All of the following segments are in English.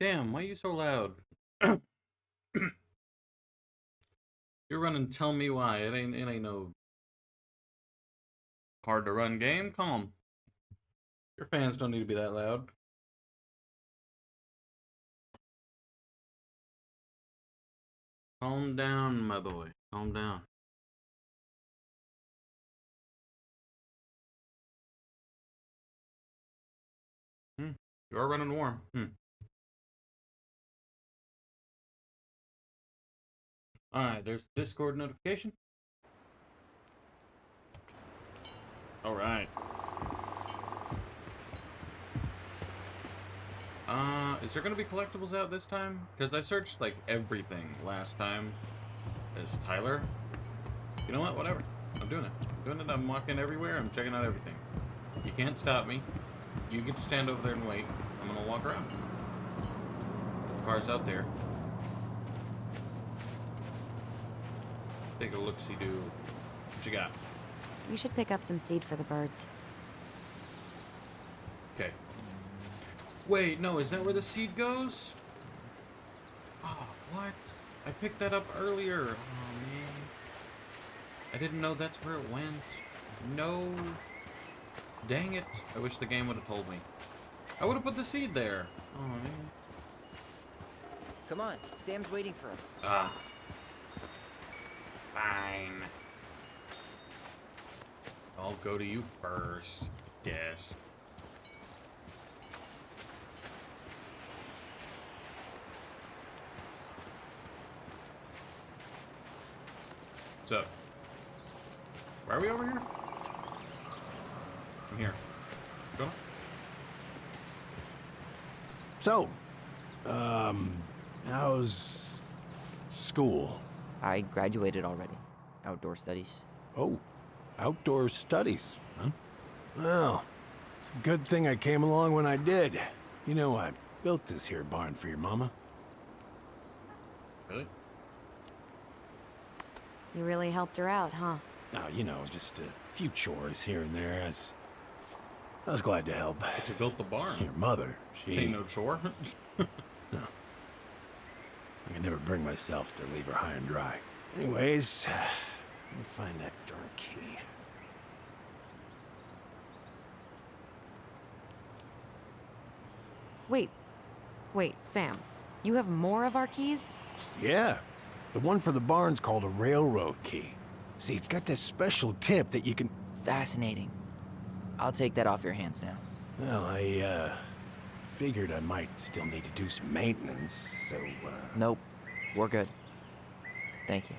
Damn, why are you so loud? You're running, tell me why. It ain't no hard to run game. Calm. Your fans don't need to be that loud. Calm down, my boy. Calm down. You are running warm. Alright, there's Discord notification. Alright. Is there gonna be collectibles out this time? Because I searched, like, everything last time as Tyler. You know what? Whatever. I'm doing it. I'm walking everywhere. I'm checking out everything. You can't stop me. You get to stand over there and wait. I'm gonna walk around. Cars out there. Take a look-see-do. What you got? We should pick up some seed for the birds. Okay. Wait, no, is that where the seed goes? Oh, what? I picked that up earlier. Oh, man. I didn't know that's where it went. No. Dang it. I wish the game would have told me. I would have put the seed there. Oh, man. Come on, Sam's waiting for us. Ah. Fine. I'll go to you first. Yes. What's up? Why are we over here? I'm here. Go. So, how's school? I graduated already. Outdoor studies. Oh, outdoor studies, huh? Well, it's a good thing I came along when I did. You know, I built this here barn for your mama. Really? You really helped her out, huh? Now, you know, just a few chores here and there. I was glad to help. But you built the barn. Your mother, It ain't no chore. No. I can never bring myself to leave her high and dry. Anyways, let me find that darn key. Wait, Sam. You have more of our keys? Yeah, the one for the barn's called a railroad key. See, it's got this special tip that you can... Fascinating. I'll take that off your hands now. Well, I, figured I might still need to do some maintenance, so, Nope, we're good. Thank you.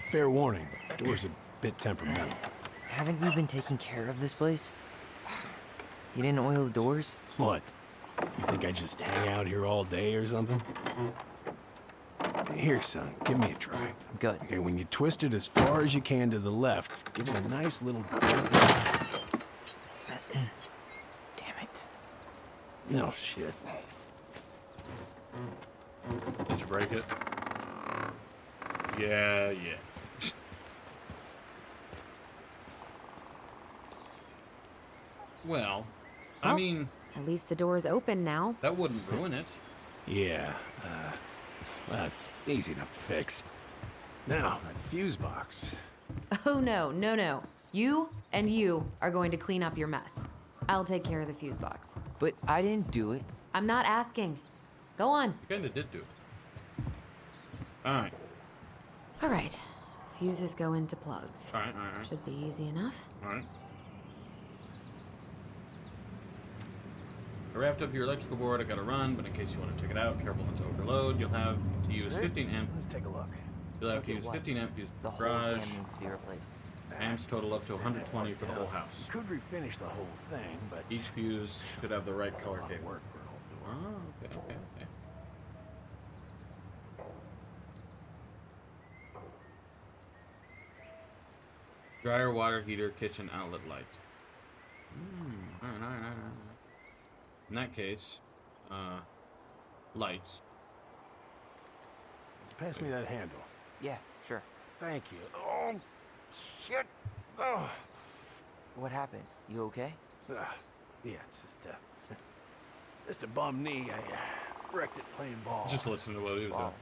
fair warning, the door's a bit temperamental. Haven't you been taking care of this place? You didn't oil the doors? What? You think I just hang out here all day or something? Here, son, give me a try. Good. Okay, when you twist it as far as you can to the left, give it a nice little jerk. Damn it. No shit. Did you break it? Yeah. Well, I mean... At least the door's open now. That wouldn't ruin it. Yeah, that's easy enough to fix. Now, that fuse box. Oh, no. You and you are going to clean up your mess. I'll take care of the fuse box. But I didn't do it. I'm not asking. Go on. You kinda did do it. Alright. All right. Fuses go into plugs. Alright. Should be easy enough. Alright. I wrapped up your electrical board. I gotta run, but in case you want to check it out, careful not to overload. You'll have to use 15 amp. Let's take a look. You'll have to Look at use what? 15 amp fuse The whole garage. jam needs to be replaced. Amps total up to 120 for the whole house. Could refinish the whole thing, but Each fuse should have the right color a lot of cable. work for a whole door. Oh, okay. Dryer, water heater, kitchen outlet light. Alright. In that case, lights. Pass me that handle. Yeah, sure. Thank you. Oh, shit. Oh. What happened? You okay? Yeah, it's just a bum knee. Wrecked it playing ball. Just listen to what he was Ball. doing.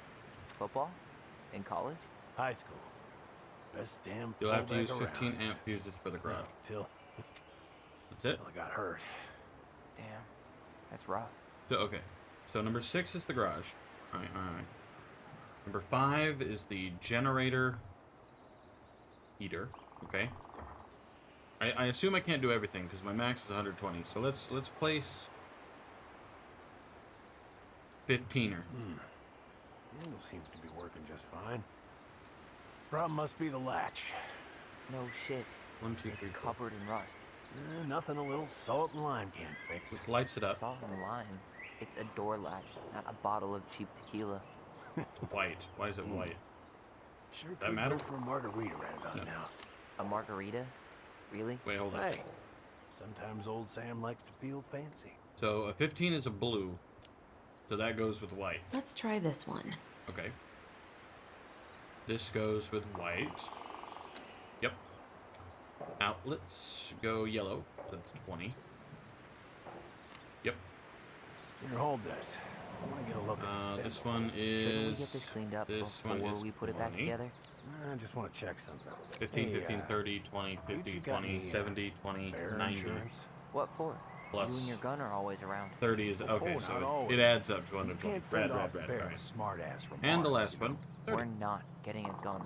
Football? In college? High school. Best damn You'll have to use fullback 15 around. amp fuses for the garage. Till That's it? I got hurt. Damn. That's rough. So, okay. So number 6 is the garage. Alright, alright. Number 5 is the generator heater. Okay. I assume I can't do everything because my max is 120. So let's place 15er. Seems to be working just fine. Problem must be the latch. No shit. 1, 2, It's 3, 4. covered in rust. Nothing a little salt and lime can't fix. Let's lights it up. Salt and lime. It's a door latch, not a bottle of cheap tequila. White. Why is it white? Sure That could matter? go for a margarita right about No. now. A margarita? Really? Wait, hold on. Hey, sometimes old Sam likes to feel fancy. So a 15 is a blue. So that goes with white. Let's try this one. Okay. This goes with white. Yep. Outlets go yellow. So that's 20. Yep. Here, hold this. I want to get a look at this. This one is. Shouldn't we get this cleaned up this one before is we put it back 20. together? I just want to check something. 15, Hey, 15, 30, 20, dude, 50, you got 20, any, 70, 20, bear 90. insurance? What for? Plus You and your gun are always around. 30 is. Okay, not so always. it adds up to You 120. can't Rad, fend rad, off rad, bear rad. with smart-ass And the remarks, last you know? one. 30. We're not getting a gun,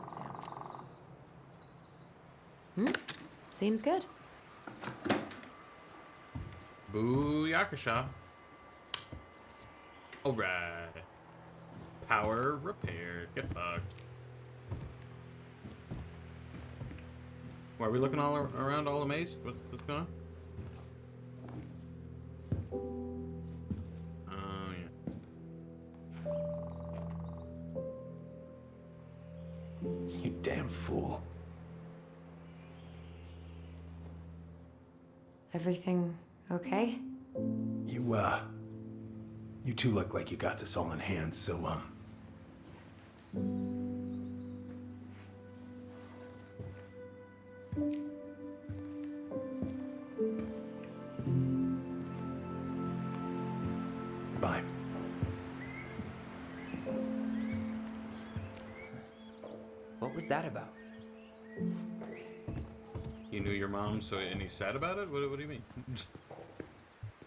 Sam. Seems good. Booyakasha. Alright. Power repaired. Get fucked. Why, are we looking all around all amazed? What's going on? Oh, yeah. You damn fool. Everything okay? You two look like you got this all in hand, so, bye. What was that about? You knew your mom, so and he's sad about it? What do you mean?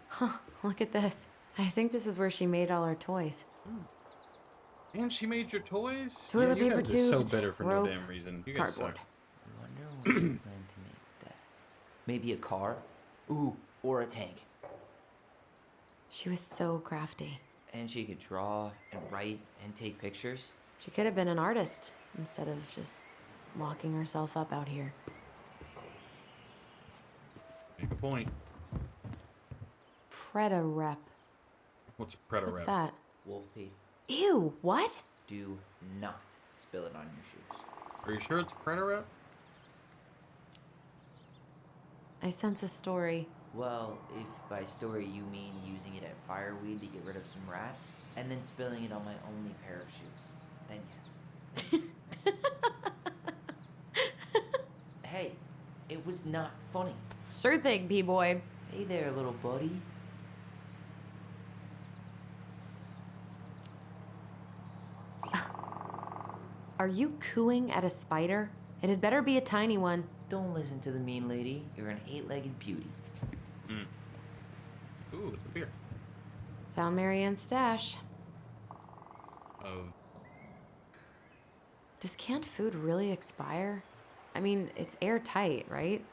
Huh, look at this. I think this is where she made all her toys. And she made your toys? Toilet you paper guys tubes, are so bitter for rope, no damn reason. You guys cardboard. suck. I wonder what she planned to make with that. Maybe a car? Ooh, or a tank. She was so crafty. And she could draw and write and take pictures. She could have been an artist instead of just locking herself up out here. Make a point. Preda rep. What's Predator? What's that? Wolf pee. Ew, what? Do not spill it on your shoes. Are you sure it's Predator? I sense a story. Well, if by story you mean using it at fireweed to get rid of some rats, and then spilling it on my only pair of shoes, then yes. Hey, it was not funny. Sure thing, P-boy. Hey there, little buddy. Are you cooing at a spider? It had better be a tiny one. Don't listen to the mean lady. You're an 8-legged beauty. Ooh, it's a beer. Found Marianne's stash. Of Does canned food really expire? I mean, it's airtight, right?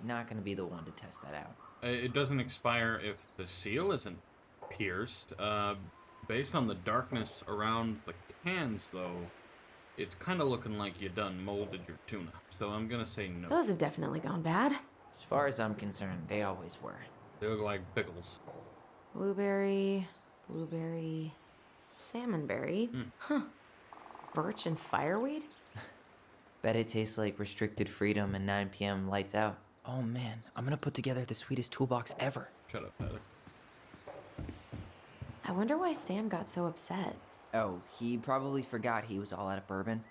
Not gonna be the one to test that out. it doesn't expire if the seal isn't pierced. Based on the darkness around the cans, though, it's kind of looking like you done molded your tuna. So I'm gonna say no. Those have definitely gone bad. As far as I'm concerned, they always were. They look like pickles. Blueberry, salmonberry. Huh. Birch and fireweed? Bet it tastes like restricted freedom and 9 p.m. lights out. Oh man, I'm gonna put together the sweetest toolbox ever. Shut up, Tyler. I wonder why Sam got so upset. Oh, he probably forgot he was all out of bourbon.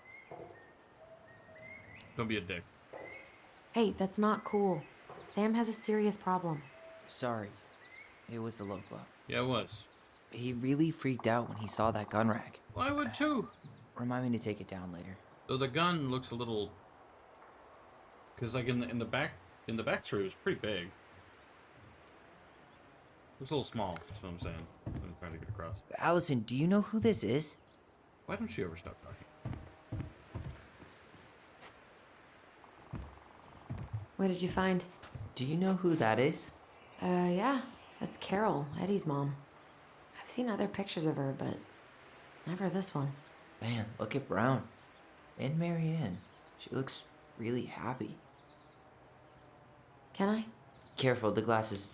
Don't be a dick. Hey, that's not cool. Sam has a serious problem. Sorry, it was a low blow. Yeah, it was. He really freaked out when he saw that gun rack. Well, I would too. Remind me to take it down later. Though the gun looks a little, because like in the backstory it was pretty big. Looks a little small. That's what I'm saying. I'm trying to get across. Allison, do you know who this is? Why don't you ever stop talking? What did you find? Do you know who that is? Yeah. That's Carol, Eddie's mom. I've seen other pictures of her, but never this one. Man, look at Brown. And Marianne. She looks really happy. Can I? Careful, the glass is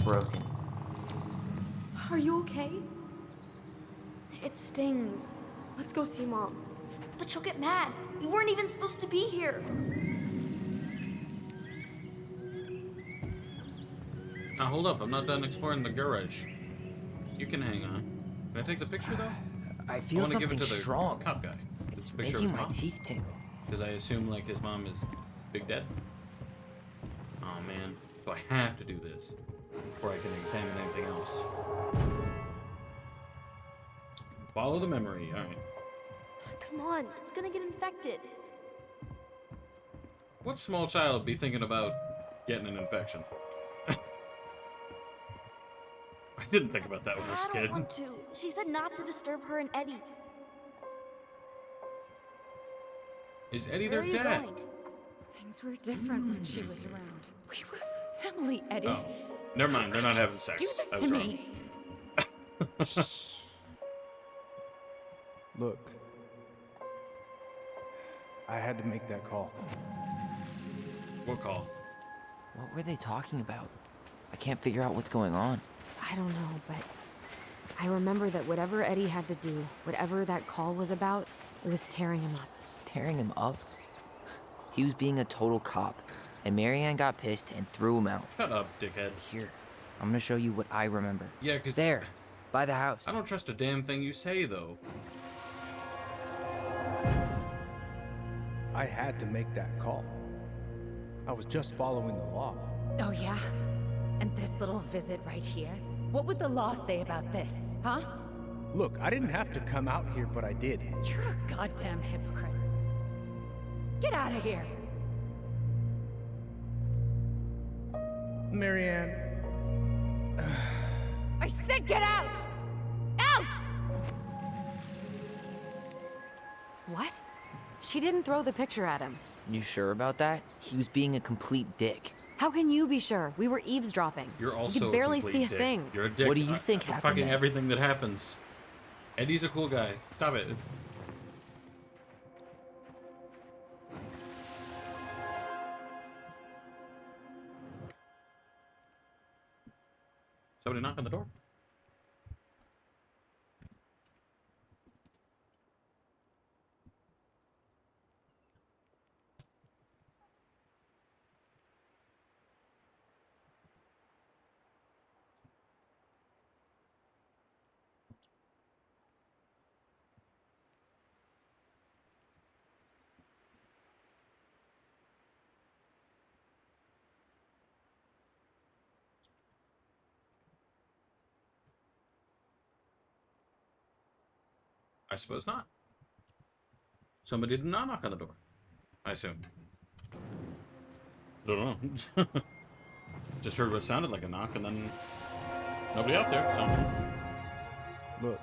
broken. Are you okay? It stings. Let's go see Mom. But she'll get mad. We weren't even supposed to be here. Now hold up, I'm not done exploring the garage. You can hang on. Can I take the picture though? I I feel want to give something it to the strong. cop guy. It's a picture of making his my mom. teeth tingle. Because I assume like his mom is big dead. Oh man, so I have to do this before I can examine anything else. Follow the memory. All right. Come on, it's gonna get infected. What small child be thinking about getting an infection? I didn't think about that when I was a I don't kid. want to. She said not to disturb her and Eddie. Is Eddie Where their are you dad? going? Things were different when she was around. We were family, Eddie. Oh, never mind. They're not having sex. Do I this was to wrong. me. Look, I had to make that call. What call? What were they talking about? I can't figure out what's going on. I don't know, but I remember that whatever Eddie had to do, whatever that call was about, it was tearing him up. Tearing him up? He was being a total cop, and Marianne got pissed and threw him out. Shut up, dickhead. Here, I'm gonna show you what I remember. Yeah, because There, by the house. I don't trust a damn thing you say, though. I had to make that call. I was just following the law. Oh, yeah? And this little visit right here? What would the law say about this, huh? Look, I didn't have to come out here, but I did. You're a goddamn hypocrite. Get out of here. Marianne, I said get out! Out! What? She didn't throw the picture at him. You sure about that? He was being a complete dick. How can you be sure? We were eavesdropping. You're also You could barely a complete see a dick. thing. You're a dick. What do you think for happened Fucking then? everything that happens. Eddie's a cool guy. Stop it. Somebody knock on the door. I suppose not. Somebody did not knock on the door. I assume. Don't know. Just heard what sounded like a knock and then nobody out there, so. look.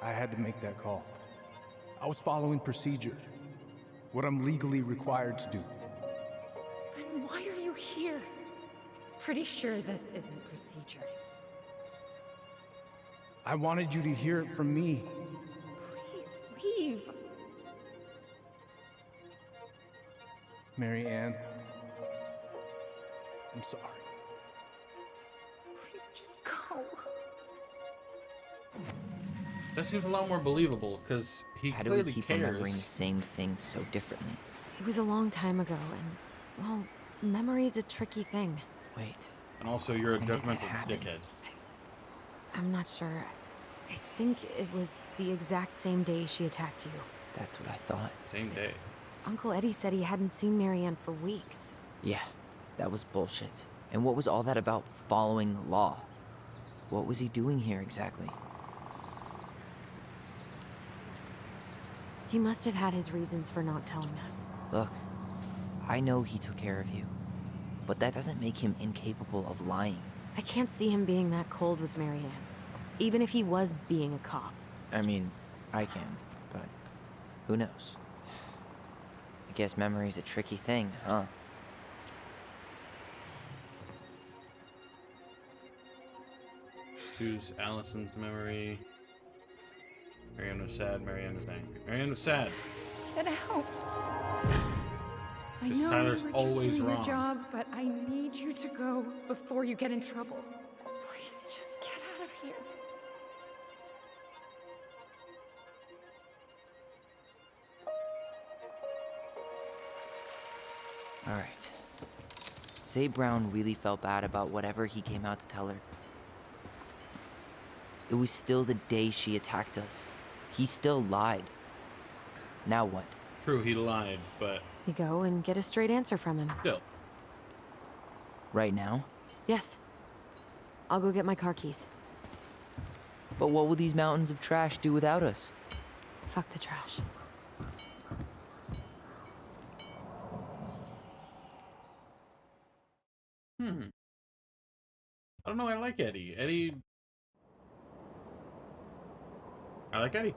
I had to make that call. I was following procedure. What I'm legally required to do. Then why are you here? Pretty sure this isn't procedure. I wanted you to hear it from me. Please leave. Marianne, I'm sorry. Please just go. That seems a lot more believable because he How do we clearly keep cares. remembering the same thing so differently? It was a long time ago, and, well, memory's a tricky thing. Wait, And also, you're a When did that judgmental happen? dickhead. I'm not sure. I think it was the exact same day she attacked you. that's what I thought. Same day. Uncle Eddie said he hadn't seen Marianne for weeks. Yeah, that was bullshit. And what was all that about following the law? What was he doing here exactly? He must have had his reasons for not telling us. Look, I know he took care of you, but that doesn't make him incapable of lying. I can't see him being that cold with Marianne, even if he was being a cop. I mean, I can, but who knows? I guess memory's a tricky thing, huh? Choose Allison's memory. Marianne was sad, Marianne was angry. Marianne was sad. Get out. I Because know Tyler's you were always just doing wrong. your job, but I need you to go before you get in trouble. Please, just get out of here. Alright. Say Brown really felt bad about whatever he came out to tell her. It was still the day she attacked us. He still lied. Now what? True, he lied, but You go and get a straight answer from him. still. Right now? Yes. I'll go get my car keys. But what will these mountains of trash do without us? Fuck the trash. I don't know, I like Eddie. I like Eddie.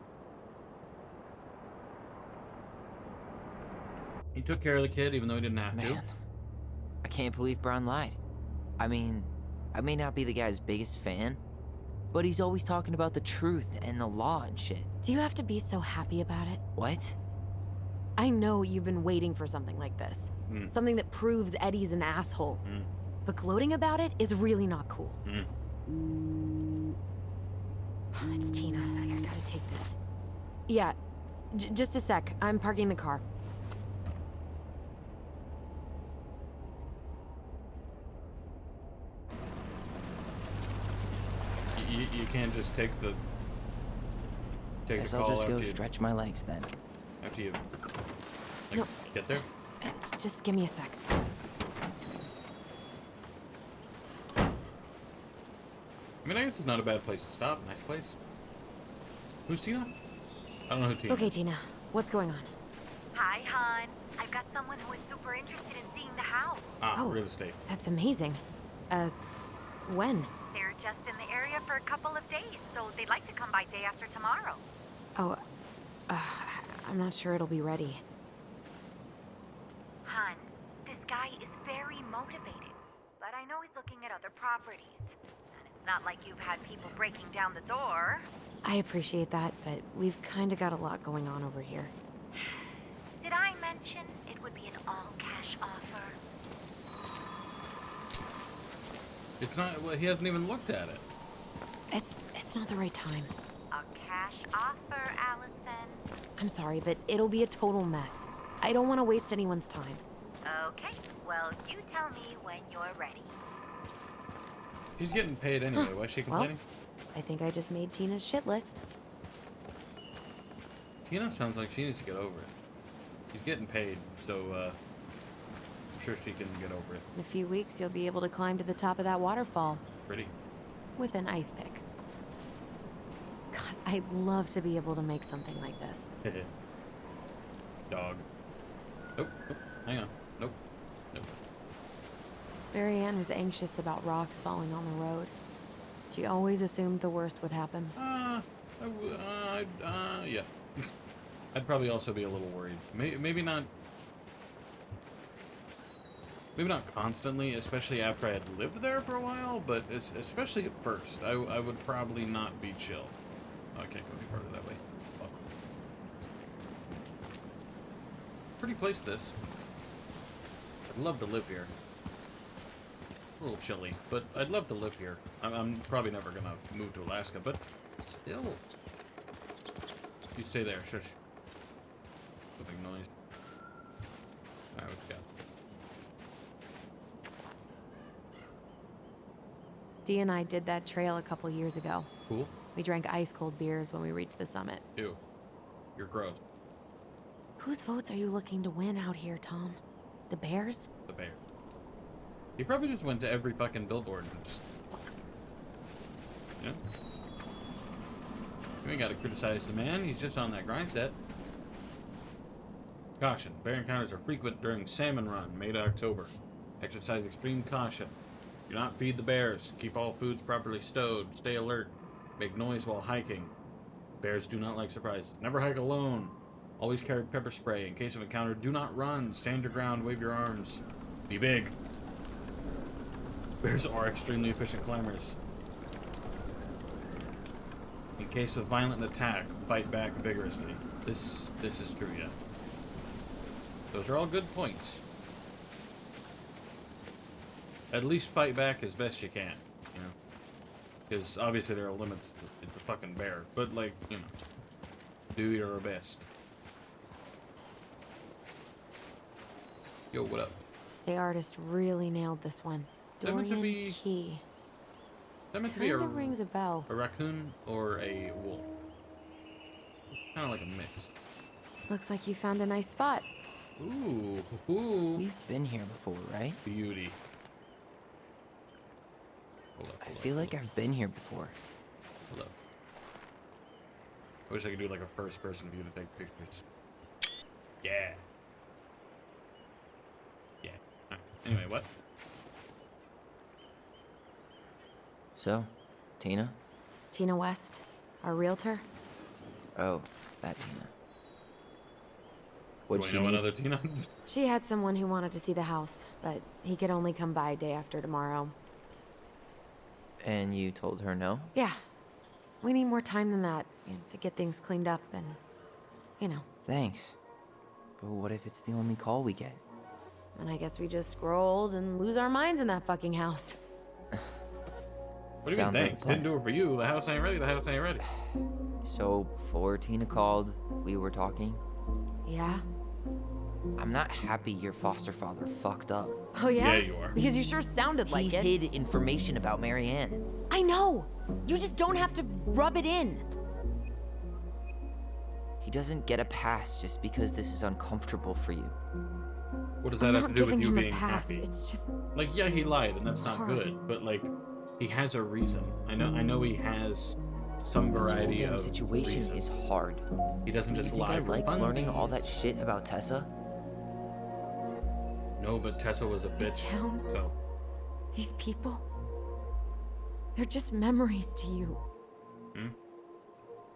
He took care of the kid even though he didn't have to. Man, I can't believe Brown lied. I mean, I may not be the guy's biggest fan, but he's always talking about the truth and the law and shit. Do you have to be so happy about it? What? I know you've been waiting for something like this. Something that proves Eddie's an asshole. But gloating about it is really not cool. It's Tina. I gotta take this. Yeah, just a sec. I'm parking the car. You can't just take the Guess call I'll just after go you, stretch my legs then. after you like, No. get there. Just give me a sec. I mean, I guess it's not a bad place to stop. Nice place. Who's Tina? I don't know who Tina Okay, is. Tina. What's going on? Hi, hon. I've got someone who is super interested in seeing the house. Oh. Real estate. That's amazing. When? They're just in the area for a couple of days, so they'd like to come by day after tomorrow. Oh, I'm not sure it'll be ready. Hun, this guy is very motivated, but I know he's looking at other properties. And it's not like you've had people breaking down the door. I appreciate that, but we've kind of got a lot going on over here. Did I mention it would be an all-cash offer? It's not. Well, he hasn't even looked at it. It's not the right time. A cash offer, Allison. I'm sorry, but it'll be a total mess. I don't want to waste anyone's time. Okay, well, you tell me when you're ready. She's getting paid anyway. Why is she complaining? I think I just made Tina's shit list. Tina sounds like she needs to get over it. She's getting paid, so I'm sure she can get over it. In a few weeks, you'll be able to climb to the top of that waterfall Pretty. with an ice pick. God, I'd love to be able to make something like this. Dog. Nope. Hang on. Nope. Marianne was anxious about rocks falling on the road. She always assumed the worst would happen. Yeah. I'd probably also be a little worried. Maybe not. Maybe not constantly, especially after I had lived there for a while, but especially at first, I would probably not be chill. Oh, I can't go any farther that way. Oh. Pretty place, this. I'd love to live here. A little chilly, but I'd love to live here. I'm probably never gonna move to Alaska, but still. You stay there, shush. Moving noise. Alright, what you got? Dee and I did that trail a couple years ago. Cool. We drank ice-cold beers when we reached the summit. Ew. You're gross. Whose votes are you looking to win out here, Tom? The Bears? The bear. He probably just went to every fucking billboard and just... You ain't gotta criticize the man, he's just on that grind set. Caution. Bear encounters are frequent during salmon run, May to October. Exercise extreme caution. Do not feed the bears. Keep all foods properly stowed. Stay alert. Make noise while hiking. Bears do not like surprises. Never hike alone. Always carry pepper spray. In case of encounter, do not run. Stand your ground. Wave your arms. Be big. Bears are extremely efficient climbers. In case of violent attack, fight back vigorously. This is true, yeah. Those are all good points. At least fight back as best you can, you know? Because obviously there are limits. It's a fucking bear. But, like, you know, do your best. Yo, what up? The artist really nailed this one. That meant to Dorian be- Key. That meant to be Kinda rings a bell. a raccoon or a wolf. Kind of like a mix. Looks like you found a nice spot. Ooh, ooh. We've been here before, right? Beauty. Hold up, I hold up, feel hold like up, I've been here before. hold up. I wish I could do like a first-person view to take pictures. Yeah. Yeah. Alright. Anyway, what? So, Tina? Tina West, our realtor. Oh, that Tina. Do What'd I she know need? another Tina? She had someone who wanted to see the house, but he could only come by day after tomorrow. And you told her no? Yeah. We need more time than that, you know, to get things cleaned up and, you know. Thanks. But what if it's the only call we get? And I guess we just grow old and lose our minds in that fucking house. What do you mean, Sounds like a thanks? plan. Didn't do it for you. The house ain't ready. The house ain't ready. So, before Tina called, we were talking. Yeah? I'm not happy your foster father fucked up. Oh yeah? Yeah, you are. Because you sure sounded like He it. hid information about Marianne. I know! You just don't have to rub it in. He doesn't get a pass just because this is uncomfortable for you. What does that I'm have not to do with giving you him being a pass. happy? It's just Like, yeah, he lied, and that's not hard. good. But like, he has a reason. I know he has some This whole variety damn of situation reason. is hard. He doesn't You just think lie I for liked learning all that funsies. shit about Tessa? No, but Tessa was a This bitch. town? So these people. They're just memories to you. Hmm?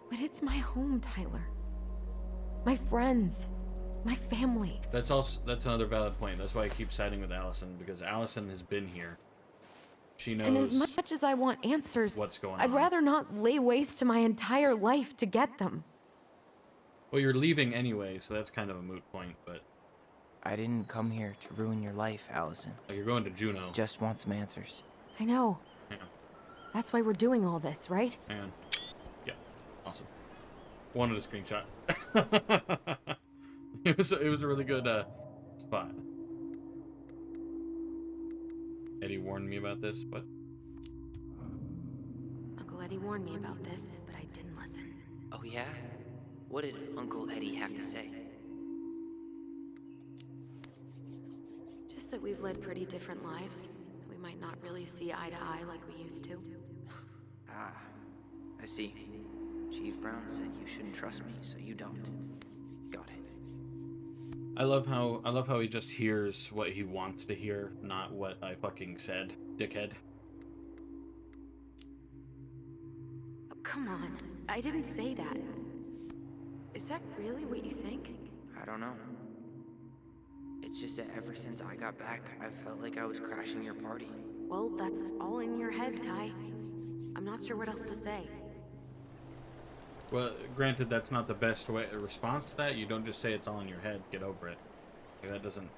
But it's my home, Tyler. My friends. My family. that's another valid point. That's why I keep siding with Allison, because Allison has been here. She knows And as much as I want answers, what's going I'd on. rather not lay waste to my entire life to get them. Well, you're leaving anyway, so that's kind of a moot point. But I didn't come here to ruin your life, Allison. like, you're going to Juneau. Just want some answers. I know. Hang on. That's why we're doing all this, right? Hang on. Yeah. Awesome. Wanted a screenshot. It was a really good spot. Eddie warned me about this. What? Uncle Eddie warned me about this, but I didn't listen. Oh yeah? What did Uncle Eddie have to say? Just that we've led pretty different lives. We might not really see eye to eye like we used to. Ah, I see. Chief Brown said you shouldn't trust me, so you don't. Got it. I love how he just hears what he wants to hear, not what I fucking said, dickhead. Oh, come on. I didn't say that. Is that really what you think? I don't know. It's just that ever since I got back, I've felt like I was crashing your party. Well, that's all in your head, Ty. I'm not sure what else to say. Well, granted, that's not the best response to that. You don't just say it's all in your head. Get over it. Like, that doesn't.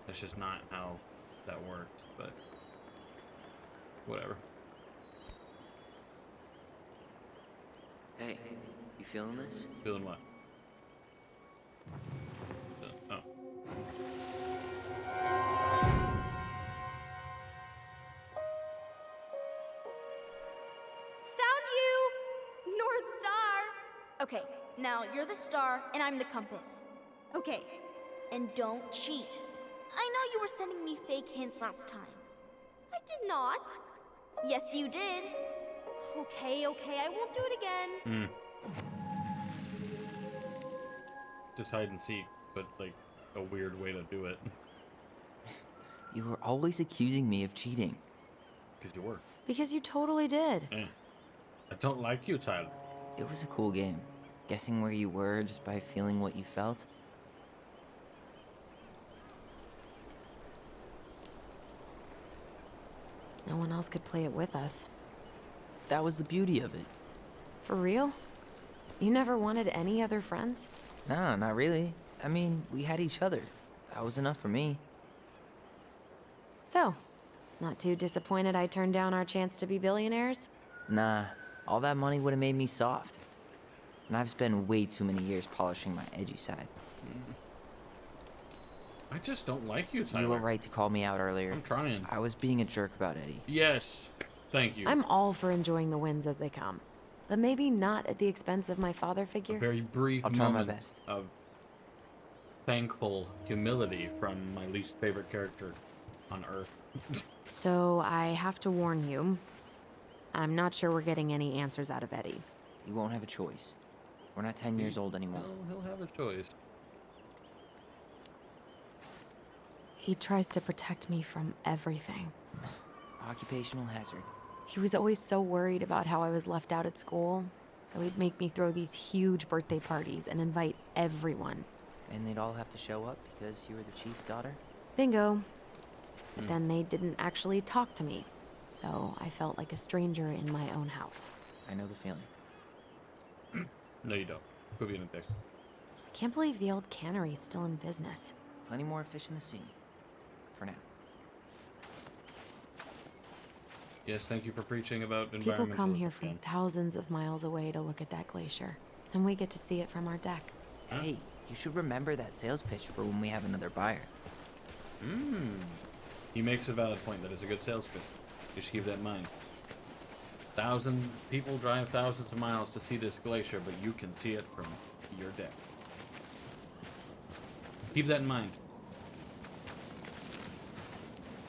That's just not how that works. But whatever. Hey, you feeling this? Feeling what? Oh. Found you! North Star! Okay, now you're the star and I'm the compass. Okay, and don't cheat. I know you were sending me fake hints last time. I did not. Yes, you did. Okay, I won't do it again. Just hide and seek, but like a weird way to do it. You were always accusing me of cheating. Because you were. Because you totally did. I don't like you, Tyler. It was a cool game. Guessing where you were just by feeling what you felt. No one else could play it with us. That was the beauty of it. For real? You never wanted any other friends? Nah, not really. I mean, we had each other. That was enough for me. So, not too disappointed I turned down our chance to be billionaires? Nah, all that money would have made me soft. And I've spent way too many years polishing my edgy side. I just don't like you, Tyler. You were right to call me out earlier. I'm trying. I was being a jerk about Eddie. Yes. Thank you. I'm all for enjoying the wins as they come. But maybe not at the expense of my father figure. A very brief I'll try my moment best. of thankful humility from my least favorite character on Earth. So I have to warn you. I'm not sure we're getting any answers out of Eddie. You won't have a choice. We're not 10 years old anymore. Well, he'll have a choice. He tries to protect me from everything. Occupational hazard. He was always so worried about how I was left out at school, so he'd make me throw these huge birthday parties and invite everyone. And they'd all have to show up because you were the chief's daughter? Bingo. But then they didn't actually talk to me, so I felt like a stranger in my own house. I know the feeling. No, you don't. Quit being a dick. I can't believe the old cannery's still in business. Plenty more fish in the sea. For now. Yes, thank you for preaching about environmentalism. People come here from again. thousands of miles away to look at that glacier, and we get to see it from our deck. Hey, you should remember that sales pitch for when we have another buyer. He makes a valid point that it's a good sales pitch. You should keep that in mind. 1,000 people drive thousands of miles to see this glacier, but you can see it from your deck. Keep that in mind.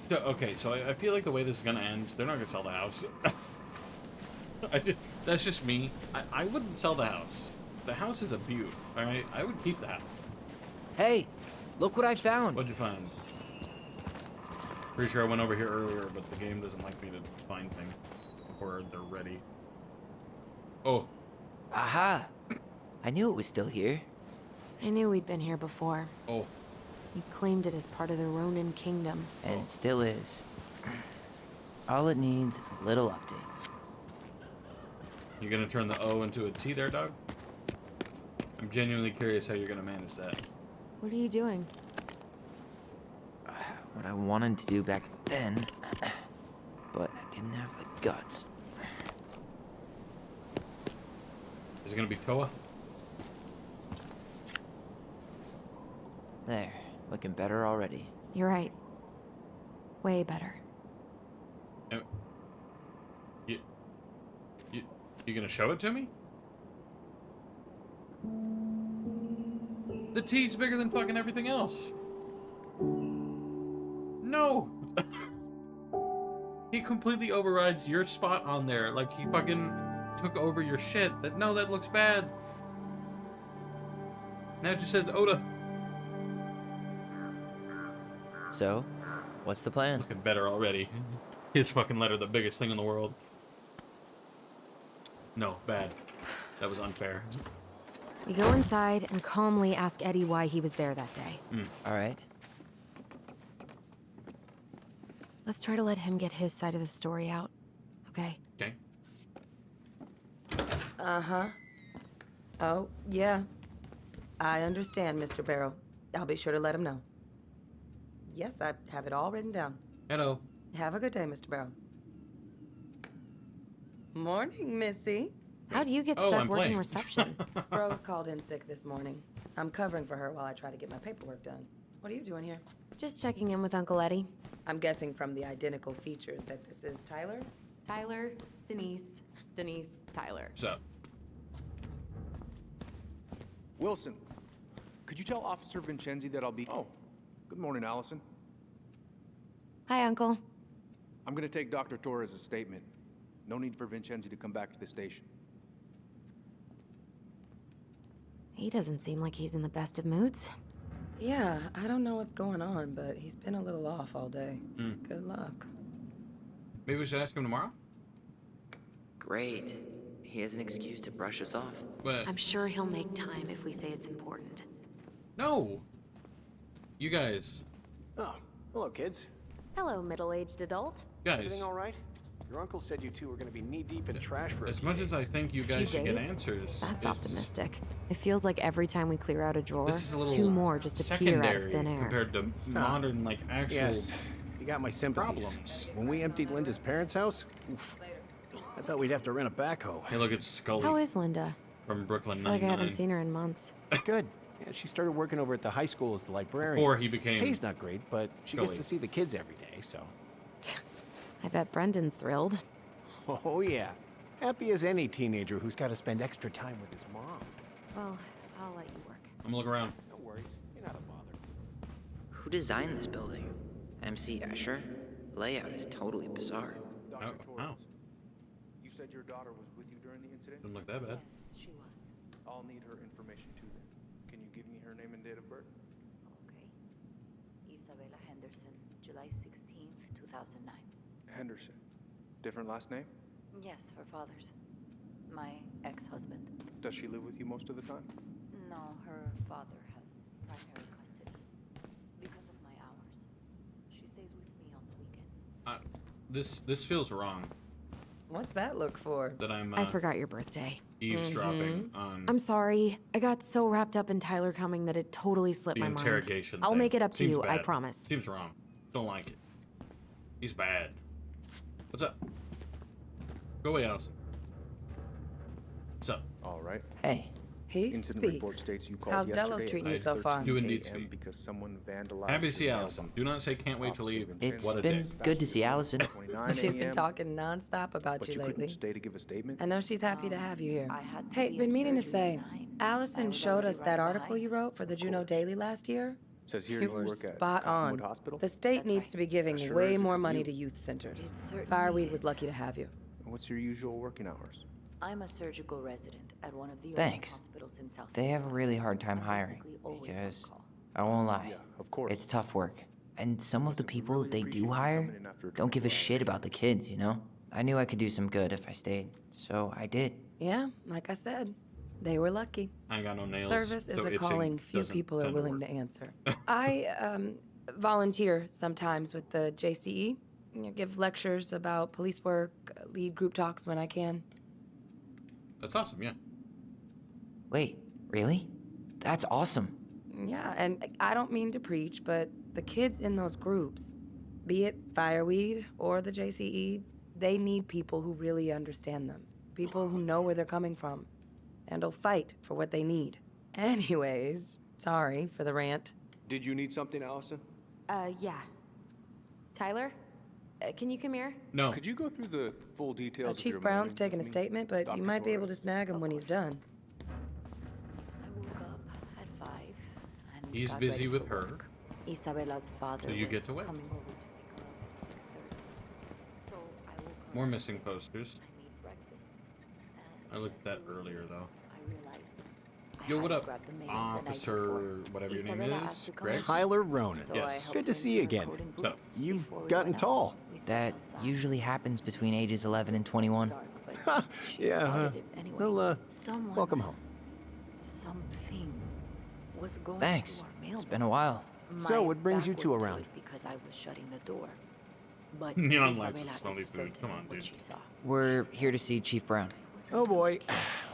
So, okay, so I feel like the way this is gonna end, they're not gonna sell the house. That's just me. I wouldn't sell the house. The house is a beaut, alright? I would keep the house. Hey, look what I found. What'd you find? Pretty sure I went over here earlier, but the game doesn't like me to find things before they're ready. Oh. Aha! I knew it was still here. I knew we'd been here before. Oh. We claimed it as part of the Ronin kingdom. And it still is. All it needs is a little update. You gonna turn the O into a T there, dog? I'm genuinely curious how you're gonna manage that. What are you doing? What I wanted to do back then, but I didn't have the guts. Is it gonna be Toa? There, looking better already. You're right. Way better. You gonna show it to me? The T's bigger than fucking everything else. No! He completely overrides your spot on there, like he fucking took over your shit. No, that looks bad. Now it just says Oda. So, what's the plan? Looking better already. His fucking letter, the biggest thing in the world. No, bad. That was unfair. We go inside and calmly ask Eddie why he was there that day. All right. Let's try to let him get his side of the story out, okay? Okay. Uh-huh. Oh, yeah. I understand, Mr. Barrow. I'll be sure to let him know. Yes, I have it all written down. Hello. Have a good day, Mr. Barrow. Morning, Missy. How do you get stuck working reception? Rose called in sick this morning. I'm covering for her while I try to get my paperwork done. What are you doing here? Just checking in with Uncle Eddie. I'm guessing from the identical features that this is Tyler? Tyler, Denise, Tyler. What's up? Wilson, could you tell Officer Vincenzi that I'll be... Oh, good morning, Allison. Hi, Uncle. I'm gonna take Dr. Torres' statement. No need for Vincenzi to come back to the station. He doesn't seem like he's in the best of moods. Yeah, I don't know what's going on, but he's been a little off all day. Good luck. Maybe we should ask him tomorrow? Great. He has an excuse to brush us off. But I'm sure he'll make time if we say it's important. no! You guys. Oh, hello, kids. Hello, middle-aged adult. Guys. Everything all right? Your uncle said you two were going to be knee-deep in trash for a As few much as I days. think you Few guys should get days? answers, That's it's- optimistic. It feels like every time we clear out a drawer, This is a little two more just appear out of secondary thin air. compared to modern, like, actual Yes, you got my sympathies. problems. When we emptied Linda's parents' house, oof, I thought we'd have to rent a backhoe. Hey, look, it's Scully How is Linda? from I Brooklyn feel like I haven't Nine-Nine. seen her in months. Good. Yeah, she started working over at the high school as the librarian. Before he became Pay's not great, but she Scully. gets to see the kids every day, so. I bet Brendan's thrilled. Oh, yeah. Happy as any teenager who's got to spend extra time with his mom. Well, I'll let you work. I'm gonna look around. No worries. You're not a bother. Who designed this building? MC Escher? Layout is totally bizarre. Oh, wow. You said your daughter was with you during the incident? Didn't look that bad. She was. I'll need her information too then. Can you give me her name and date of birth? Okay. Isabella Henderson, July 16th, 2009. Henderson. Different last name? Yes, her father's. My ex-husband. Does she live with you most of the time? No, her father has primary custody. Because of my hours. She stays with me on the weekends. This feels wrong What's that look for? that I'm I forgot your birthday. eavesdropping on I'm sorry. I got so wrapped up in Tyler coming that it totally slipped the my mind. interrogation I'll thing. make it up to Seems you, I bad. promise. Seems wrong. Don't like it. He's bad. What's up? Go away, Allison. What's up? All right. Hey, He Incident report speaks. states you called How's yesterday Delos at treating you I so far? do indeed 8 a.m. speak. because someone vandalized Happy to see your Allison. mailbox. Do not say can't wait to leave. it's What a been dick. good to see Allison. 29 She's been a.m., talking nonstop about but you you couldn't lately. stay to give a statement? I know she's happy to have you here. I had to Hey, be been in meaning to surgery say, at 9. Allison I was showed already us that running article behind. you wrote for the Juneau Daily last year. Says here You you were work at spot on. Cottonwood Hospital? The state That's needs right. to be giving Sure way is a more good money view. to youth centers. It certainly Fireweed was is. lucky to have you. What's your usual working hours? I'm a surgical resident at one of the Thanks. only hospitals in South They have a Florida. really hard time I'm hiring basically always on because call. I won't lie. Yeah, of course. It's tough work. And some of the Listen, we people really they appreciate do you hire coming in after a don't give a 24-hour shit about the kids, you know? I knew I could do some good if I stayed, so I did. Yeah, like I said, they were lucky. I ain't got no nails. Service is so a itching calling few doesn't people are tend willing work. to answer. I volunteer sometimes with the JCE. You know, give lectures about police work, lead group talks when I can. That's awesome, yeah. Wait, really? That's awesome. Yeah, and I don't mean to preach, but the kids in those groups, be it Fireweed or the JCE, they need people who really understand them. People who know where they're coming from and will fight for what they need. Anyways, sorry for the rant. Did you need something, Allison? Yeah. Tyler? Can you come here? No. Could you go through the full details of Chief your Brown's morning taking a with me? statement, but you Dr. might be able Torres? to snag him when he's done. I woke up at 5 and He's got busy ready with for her. work. Isabella's father So you get was to wait. coming over to pick her up at 6:30. So I woke up. More missing posters. I made breakfast. I looked at that earlier, though. I realized I Yo, had what to up, grab the mail the night Officer, before. whatever your name Isabella is? asked to come Greg? in. Tyler Ronan. So Yes. I helped Good to him see you put on again. coat and So, boots you've before we gotten went out. tall. We sat That outside. usually happens between ages 11 and 21. Dark, but she Yeah, started it anyway. well, Someone, welcome home. Something was going Thanks. to our It's mailbox. been a while. So, My what brings back you was two to around? it because I was shutting the door. But Neon lights Isabella and smelly is food. Come certain on, what dude. she saw. We're here to see Chief Brown. Oh boy,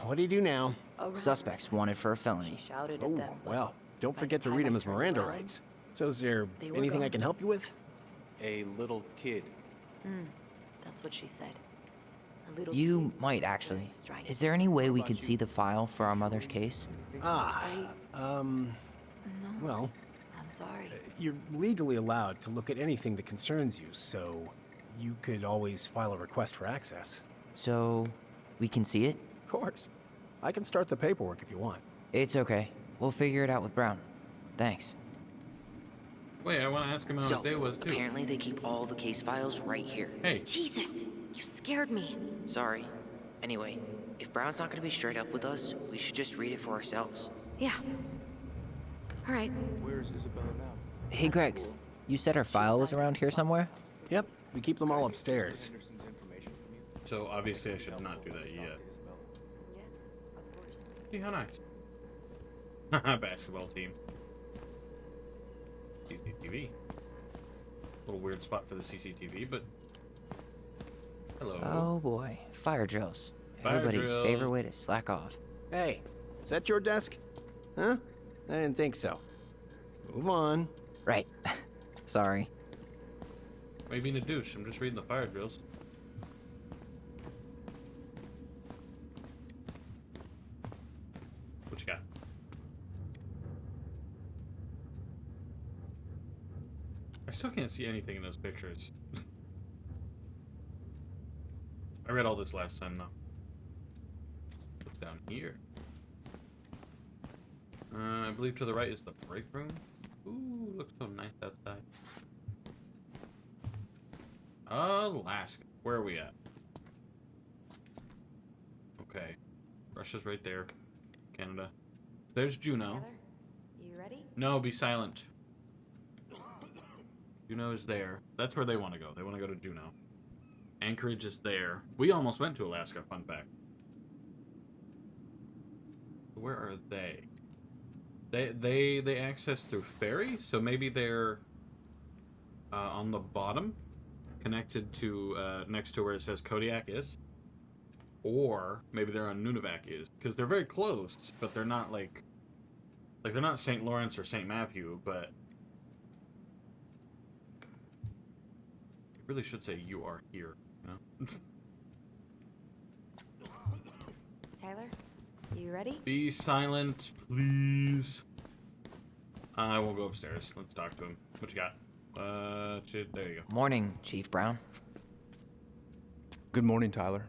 what do you do now? Around Suspects wanted for a She felony. shouted at Oh, them. but well, don't by forget the to read time him I his turned Miranda around, rights. So is there they were anything I gone. can help you with? A little kid. That's what she said. A little You kid might actually. wearing stripes. Is there any way we could see the file for our mother's case? No, Well, I'm sorry. you're legally allowed to look at anything that concerns you, so you could always file a request for access. So, we can see it? Of course. I can start the paperwork if you want. It's okay. We'll figure it out with Brown. Thanks. Wait, I want to ask him how his day was, too. apparently they keep all the case files right here. Hey, Jesus, you scared me. Sorry. Anyway, if Brown's not gonna be straight up with us, we should just read it for ourselves. Yeah. All right. Where's Isabella now? Hey, Gregs. You said her file was around here somewhere? Yep, we keep them all upstairs. So obviously I should not do that yet. Yes, of course. See how nice. Basketball team. CCTV. Little weird spot for the CCTV, but hello. Oh boy, fire drills. Fire Everybody's drills. favorite way to slack off. Hey, is that your desk? Huh? I didn't think so. Move on. Right. Sorry. Maybe being a douche. I'm just reading the fire drills. What you got? I still can't see anything in those pictures. I read all this last time, though. What's down here? I believe to the right is the break room. Ooh, looks so nice outside. Alaska. Where are we at? Okay. Russia's right there. Canada. There's Juneau. Tyler, you ready? No, be silent. Juneau is there. That's where they want to go. They want to go to Juneau. Anchorage is there. We almost went to Alaska, fun fact. Where are they? They access through ferry, so maybe they're on the bottom, connected to next to where it says Kodiak is, or maybe they're on Nunavak is, because they're very close, but they're not like they're not St. Lawrence or St. Matthew, but I really should say you are here, you know? Tyler, you ready? Be silent, please. I will go upstairs. Let's talk to him. What you got? Shit, there you go. Morning, Chief Brown. Good morning, Tyler.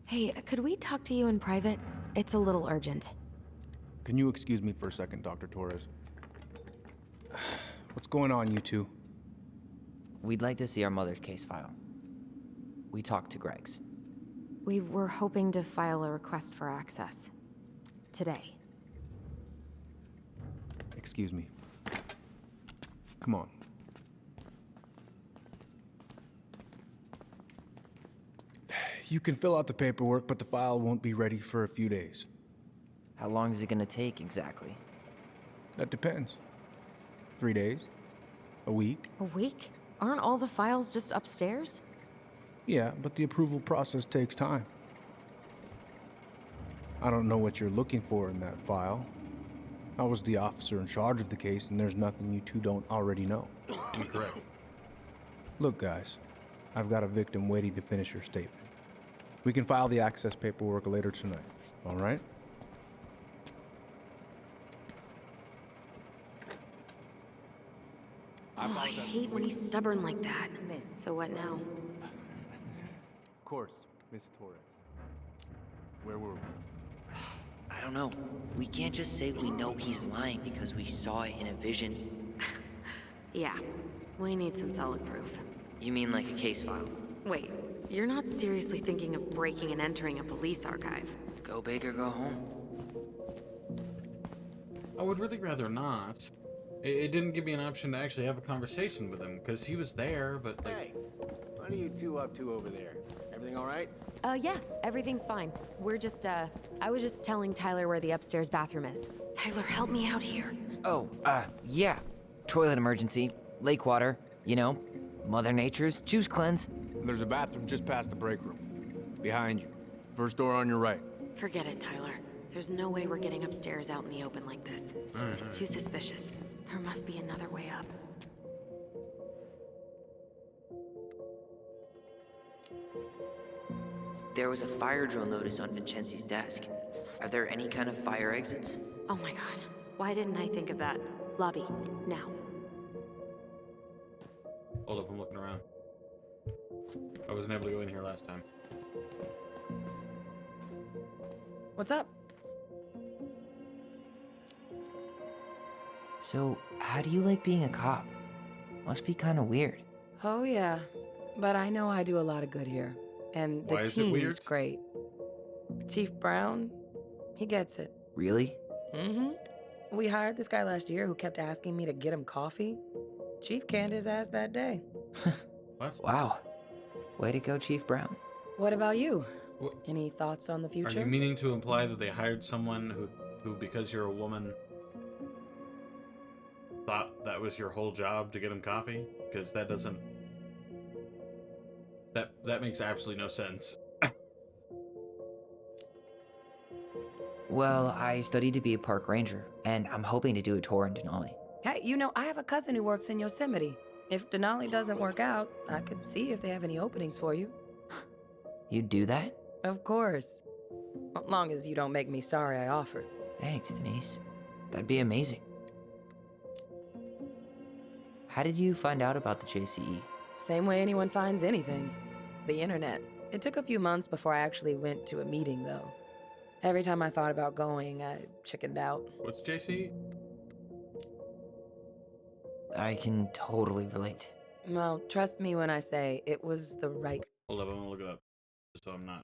Hey, could we talk to you in private? It's a little urgent. Can you excuse me for a second, Dr. Torres? What's going on, you two? We'd like to see our mother's case file. We talked to Greg's. We were hoping to file a request for access. Today. Excuse me. Come on. You can fill out the paperwork, but the file won't be ready for a few days. How long is it gonna take exactly? That depends. 3 days? A week? A week? Aren't all the files just upstairs? Yeah, but the approval process takes time. I don't know what you're looking for in that file. I was the officer in charge of the case, and there's nothing you two don't already know. Incorrect. Look, guys, I've got a victim waiting to finish her statement. We can file the access paperwork later tonight, all right? Oh, I hate when he's stubborn like that. So what now? Of course, Miss Torres. Where were we? I don't know. We can't just say we know he's lying because we saw it in a vision. Yeah, we need some solid proof. You mean like a case file? Wait, you're not seriously thinking of breaking and entering a police archive? Go big or go home. I would really rather not. It didn't give me an option to actually have a conversation with him, because he was there, but like... Hey, what are you two up to over there? Everything all right? Yeah, everything's fine. We're just, I was just telling Tyler where the upstairs bathroom is. Tyler, help me out here. Oh, yeah. Toilet emergency, lake water, you know, Mother Nature's juice cleanse. There's a bathroom just past the break room. Behind you. First door on your right. Forget it, Tyler. There's no way we're getting upstairs out in the open like this. It's too suspicious. There must be another way up. There was a fire drill notice on Vincenzi's desk. Are there any kind of fire exits? Oh my god. Why didn't I think of that? Lobby, now. Hold up, I'm looking around. I wasn't able to go in here last time. What's up? So, how do you like being a cop? Must be kind of weird. Oh, yeah. But I know I do a lot of good here. And the Why is it team's weird? great. Chief Brown, he gets it. Really? Mm-hmm. We hired this guy last year who kept asking me to get him coffee. Chief canned his ass that day. What? Wow. Way to go, Chief Brown. What about you? What? Any thoughts on the Are future? you meaning to imply that they hired someone who because you're a woman, thought that was your whole job to get him coffee? Because that doesn't... That makes absolutely no sense. Well, I studied to be a park ranger, and I'm hoping to do a tour in Denali. Hey, you know, I have a cousin who works in Yosemite. If Denali doesn't work out, I could see if they have any openings for you. You'd do that? Of course. As long as you don't make me sorry I offered. Thanks, Denise. That'd be amazing. How did you find out about the JCE? Same way anyone finds anything. The internet. It took a few months before I actually went to a meeting, though. Every time I thought about going, I chickened out. What's JC? I can totally relate. Well, trust me when I say it was the right... Hold up, I'm gonna look it up. So I'm not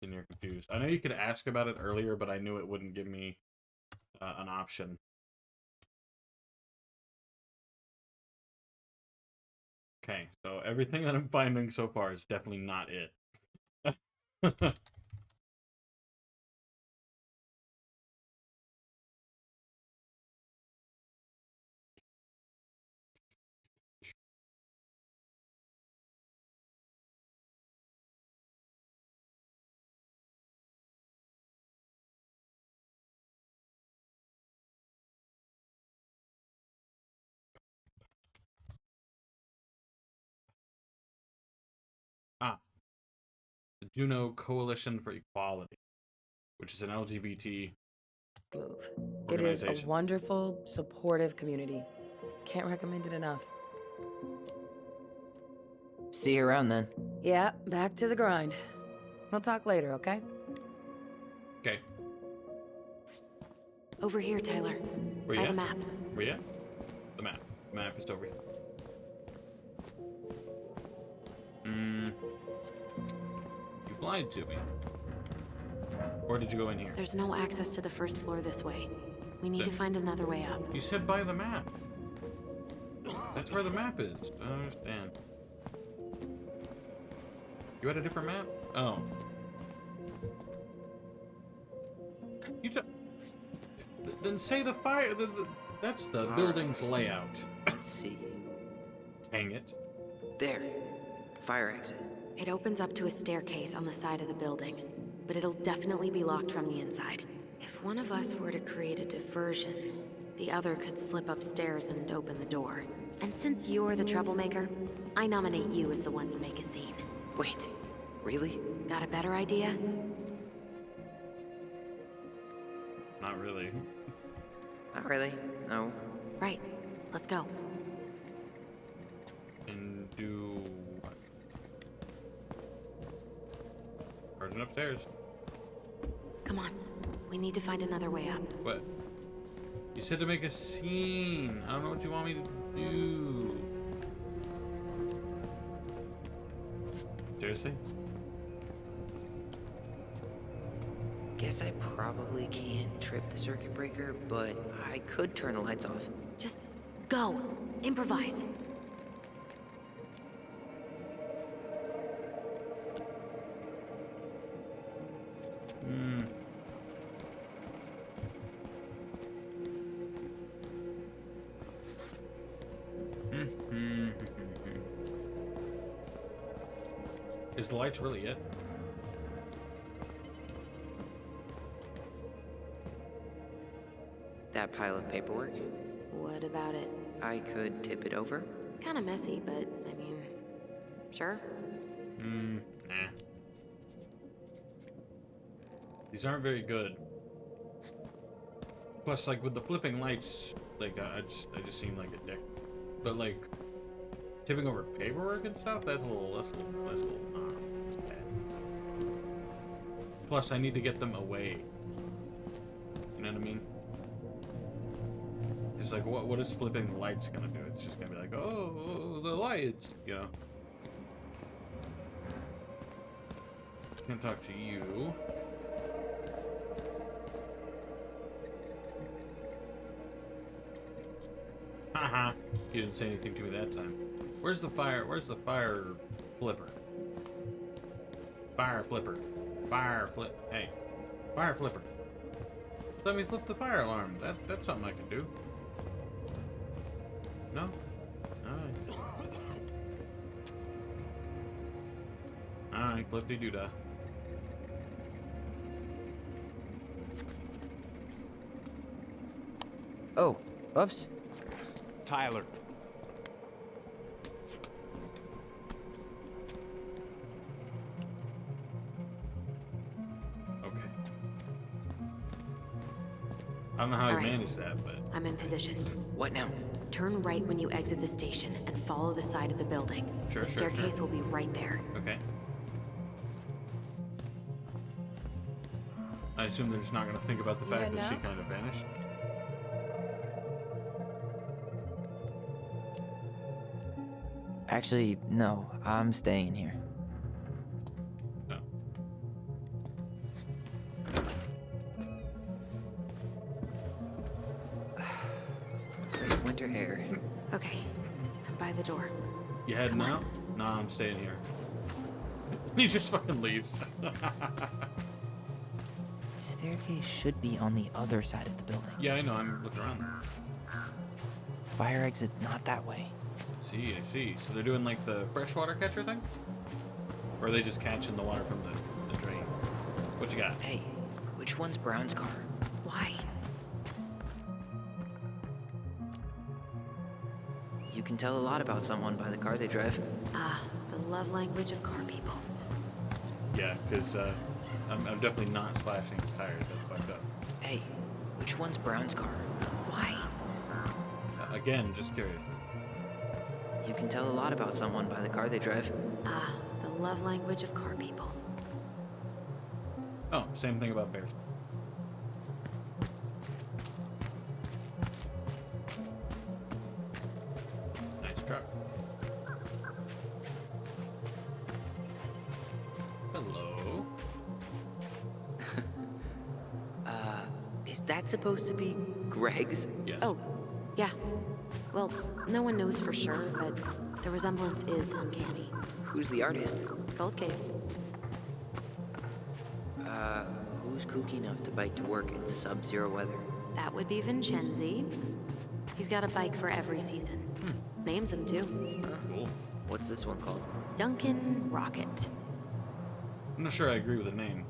sitting here confused. I know you could ask about it earlier, but I knew it wouldn't give me an option. Okay, so everything that I'm finding so far is definitely not it. The Juneau Coalition for Equality, which is an LGBT move. It is a organization. wonderful, supportive community. Can't recommend it enough. See you around then. Yeah, back to the grind. We'll talk later, okay? Okay. Over here, Tyler. Where By you the at? map. Where you at? The map. The map is over here. You lied to me. Or did you go in here? There's no access to the first floor this way. We need to find another way up. You said by the map. That's where the map is. I don't understand. You had a different map? Oh. You then say the fire. That's the building's layout. Let's see. Hang it. There. Fire exit. It opens up to a staircase on the side of the building, but it'll definitely be locked from the inside. If one of us were to create a diversion, the other could slip upstairs and open the door. And since you're the troublemaker, I nominate you as the one to make a scene. Wait. Really? Got a better idea? Not really. Not really. No. Right. Let's go. And do what? Garden upstairs. Come on. We need to find another way up. What? You said to make a scene. I don't know what you want me to do. Seriously? Guess I probably can't trip the circuit breaker, but I could turn the lights off. Just go. Improvise. Is the lights really it? That pile of paperwork? What about it? I could tip it over. Kind of messy, but I mean, sure. Nah. These aren't very good. Plus, like with the flipping lights, like I just seem like a dick. But like tipping over paperwork and stuff, that's a little that's bad. Plus, I need to get them away. You know what I mean? It's like, what is flipping the lights gonna do? It's just gonna be like, oh, the lights, you know. Can't talk to you. Haha. You didn't say anything to me that time. Where's the fire? Where's the fire flipper? Fire flipper. Fire flip. Hey. Fire flipper. Let me flip the fire alarm. That's something I can do. No? Alright. Alright, flippity-doo-dah. Oh, oops. Tyler. Okay. I don't know how All you right. managed that, but... I'm in position. What now? Turn right when you exit the station and follow the side of the building. Sure, The sure, sure. staircase will be right there. Okay. I assume they're just not going to think about the Yeah, fact that she no. kind of vanished. Actually, no. I'm staying here. No. Great winter air. Okay, I'm by the door. You heading Come on. out? Nah, I'm staying here. He just fucking leaves. Staircase should be on the other side of the building. Yeah, I know. I'm looking around. Fire exit's not that way. I see. So they're doing like the freshwater catcher thing? Or are they just catching the water from the drain? What you got? Hey, which one's Brown's car? Why? You can tell a lot about someone by the car they drive. Ah, the love language of car people. Yeah, because I'm definitely not slashing his tires. That's fucked up. Hey, which one's Brown's car? Why? Again, just curious. You can tell a lot about someone by the car they drive. Ah, the love language of car people. Oh, same thing about bears. Nice truck. Hello. Is that supposed to be Greg's? Yes. Oh, yeah. Well, no one knows for sure, but the resemblance is uncanny. Who's the artist? Cold case. Who's kooky enough to bike to work in sub-zero weather? That would be Vincenzi. He's got a bike for every season. Names him too. Cool. What's this one called? Duncan Rocket. I'm not sure I agree with the name.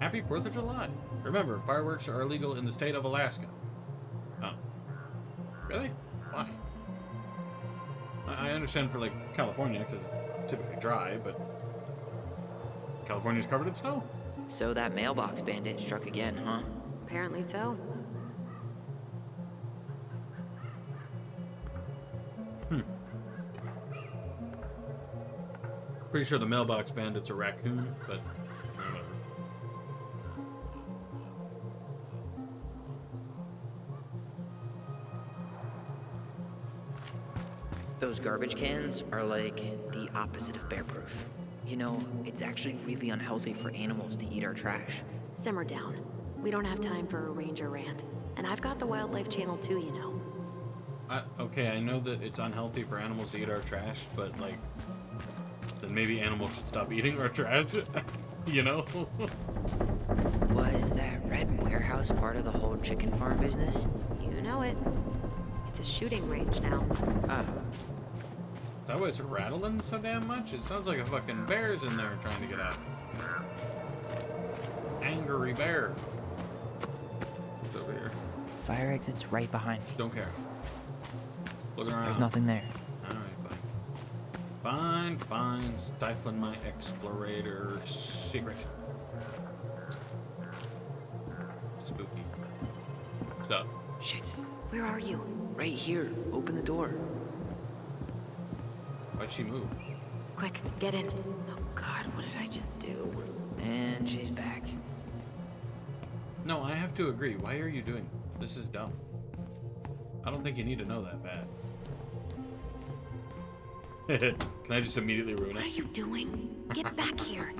Happy 4th of July. Remember, fireworks are illegal in the state of Alaska. Oh. Really? Why? I understand for, like, California, because it's typically dry, but California's covered in snow. So that mailbox bandit struck again, huh? Apparently so. Pretty sure the mailbox bandit's a raccoon, but whatever. Those garbage cans are like the opposite of bear-proof. You know, it's actually really unhealthy for animals to eat our trash. Simmer down. We don't have time for a ranger rant. And I've got the Wildlife Channel too, you know. Okay, I know that it's unhealthy for animals to eat our trash, but, like, then maybe animals should stop eating our trash, you know? Was that red warehouse part of the whole chicken farm business? You know it. It's a shooting range now. Ah, Is that why it's rattling so damn much? It sounds like a fucking bear's in there trying to get out. Angry bear. It's over here. fire exit's right behind me. Don't care. Looking around. There's nothing there. Alright, fine. Fine. Stifling my explorator secret. Spooky. Stop. Shit. Where are you? Right here. Open the door. Why'd she move? Quick, get in. Oh God, what did I just do? And she's back. No, I have to agree. Why are you doing this? Is dumb. I don't think you need to know that bad. Can I just immediately ruin What are it? you doing? Get back here.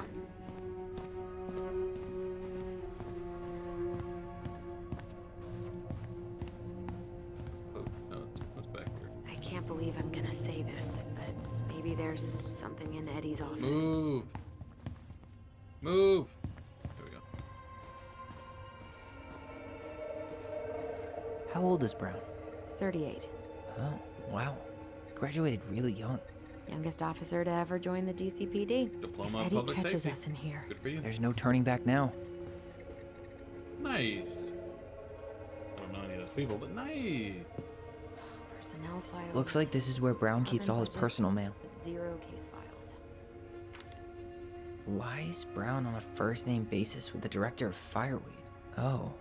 Oh, no, what's back here? I can't believe I'm gonna say this, but maybe there's something in Eddie's office. Move. Move. There we go. How old is Brown? 38. Oh, wow. Graduated really young. Youngest officer to ever join the DCPD. Diploma If of Eddie Public catches Safety. us in here. Good for you. There's no turning back now. Nice. I don't know any of those people, but nice. Personnel files. Looks like this is where Brown keeps all his budgets, personal mail. but 0 case files. Why is Brown on a first-name basis with the director of Fireweed? Oh,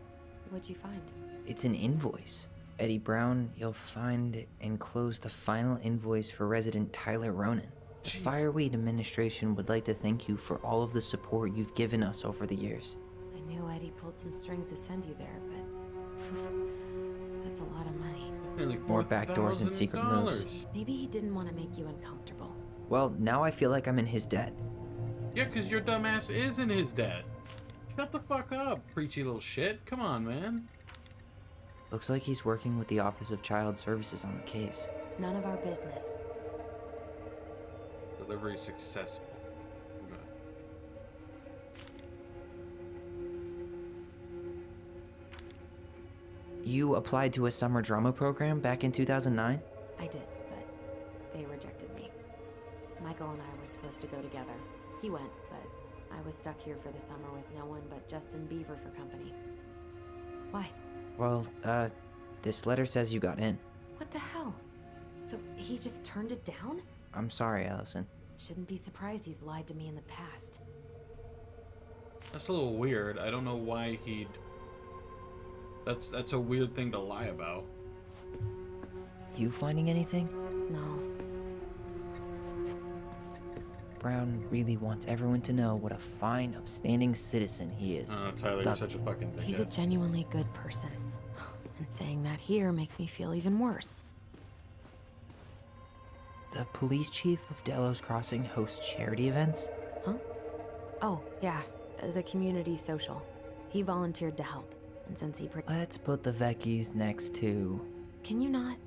What'd you find? it's an invoice. Eddie Brown, you'll find enclosed the final invoice for resident Tyler Ronan. The Jeez. Fireweed administration would like to thank you for all of the support you've given us over the years. I knew Eddie pulled some strings to send you there, but that's a lot of money. Nearly More backdoors and secret moves. $4,000. Maybe he didn't want to make you uncomfortable. Well, now I feel like I'm in his debt. Yeah, because your dumbass isn't his dad. Shut the fuck up, preachy little shit. Come on, man. Looks like he's working with the Office of Child Services on the case. None of our business. Delivery successful. Okay. You applied to a summer drama program back in 2009? I did, but they rejected me. Michael and I were supposed to go together. He went, but I was stuck here for the summer with no one but Justin Beaver for company. Why? Well, this letter says you got in. What the hell? So he just turned it down? I'm sorry, Allison. Shouldn't be surprised he's lied to me in the past. That's a little weird. I don't know why he'd... That's a weird thing to lie about. You finding anything? No. Brown really wants everyone to know what a fine, upstanding citizen he is. Oh, Tyler, you're Doesn't such a fucking dickhead. He's a genuinely good person. And saying that here makes me feel even worse. The police chief of Delos Crossing hosts charity events? Huh? Oh, yeah. The community social. He volunteered to help. And since he... Let's put the Vecchies next to... Can you not?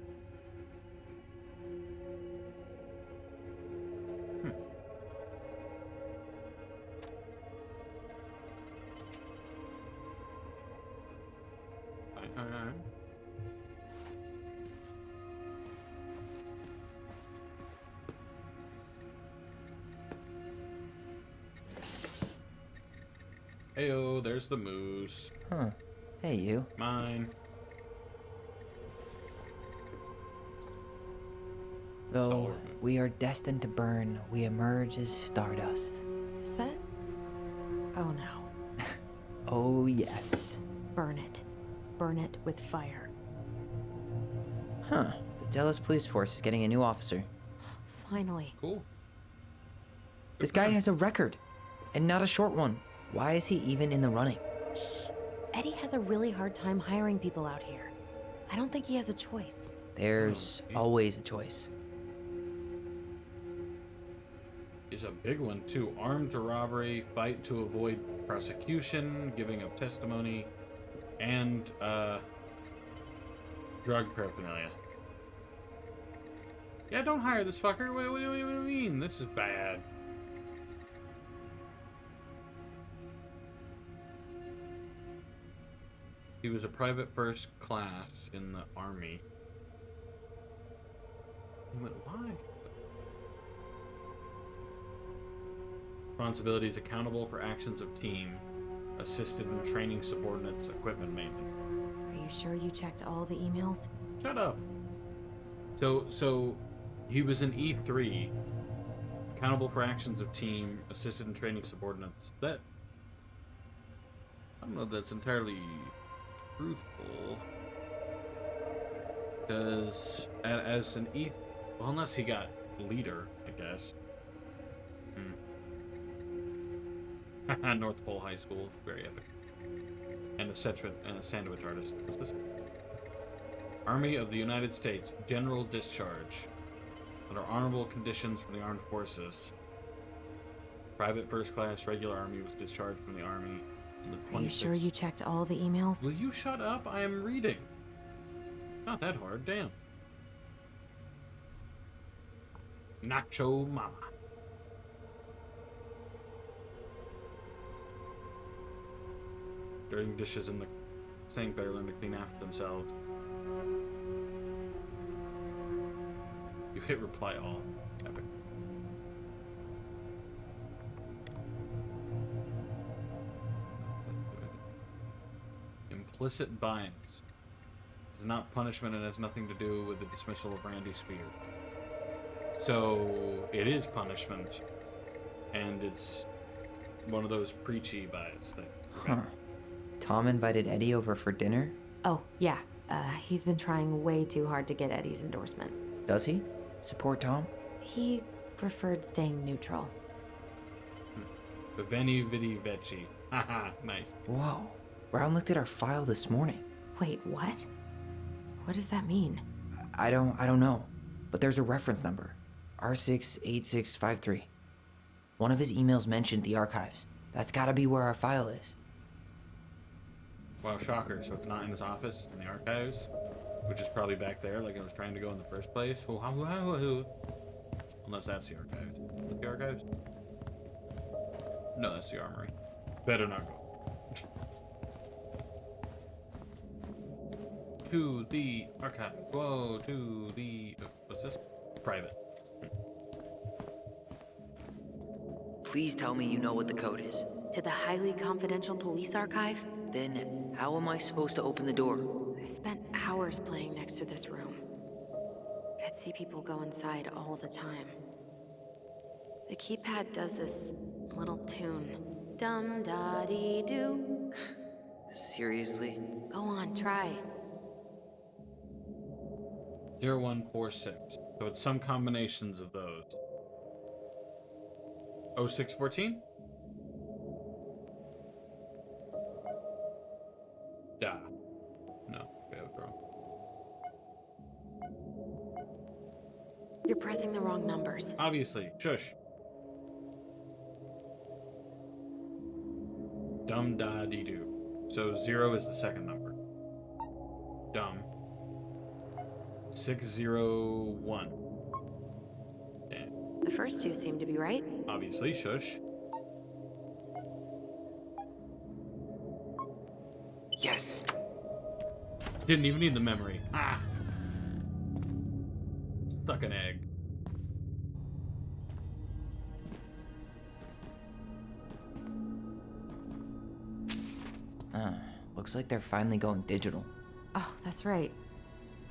Heyo, there's the moose. Huh. Hey, you. Mine. Though we are destined to burn, we emerge as stardust. Is that... Oh no. Oh, yes. Burn it. Burn it with fire. Huh. The Delos Police Force is getting a new officer. Finally. Cool. This guy has a record, and not a short one. Why is he even in the running? Shh. Eddie has a really hard time hiring people out here. I don't think he has a choice. There's always a choice. Is a big one too. Armed robbery, fight to avoid prosecution, giving up testimony, and drug paraphernalia. Yeah, don't hire this fucker. What do you mean? This is bad. He was a private first class in the army. He went, why? Responsibilities accountable for actions of team, assisted in training subordinates, equipment maintenance. Are you sure you checked all the emails? Shut up. So he was an E3, accountable for actions of team, assisted in training subordinates. That, I don't know if that's entirely truthful, because as an E, well, unless he got leader, I guess. North Pole High School, very epic. And a sandwich artist. What's this? Army of the United States, General Discharge. Under honorable conditions from the armed forces. Private first class regular army was discharged from the army on the 26th. Are you sure you checked all the emails? Will you shut up? I am reading. Not that hard, damn. Nacho Mama. Dirty dishes in the sink, better learn to clean after themselves. You hit reply all. Epic. Implicit bias. It's not punishment and has nothing to do with the dismissal of Randy Spears. So it is punishment, and it's one of those preachy bias things. Huh. Tom invited Eddie over for dinner? Oh, yeah. He's been trying way too hard to get Eddie's endorsement. Does he? Support Tom? He preferred staying neutral. Veni vidi veci. Haha, nice. Whoa. Brown looked at our file this morning. Wait, what? What does that mean? I don't know. But there's a reference number. R68653. One of his emails mentioned the archives. That's gotta be where our file is. Wow, shocker. So it's not in his office, it's in the archives, which is probably back there, like it was trying to go in the first place. Unless that's the archives. Is it the archives? No, that's the armory. Better not go. To the archive. Whoa, to the... what's this? Private. Please tell me you know what the code is. To the highly confidential police archive? Then how am I supposed to open the door? I spent hours playing next to this room. I'd see people go inside all the time. The keypad does this little tune. Dum-da-dee-doo. Seriously? Go on, try. 0146. So it's some combinations of those. 0614? Yeah. No, okay, I was wrong. You're pressing the wrong numbers. Obviously. Shush. Dum da dee doo. So 0 is the second number. Dumb. 601. Damn. The first two seem to be right. Obviously, shush. Yes. Didn't even need the memory. Ah! Stuck an egg. Looks like they're finally going digital. Oh, that's right.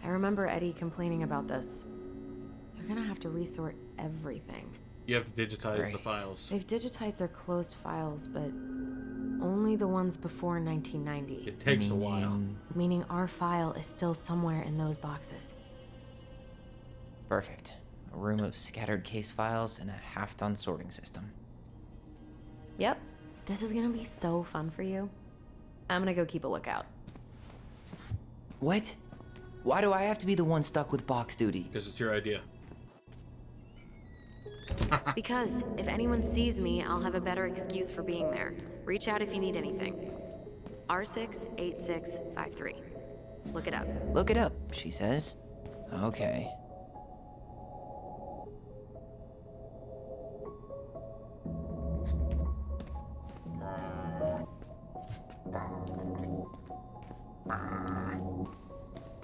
I remember Eddie complaining about this. They're gonna have to resort everything. You have to digitize the files. They've digitized their closed files, but only the ones before 1990. It takes a while. Meaning our file is still somewhere in those boxes. Perfect. A room of scattered case files and a half-done sorting system. Yep. This is gonna be so fun for you. I'm gonna go keep a lookout. What? Why do I have to be the one stuck with box duty? Because it's your idea. Because if anyone sees me, I'll have a better excuse for being there. Reach out if you need anything. R68653. Look it up. Look it up, she says. Okay.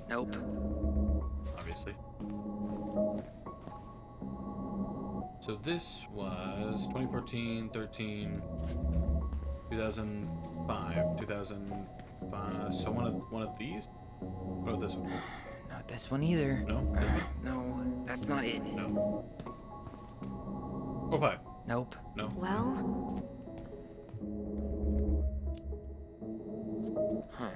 Nope. Obviously. So this was 2014, 13, 2005, 2005. So one of these? What about this one? Not this one either. No? No, that's not it. No. 05. Nope. No. Well, Huh.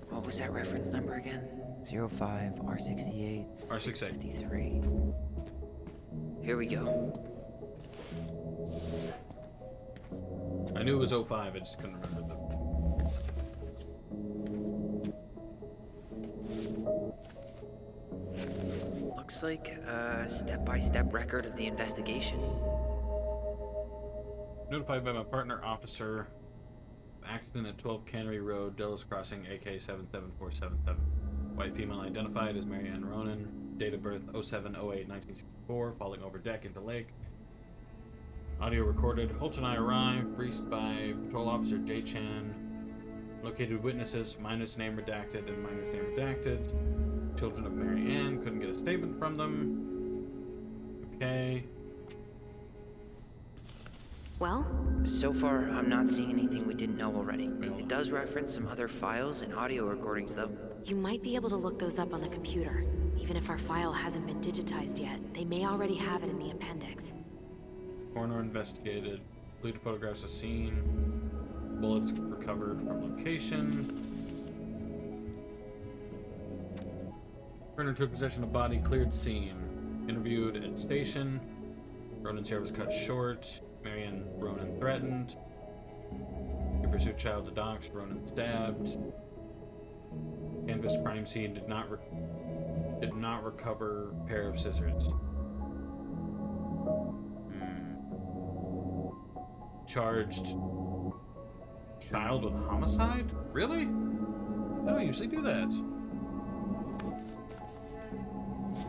What was that reference number again? 05, R68, R68. 53. Here we go. I knew it was 05, I just couldn't remember the... Looks looks like a step-by-step record of the investigation. Notified by my partner officer. Accident at 12 Cannery Road, Dulles Crossing, AK 77477. White female identified as Mary Ann Ronan. Date of birth 07/08/1964. Falling over deck into lake. Audio recorded. Holt and I arrived. Briefed by Patrol Officer J. Chan. Located witnesses. Minor's name redacted and minor's name redacted. Children of Mary Ann. Couldn't get a statement from them. Okay. Well? So far, I'm not seeing anything we didn't know already. It does reference some other files and audio recordings, though. You might be able to look those up on the computer. Even if our file hasn't been digitized yet, they may already have it in the appendix. Coroner investigated. Bleed photographs of scene. Bullets recovered from location. Coroner took possession of body, cleared scene. Interviewed at station. Ronan's hair was cut short. Marianne Ronan threatened. He pursued child to docks. Ronan stabbed. Canvassed crime scene. Did not recover pair of scissors. Charged child with homicide? Really? I don't usually do that.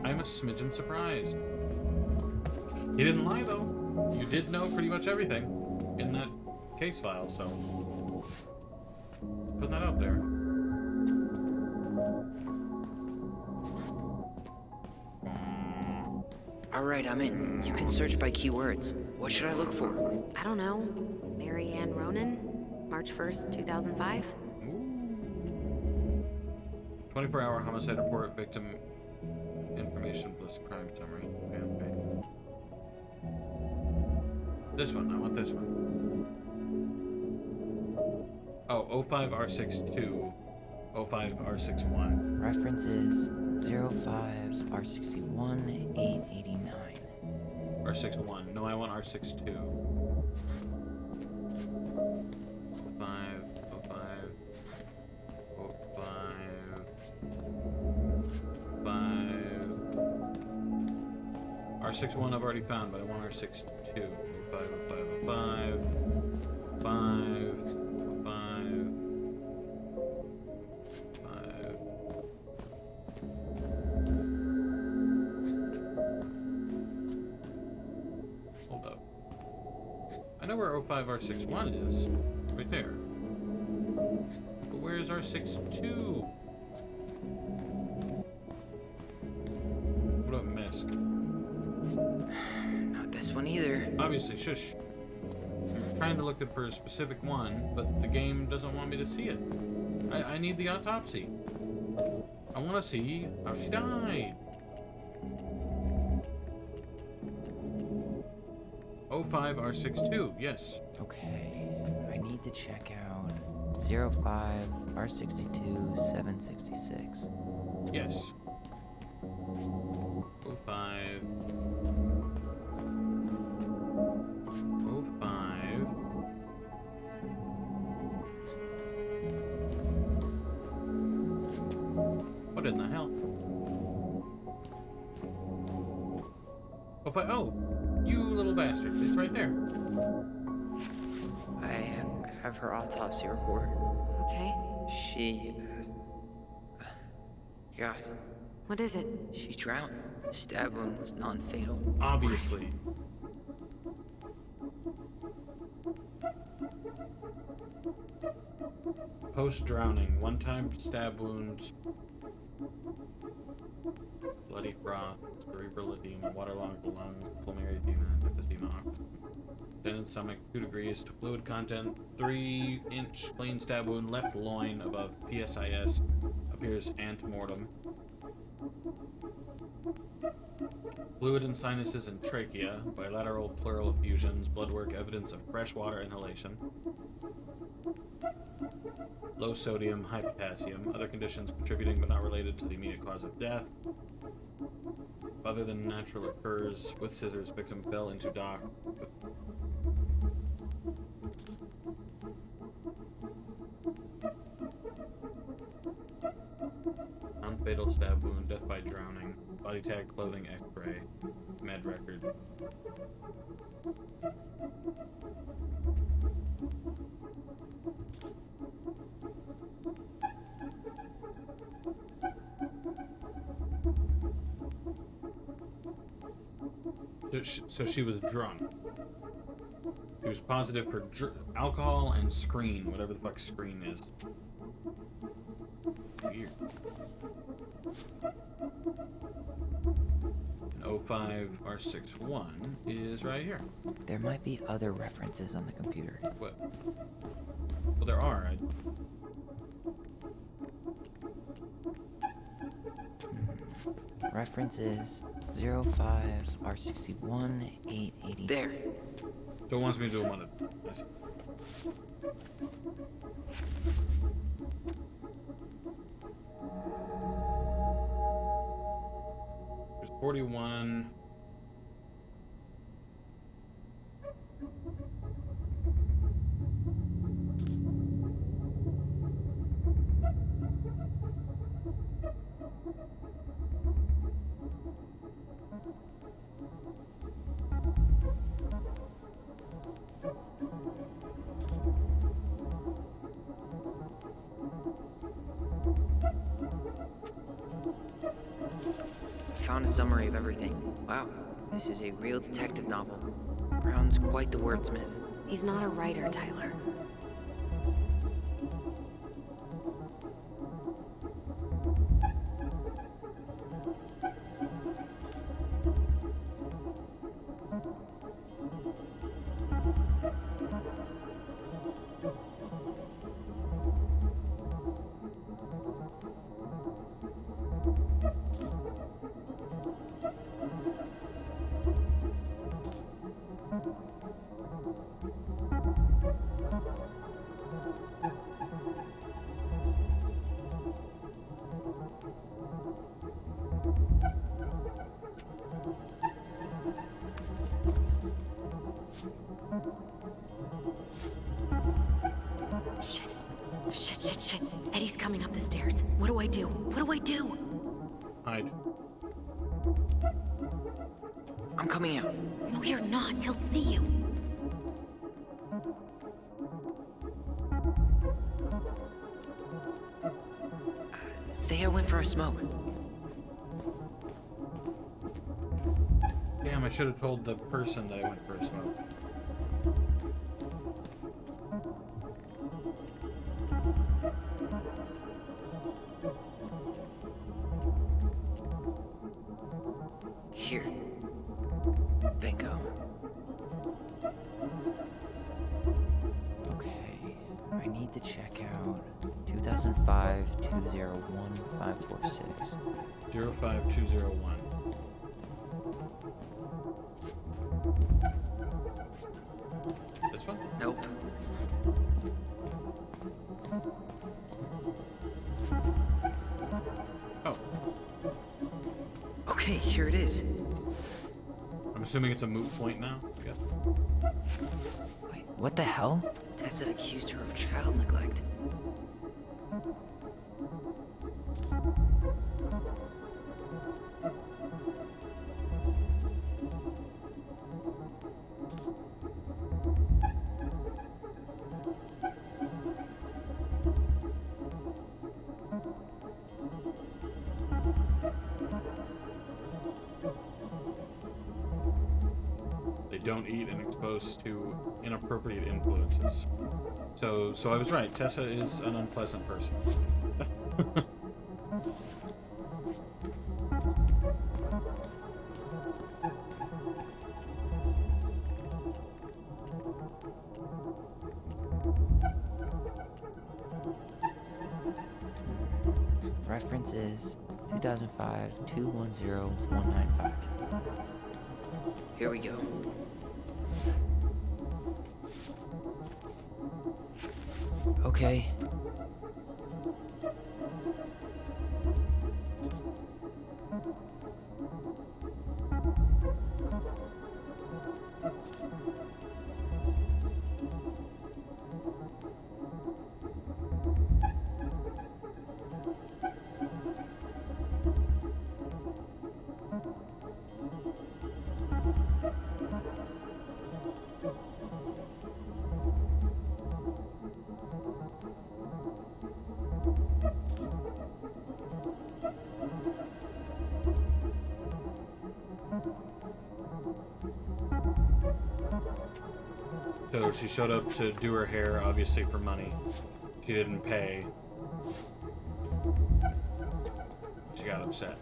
I'm a smidgen surprised. He didn't lie, though. You did know pretty much everything in that case file, so putting that out there. Alright, I'm in. You can search by keywords. What should I look for? I don't know. Mary Ann Ronan? March 1st, 2005? 24-hour homicide report, victim information plus crime summary. Okay. This one, I want this one. Oh, 05R62. 05R61. Reference is 05R61-889. R61. No, I want R62. 05. R61 I've already found, but I want R62. 05. Hold up. I know where 05R61 is. Right there. But where's R62? What up, Misk? Not this one either. Obviously, shush. I'm trying to look for a specific one, but the game doesn't want me to see it. I need the autopsy. I want to see how she died. 05R62, yes. Okay, I need to check out 05R62-766. Yes. 05. 05. What in the hell? 05. Oh, you little bastard. It's right there. I have her autopsy report. Okay. She... God. What is it? She drowned. Stab wound was non-fatal. Obviously. Post-drowning, one-time stab wound, bloody froth, cerebral edema, waterlogged lung, pulmonary edema, emphysema, tendon stomach, 2 degrees, fluid content, 3-inch plain stab wound, left loin above PSIS, appears antemortem. Fluid in sinuses and trachea, bilateral pleural effusions, blood work, evidence of freshwater inhalation. Low sodium, high potassium, other conditions contributing but not related to the immediate cause of death. Other than natural occurs, with scissors, victim fell into dock. Non-fatal stab wound, death by drowning. Body tag, clothing, X-ray, med record. So she was drunk. She was positive for alcohol and screen, whatever the fuck screen is. Weird. An 05 R61 is right here. There might be other references on the computer. What? Well, there are. References 05 R61 880. There. So it wants me to do one. I see. There's 41. Found a summary of everything. Wow, this is a real detective novel. Brown's quite the wordsmith. He's not a writer, Tyler. Shit. Eddie's coming up the stairs. What do I do? What do I do? Hide. I'm coming out. No, you're not. He'll see you. Say I went for a smoke. Damn, I should have told the person that I went for a smoke. Here. Bingo. Okay, I need to check out 2005 201 546. 05201. This one? Nope. Oh. Okay, here it is. I'm assuming it's a moot point now, I guess. Wait, what the hell? Tessa accused her of child neglect. They don't eat and exposed to inappropriate influences. So I was right. Tessa is an unpleasant person. Reference is 2005 210 195. Here we go. Okay. So she showed up to do her hair, obviously for money. She didn't pay. She got upset.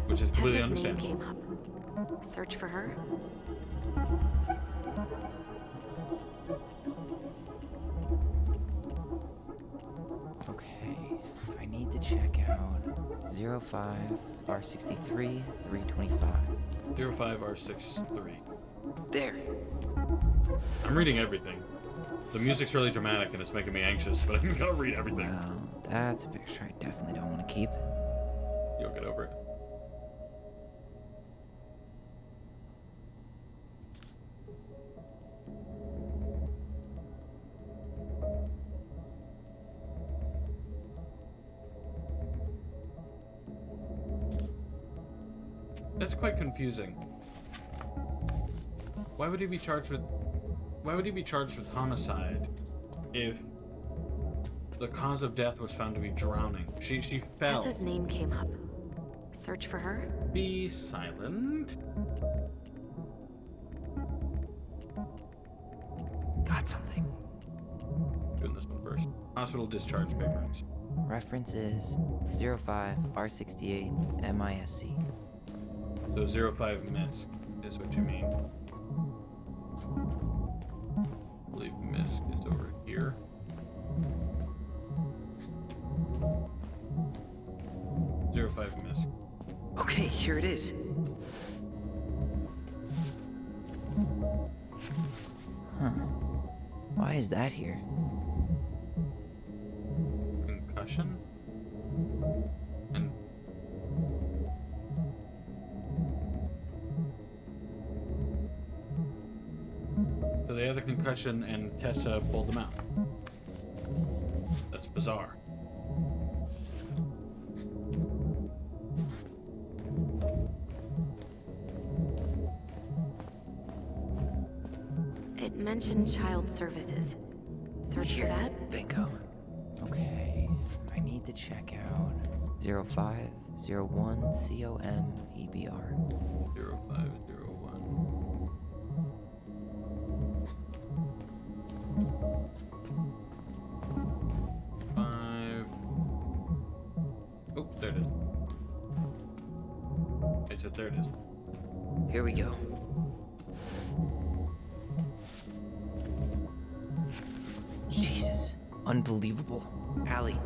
Which is completely Tessa's name understandable. came up. Search for her? Okay, I need to check out 05 R63 325. 05R63. There. I'm reading everything. The music's really dramatic and it's making me anxious, but I'm gonna read everything. Well, that's a picture I definitely don't want to keep. You'll get over it. That's quite confusing. Why would he be charged with homicide if the cause of death was found to be drowning? She fell. Tessa's name came up. Search for her? Be silent. Got something. Doing this one first. Hospital discharge papers. Reference is 05 R68 MISC. So 05 MISC is what you mean. I believe MISC is over here. Zero 05 MISC. Okay, here it is. Huh. Why is that here? Concussion? And so they had the concussion and Tessa pulled them out. That's bizarre. It mentioned child services. Search for that? Bingo. Okay, I need to check out 0501 COMEBR. 0501. Oh, there it is. I said there it is. Here we go. Jesus, unbelievable. Allie,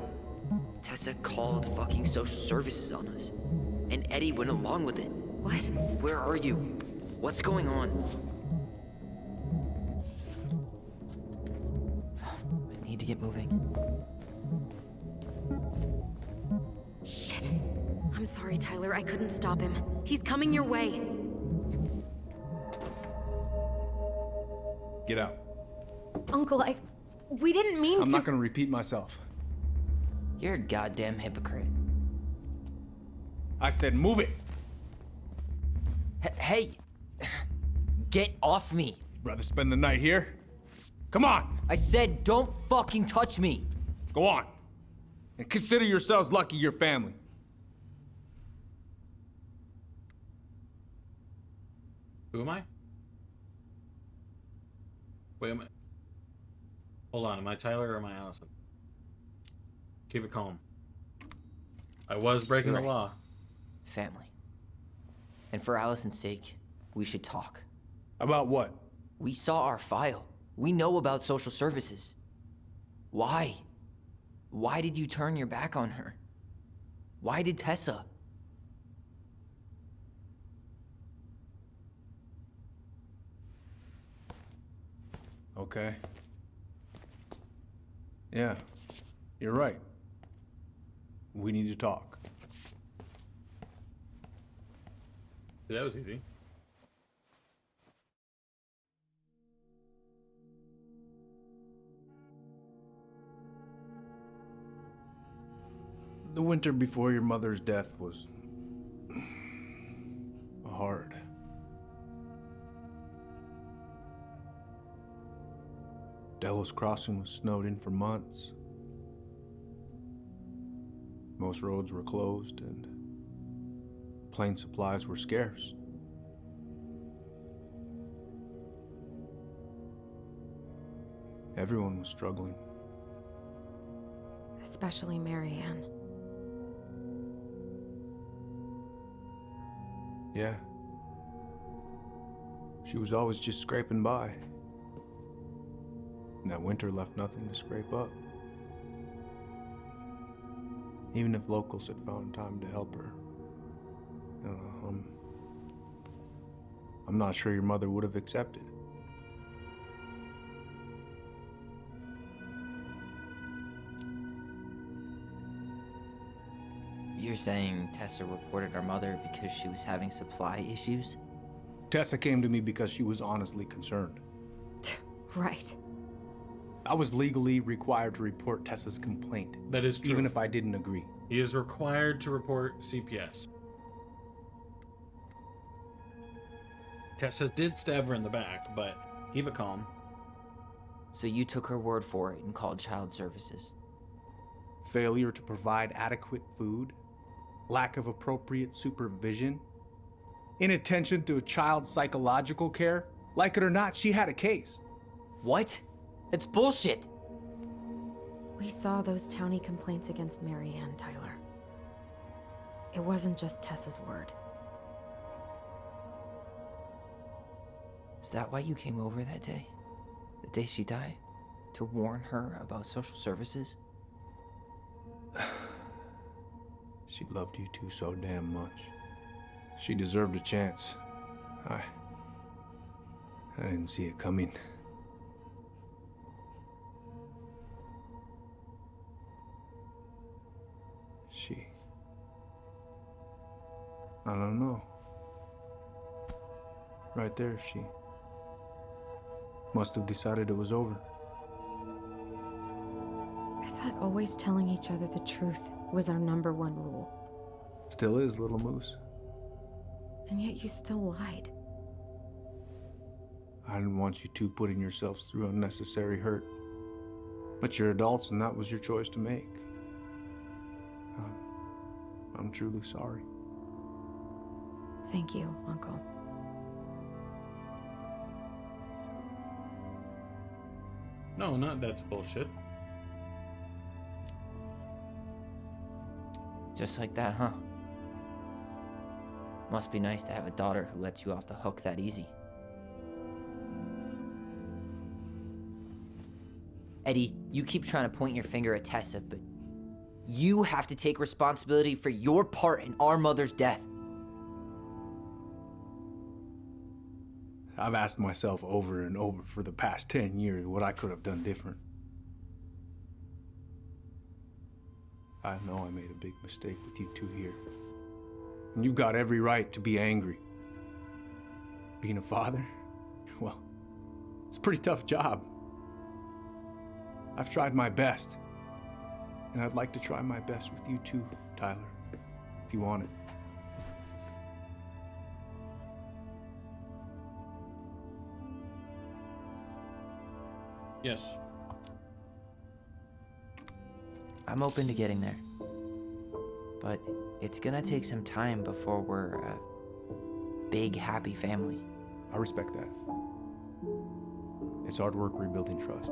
Tessa called fucking social services on us. And Eddie went along with it. What? Where are you? What's going on? I need to get moving. Shit. I'm sorry, Tyler. I couldn't stop him. He's coming your way. Get out. Uncle, we didn't mean to. I'm not gonna repeat myself. You're a goddamn hypocrite. I said move it. Hey! Get off me! Rather spend the night here? Come on! I said don't fucking touch me! Go on. And consider yourselves lucky you're family. Who am I? Wait, am I? Hold on, am I Tyler or am I Allison? Keep it calm. I was breaking the law. Family. And for Allison's sake, we should talk. About what? We saw our file. We know about social services. Why? Why did you turn your back on her? Why did Tessa? Okay. Yeah, you're right. We need to talk. That was easy. The winter before your mother's death was hard. Delos Crossing was snowed in for months. Most roads were closed and plane supplies were scarce. Everyone was struggling. Especially Marianne. Yeah. She was always just scraping by. And that winter left nothing to scrape up. Even if locals had found time to help her. I don't know, I'm not sure your mother would have accepted. You're saying Tessa reported our mother because she was having supply issues? Tessa came to me because she was honestly concerned. Right. I was legally required to report Tessa's complaint. That is true. Even if I didn't agree. He is required to report CPS. Tessa did stab her in the back, but keep it calm. So you took her word for it and called child services. Failure to provide adequate food, lack of appropriate supervision, inattention to a child's psychological care. Like it or not, she had a case. What? It's bullshit! We saw those townie complaints against Marianne, Tyler. It wasn't just Tessa's word. Is that why you came over that day? The day she died? To warn her about social services? She loved you two so damn much. She deserved a chance. I didn't see it coming. I don't know. Right there, she must have decided it was over. I thought always telling each other the truth was our number one rule. Still is, little moose. And yet you still lied. I didn't want you two putting yourselves through unnecessary hurt. But you're adults and that was your choice to make. I'm truly sorry. Thank you, Uncle. No, not that's bullshit. Just like that, huh? Must be nice to have a daughter who lets you off the hook that easy. Eddie, you keep trying to point your finger at Tessa, but you have to take responsibility for your part in our mother's death. I've asked myself over and over for the past 10 years what I could have done different. I know I made a big mistake with you two here. And you've got every right to be angry. Being a father? Well, it's a pretty tough job. I've tried my best. And I'd like to try my best with you too, Tyler, if you want it. Yes. I'm open to getting there. But it's gonna take some time before we're a big, happy family. I respect that. It's hard work rebuilding trust.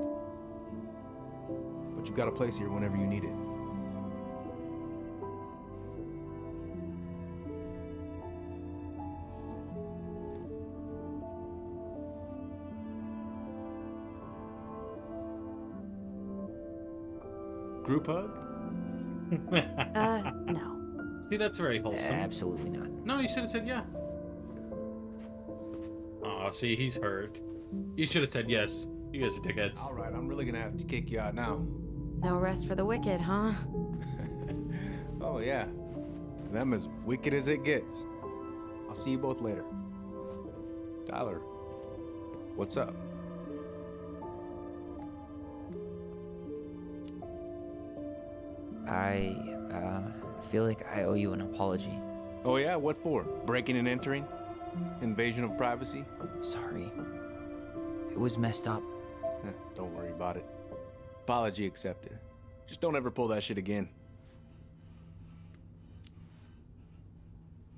But you've got a place here whenever you need it. Group hug? No. See, that's very wholesome. Absolutely not. No, you should have said yeah. Oh, see, he's hurt. You should have said yes. You guys are dickheads. All right, I'm really gonna have to kick you out now. No rest for the wicked, huh? Oh, yeah. Them as wicked as it gets. I'll see you both later. Tyler, what's up? I feel like I owe you an apology. Oh, yeah? What for? Breaking and entering? Invasion of privacy? Sorry. It was messed up. Don't worry about it. Apology accepted. Just don't ever pull that shit again.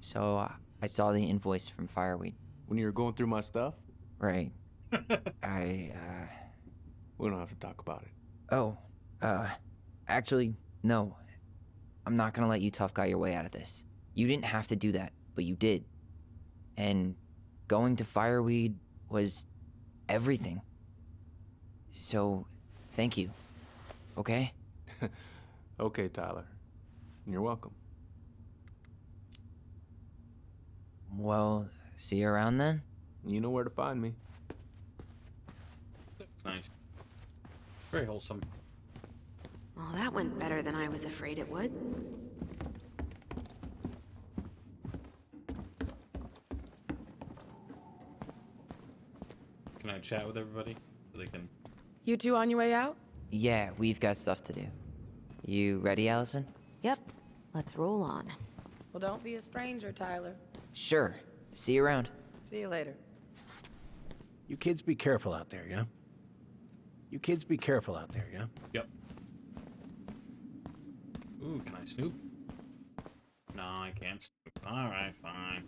So, I saw the invoice from Fireweed. When you were going through my stuff? Right. I We don't have to talk about it. Oh, actually, no. I'm not gonna let you tough guy your way out of this. You didn't have to do that, but you did. And going to Fireweed was everything. So, thank you. Okay? Okay, Tyler. You're welcome. Well, see you around then? You know where to find me. That's nice. Very wholesome. Well, that went better than I was afraid it would. Can I chat with everybody so they can? You two on your way out? Yeah, we've got stuff to do. You ready, Allison? Yep. Let's roll on. Well, don't be a stranger, Tyler. Sure. See you around. See you later. You kids be careful out there, yeah? You kids be careful out there, yeah? Yep. Ooh, can I snoop? No, I can't snoop. Alright, fine.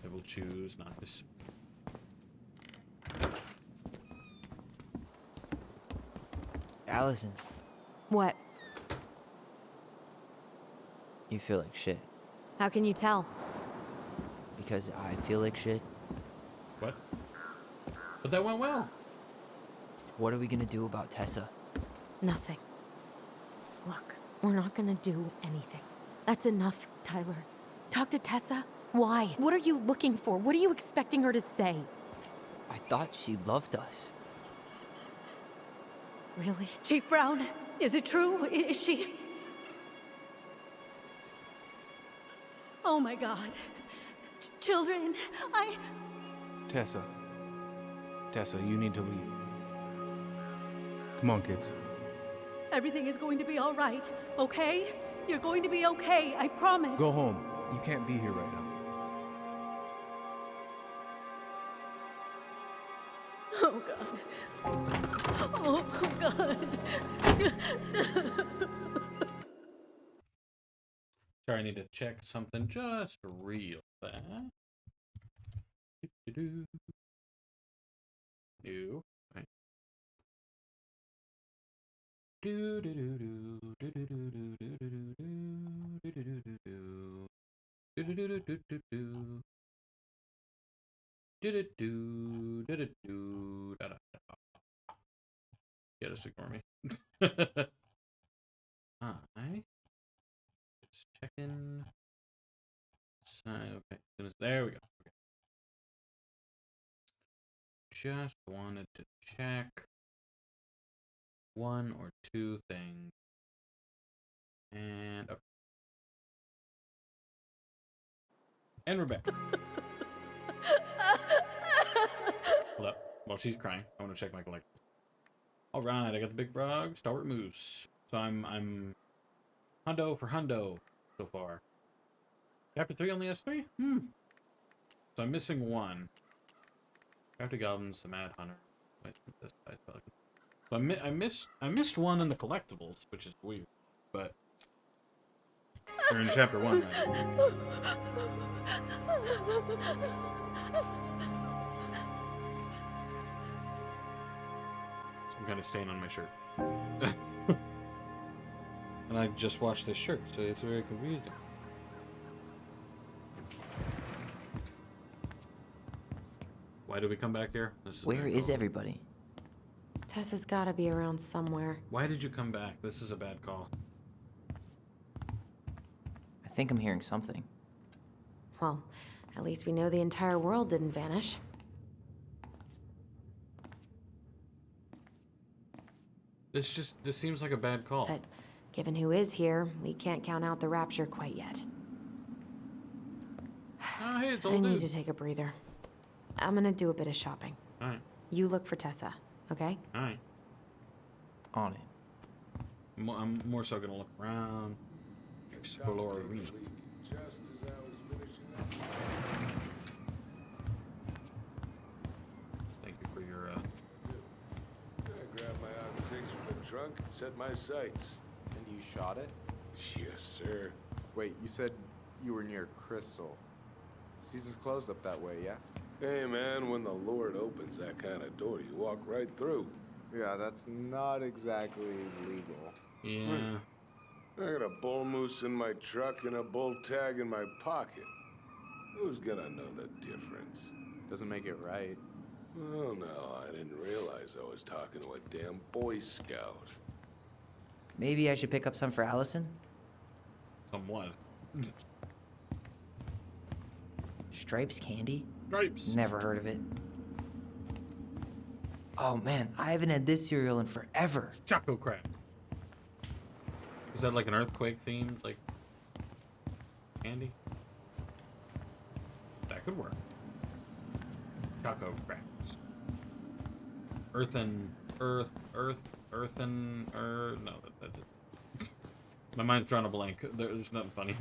I will choose not to. Allison, What? you feel like shit. How can you tell? Because I feel like shit. What? But that went well. What are we gonna do about Tessa? Nothing. Look, we're not gonna do anything. That's enough, Tyler. Talk to Tessa. Why? What are you looking for? What are you expecting her to say? I thought she loved us. Really? Chief Brown, is it true? Is she... Oh my God. Children, Tessa. Tessa, you need to leave. Come on, kids. Everything is going to be all right, okay? You're going to be okay, I promise. Go home. You can't be here right now. Oh God. Oh God. Sorry, I need to check something just real fast. New. Right. Yeah, just ignore me. I just checking. Okay, there we go. Okay. Just wanted to check one or two things. And okay. And we're back. Hold up. While she's crying, I want to check my collectibles. All right, I got the big frog, stalwart moose. So I'm hundo for hundo so far. Chapter 3 only has 3? So I'm missing one. Crafty goblins, the mad hunter. Wait, this guy's pelican. So I missed one in the collectibles, which is weird, but we're in chapter 1 right now. Some kind of stain on my shirt. And I just watched this shirt, so it's very confusing. Why did we come back here? Where is everybody? Tessa's gotta be around somewhere. Why did you come back? This is a bad call. I think I'm hearing something. Well, at least we know the entire world didn't vanish. This seems like a bad call. But given who is here, we can't count out the rapture quite yet. Oh, hey, it's I old need dude. to take a breather. I'm gonna do a bit of shopping. Alright. You look for Tessa, okay? Alright. On it. I'm more so gonna look around. Explore arena. Thank you for your I grabbed my odd six from the trunk and set my sights. And you shot it? Yes, sir. Wait, you said you were near Crystal. Season's closed up that way, yeah? Hey, man, when the Lord opens that kind of door, you walk right through. Yeah, that's not exactly legal. Yeah. I got a bull moose in my truck and a bull tag in my pocket. Who's gonna know the difference? Doesn't make it right. Oh, no, I didn't realize I was talking to a damn Boy Scout. Maybe I should pick up some for Allison? Somewhat. Stripes candy? Stripes. Never heard of it. Oh man, I haven't had this cereal in forever. Choco Crack. Is that like an earthquake themed, like, candy? That could work. Choco Cracks. No, my mind's drawing a blank. There's nothing funny.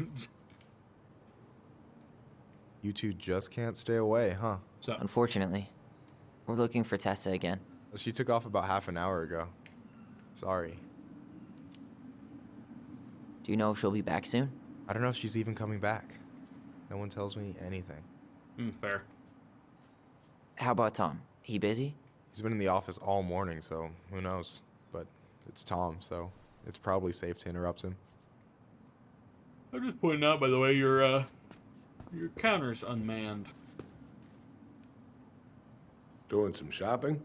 You two just can't stay away, huh? So, Unfortunately, we're looking for Tessa again. She took off about half an hour ago. Sorry. Do you know if she'll be back soon? I don't know if she's even coming back. No one tells me anything. fair. How about Tom? He busy? He's been in the office all morning, so who knows? But it's Tom, so it's probably safe to interrupt him. I'm just pointing out, by the way, your counter's unmanned. Doing some shopping?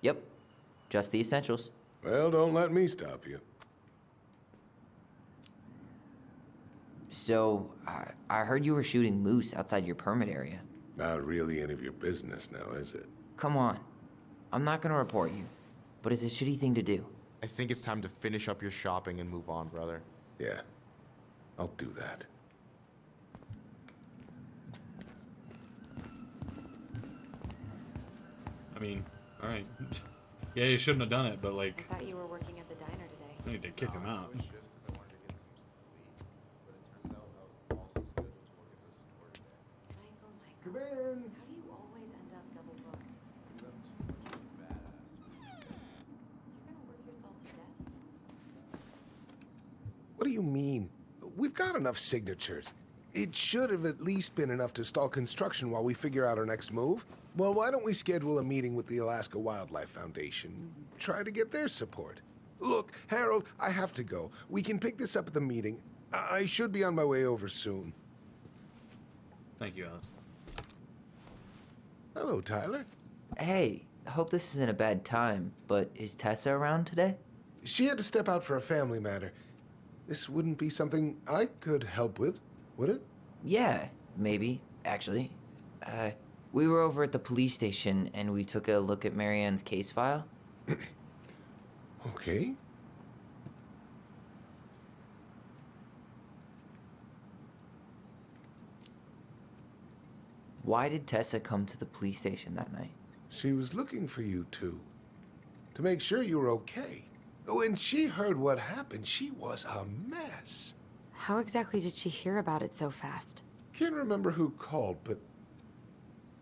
Yep. Just the essentials. Well, don't let me stop you. So, I heard you were shooting moose outside your permit area. Not really any of your business now, is it? Come on. I'm not gonna report you, but it's a shitty thing to do. I think it's time to finish up your shopping and move on, brother. Yeah, I'll do that. I mean, alright. Yeah, you shouldn't have done it, but like, I thought you were working at the diner today. I need to kick him out. Michael, how do you always end up double booked? You're gonna work yourself to death? What do you mean? We've got enough signatures. It should have at least been enough to stall construction while we figure out our next move. Well, why don't we schedule a meeting with the Alaska Wildlife Foundation? Try to get their support. Look, Harold, I have to go. We can pick this up at the meeting. I should be on my way over soon. Thank you, Alice. Hello, Tyler. Hey, I hope this isn't a bad time, but is Tessa around today? She had to step out for a family matter. This wouldn't be something I could help with, would it? Yeah, maybe, actually. We were over at the police station and we took a look at Marianne's case file. Okay. Why did Tessa come to the police station that night? She was looking for you two. To make sure you were okay. When she heard what happened, she was a mess. How exactly did she hear about it so fast? Can't remember who called, but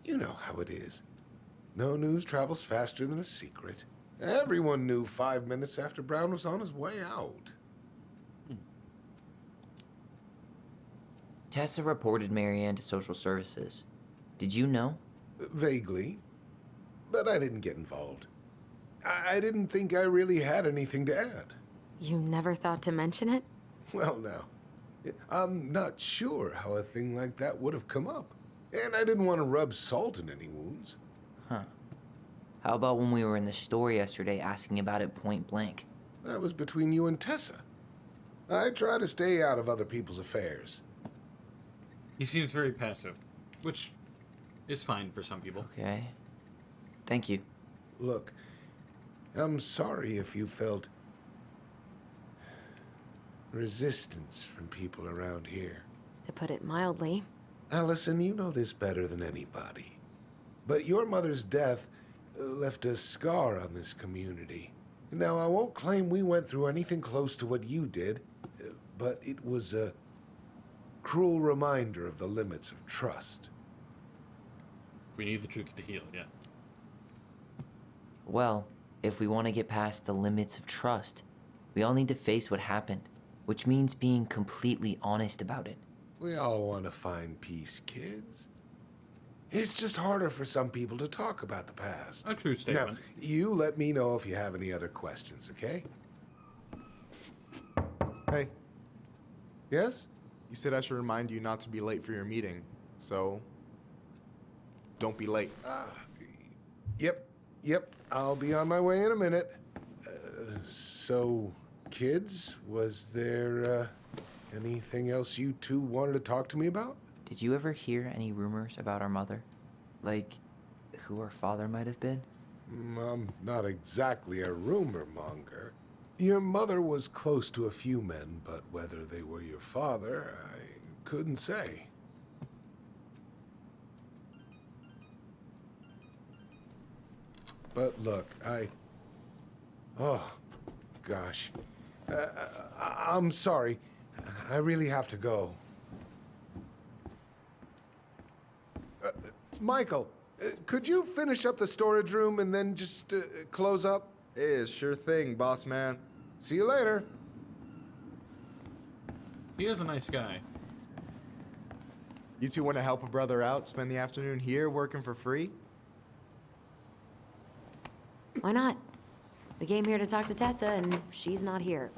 you know how it is. No news travels faster than a secret. Everyone knew 5 minutes after Brown was on his way out. Tessa reported Marianne to social services. Did you know? Vaguely, but I didn't get involved. I didn't think I really had anything to add. You never thought to mention it? Well, now, I'm not sure how a thing like that would have come up. And I didn't want to rub salt in any wounds. Huh. How about when we were in the store yesterday asking about it point blank? That was between you and Tessa. I try to stay out of other people's affairs. He seems very passive, which is fine for some people. Okay. Thank you. Look, I'm sorry if you felt resistance from people around here. To put it mildly. Allison, you know this better than anybody. But your mother's death left a scar on this community. Now, I won't claim we went through anything close to what you did, but it was a cruel reminder of the limits of trust. We need the truth to heal, yeah. Well, if we want to get past the limits of trust, we all need to face what happened, which means being completely honest about it. We all want to find peace, kids. It's just harder for some people to talk about the past. A true statement. Now, you let me know if you have any other questions, okay? Hey, Yes? you said I should remind you not to be late for your meeting, so don't be late. Yep. I'll be on my way in a minute. So, kids, was there anything else you two wanted to talk to me about? Did you ever hear any rumors about our mother? Like, who our father might have been? I'm not exactly a rumor monger. Your mother was close to a few men, but whether they were your father, I couldn't say. But look, oh, gosh. I'm sorry. I really have to go. Michael, could you finish up the storage room and then just close up? Sure thing, boss man. See you later. He is a nice guy. You two want to help a brother out, spend the afternoon here working for free? Why not? We came here to talk to Tessa, and she's not here.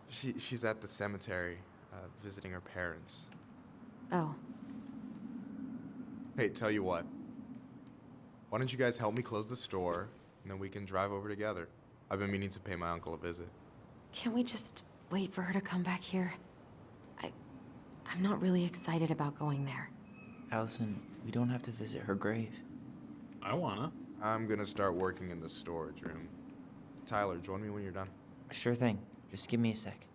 She's at the cemetery, visiting her parents. Oh. Hey, tell you what. Why don't you guys help me close the store, and then we can drive over together? I've been meaning to pay my uncle a visit. Can't we just wait for her to come back here? I'm not really excited about going there. Allison, we don't have to visit her grave. I wanna. I'm gonna start working in the storage room. Tyler, join me when you're done. Sure thing. Just give me a sec.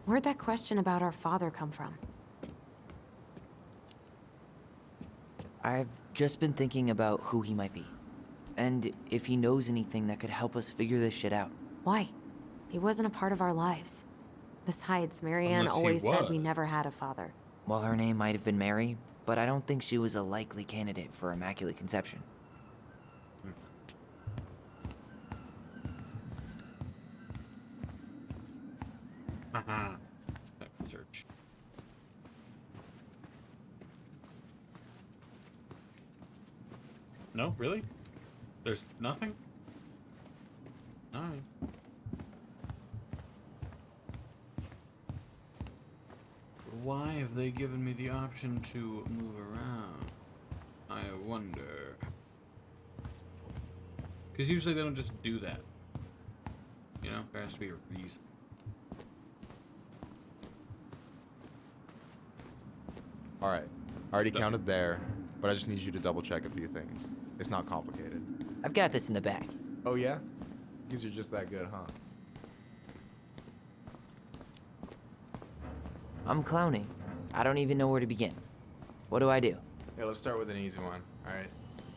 Where'd that question about our father come from? I've just been thinking about who he might be. And if he knows anything that could help us figure this shit out. Why? He wasn't a part of our lives. Besides, Marianne Unless he always said we was. never had a father. Well, her name might have been Mary, but I don't think she was a likely candidate for Immaculate Conception. Haha. Search. No, really? There's nothing? Alright. Why have they given me the option to move around? I wonder. Because usually they don't just do that. You know, there has to be a reason. All right. I already counted there, but I just need you to double check a few things. It's not complicated. I've got this in the bag. Oh, yeah? Because you're just that good, huh? I'm clowning. I don't even know where to begin. What do I do? Yeah, let's start with an easy one. All right.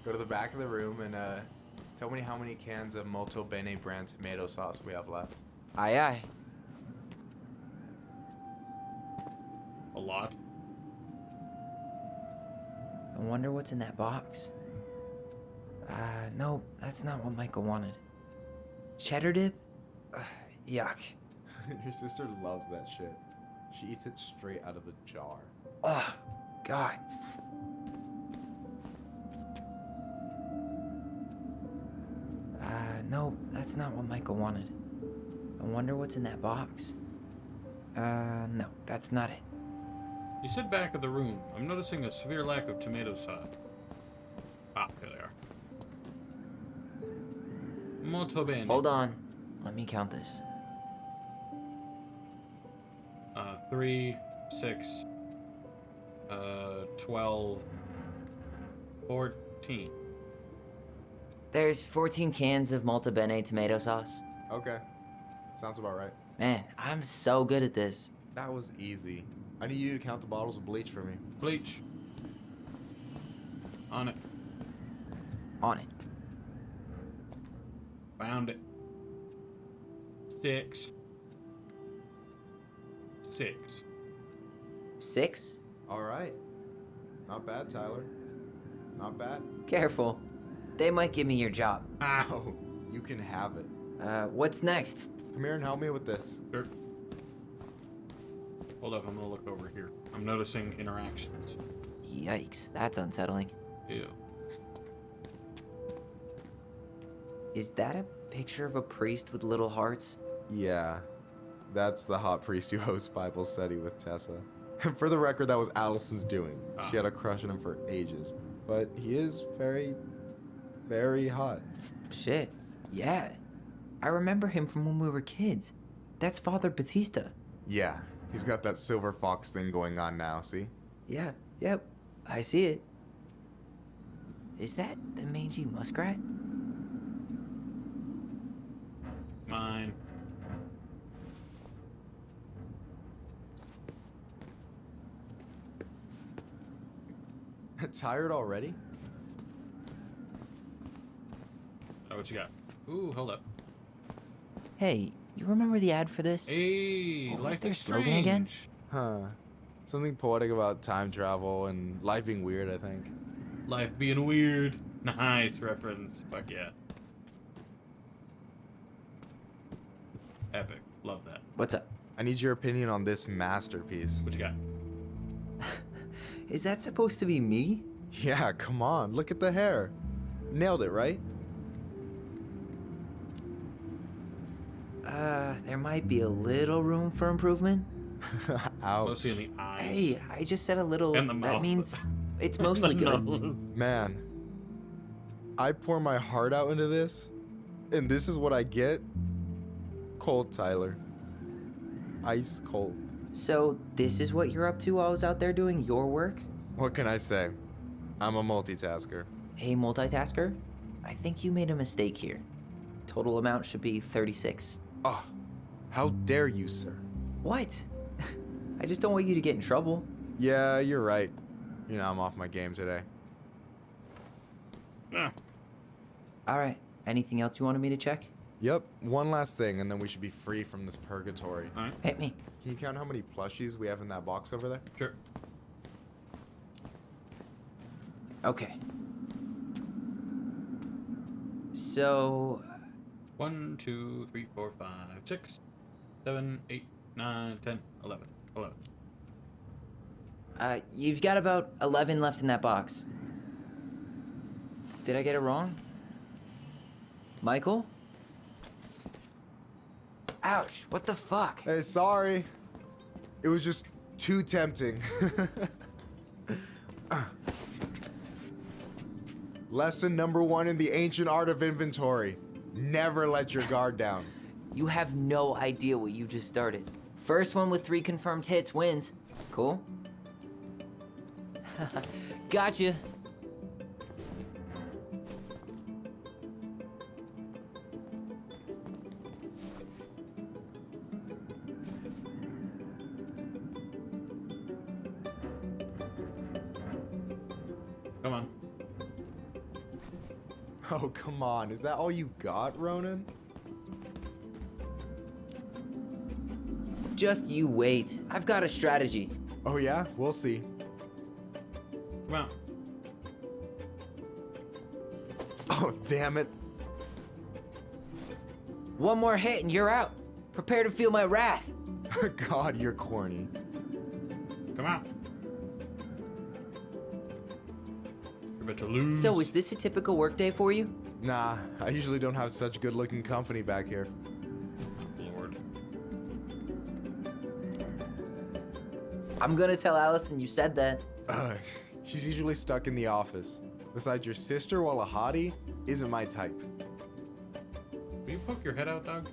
Go to the back of the room and tell me how many cans of Molto Bene brand tomato sauce we have left. Aye, aye. A lot. I wonder what's in that box. No, that's not what Michael wanted. Cheddar dip? Yuck. Your sister loves that shit. She eats it straight out of the jar. Ugh, God. No, that's not what Michael wanted. I wonder what's in that box. No, that's not it. You said back of the room. I'm noticing a severe lack of tomato sauce. Ah, here they are. Molto bene. Hold on. Let me count this. 3, 6, 12, 14. There's 14 cans of Molto Bene tomato sauce. Okay. Sounds about right. Man, I'm so good at this. That was easy. I need you to count the bottles of bleach for me. Bleach. On it. On it. Found it. 6. 6. 6? All right. Not bad, Tyler. Not bad. Careful. They might give me your job. Ah. Oh, you can have it. What's next? Come here and help me with this. Sure. Hold up, I'm gonna look over here. I'm noticing interactions. Yikes, that's unsettling. Ew. Is that a picture of a priest with little hearts? Yeah, that's the hot priest who hosts Bible study with Tessa. And for the record, that was Allison's doing. She had a crush on him for ages. But he is very, very hot. Shit, yeah. I remember him from when we were kids. That's Father Batista. Yeah, he's got that silver fox thing going on now, see? Yeah, yep, I see it. Is that the mangy muskrat? Mine. Tired already? Oh, what you got? Ooh, hold up. Hey, you remember the ad for this? Hey, what was life their is slogan again? Huh. Something poetic about time travel and life being weird, I think. Life being weird. Nice reference. Fuck yeah. Epic. Love that. What's up? I need your opinion on this masterpiece. What you got? Is that supposed to be me? Yeah, come on. Look at the hair. Nailed it, right? There might be a little room for improvement. Ouch. Mostly in the eyes. Hey, I just said a little. And the mouth. That means it's mostly good. Man, I pour my heart out into this, and this is what I get? Cold, Tyler. Ice cold. So, this is what you're up to while I was out there doing your work? What can I say? I'm a multitasker. Hey, multitasker. I think you made a mistake here. Total amount should be 36. Oh, how dare you, sir? What? I just don't want you to get in trouble. Yeah, you're right. You know, I'm off my game today. Alright, anything else you wanted me to check? Yep, one last thing, and then we should be free from this purgatory. Alright. Hit me. Can you count how many plushies we have in that box over there? Sure. Okay. So... 1, 2, 3, 4, 5, 6, 7, 8, 9, 10, 11. 11. You've got about 11 left in that box. Did I get it wrong? Michael? Ouch, what the fuck? Hey, sorry. It was just too tempting. Lesson number 1 in the ancient art of inventory. Never let your guard down. You have no idea what you just started. First one with 3 confirmed hits wins. Cool? Gotcha. Come on. Oh, come on. Is that all you got, Ronan? Just you wait. I've got a strategy. Oh, yeah? We'll see. Come on. Oh, damn it. One more hit and you're out. Prepare to feel my wrath. God, you're corny. Come on. You're about to lose. So is this a typical workday for you? Nah, I usually don't have such good-looking company back here. Lord. I'm gonna tell Allison you said that. She's usually stuck in the office. Besides, your sister, while a hottie, isn't my type. Will you poke your head out, dog?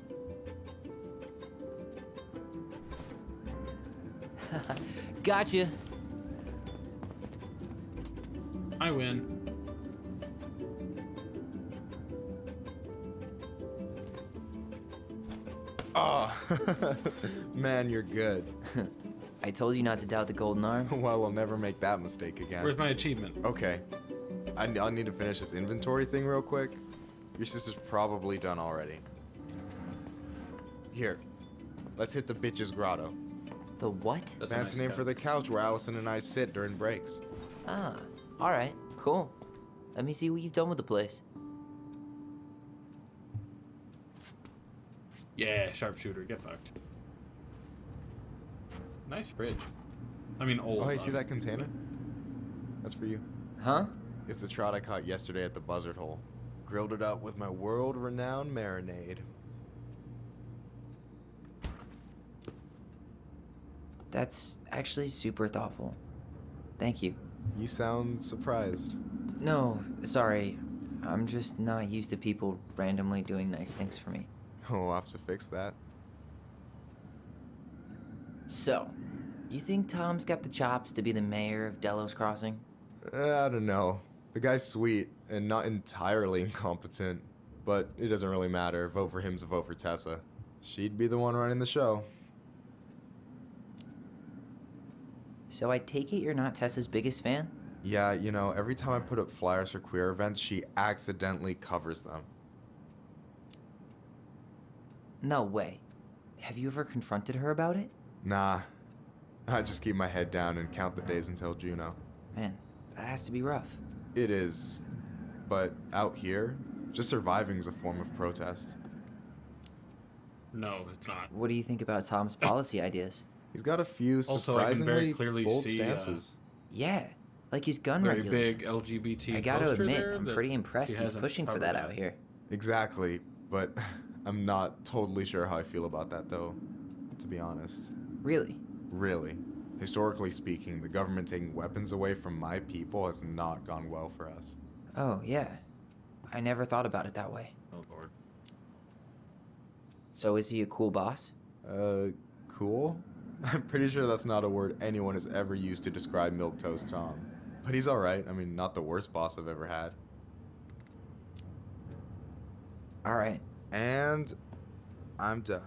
Gotcha. I win. Oh, man, you're good. I told you not to doubt the golden arm. Well, we'll never make that mistake again. Where's my achievement? Okay. I'll need to finish this inventory thing real quick. Your sister's probably done already. Here, let's hit the bitch's grotto. The what? That's Fancy name for the couch where Allison and I sit during breaks. Ah, alright, cool. Let me see what you've done with the place. Yeah, sharpshooter. Get fucked. Nice fridge. I mean, old. Oh, hey, see that container? That's for you. Huh? It's the trout I caught yesterday at the buzzard hole. Grilled it up with my world-renowned marinade. That's actually super thoughtful. Thank you. You sound surprised. No, sorry. I'm just not used to people randomly doing nice things for me. We'll have to fix that. So, you think Tom's got the chops to be the mayor of Delos Crossing? I don't know. The guy's sweet and not entirely incompetent, but it doesn't really matter. Vote for him's a vote for Tessa. She'd be the one running the show. So I take it you're not Tessa's biggest fan? Yeah, you know, every time I put up flyers for queer events, she accidentally covers them. No way. Have you ever confronted her about it? Nah. I just keep my head down and count the days until Juno. Man, that has to be rough. It is. But out here, just surviving is a form of protest. No, it's not. What do you think about Tom's policy ideas? He's got a few Also, I can very surprisingly clearly bold see, stances. Yeah, like his gun very regulations. big LGBT I gotta poster admit, there I'm that pretty impressed she he's hasn't pushing for covered that yet. out here. Exactly, but I'm not totally sure how I feel about that, though, to be honest. Really? Really. Historically speaking, the government taking weapons away from my people has not gone well for us. Oh, yeah. I never thought about it that way. Oh, Lord. So is he a cool boss? Cool? I'm pretty sure that's not a word anyone has ever used to describe Milquetoast Tom. But he's alright. I mean, not the worst boss I've ever had. Alright. And I'm done.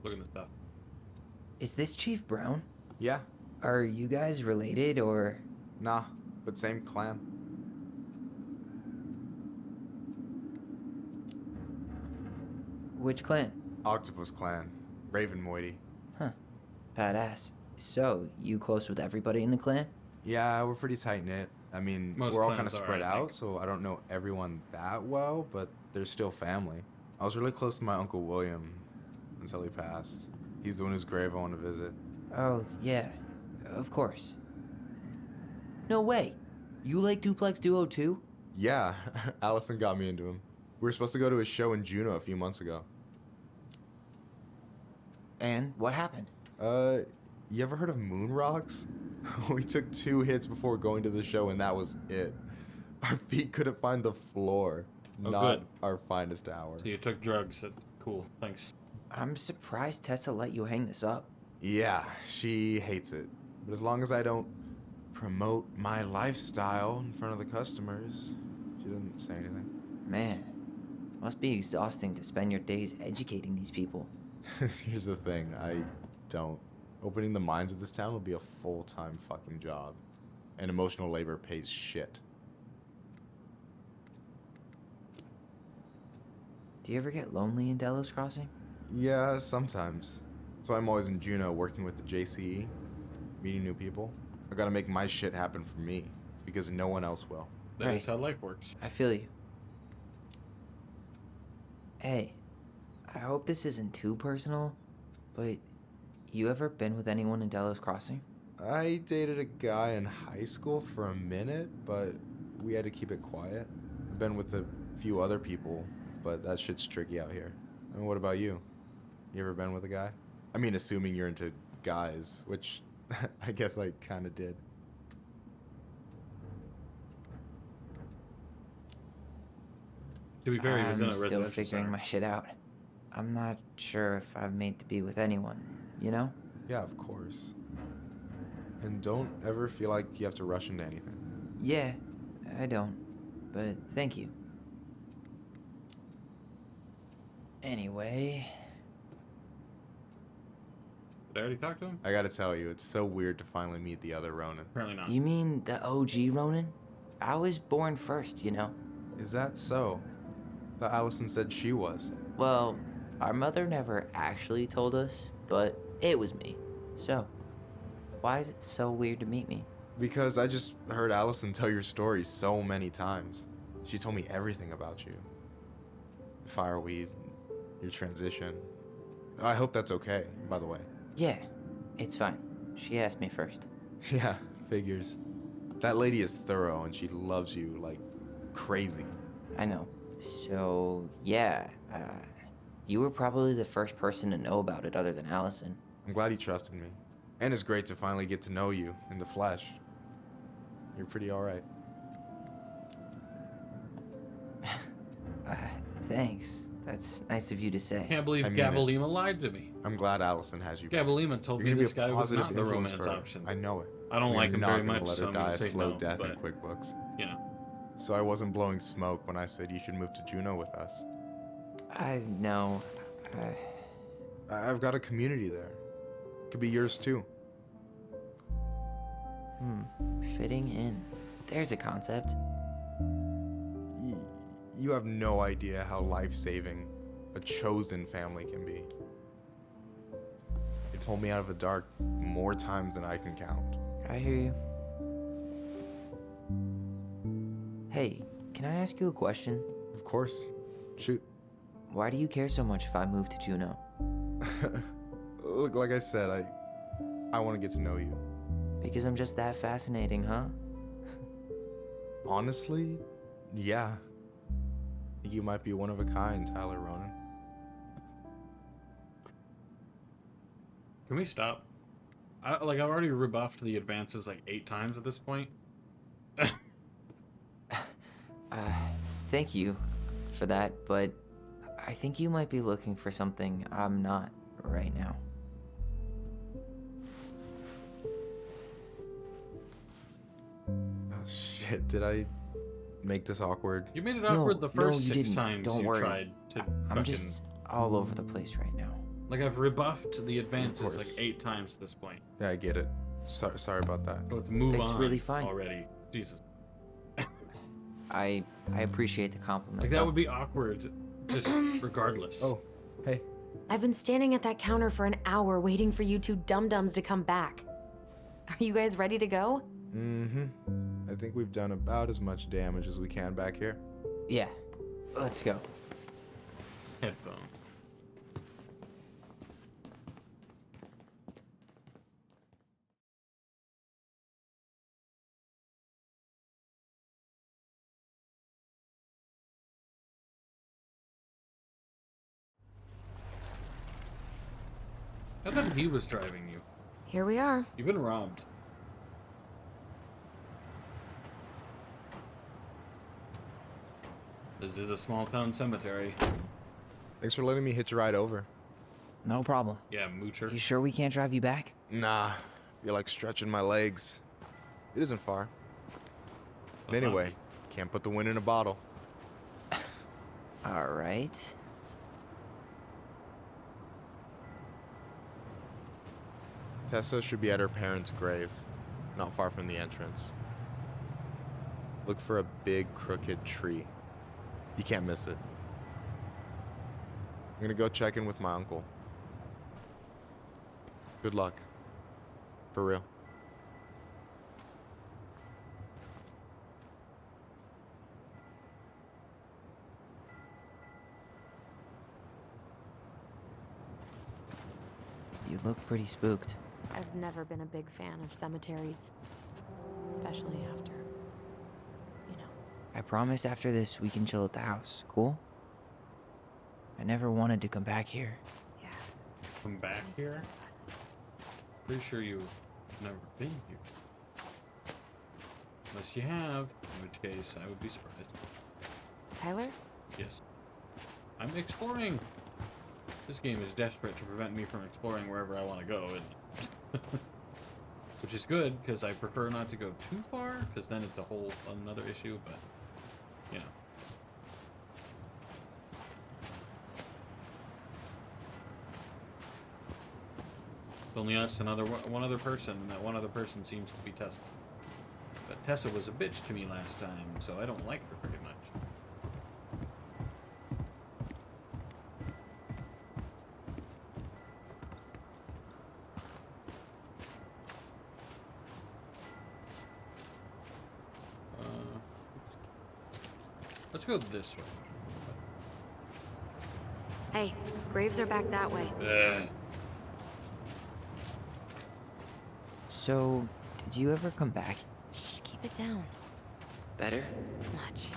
Look at this stuff. Is this Chief Brown? Yeah. Are you guys related, or...? Nah, but same clan. Which clan? Octopus clan. Raven Moiety. Huh. Badass. So, you close with everybody in the clan? Yeah, we're pretty tight-knit. I mean, Most we're all kind of clans are, spread I out, think. so I don't know everyone that well, but they're still family. I was really close to my Uncle William until he passed. He's the one whose grave I want to visit. Oh, yeah. Of course. No way! You like Duplex Duo too? Yeah, Allison got me into him. We were supposed to go to his show in Juneau a few months ago. And what happened? You ever heard of moon rocks? We took 2 hits before going to the show and that was it. Our feet couldn't find the floor. Oh, Not good. our finest hour. So you took drugs. That's cool. Thanks. I'm surprised Tessa let you hang this up. Yeah, she hates it. But as long as I don't promote my lifestyle in front of the customers, she doesn't say anything. Man, must be exhausting to spend your days educating these people. Here's the thing, I don't. Opening the mines of this town will be a full-time fucking job. And emotional labor pays shit. Do you ever get lonely in Delos Crossing? Yeah, sometimes. That's why I'm always in Juneau working with the JCE, meeting new people. I gotta make my shit happen for me, because no one else will. That is how life works. I feel you. Hey, I hope this isn't too personal, but you ever been with anyone in Delos Crossing? I dated a guy in high school for a minute, but we had to keep it quiet. I've been with a few other people, but that shit's tricky out here. And what about you? You ever been with a guy? I mean, assuming you're into guys, which I guess I kind of did. To be fair, he was in a I'm still residential figuring center. my shit out. I'm not sure if I'm made to be with anyone, you know? Yeah, of course. And don't ever feel like you have to rush into anything. Yeah, I don't. But thank you. Anyway, Did I already talk to him? I gotta tell you, it's so weird to finally meet the other Ronin. Apparently not. you mean the OG Ronin? I was born first, you know? Is that so? Thought Allison said she was. Well, our mother never actually told us, but it was me. So, why is it so weird to meet me? Because I just heard Allison tell your story so many times. She told me everything about you. Fireweed, your transition. I hope that's okay, by the way. Yeah, it's fine. She asked me first. Yeah, figures. That lady is thorough and she loves you like crazy. I know. So, yeah, you were probably the first person to know about it other than Allison. I'm glad he trusted me. And it's great to finally get to know you in the flesh. You're pretty alright. Thanks. That's nice of you to say. Can't believe I mean Gabalima lied to me. I'm glad Allison has you back. Gabalima told You're me gonna this be a guy was positive not the influence romance for her. option. I know it. I don't You're like him not very gonna much, let so her I'm die gonna a say slow no, death in but, QuickBooks. you know. So I wasn't blowing smoke when I said you should move to Juneau with us. I know. I've got a community there. Could be yours too. Fitting in. There's a concept. You have no idea how life-saving a chosen family can be. It pulled me out of the dark more times than I can count. I hear you. Hey, can I ask you a question? Of course. Shoot. Why do you care so much if I move to Juneau? Look, like I said, I want to get to know you. Because I'm just that fascinating, huh? Honestly, yeah. I think you might be one of a kind, Tyler Ronan. Can we stop? I've already rebuffed the advances like 8 times at this point. Thank you for that, but I think you might be looking for something I'm not right now. Oh shit, did I make this awkward? You made it awkward the first you 6 didn't. times Don't you worry. tried to I'm fucking... just all over the place right now. Like, I've rebuffed the advances like course. 8 times at this point. Yeah, I get it. Sorry about that. So let's move It's on really fine. already. Jesus. I appreciate the compliment. Like, that though. would be awkward just regardless. Oh, hey. I've been standing at that counter for an hour waiting for you two dum-dums to come back. Are you guys ready to go? Mm-hmm. I think we've done about as much damage as we can back here. Yeah, let's go. Headphone. I thought he was driving you. Here we are. You've been robbed. This is a small town cemetery. Thanks for letting me hitch a ride over. No problem. Yeah, moocher. You sure we can't drive you back? Nah, you're like stretching my legs. It isn't far. But anyway, can't put the wind in a bottle. All right. Tessa should be at her parents' grave, not far from the entrance. Look for a big crooked tree. You can't miss it. I'm gonna go check in with my uncle. Good luck. For real. You look pretty spooked. I've never been a big fan of cemeteries, especially after, you know. I promise after this we can chill at the house, cool? I never wanted to come back here. Yeah. Come back here? Pretty sure you've never been here. Unless you have, in which case I would be surprised. Tyler? Yes. I'm exploring. This game is desperate to prevent me from exploring wherever I want to go, and which is good because I prefer not to go too far, because then it's a whole another issue. But you know, it's only us and one other person, and that one other person seems to be Tessa. But Tessa was a bitch to me last time, so I don't like her very much. Let's go this way. Hey, graves are back that way. So, did you ever come back? Shh, keep it down. Better? Much.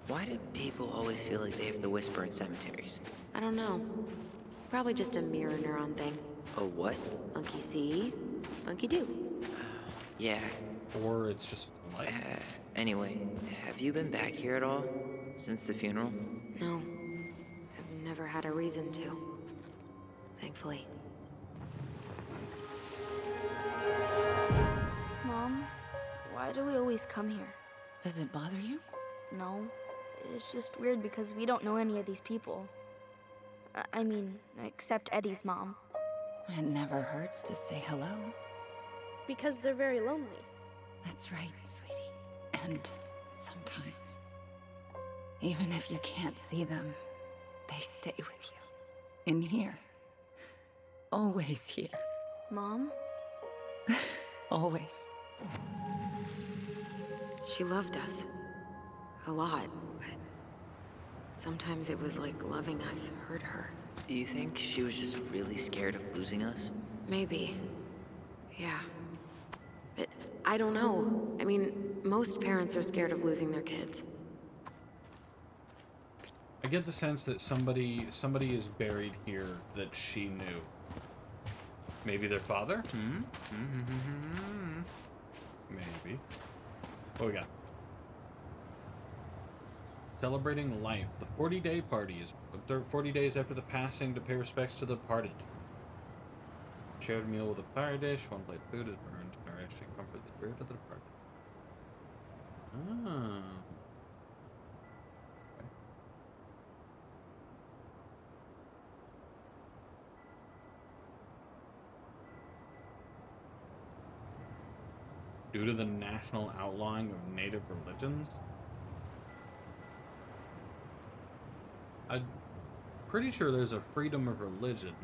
Why do people always feel like they have to whisper in cemeteries? I don't know. Probably just a mirror neuron thing. A what? Monkey see, monkey do. Yeah. Or it's just light. Anyway, have you been back here at all? Since the funeral? No. I've never had a reason to. Thankfully. Mom, why do we always come here? Does it bother you? No. It's just weird because we don't know any of these people. I mean, except Eddie's mom. It never hurts to say hello. Because they're very lonely. That's right, sweetie. And sometimes, even if you can't see them, they stay with you. In here. Always here. Mom? Always. She loved us. A lot, but sometimes it was like loving us hurt her. Do you think she was just really scared of losing us? Maybe. Yeah. But I don't know. I mean, most parents are scared of losing their kids. I get the sense that somebody is buried here that she knew. Maybe their father? Maybe. What we got? Celebrating life. The 40-day party is observed 40 days after the passing to pay respects to the departed. Shared meal with a fire dish. One plate of food is burned to nourish and comfort the spirit of the departed. Ah. Due to the national outlawing of native religions? I'm pretty sure there's a freedom of religion.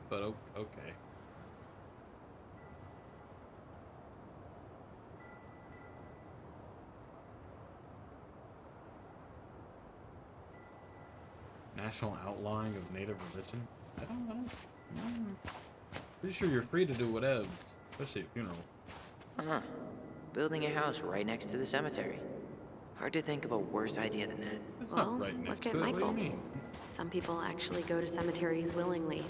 But okay. National outlawing of native religion? I don't. Pretty sure you're free to do whatever, especially at funeral. Huh. Building a house right next to the cemetery. Hard to think of a worse idea than that. It's Well, not right next look to at it. What Michael. do you mean? Some people actually go to cemeteries willingly.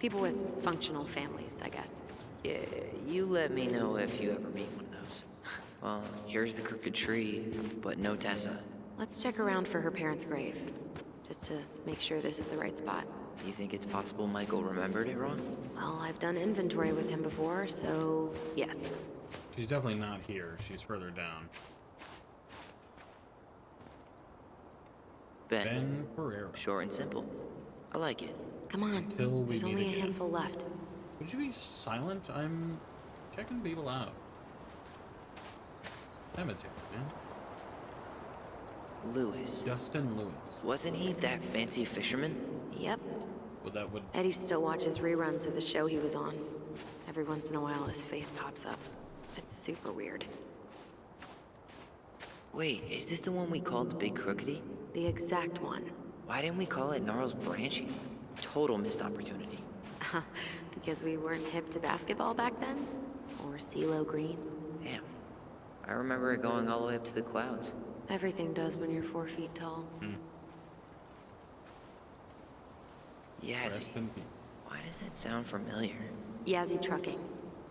People with functional families, I guess. Yeah, you let me know if you ever meet one of those. Well, here's the crooked tree, but no Tessa. Let's check around for her parents' grave, just to make sure this is the right spot. You think it's possible Michael remembered it wrong? Well, I've done inventory with him before, so yes. She's definitely not here. She's further down. Ben Pereira. Short and simple. I like it. Come on. Until we There's meet only a again. handful left. Would you be silent? I'm checking people out. Cemetery, man. Lewis. Justin Lewis. Wasn't he that fancy fisherman? Yep. Well, that would... Eddie still watches reruns of the show he was on. Every once in a while, his face pops up. It's super weird. Wait, is this the one we called the Big Crookedy? The exact one. Why didn't we call it Gnarls Branching? Total missed opportunity. Because we weren't hip to basketball back then? Or CeeLo Green? Damn. I remember it going all the way up to the clouds. Everything does when you're 4 feet tall. Yazzie. Why does that sound familiar? Yazzie Trucking.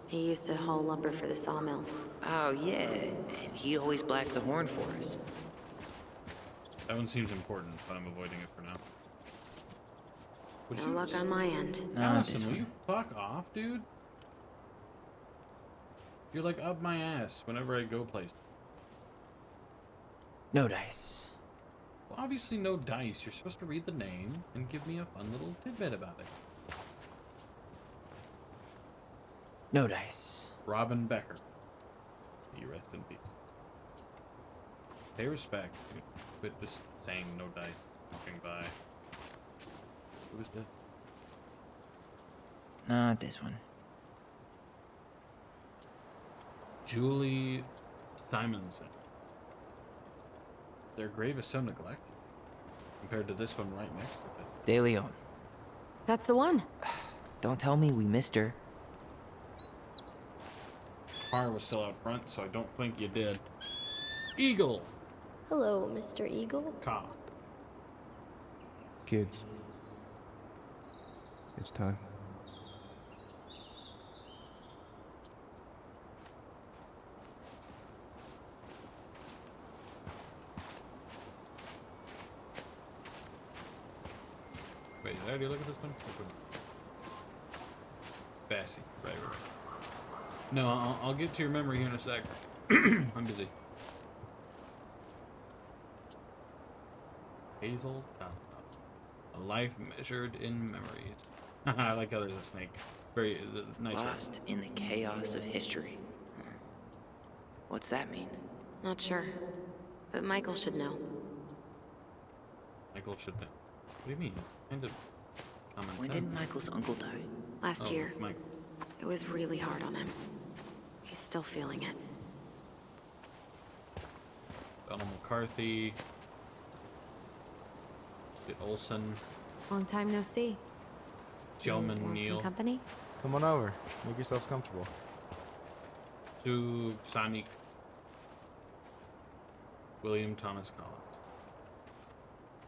He used to haul lumber for the sawmill. Oh, yeah. And he'd always blast the horn for us. That one seems important, but I'm avoiding it for now. Would No you luck on my end. Allison, will you fuck off, dude? You're like up my ass whenever I go places. No dice. Well, obviously no dice. You're supposed to read the name and give me a fun little tidbit about it. No dice. Robin Becker. May you rest in peace. Pay respect. Quit just saying no dice. Walking by. Who was that? Not this one. Julie Simonson. Their grave is so neglected compared to this one right next to it. De Leon. That's the one. Don't tell me we missed her. Car was still out front, so I don't think you did. Eagle. Hello, Mr. Eagle. Ka. Kids, it's time. Wait, did I already look at this one? Bassy, right. No, I'll get to your memory here in a sec. I'm busy. Hazel, a life measured in memories. I like how there's a snake. Very nice. Lost in the chaos of history. What's that mean? Not sure. But Michael should know. Michael should know. What do you mean? Kind of common When sense. did Michael's uncle die? Last year. Michael. It was really hard on him. He's still feeling it. Donald McCarthy. Kit Olson. Long time no see. Gentleman Want Neal. some company? Come on over. Make yourselves comfortable. To Sonic. William Thomas Collins.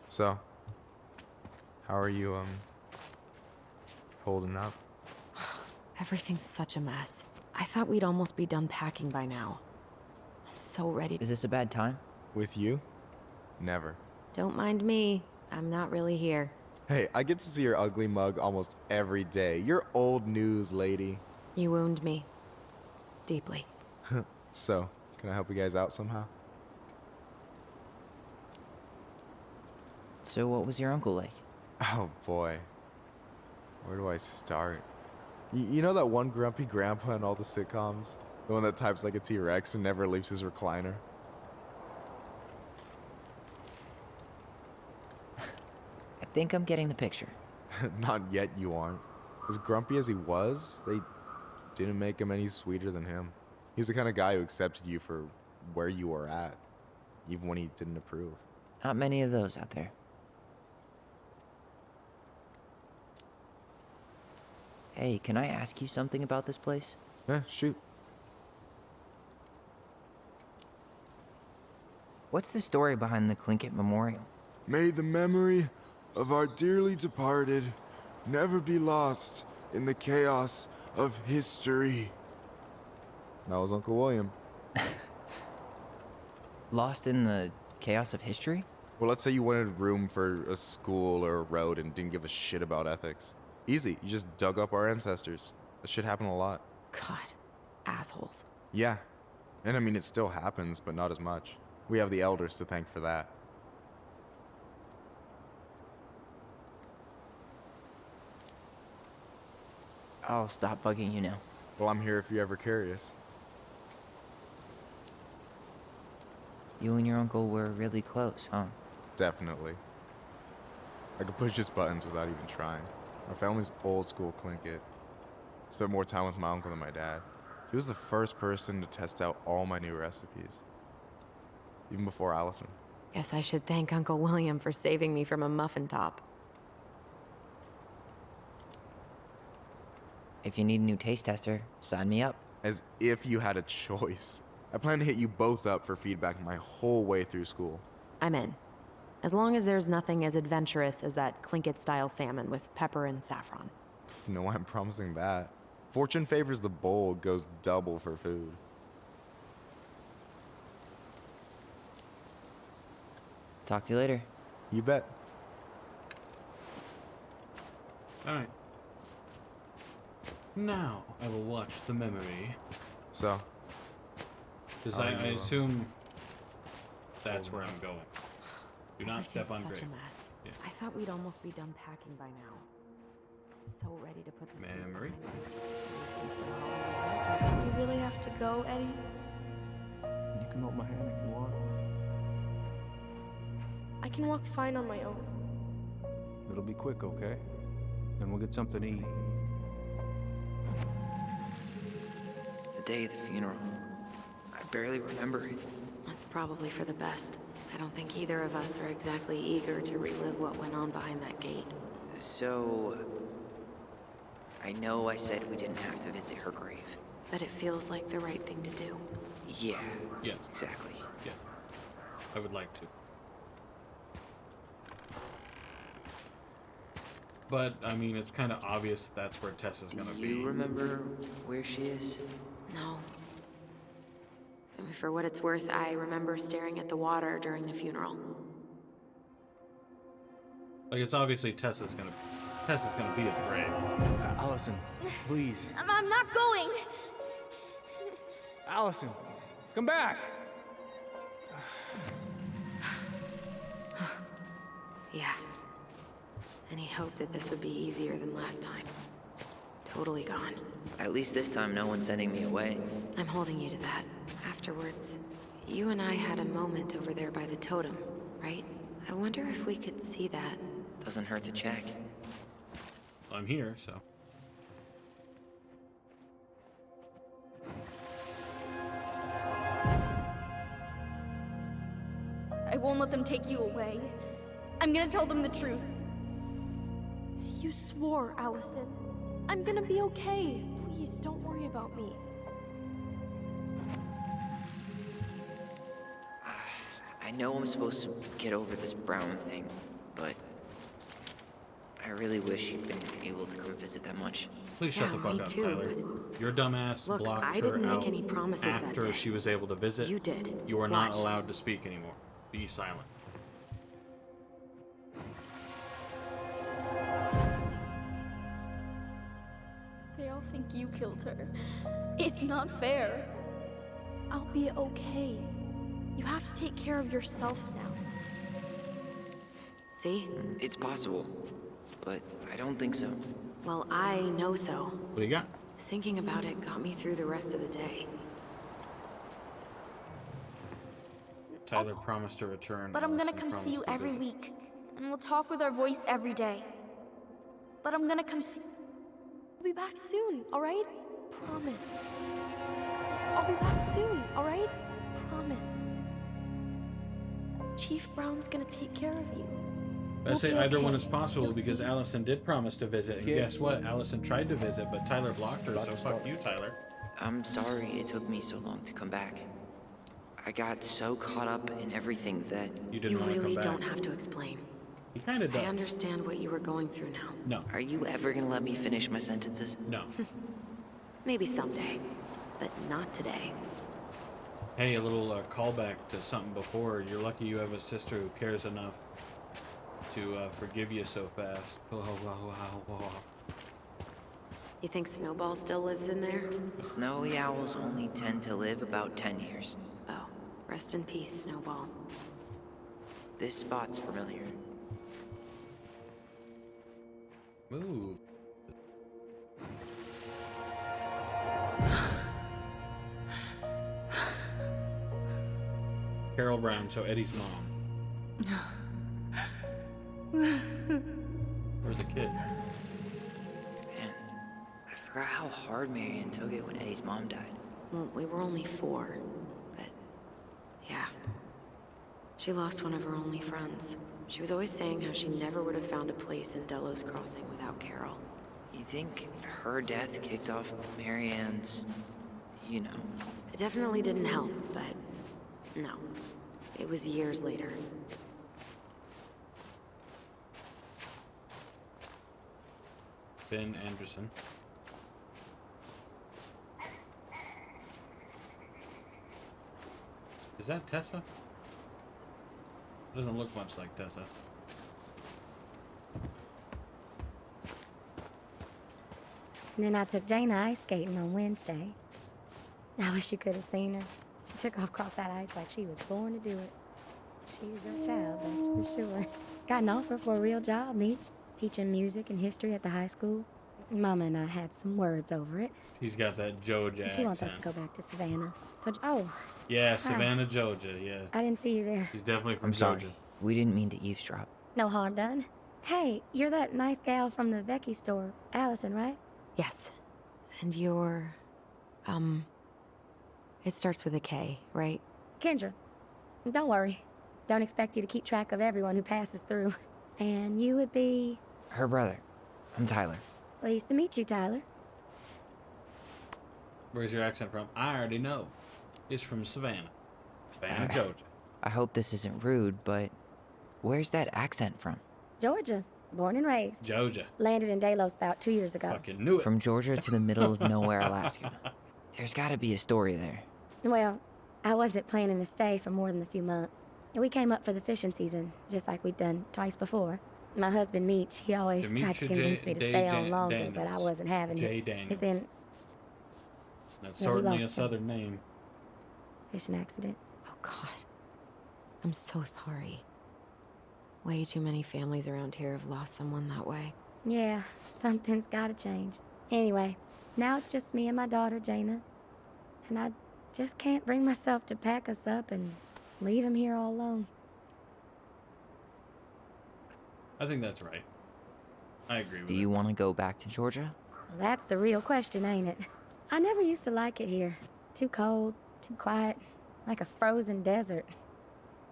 So, how are you, holding up? Everything's such a mess. I thought we'd almost be done packing by now. I'm so ready. Is this a bad time? With you? Never. Don't mind me. I'm not really here. Hey, I get to see your ugly mug almost every day. You're old news, lady. You wound me. Deeply. So, can I help you guys out somehow? So what was your uncle like? Oh boy. Where do I start? You know that one grumpy grandpa in all the sitcoms? The one that types like a T-Rex and never leaves his recliner? I think I'm getting the picture. Not yet, you aren't. As grumpy as he was, they didn't make him any sweeter than him. He's the kind of guy who accepted you for where you were at, even when he didn't approve. Not many of those out there. Hey, can I ask you something about this place? Yeah, shoot. What's the story behind the Plinkett Memorial? May the memory of our dearly departed never be lost in the chaos of history. That was Uncle William. Lost in the chaos of history? Well, let's say you wanted room for a school or a road and didn't give a shit about ethics. Easy, you just dug up our ancestors. That shit happened a lot. God, assholes. Yeah, and I mean it still happens, but not as much. We have the elders to thank for that. I'll stop bugging you now. Well, I'm here if you're ever curious. You and your uncle were really close, huh? Definitely. I could push his buttons without even trying. Our family's old school Plinkett. Spent more time with my uncle than my dad. He was the first person to test out all my new recipes. Even before Allison. Guess I should thank Uncle William for saving me from a muffin top. If you need a new taste tester, sign me up. As if you had a choice. I plan to hit you both up for feedback my whole way through school. I'm in. As long as there's nothing as adventurous as that Plinkett-style salmon with pepper and saffron. Pff, no, I'm promising that. Fortune favors the bold, goes double for food. Talk to you later. You bet. Alright. Now I will watch the memory. So? Because I assume that's where I'm going. Do not step on such grave. a mess. Yeah. I thought we'd almost be done packing by now. I'm so ready to put this place Memory. behind us. You really have to go, Eddie? You can hold my hand if you want. I can walk fine on my own. It'll be quick, okay? Then we'll get something to eat. The day of the funeral. I barely remember it. That's probably for the best. I don't think either of us are exactly eager to relive what went on behind that gate. So, I know I said we didn't have to visit her grave. But it feels like the right thing to do. Yeah. Yes. Exactly. Yeah. I would like to. But, I mean, it's kind of obvious that's where Tessa's gonna be. You remember where she is? No. I mean, for what it's worth, I remember staring at the water during the funeral. Like, it's obviously Tessa's gonna be at the grave. Allison, please. I'm not going. Allison, come back. Yeah. Any hope that this would be easier than last time? Totally gone. At least this time no one's sending me away. I'm holding you to that. Afterwards, you and I had a moment over there by the totem, right? I wonder if we could see that. Doesn't hurt to check. I'm here, so. I won't let them take you away. I'm gonna tell them the truth. You swore, Allison. I'm gonna be okay. Please, don't worry about me. I know I'm supposed to get over this Brown thing, but I really wish you'd been able to come visit that much. Please shut the fuck up, Tyler. Your dumbass Look, blocked I her didn't out make any promises that after day. she was able to visit. You did. You are not Watch. allowed to speak anymore. Be silent. They all think you killed her. It's not fair. I'll be okay. You have to take care of yourself now. See? It's possible, but I don't think so. Well, I know so. What do you got? Thinking about it got me through the rest of the day. Tyler promised to return. But I'm gonna Allison come see you promised to every visit. week, and we'll talk with our voice every day. But I'm gonna come see. I'll be back soon, alright? Promise. I'll be back soon, alright? Promise. Chief Brown's gonna take care of you. I say either one is okay. possible You'll because see. Allison did promise to visit, and guess what? Allison tried to visit, but Tyler blocked her, so fuck you, Tyler. I'm sorry it took me so long to come back. I got so caught up in everything that... You didn't You want to really come back. don't have to explain. He kind of does. I understand what you were going through now. No. Are you ever gonna let me finish my sentences? No. Maybe someday, but not today. Hey, a little callback to something before. You're lucky you have a sister who cares enough to forgive you so fast. You think Snowball still lives in there? Snowy owls only tend to live about 10 years. Oh, rest in peace, Snowball. This spot's familiar. Move. Carol Brown, so Eddie's mom. Where's the kid? Man, I forgot how hard Marianne took it when Eddie's mom died. Well, we were only 4, but yeah. She lost one of her only friends. She was always saying how she never would have found a place in Delos Crossing without Carol. You think her death kicked off Marianne's, you know... It definitely didn't help, but no. It was years later. Ben Anderson. Is that Tessa? Doesn't look much like Tessa. And then I took Jaina ice skating on Wednesday. I wish you could have seen her. She took off across that ice like she was born to do it. She's your child, that's for sure. Got an offer for a real job, Meech. Teaching music and history at the high school. Mama and I had some words over it. He's got that Georgia She wants us accent. to go back to Savannah. So, oh. Yeah, Hi. Savannah, Georgia, yeah. I didn't see you there. He's definitely from I'm sorry. Georgia. We didn't mean to eavesdrop. No harm done. Hey, you're that nice gal from the Becky store, Allison, right? Yes. And you're... It starts with a K, right? Kendra. Don't worry. Don't expect you to keep track of everyone who passes through. And you would be... Her brother. I'm Tyler. Pleased to meet you, Tyler. Where's your accent from? I already know. It's from Savannah. Savannah, Georgia. I hope this isn't rude, but where's that accent from? Georgia. Born and raised. Georgia. Landed in Delos about 2 years ago. Fucking knew it. From Georgia to the middle of nowhere, Alaska. There's gotta be a story there. Well, I wasn't planning to stay for more than a few months. And we came up for the fishing season, just like we'd done twice before. My husband, Meech, he always tried to convince me to stay on longer, but I wasn't having it. But then... That's certainly a southern name. Fishing accident. Oh, God. I'm so sorry. Way too many families around here have lost someone that way. Yeah, something's gotta change. Anyway, now it's just me and my daughter, Jaina. And I just can't bring myself to pack us up and leave him here all alone. I think that's right. I agree with Do you want to go back to Georgia? Well, that's the real question, ain't it? I never used to like it here. Too cold, too quiet, like a frozen desert.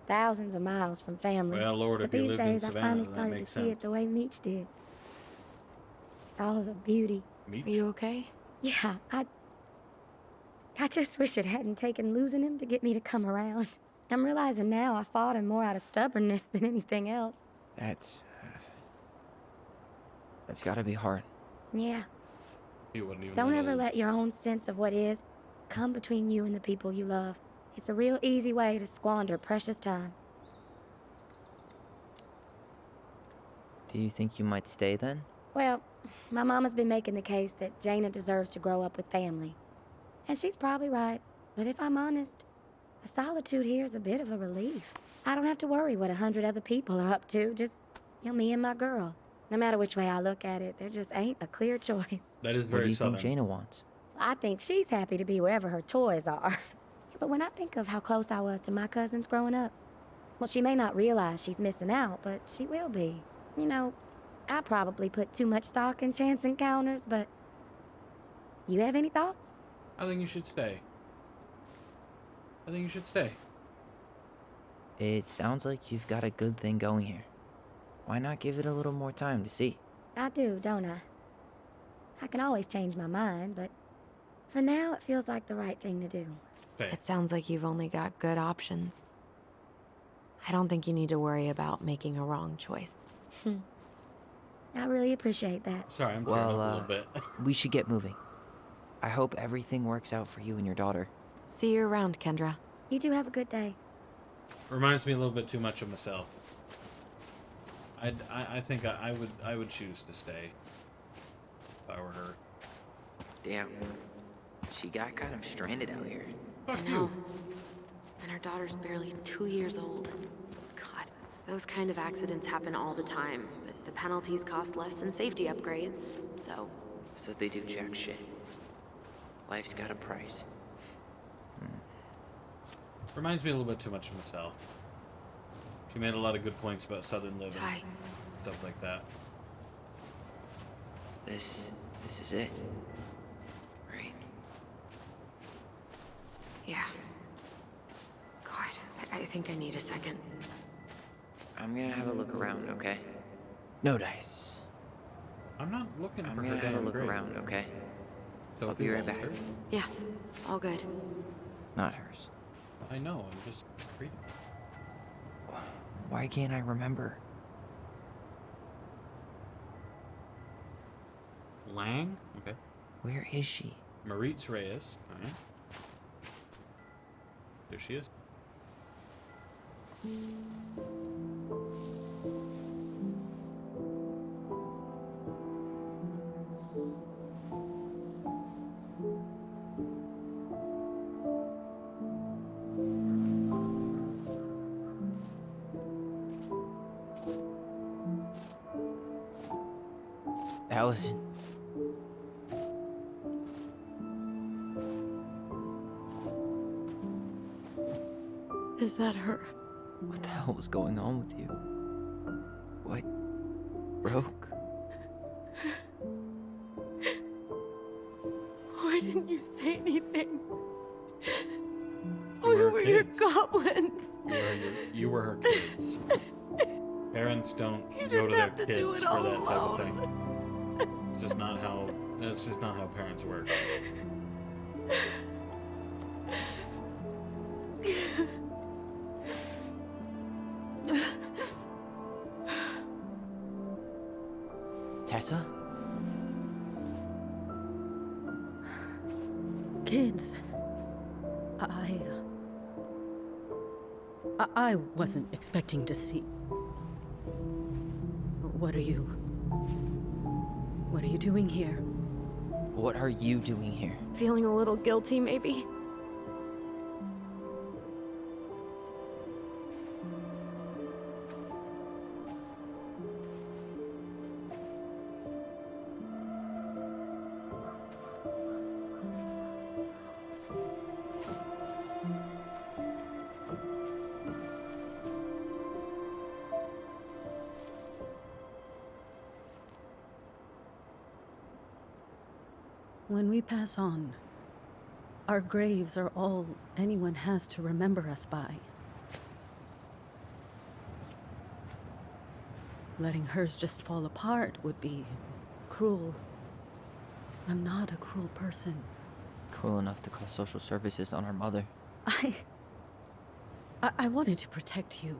Thousands of miles from family. Well, Lord, but if you these lived in days I Savannah, finally that started to makes see sense. it the way Meech did. All of the beauty. Meech? Are you okay? Yeah, I just wish it hadn't taken losing him to get me to come around. I'm realizing now I fought him more out of stubbornness than anything else. That's gotta be hard. Yeah. He wouldn't even Don't know ever those. let your own sense of what is come between you and the people you love. It's a real easy way to squander precious time. Do you think you might stay then? Well, my mama's been making the case that Jaina deserves to grow up with family. And she's probably right. But if I'm honest, the solitude here is a bit of a relief. I don't have to worry what 100 other people are up to, just, me and my girl. No matter which way I look at it, there just ain't a clear choice. That is What very do you southern. think Jaina wants? I think she's happy to be wherever her toys are. But when I think of how close I was to my cousins growing up, well, she may not realize she's missing out, but she will be. I probably put too much stock in chance encounters, but... You have any thoughts? I think you should stay. It sounds like you've got a good thing going here. Why not give it a little more time to see? I do, don't I? I can always change my mind, but for now it feels like the right thing to do. It sounds like you've only got good options. I don't think you need to worry about making a wrong choice. I really appreciate that. Sorry, I'm tearing up a Well, little bit. we should get moving. I hope everything works out for you and your daughter. See you around, Kendra. You two have a good day. Reminds me a little bit too much of myself. I think I would choose to stay if I were her. Damn. She got kind of stranded out here. Fuck I know. you. And her daughter's barely 2 years old. God, those kind of accidents happen all the time, but the penalties cost less than safety upgrades, so... So they do jack shit. Life's got a price. Reminds me a little bit too much of myself. She made a lot of good points about southern living. Ty. Stuff like that. This is it. Right? Yeah. God, I think I need a second. I'm gonna have a look around, okay? No dice. I'm not looking I'm for gonna her have a damn look grave. around, okay? So I'll be right back. Yeah, all good. Not hers. I know, I'm just reading. Why can't I remember? Lang? Okay. Where is she? Maritz Reyes. Alright. There she is. Allison. Is that her? What the hell was going on with you? What? Broke? Why didn't you say anything? You We were were You're kids. goblins. You were her kids. Parents don't You go didn't to their have to do kids it for all that type of alone. thing. It's just not how. That's just not how parents work. Tessa? Kids. I wasn't expecting to see. What are you doing here? What are you doing here? Feeling a little guilty, maybe? When we pass on, our graves are all anyone has to remember us by. Letting hers just fall apart would be cruel. I'm not a cruel person. Cruel enough to call social services on our mother. I wanted to protect you.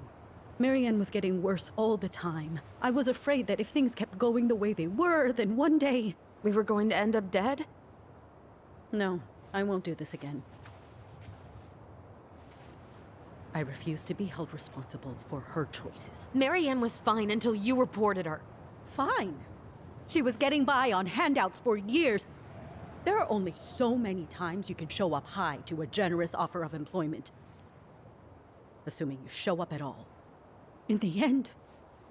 Marianne was getting worse all the time. I was afraid that if things kept going the way they were, then one day... We were going to end up dead? No, I won't do this again. I refuse to be held responsible for her choices. Marianne was fine until you reported her. Fine. She was getting by on handouts for years. There are only so many times you can show up high to a generous offer of employment. Assuming you show up at all. In the end,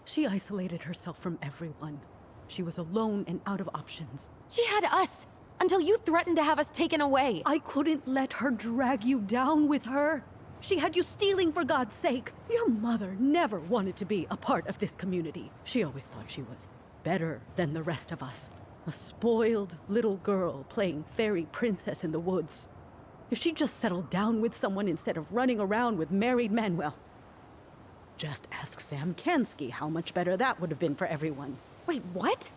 she isolated herself from everyone. She was alone and out of options. She had us! Until you threatened to have us taken away. I couldn't let her drag you down with her. She had you stealing for God's sake. Your mother never wanted to be a part of this community. She always thought she was better than the rest of us. A spoiled little girl playing fairy princess in the woods. If she just settled down with someone instead of running around with married men, well, just ask Sam Kansky how much better that would have been for everyone. Wait, what?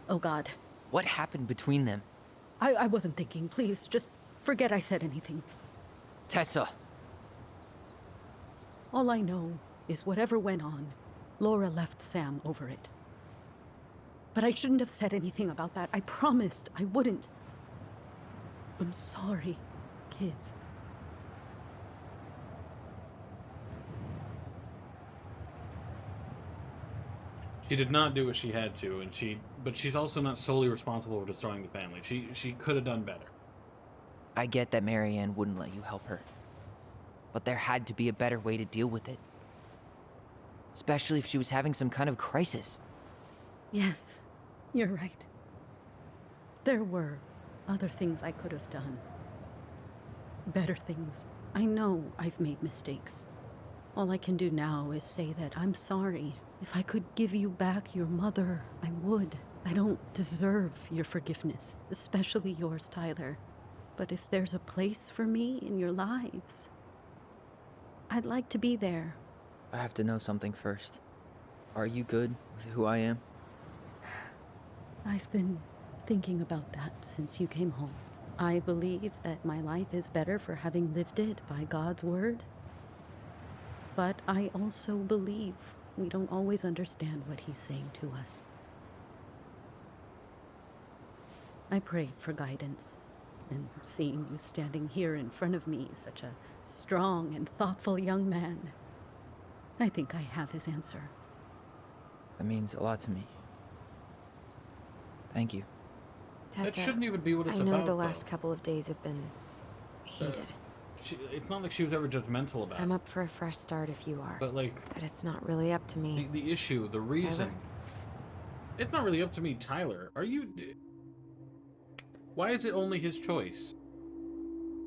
Oh God. What happened between them? I wasn't thinking. Please, just forget I said anything. Tessa! All I know is whatever went on, Laura left Sam over it. But I shouldn't have said anything about that. I promised I wouldn't. I'm sorry, kids. She did not do what she had to, but she's also not solely responsible for destroying the family. She could have done better. I get that Marianne wouldn't let you help her. But there had to be a better way to deal with it. Especially if she was having some kind of crisis. Yes, you're right. There were other things I could have done. Better things. I know I've made mistakes. All I can do now is say that I'm sorry. If I could give you back your mother, I would. I don't deserve your forgiveness, especially yours, Tyler. But if there's a place for me in your lives, I'd like to be there. I have to know something first. Are you good with who I am? I've been thinking about that since you came home. I believe that my life is better for having lived it by God's word. But I also believe we don't always understand what he's saying to us. I prayed for guidance, and seeing you standing here in front of me, such a strong and thoughtful young man, I think I have his answer. That means a lot to me. Thank you. Tessa, That shouldn't even be what it's I know about, the last though. couple of days have been heated. It's not like she was ever judgmental about I'm it. up for a fresh start if you are. But, like... But it's not really up to me. The issue, the reason... Tyler? It's not really up to me, Tyler. Are you... Why is it only his choice?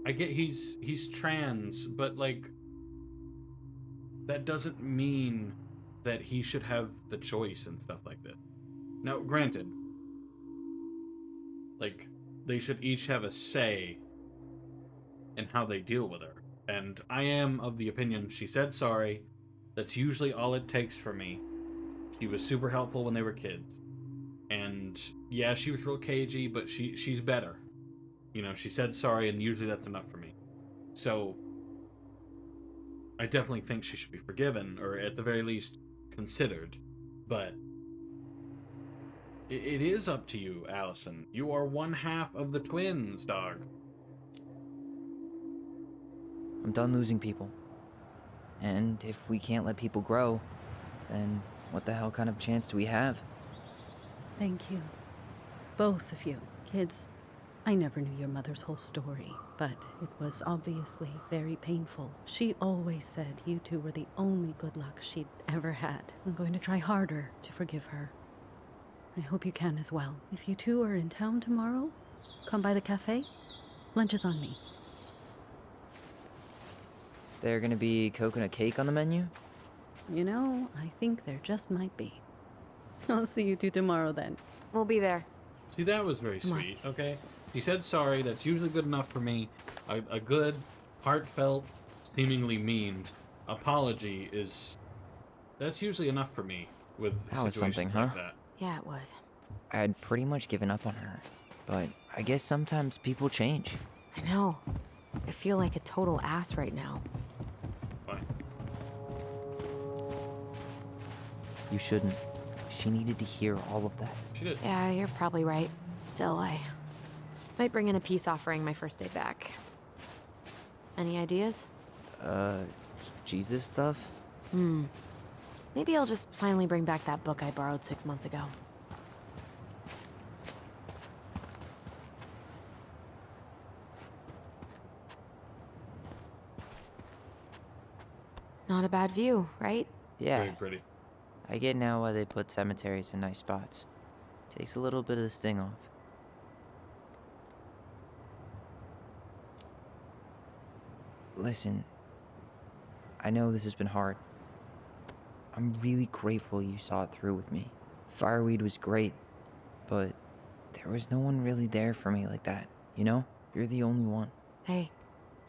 I get he's trans, but, like... That doesn't mean that he should have the choice and stuff like that. Now, granted... Like, they should each have a say and how they deal with her. And I am of the opinion she said sorry. That's usually all it takes for me. She was super helpful when they were kids. And yeah, she was real cagey, but she's better. You know, she said sorry, and usually that's enough for me. So I definitely think she should be forgiven, or at the very least considered. But it is up to you, Allison. You are one half of the twins, dog. I'm done losing people. And if we can't let people grow, then what the hell kind of chance do we have? Thank you. Both of you. Kids, I never knew your mother's whole story, but it was obviously very painful. She always said you two were the only good luck she'd ever had. I'm going to try harder to forgive her. I hope you can as well. If you two are in town tomorrow, come by the cafe. Lunch is on me. There gonna be coconut cake on the menu? You know, I think there just might be. I'll see you two tomorrow then. We'll be there. See, that was very sweet, okay? She said sorry, that's usually good enough for me. A good, heartfelt, seemingly meaned apology that's usually enough for me with That was situations something, like huh? that. Yeah, it was. I had pretty much given up on her, but I guess sometimes people change. I know. I feel like a total ass right now. Why? You shouldn't. She needed to hear all of that. She did. Yeah, you're probably right. Still, I might bring in a peace offering my first day back. Any ideas? Jesus stuff? Maybe I'll just finally bring back that book I borrowed 6 months ago. Not a bad view, right? Yeah. Very pretty. I get now why they put cemeteries in nice spots. Takes a little bit of the sting off. Listen, I know this has been hard. I'm really grateful you saw it through with me. Fireweed was great, but there was no one really there for me like that, you know? You're the only one. Hey.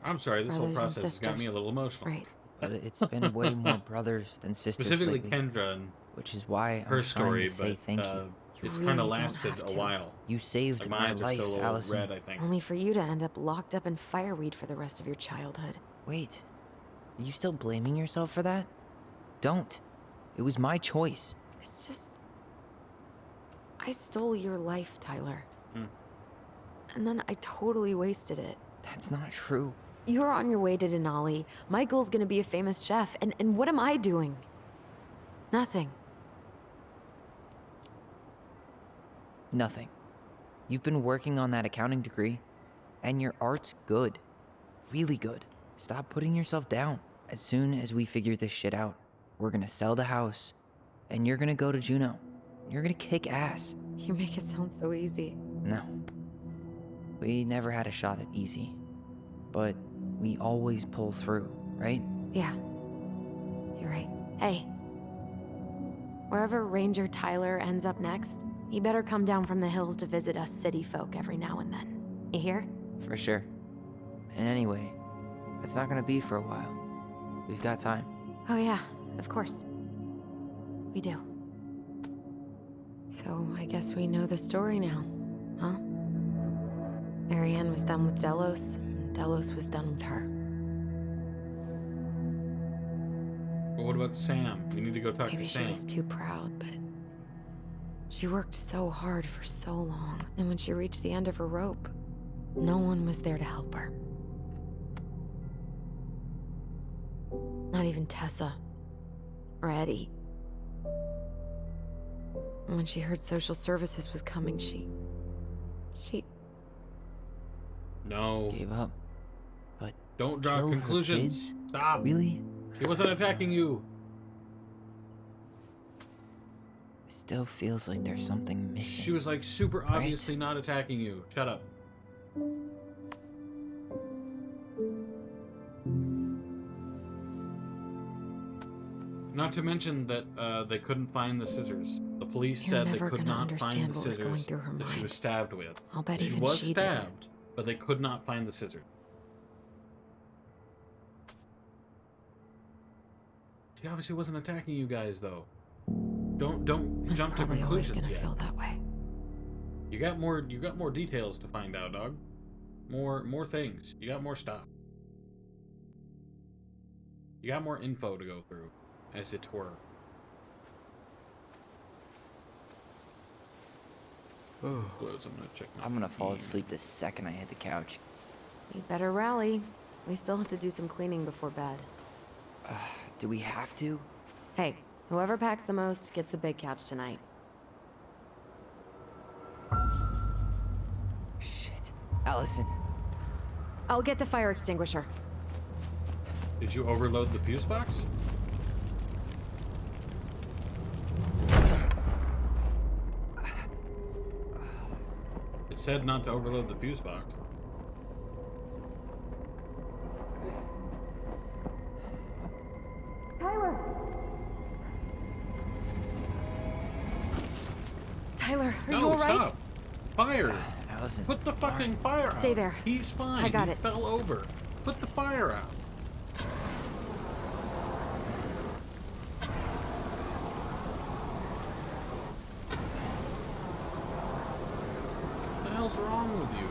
I'm sorry, this whole brothers and process has got me a sisters. little emotional. Right. But it's been way more brothers than sisters Specifically lately, Kendra and which is why her I'm story, trying to say but thank you. it's You kind of really don't lasted have a to. while. You saved Like, my my eyes are life, still a little Allison. red, I think. Only for you to end up locked up in fireweed for the rest of your childhood. Wait, are you still blaming yourself for that? Don't. It was my choice. It's just... I stole your life, Tyler. And then I totally wasted it. That's not true. You're on your way to Denali. Michael's gonna be a famous chef, and what am I doing? Nothing. Nothing. You've been working on that accounting degree, and your art's good. Really good. Stop putting yourself down. As soon as we figure this shit out, we're gonna sell the house, and you're gonna go to Juneau. You're gonna kick ass. You make it sound so easy. No. We never had a shot at easy. But we always pull through, right? Yeah. You're right. Hey. Wherever Ranger Tyler ends up next, he better come down from the hills to visit us city folk every now and then. You hear? For sure. And anyway, it's not gonna be for a while. We've got time. Oh yeah, of course. We do. So I guess we know the story now, huh? Marianne was done with Delos, and Delos was done with her. But what about Sam? We need to go talk Maybe to she Sam. was too proud, but she worked so hard for so long, and when she reached the end of her rope, no one was there to help her. Not even Tessa or Eddie. And when she heard social services was coming, she No. Gave up. But don't draw kill her conclusions. kids? Stop. Really? She wasn't attacking you. It still feels like there's something missing. She was like super obviously not attacking you. Shut up. Not to mention that they couldn't find the scissors. The police You're said they never could gonna not find understand the what was going scissors through her that she mind. was stabbed with. I'll bet she even was she didn't. stabbed, but they could not find the scissors. He obviously wasn't attacking you guys, though. Don't It's jump to probably always conclusions gonna yet. feel that way. You got more details to find out, dog. More things. You got more stuff. You got more info to go through, as it were. Close, I'm gonna fall asleep the second I hit the couch. You better rally. We still have to do some cleaning before bed. Do we have to? Hey, whoever packs the most gets the big couch tonight. Shit. Allison. I'll get the fire extinguisher. Did you overload the fuse box? It said not to overload the fuse box. Tyler, are No, you alright? stop. Fire. Allison. Put the fucking fire out. Stay there. He's fine. I got He it. fell over. Put the fire out. What the hell's wrong with you?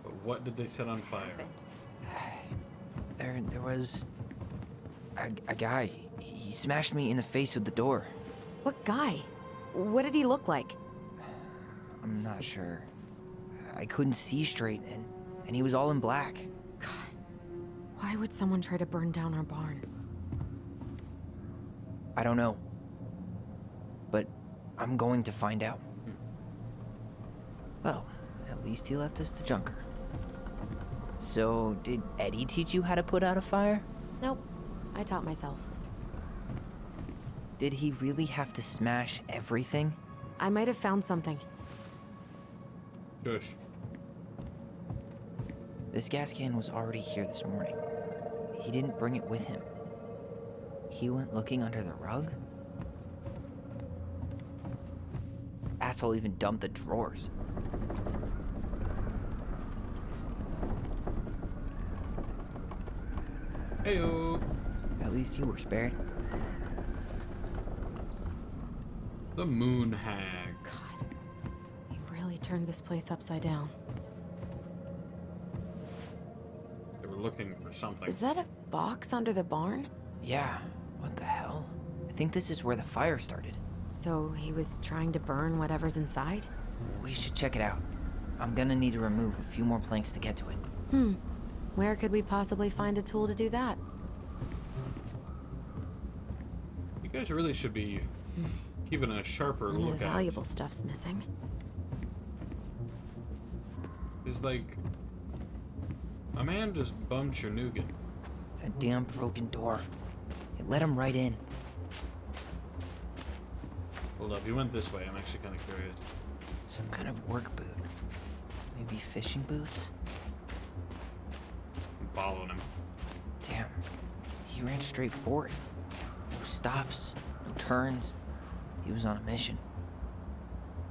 But what did they set on fire? There was a guy. He smashed me in the face with the door. What guy? What did he look like? I'm not sure. I couldn't see straight, and he was all in black. Why would someone try to burn down our barn? I don't know. But I'm going to find out. Well, at least he left us the junker. So, did Eddie teach you how to put out a fire? Nope. I taught myself. Did he really have to smash everything? I might have found something. Shush. This gas can was already here this morning. He didn't bring it with him. He went looking under the rug? Asshole even dumped the drawers. Heyo. At least you were spared. The moon hag. You really turned this place upside down. They were looking for something. Is that a box under the barn? Yeah, what the hell? I think this is where the fire started. So he was trying to burn whatever's inside? We should check it out. I'm gonna need to remove a few more planks to get to it. Where could we possibly find a tool to do that? You guys really should be keeping a sharper None of the lookout. valuable stuff's missing. It's like a man just bumped your nougat. That damn broken door. It let him right in. Hold up, you went this way. I'm actually kind of curious. Some kind of work boot. Maybe fishing boots? I'm following him. Damn. He ran straight forward. No stops, no turns. He was on a mission.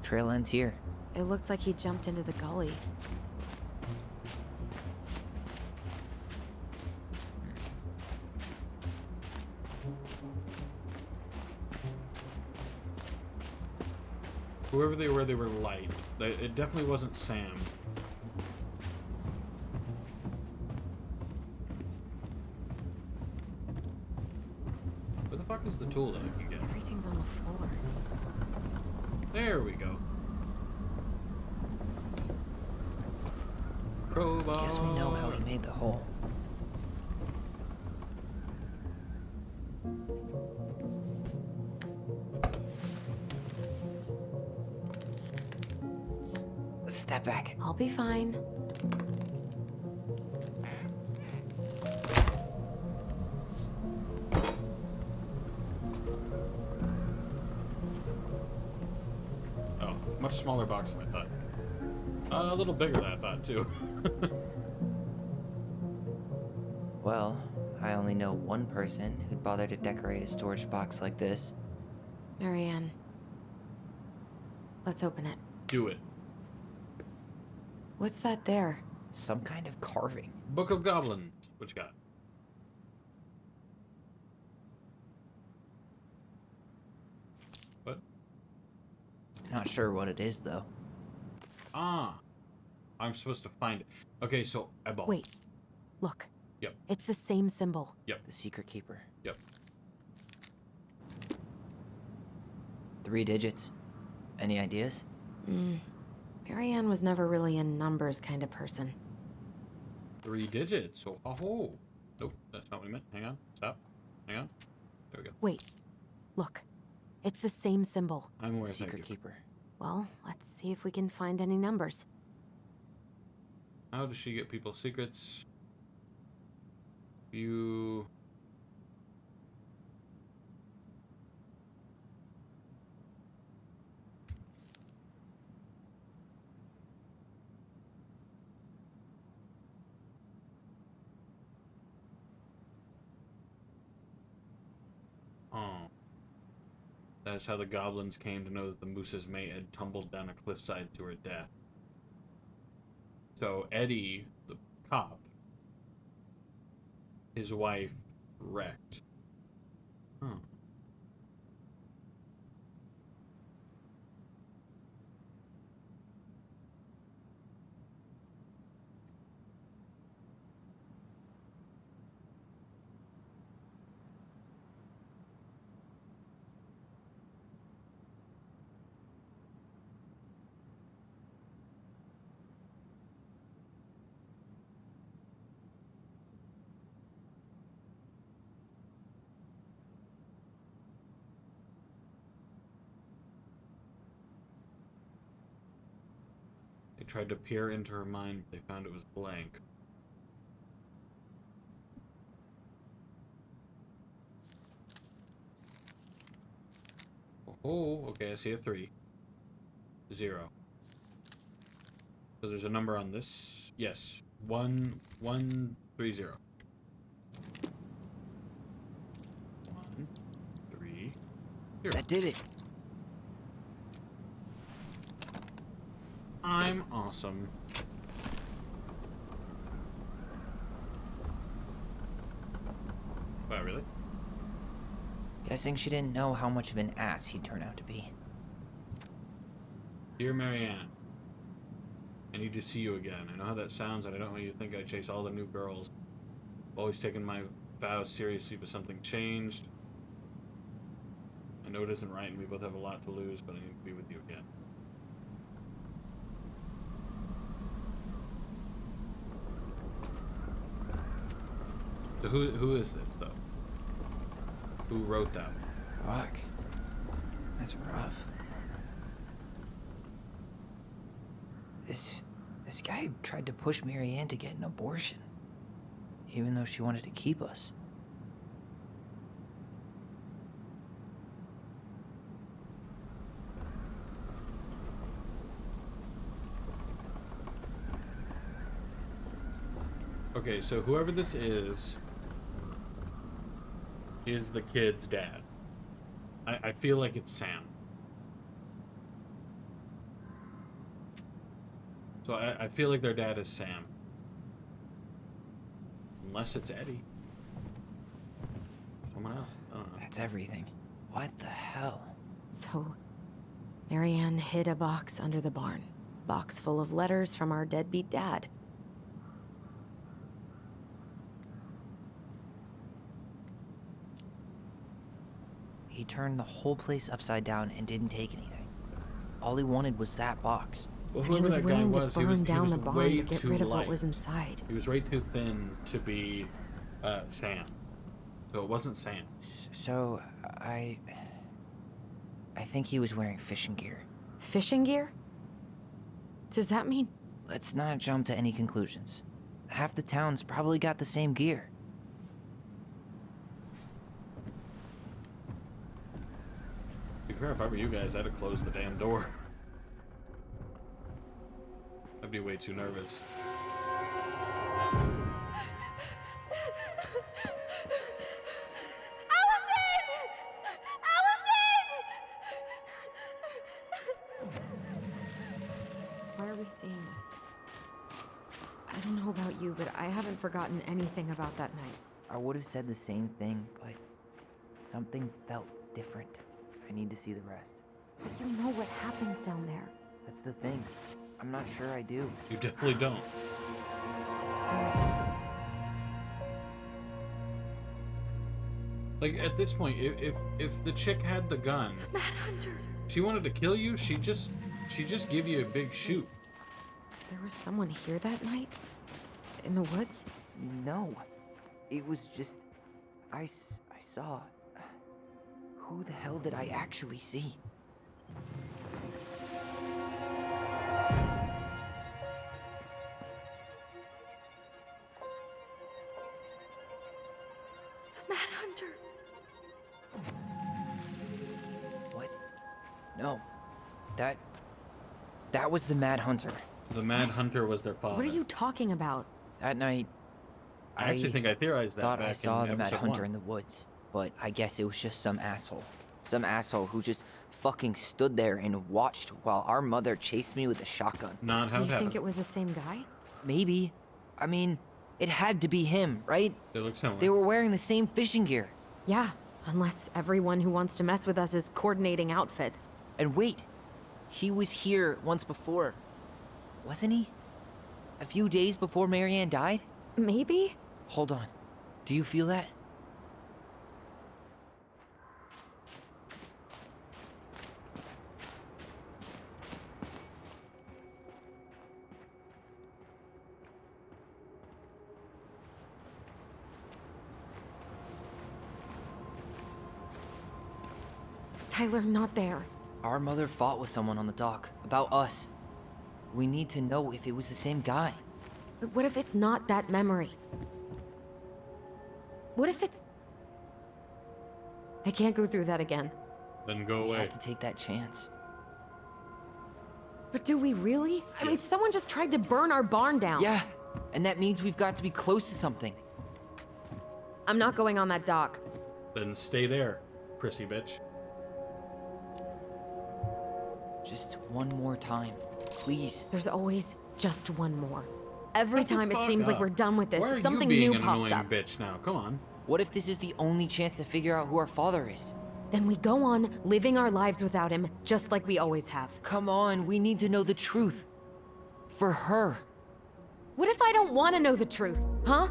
Trail ends here. It looks like he jumped into the gully. Whoever they were light. It definitely wasn't Sam. Where the fuck is the tool that I can get? Everything's on the floor. There we go. Crowbar. Guess we know how he made the hole. Step back. I'll be fine. Oh, much smaller box than I thought. A little bigger than I thought, too. Well, I only know one person who'd bother to decorate a storage box like this. Marianne. Let's open it. Do it. What's that there? Some kind of carving. Book of Goblins. What you got? What? Not sure what it is, though. Ah. I'm supposed to find it. Okay, so eyeball. Wait. Look. Yep. It's the same symbol. Yep. The Secret Keeper. Yep. 3 digits. Any ideas? Marianne was never really a numbers kind of person. 3 digits. Oh. Nope, that's not what we meant. Hang on. Stop. Hang on. There we go. Wait. Look. It's the same symbol. I'm aware. Secret Keeper. Well, let's see if we can find any numbers. How does she get people's secrets? You... Oh. That's how the goblins came to know that the moose's mate had tumbled down a cliffside to her death. So Eddie, the cop, his wife wrecked. Huh. They tried to peer into her mind, but they found it was blank. Oh, okay, I see a 3. 0. So there's a number on this. Yes. 1 1 3 0. 1 3 0. That did it. I'm awesome. Wow, really? Guessing she didn't know how much of an ass he'd turn out to be. Dear Marianne, I need to see you again. I know how that sounds, and I don't want you to think I chase all the new girls. I've always taken my vows seriously, but something changed. I know it isn't right, and we both have a lot to lose, but I need to be with you again. So who is this, though? Who wrote that? Fuck. That's rough. This guy tried to push Marianne to get an abortion, even though she wanted to keep us. Okay, so whoever this is the kid's dad. I feel like it's Sam. So I feel like their dad is Sam. Unless it's Eddie. Someone else. I don't know. That's everything. What the hell? So, Marianne hid a box under the barn. Box full of letters from our deadbeat dad. He turned the whole place upside down and didn't take anything. All he wanted was that box. Well, And he whoever was that guy willing was, to he burn was down the way barn to get too rid of light. what was inside. He was way too thin to be Sam. So it wasn't Sam. So, I think he was wearing fishing gear. Fishing gear? Does that mean? Let's not jump to any conclusions. Half the town's probably got the same gear. To be fair, if I were you guys, I'd have closed the damn door. I'd be way too nervous. Why are we seeing this? you, but I haven't forgotten anything about that night. I would have said the same thing, but something felt different. I need to see the rest. But you know what happens down there. That's the thing. I'm not sure I do. You definitely don't. Like, at this point, if the chick had the gun, Mad Hunter. she wanted to kill you, she'd just give you a big shoot. There was someone here that night? In the woods? No. It was just... I saw... Who the hell did I actually see? The Mad Hunter. What? No. That was the Mad Hunter. The Mad Hunter was their father. What are you talking about? That night... I actually think I theorized that thought back I saw in the Mad episode Hunter 1. in the woods, but I guess it was just some asshole. Some asshole who just fucking stood there and watched while our mother chased me with a shotgun. Not how Do it you happened. think it was the same guy? Maybe. I mean, it had to be him, right? They look similar. They were wearing the same fishing gear. Yeah, unless everyone who wants to mess with us is coordinating outfits. And wait, he was here once before, wasn't he? A few days before Marianne died? Maybe? Hold on. Do you feel that? Tyler, not there. Our mother fought with someone on the dock about us. We need to know if it was the same guy. But what if it's not that memory? What if it's... I can't go through that again. Then go We away. have to take that chance. But do we really? I mean, someone just tried to burn our barn down. Yeah, and that means we've got to be close to something. I'm not going on that dock. Then stay there, prissy bitch. Just one more time, please. There's always just one more. Every Shut the time it fuck seems like up. we're done with this, Why are something you being new an pops annoying up. bitch now? Come on. What if this is the only chance to figure out who our father is? Then we go on living our lives without him, just like we always have. Come on, we need to know the truth. For her. What if I don't want to know the truth, huh?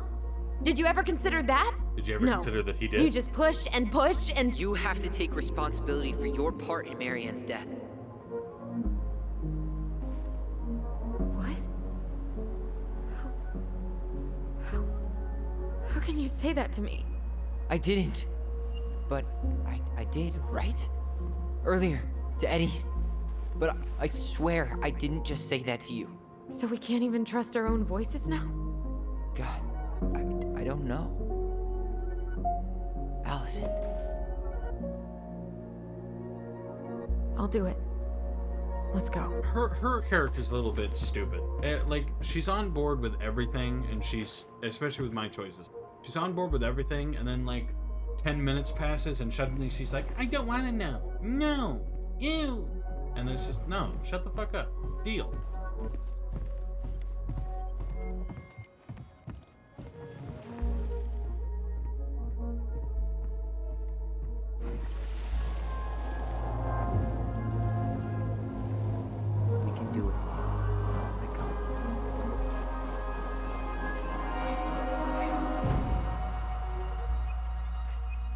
Did you ever consider that? Did you ever No. consider that he did? You just push and push and... You have to take responsibility for your part in Marianne's death. What? How can you say that to me? I didn't. But I did, right? Earlier, to Eddie. But I swear I didn't just say that to you. So we can't even trust our own voices now? God, I don't know. Allison. I'll do it. Let's go. Her character's a little bit stupid. Like, she's on board with everything, and she's, especially with my choices, she's on board with everything, and then, like, 10 minutes passes, and suddenly she's like, I don't want to know. No. Ew. And it's just, no, shut the fuck up. Deal. We can do it. I come.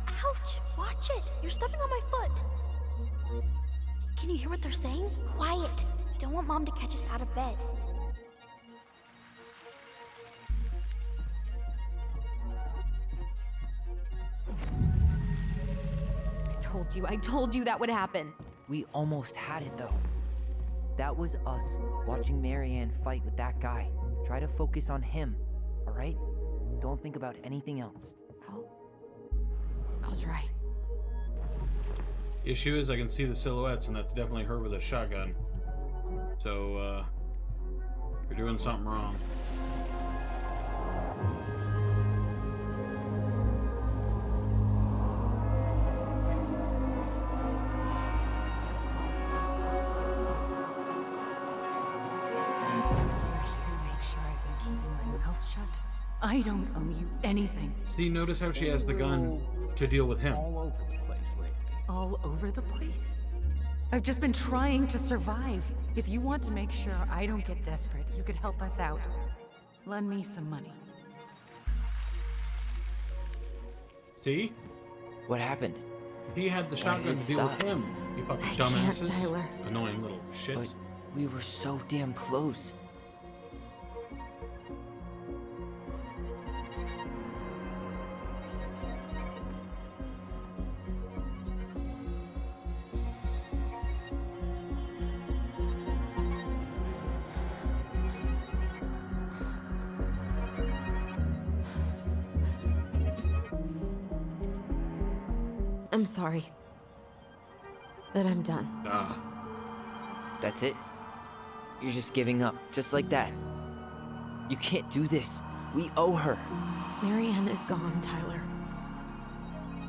Ouch! Watch it! You're stepping on my foot! Can you hear what they're saying? Quiet! I don't want Mom to catch us out of bed. I told you that would happen. We almost had it, though. That was us watching Marianne fight with that guy. Try to focus on him, all right? Don't think about anything else. I'll try. Issue is I can see the silhouettes, and that's definitely her with a shotgun. So, you're doing something wrong. So you're here to make sure I've been keeping my mouth shut? I don't owe you anything. See, notice how she has the gun to deal with him. All over the place lately. All over the place? I've just been trying to survive. If you want to make sure I don't get desperate, you could help us out. Lend me some money. See? What happened? He had the Why shotgun did to it deal with stop? him. You fucking I can't, dumbasses. Tyler. Annoying little shits. But we were so damn close. I'm sorry. But I'm done. That's it? You're just giving up, just like that. You can't do this. We owe her. Marianne is gone, Tyler.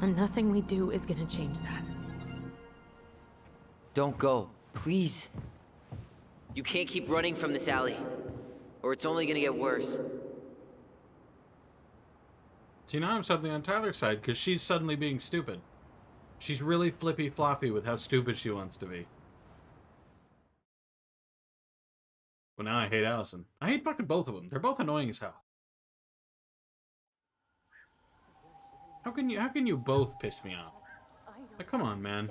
And nothing we do is gonna change that. Don't go, please. You can't keep running from this alley, or it's only gonna get worse. See, now I'm suddenly on Tyler's side because she's suddenly being stupid. She's really flippy-floppy with how stupid she wants to be. Well, now I hate Allison. I hate fucking both of them. They're both annoying as hell. How can you both piss me off? Like, come on, man.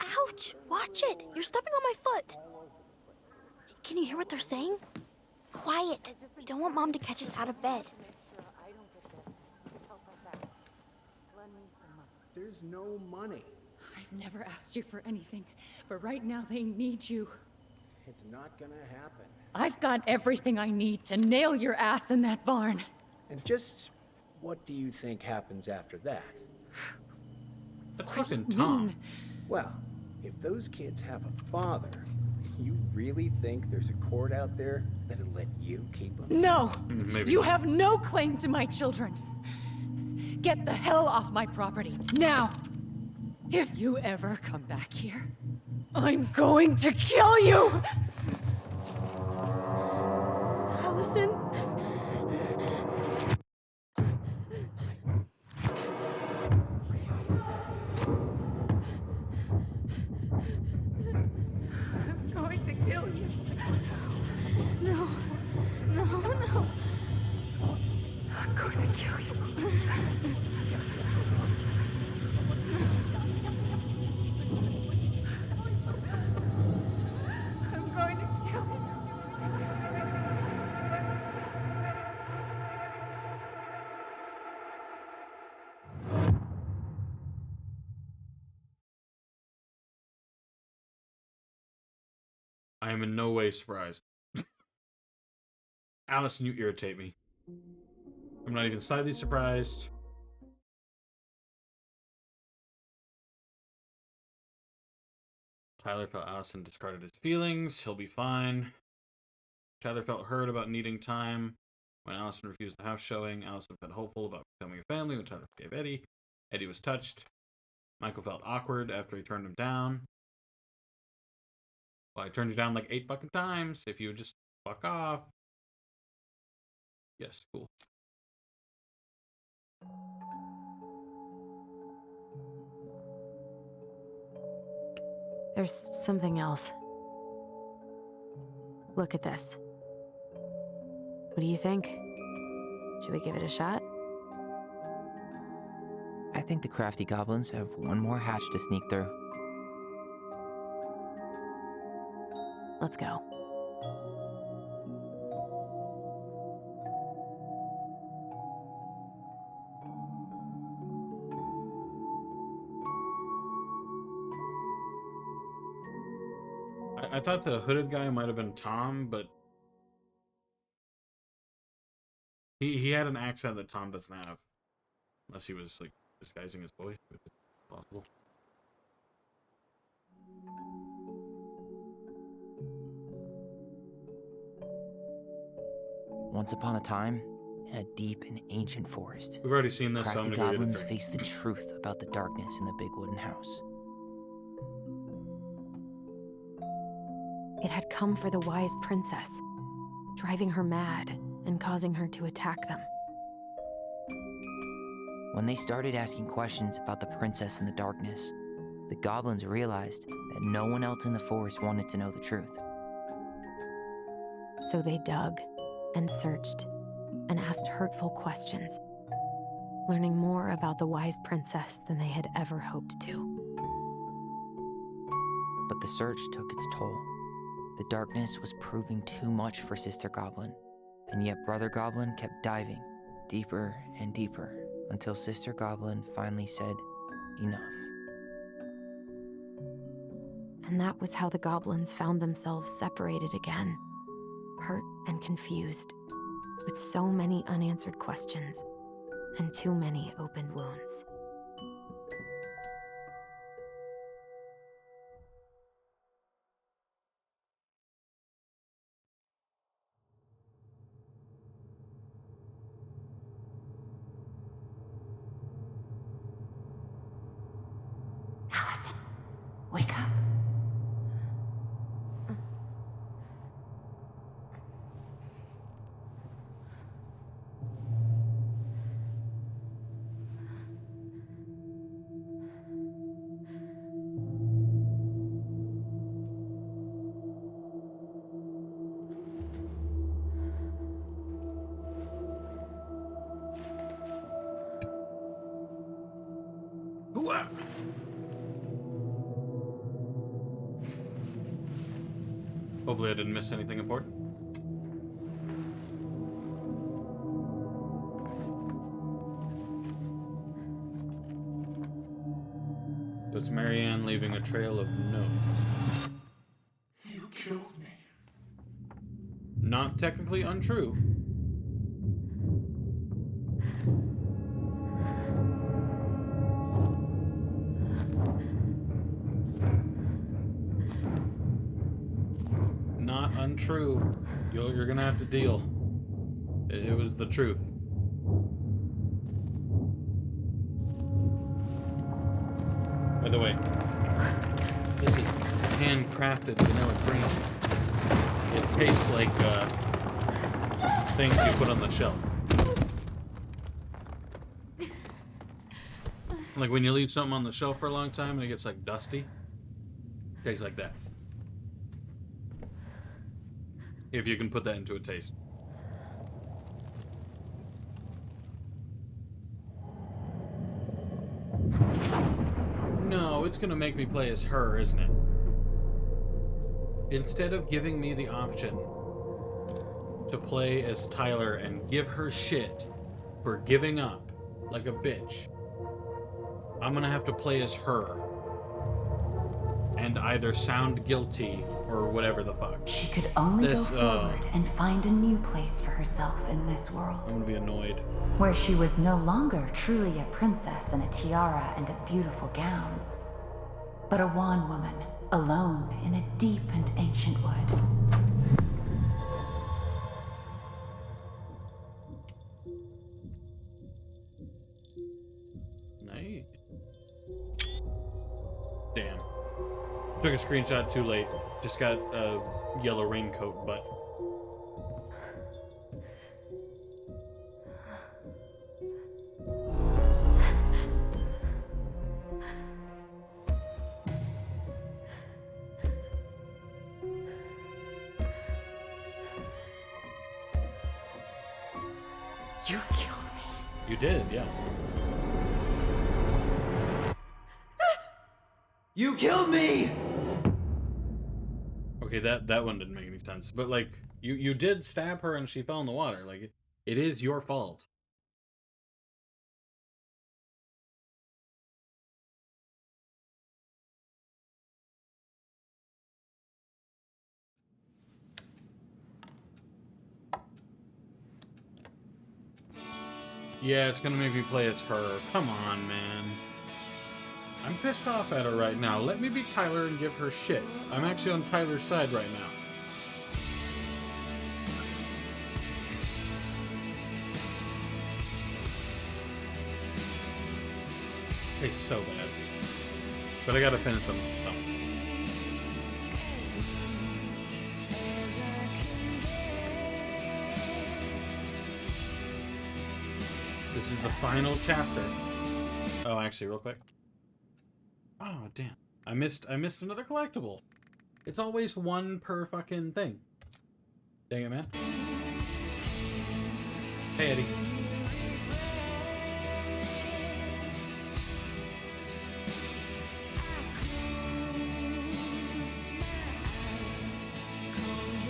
Ouch! Watch it! You're stepping on my foot! Can you hear what they're saying? Quiet! We don't want Mom to catch us out of bed. There's no money. I've never asked you for anything, but right now they need you. It's not gonna happen. I've got everything I need to nail your ass in that barn. And just what do you think happens after that? That's fucking Tom. Well, if those kids have a father, you really think there's a court out there that'll let you keep them? No! Maybe You not. have no claim to my children. Get the hell off my property, now! If you ever come back here, I'm going to kill you! Allison? I'm going to kill you. No. No, no. I'm going to kill you. I'm going to kill you. I am in no way surprised. Allison, you irritate me. I'm not even slightly surprised. Tyler felt Allison discarded his feelings. He'll be fine. Tyler felt hurt about needing time. When Allison refused the house showing, Allison felt hopeful about becoming a family when Tyler forgave Eddie. Eddie was touched. Michael felt awkward after he turned him down. Well, I turned you down like 8 fucking times. If you would just fuck off. Yes, cool. There's something else. Look at this. What do you think? Should we give it a shot? I think the crafty goblins have one more hatch to sneak through. Let's go. I thought the hooded guy might have been Tom, but he had an accent that Tom doesn't have. Unless he was like disguising his voice, if it's possible. Once upon a time, in a deep and ancient forest, We've already seen this, so I'm crafty gonna give you a goblins drink. faced the truth about the darkness in the big wooden house. It had come for the wise princess, driving her mad and causing her to attack them. When they started asking questions about the princess in the darkness, the goblins realized that no one else in the forest wanted to know the truth. So they dug and searched and asked hurtful questions, learning more about the wise princess than they had ever hoped to. But the search took its toll. The darkness was proving too much for Sister Goblin, and yet Brother Goblin kept diving deeper and deeper until Sister Goblin finally said, enough. And that was how the goblins found themselves separated again, hurt and confused, with so many unanswered questions and too many open wounds. Allison, wake up. Hooah! Hopefully I didn't miss anything important. It's Marianne leaving a trail of notes. You killed me. Not technically untrue. Not untrue. You're gonna have to deal. It was the truth. By the way, this is handcrafted vanilla cream. It tastes like things you put on the shelf. Like when you leave something on the shelf for a long time and it gets like dusty. It tastes like that. If you can put that into a taste. No, it's gonna make me play as her, isn't it? Instead of giving me the option to play as Tyler and give her shit for giving up like a bitch, I'm gonna have to play as her and either sound guilty or whatever the fuck. She could only go forward and find a new place for herself in this world. I'm gonna be annoyed. Where she was no longer truly a princess in a tiara and a beautiful gown, but a wan woman, alone in a deep and ancient wood. Nice. Damn. Took a screenshot too late. Just got a yellow raincoat, but... You killed me. You did, yeah. You killed me! Okay, that one didn't make any sense. But, like, you did stab her and she fell in the water. Like, it is your fault. Yeah, it's gonna make me play as her. Come on, man. I'm pissed off at her right now. Let me be Tyler and give her shit. I'm actually on Tyler's side right now. Tastes so bad. But I gotta finish them. So. This is the final chapter. Oh, actually, real quick. Oh, damn. I missed another collectible. It's always one per fucking thing. Dang it, man. Hey, Eddie.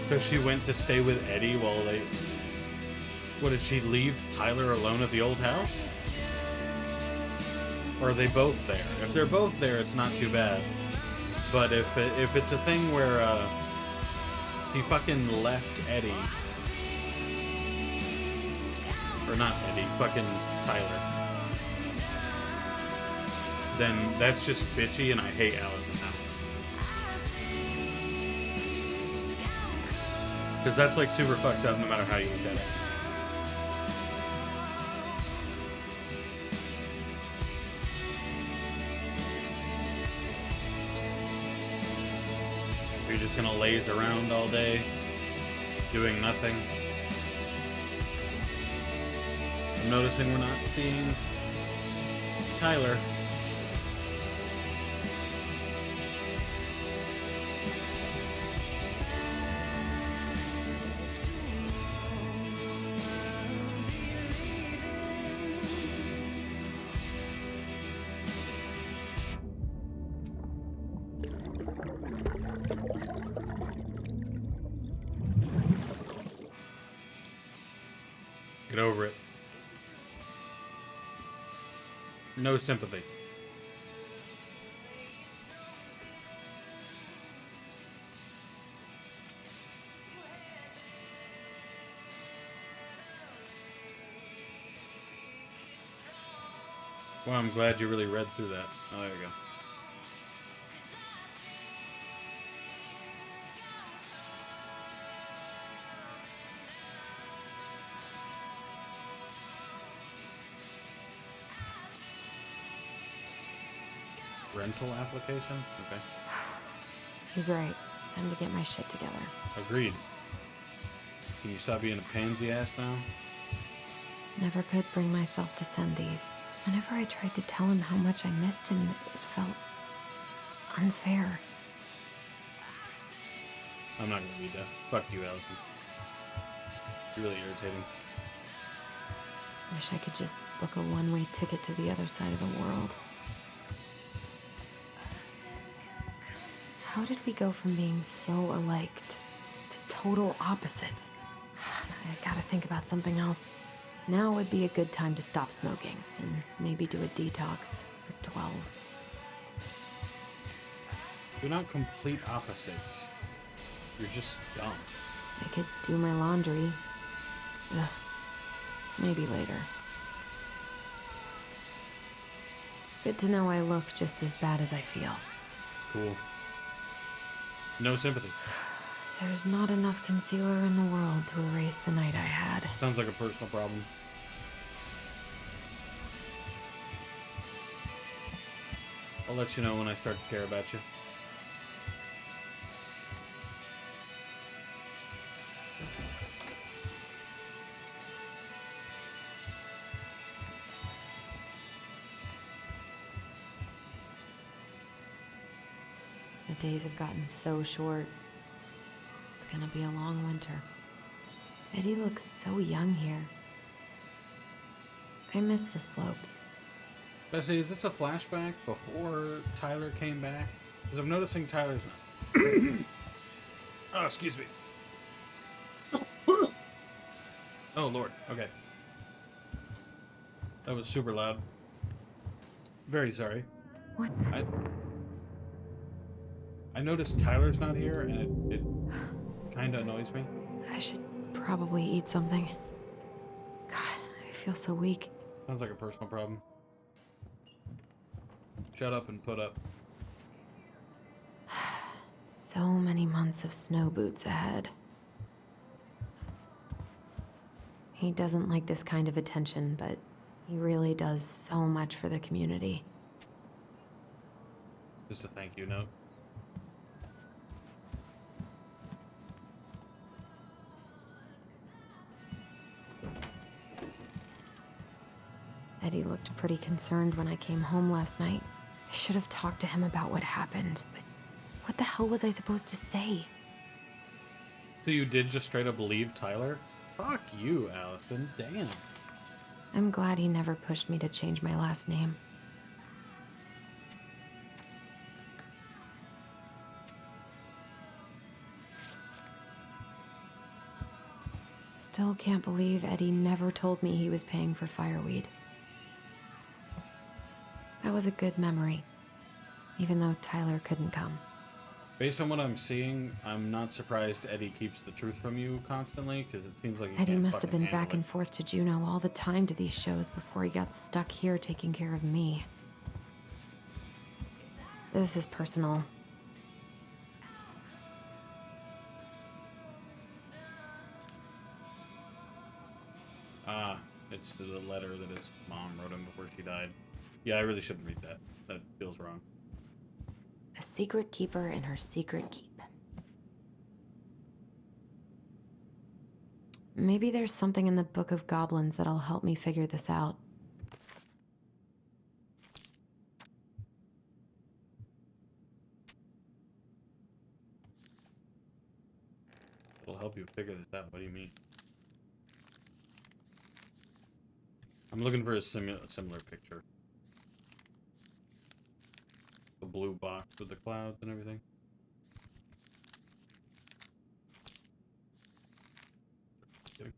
Because she went to stay with Eddie while they... What, did she leave Tyler alone at the old house? Or are they both there? If they're both there, it's not too bad. But if it's a thing where she fucking left Eddie, or not Eddie, fucking Tyler, then that's just bitchy, and I hate Allison now. Because that's like super fucked up no matter how you look at it. You're just gonna laze around all day, doing nothing. I'm noticing we're not seeing Tyler. Get over it. No sympathy. Well, I'm glad you really read through that. Oh, there you go. Rental application? Okay. He's right. Time to get my shit together. Agreed. Can you stop being a pansy ass now? Never could bring myself to send these. Whenever I tried to tell him how much I missed him, it felt unfair. I'm not gonna read that. Fuck you, Allison. You're really irritating. Wish I could just book a one-way ticket to the other side of the world. How did we go from being so alike to total opposites? I gotta think about something else. Now would be a good time to stop smoking and maybe do a detox for 12. You're not complete opposites. You're just dumb. I could do my laundry. Ugh. Maybe later. Good to know I look just as bad as I feel. Cool. No sympathy. There's not enough concealer in the world to erase the night I had. Sounds like a personal problem. I'll let you know when I start to care about you. The days have gotten so short. It's gonna be a long winter. Eddie looks so young here. I miss the slopes. Bessie, is this a flashback before Tyler came back? Because I'm noticing Tyler's not. Oh, excuse me. Oh, Lord. Okay. That was super loud. Very sorry. What? I noticed Tyler's not here, and it kind of annoys me. I should probably eat something. God, I feel so weak. Sounds like a personal problem. Shut up and put up. So many months of snow boots ahead. He doesn't like this kind of attention, but he really does so much for the community. Just a thank you note. Eddie looked pretty concerned when I came home last night. I should have talked to him about what happened, but what the hell was I supposed to say? So you did just straight up leave Tyler? Fuck you, Allison. Damn. I'm glad he never pushed me to change my last name. Still can't believe Eddie never told me he was paying for fireweed. That was a good memory, even though Tyler couldn't come. Based on what I'm seeing, I'm not surprised Eddie keeps the truth from you constantly, because it seems like he Eddie can't must have fucking been back handle and forth to Juneau all the time to these shows before he got stuck here taking care of me. This is personal. Ah, it's the letter that his mom wrote him before she died. Yeah, I really shouldn't read that. That feels wrong. A secret keeper in her secret keep. Maybe there's something in the Book of Goblins that'll help me figure this out. It'll help you figure this out. What do you mean? I'm looking for a similar picture. The blue box with the clouds and everything. Kidding.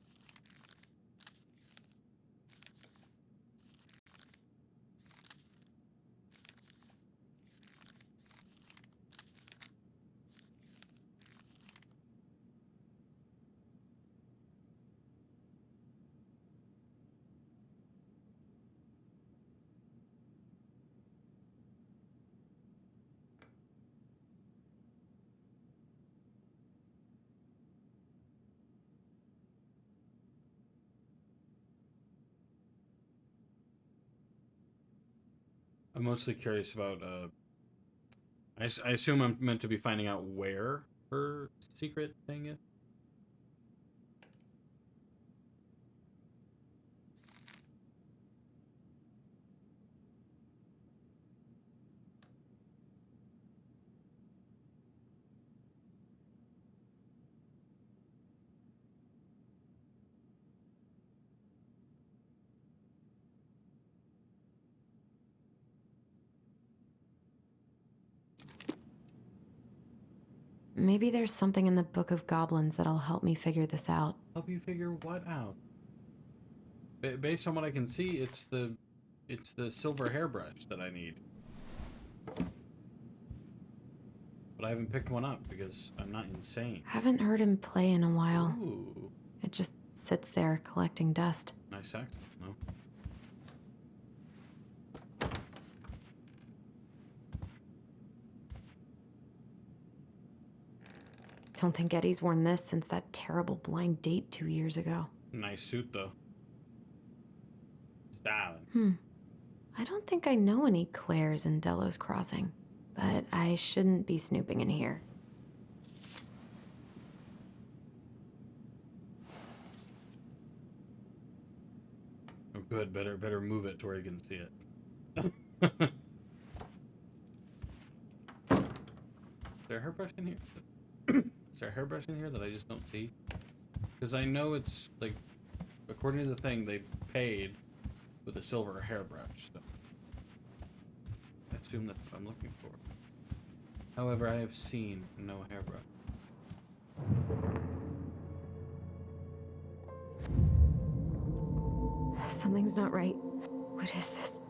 I'm mostly curious about, I assume I'm meant to be finding out where her secret thing is. Maybe there's something in the Book of Goblins that'll help me figure this out. Help you figure what out? Based on what I can see, it's the silver hairbrush that I need. But I haven't picked one up because I'm not insane. Haven't heard him play in a while. Ooh. It just sits there collecting dust. Nice sax. No. Don't think Eddie's worn this since that terrible blind date 2 years ago. Nice suit though. Styling. I don't think I know any Claires in Delos Crossing, but I shouldn't be snooping in here. Oh, good. Better move it to where you can see it. Is there a hairbrush in here? Is there a hairbrush in here that I just don't see? Because I know it's, like, according to the thing, they paid with a silver hairbrush, so I assume that's what I'm looking for. However, I have seen no hairbrush. Something's not right. What is this?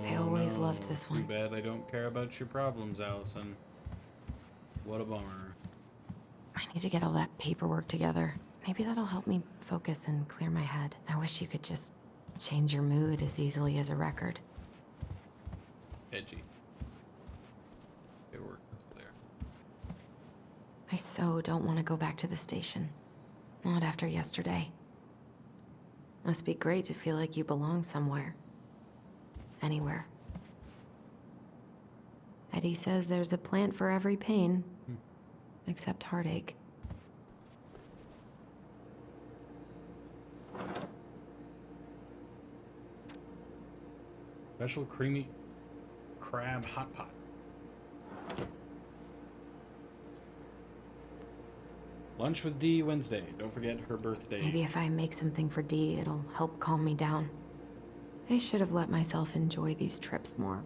I always loved this one. Too bad I don't care about your problems, Allison. What a bummer. I need to get all that paperwork together. Maybe that'll help me focus and clear my head. I wish you could just change your mood as easily as a record. Edgy. Paperwork there. I so don't want to go back to the station. Not after yesterday. Must be great to feel like you belong somewhere. Anywhere. Eddie says there's a plant for every pain, except heartache. Special creamy crab hot pot. Lunch with Dee Wednesday. Don't forget her birthday. Maybe if I make something for Dee, it'll help calm me down. I should have let myself enjoy these trips more.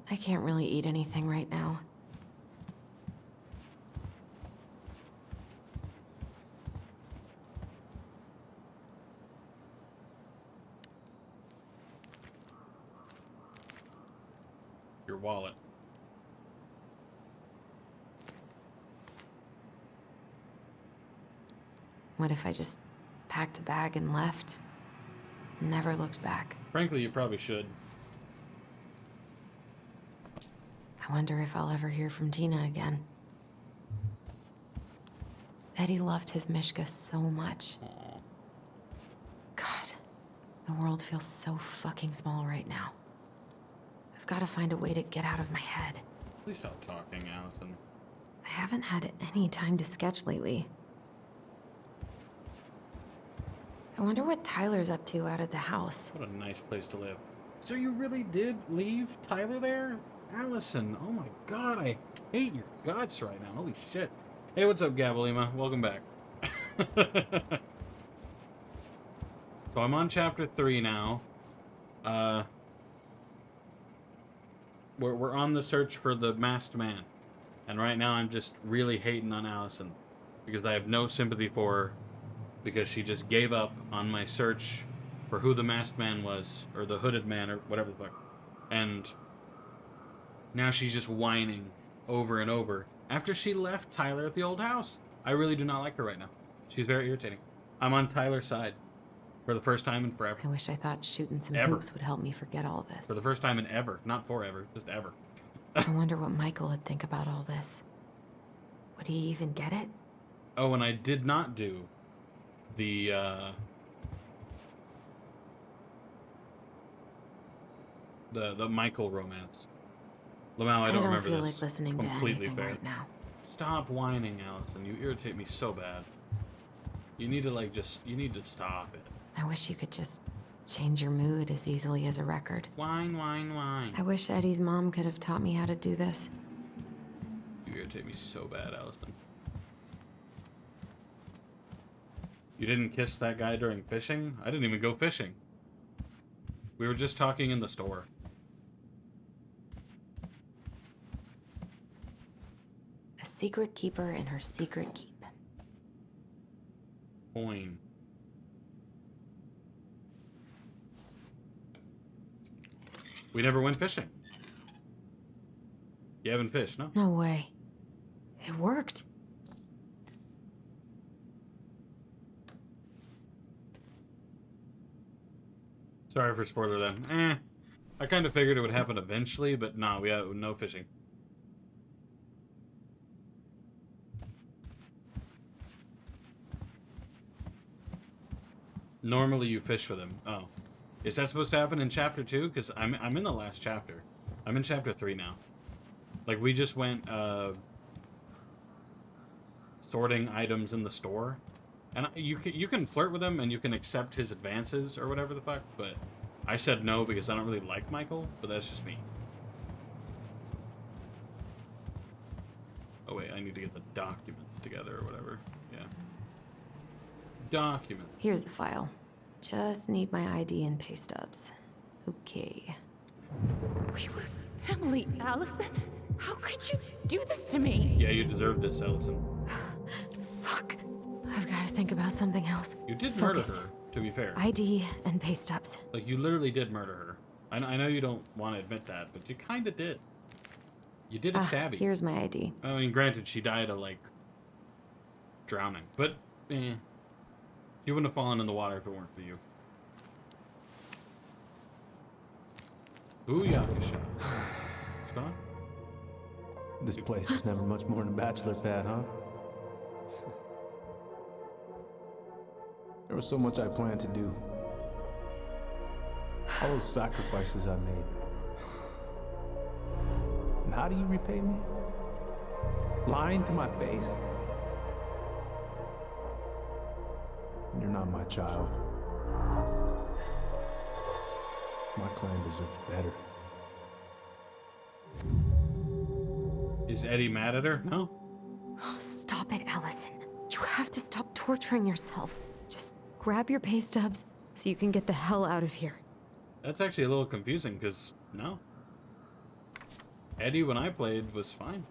I can't really eat anything right now. Your wallet. What if I just packed a bag and left? Never looked back. Frankly, you probably should. I wonder if I'll ever hear from Tina again. Eddie loved his Mishka so much. Aww. God, the world feels so fucking small right now. I've got to find a way to get out of my head. Please stop talking, Allison. I haven't had any time to sketch lately. I wonder what Tyler's up to out at the house. What a nice place to live. So you really did leave Tyler there? Allison, oh my god, I hate your guts right now. Holy shit. Hey, what's up, Gabalima? Welcome back. So I'm on chapter 3 now. We're on the search for the masked man. And right now I'm just really hating on Allison. Because I have no sympathy for her. Because she just gave up on my search for who the masked man was. Or the hooded man, or whatever the fuck. And now she's just whining over and over. After she left Tyler at the old house. I really do not like her right now. She's very irritating. I'm on Tyler's side. For the first time in forever. I wish I thought shooting some Ever. hoops would help me forget all this. For the first time in ever. Not forever. Just ever. I wonder what Michael would think about all this. Would he even get it? Oh, and I did not do the Michael romance. Lamau, I don't remember feel this. like listening Completely to anything fair. right now. Stop whining, Allison. You irritate me so bad. You need to you need to stop it. I wish you could just change your mood as easily as a record. Whine, whine, whine. I wish Eddie's mom could have taught me how to do this. You irritate me so bad, Allison. You didn't kiss that guy during fishing? I didn't even go fishing. We were just talking in the store. A secret keeper and her secret keep. Coin. We never went fishing. You haven't fished, no? No way. It worked. Sorry for spoiler then. I kind of figured it would happen eventually, but nah, we have no fishing. Normally you fish with him. Oh. Is that supposed to happen in chapter 2? Because I'm in the last chapter. I'm in chapter 3 now. Like, we just went, sorting items in the store. And you can flirt with him and you can accept his advances or whatever the fuck, but I said no because I don't really like Michael, but that's just me. Oh wait, I need to get the documents together or whatever. Yeah. Documents. Here's the file. Just need my ID and pay stubs. Okay. We were family, Allison. How could you do this to me? Yeah, you deserve this, Allison. Fuck. I've got to think about something else. You did Focus. murder her, to be fair. ID and pay stubs. Like, you literally did murder her. I know you don't want to admit that, but you kind of did. You did a stabby. Here's my ID. I mean, granted, she died of, like, drowning. But, she wouldn't have fallen in the water if it weren't for you. Booyah, What's going on? This place was never much more than a bachelor pad, huh? There was so much I planned to do. All those sacrifices I made. And how do you repay me? Lying to my face. And you're not not my child. My clan deserves better. Is Eddie mad at her? No? Oh, stop it, Allison. You have to stop torturing yourself. Just grab your pay stubs so you can get the hell out of here. That's actually a little confusing, because, no. Eddie, when I played, was fine.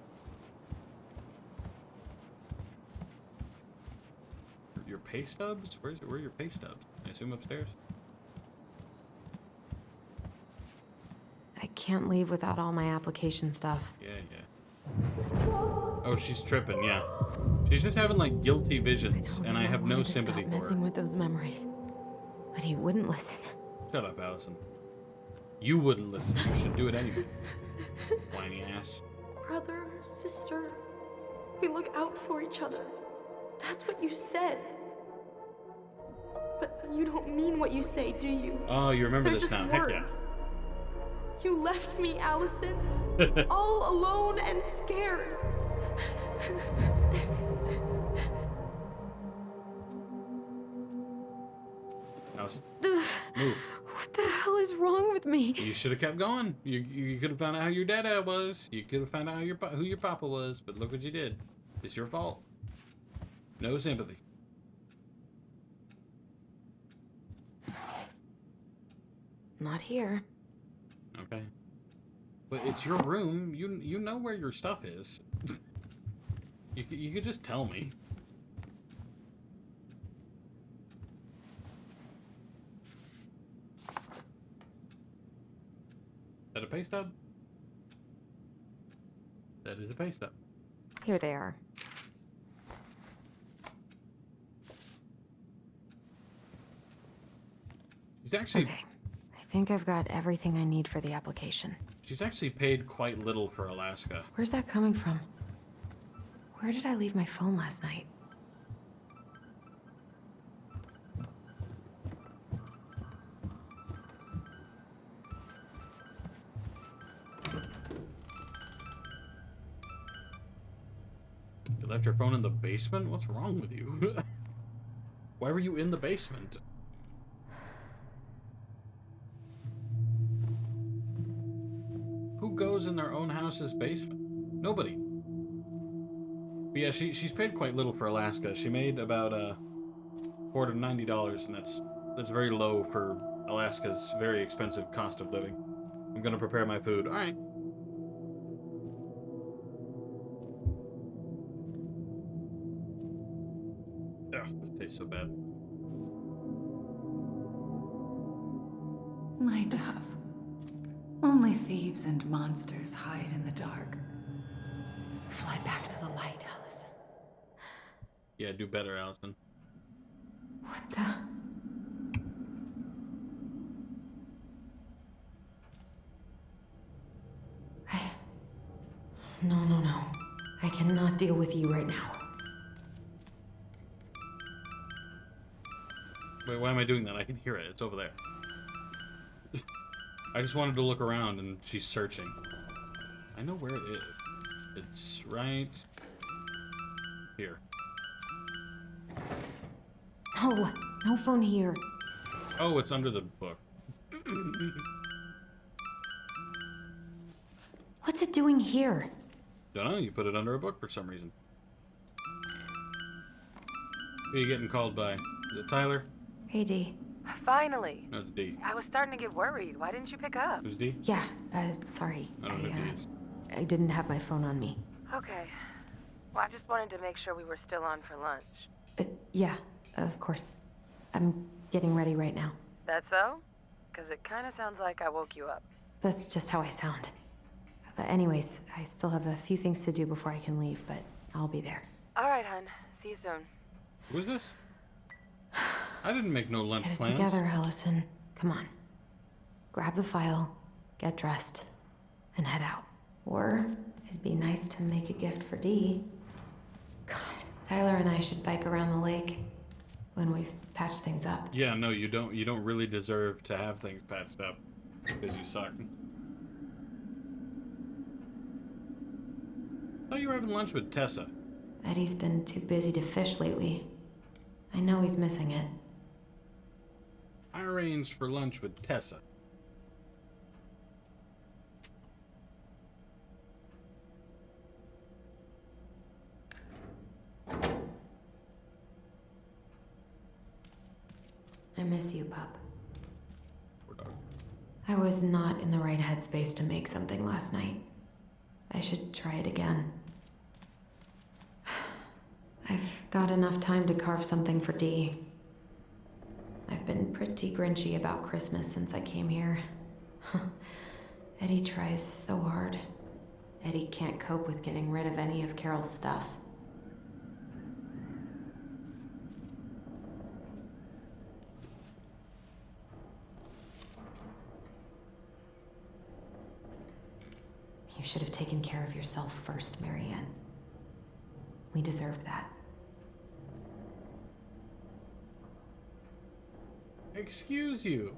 Your pay stubs? Where are your pay stubs? I assume upstairs? I can't leave without all my application stuff. Yeah. Oh, she's tripping, yeah. She's just having, like, guilty visions, and I have no sympathy for her. Messing with those memories. But he wouldn't listen. Shut up, Allison. You wouldn't listen. You should do it anyway. Whiny ass. Brother, sister, we look out for each other. That's what you said. But you don't mean what you say, do you? Oh, you remember They're this just now. Heck words. yeah. You left me, Allison, all alone and scared. Allison, move. What the hell is wrong with me? You should have kept going. You could have found out how your dad was. You could have found out who your papa was. But look what you did. It's your fault. No sympathy. Not here. Okay. But it's your room. You know where your stuff is. You could just tell me. Is that a pay stub? That is a pay stub. Here they are. She's actually... Okay. I think I've got everything I need for the application. She's actually paid quite little for Alaska. Where's that coming from? Where did I leave my phone last night? You left your phone in the basement? What's wrong with you? Why were you in the basement? Who goes in their own house's basement? Nobody. But yeah, she's paid quite little for Alaska. She made about $490, and that's very low for Alaska's very expensive cost of living. I'm gonna prepare my food. All right. Ugh, this tastes so bad. My dove. Only thieves and monsters hide in the dark. Fly back to the light, Allison. Yeah, do better, Allison. What the? No. I cannot deal with you right now. Wait, why am I doing that? I can hear it. It's over there. I just wanted to look around, and she's searching. I know where it is. It's right here. No phone here. Oh, it's under the book. What's it doing here? Don't know, you put it under a book for some reason. Who are you getting called by? Is it Tyler? Hey, D. Finally. No, it's D. I was starting to get worried. Why didn't you pick up? Who's D? Yeah, sorry. I don't know who D is. I didn't have my phone on me. Okay. Well, I just wanted to make sure we were still on for lunch. Yeah, of course. I'm getting ready right now. That so? Because it kind of sounds like I woke you up. That's just how I sound. But anyways, I still have a few things to do before I can leave, but I'll be there. All right, hun. See you soon. Who's this? I didn't make no lunch Get it plans. together, Allison. Come on. Grab the file, get dressed, and head out. Or it'd be nice to make a gift for Dee. God, Tyler and I should bike around the lake when we've patched things up. Yeah, no, you don't. You don't really deserve to have things patched up because you suck. Oh, you were having lunch with Tessa. Eddie's been too busy to fish lately. I know he's missing it. I arranged for lunch with Tessa. I miss you, pup. I was not in the right headspace to make something last night. I should try it again. I've got enough time to carve something for Dee. I've been pretty grinchy about Christmas since I came here. Eddie tries so hard. Eddie can't cope with getting rid of any of Carol's stuff. You should have taken care of yourself first, Marianne. We deserved that. Excuse you.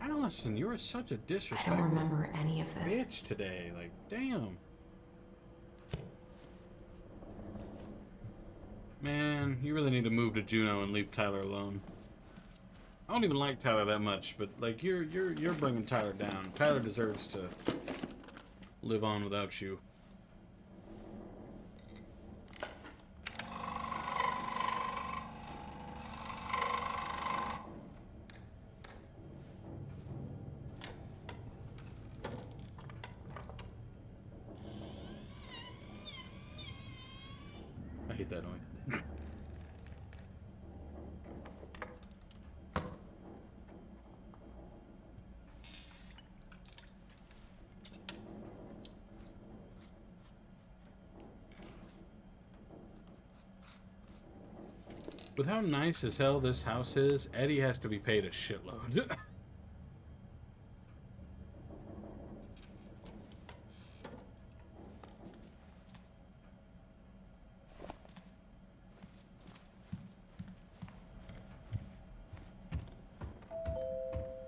Allison, you are such a disrespectful I don't remember any of this. bitch today. Like, damn. Man, you really need to move to Juneau and leave Tyler alone. I don't even like Tyler that much, but like you're bringing Tyler down. Tyler deserves to live on without you. I hate that noise. With how nice as hell this house is, Eddie has to be paid a shitload.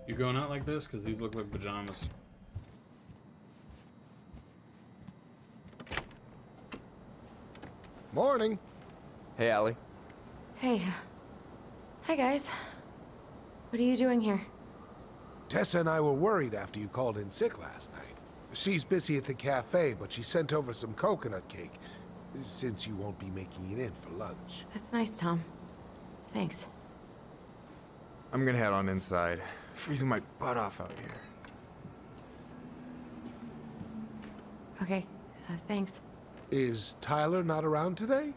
You going out like this? Because these look like pajamas. Morning. Hey, Allie. Hey. Hi, guys. What are you doing here? Tessa and I were worried after you called in sick last night. She's busy at the cafe, but she sent over some coconut cake, since you won't be making it in for lunch. That's nice, Tom. Thanks. I'm gonna head on inside. Freezing my butt off out here. Okay, thanks. Is Tyler not around today?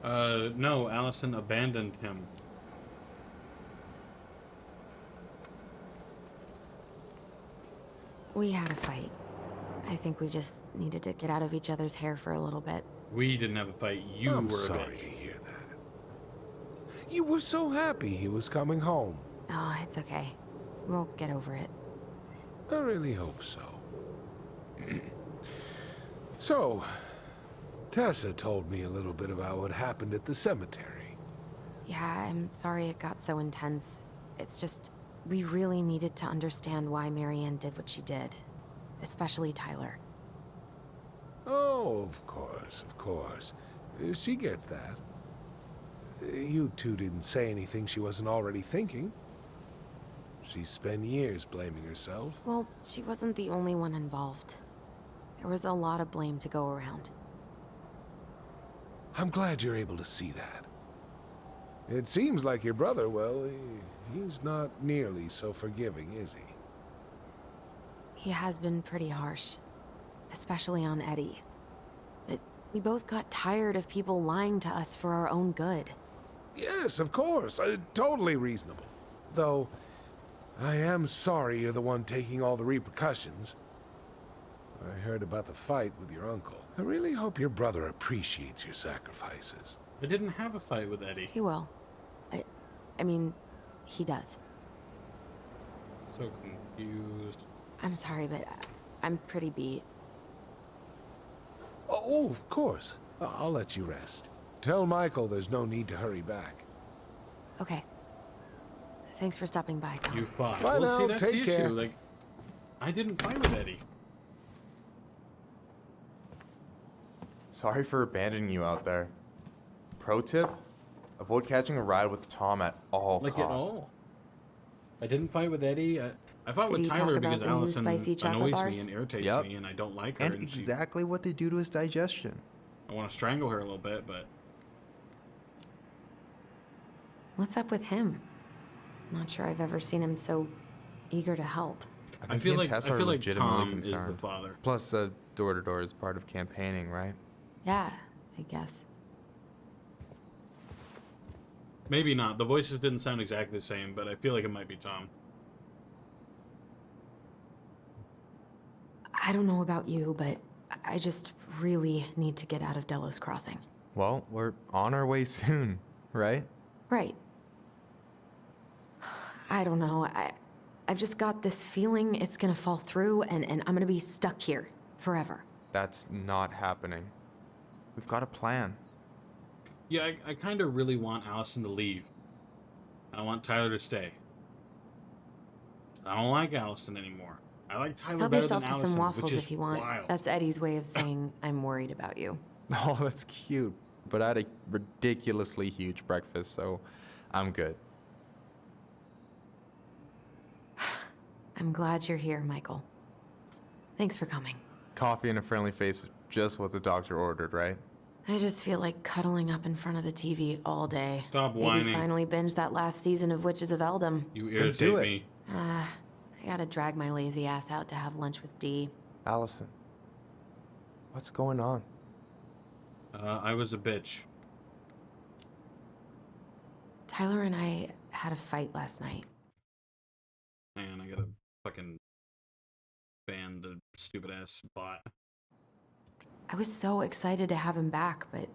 No, Allison abandoned him. We had a fight. I think we just needed to get out of each other's hair for a little bit. We didn't have a fight. You I'm were a sorry bitch. to hear that. You were so happy he was coming home. Oh, it's okay. We'll get over it. I really hope so. So, Tessa told me a little bit about what happened at the cemetery. Yeah, I'm sorry it got so intense. It's just, we really needed to understand why Marianne did what she did. Especially Tyler. Oh, of course, of course. She gets that. You two didn't say anything she wasn't already thinking. She spent years blaming herself. Well, she wasn't the only one involved. There was a lot of blame to go around. I'm glad you're able to see that. It seems like your brother, well, he's not nearly so forgiving, is he? He has been pretty harsh. Especially on Eddie. But we both got tired of people lying to us for our own good. Yes, of course. Totally reasonable. Though, I am sorry you're the one taking all the repercussions. I heard about the fight with your uncle. I really hope your brother appreciates your sacrifices. I didn't have a fight with Eddie. He will. I mean, he does. So confused. I'm sorry, but I'm pretty beat. Oh, of course. I'll let you rest. Tell Michael there's no need to hurry back. Okay. Thanks for stopping by, Tom. You fought. Bye Well, now, see, that's take the care. issue. Like, I didn't fight with Eddie. Sorry for abandoning you out there. Pro tip? Avoid catching a ride with Tom at all Like costs. at all. I didn't fight with Eddie. I fought Did with he talk Tyler about because the new Allison spicy chocolate annoys bars? me and irritates Yep. me, and I don't like her. And And exactly what they do to his digestion. I want to strangle her a little bit, but What's up with him? Not sure I've ever seen him so eager to help. I I think feel he like- and Tess I are feel like legitimately Tom is the concerned. father. Plus, door-to-door is part of campaigning, right? Yeah, I guess. maybe not. The voices didn't sound exactly the same, but I feel like it might be Tom. I don't know about you, but I just really need to get out of Delos Crossing. Well, we're on our way soon, right? Right. I don't know. I've just got this feeling it's gonna fall through and I'm gonna be stuck here forever. That's not happening. We've got a plan. Yeah, I kind of really want Allison to leave. I want Tyler to stay. I don't like Allison anymore. I like Tyler Help better yourself than to Allison, some waffles which is if you want. wild. That's Eddie's way of saying I'm worried about you. Oh, that's cute. But I had a ridiculously huge breakfast, so I'm good. I'm glad you're here, Michael. Thanks for coming. Coffee and a friendly face, just what the doctor ordered, right? I just feel like cuddling up in front of the TV all day. Stop Maybe whining. finally binge that last season of Witches of Eldom. You do irritate it. me. I gotta drag my lazy ass out to have lunch with Dee. Allison, what's going on? I was a bitch. Tyler and I had a fight last night. Man, I gotta fucking ban the stupid ass bot. I was so excited to have him back, but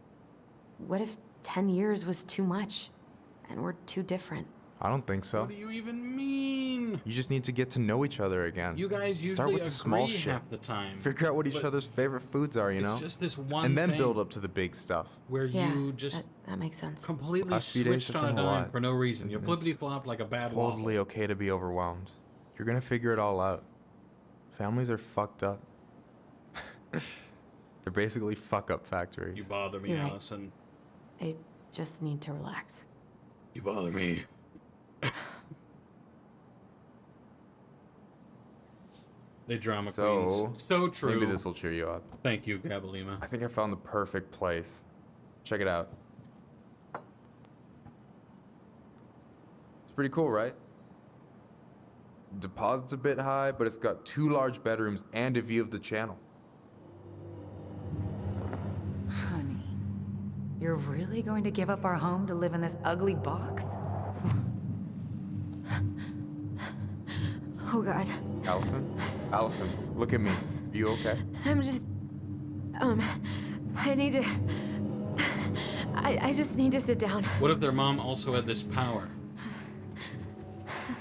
what if 10 years was too much? And we're too different? I don't think so. What do you even mean? You just need to get to know each other again. You guys usually Start with the small agree shit. half the time. Figure out what each but other's favorite foods are, you know? It's just this one and then thing build up to the big stuff. where Yeah, you just that makes sense. completely Last few days switched have on a been a dime lot. for no reason. You It's flippity flop like a bad Totally waffle. okay to be overwhelmed. You're gonna figure it all out. Families are fucked up. They're basically fuck-up factories. You bother me, You're right. Allison. I just need to relax. You bother me. They drama queens. So true. Maybe this will cheer you up. Thank you, Gabalima. I think I found the perfect place. Check it out. It's pretty cool, right? Deposit's a bit high, but it's got 2 large bedrooms and a view of the channel. Honey, you're really going to give up our home to live in this ugly box? Oh God. Allison? Allison, look at me. You okay? I'm just... I need to... I just need to sit down. What if their mom also had this power?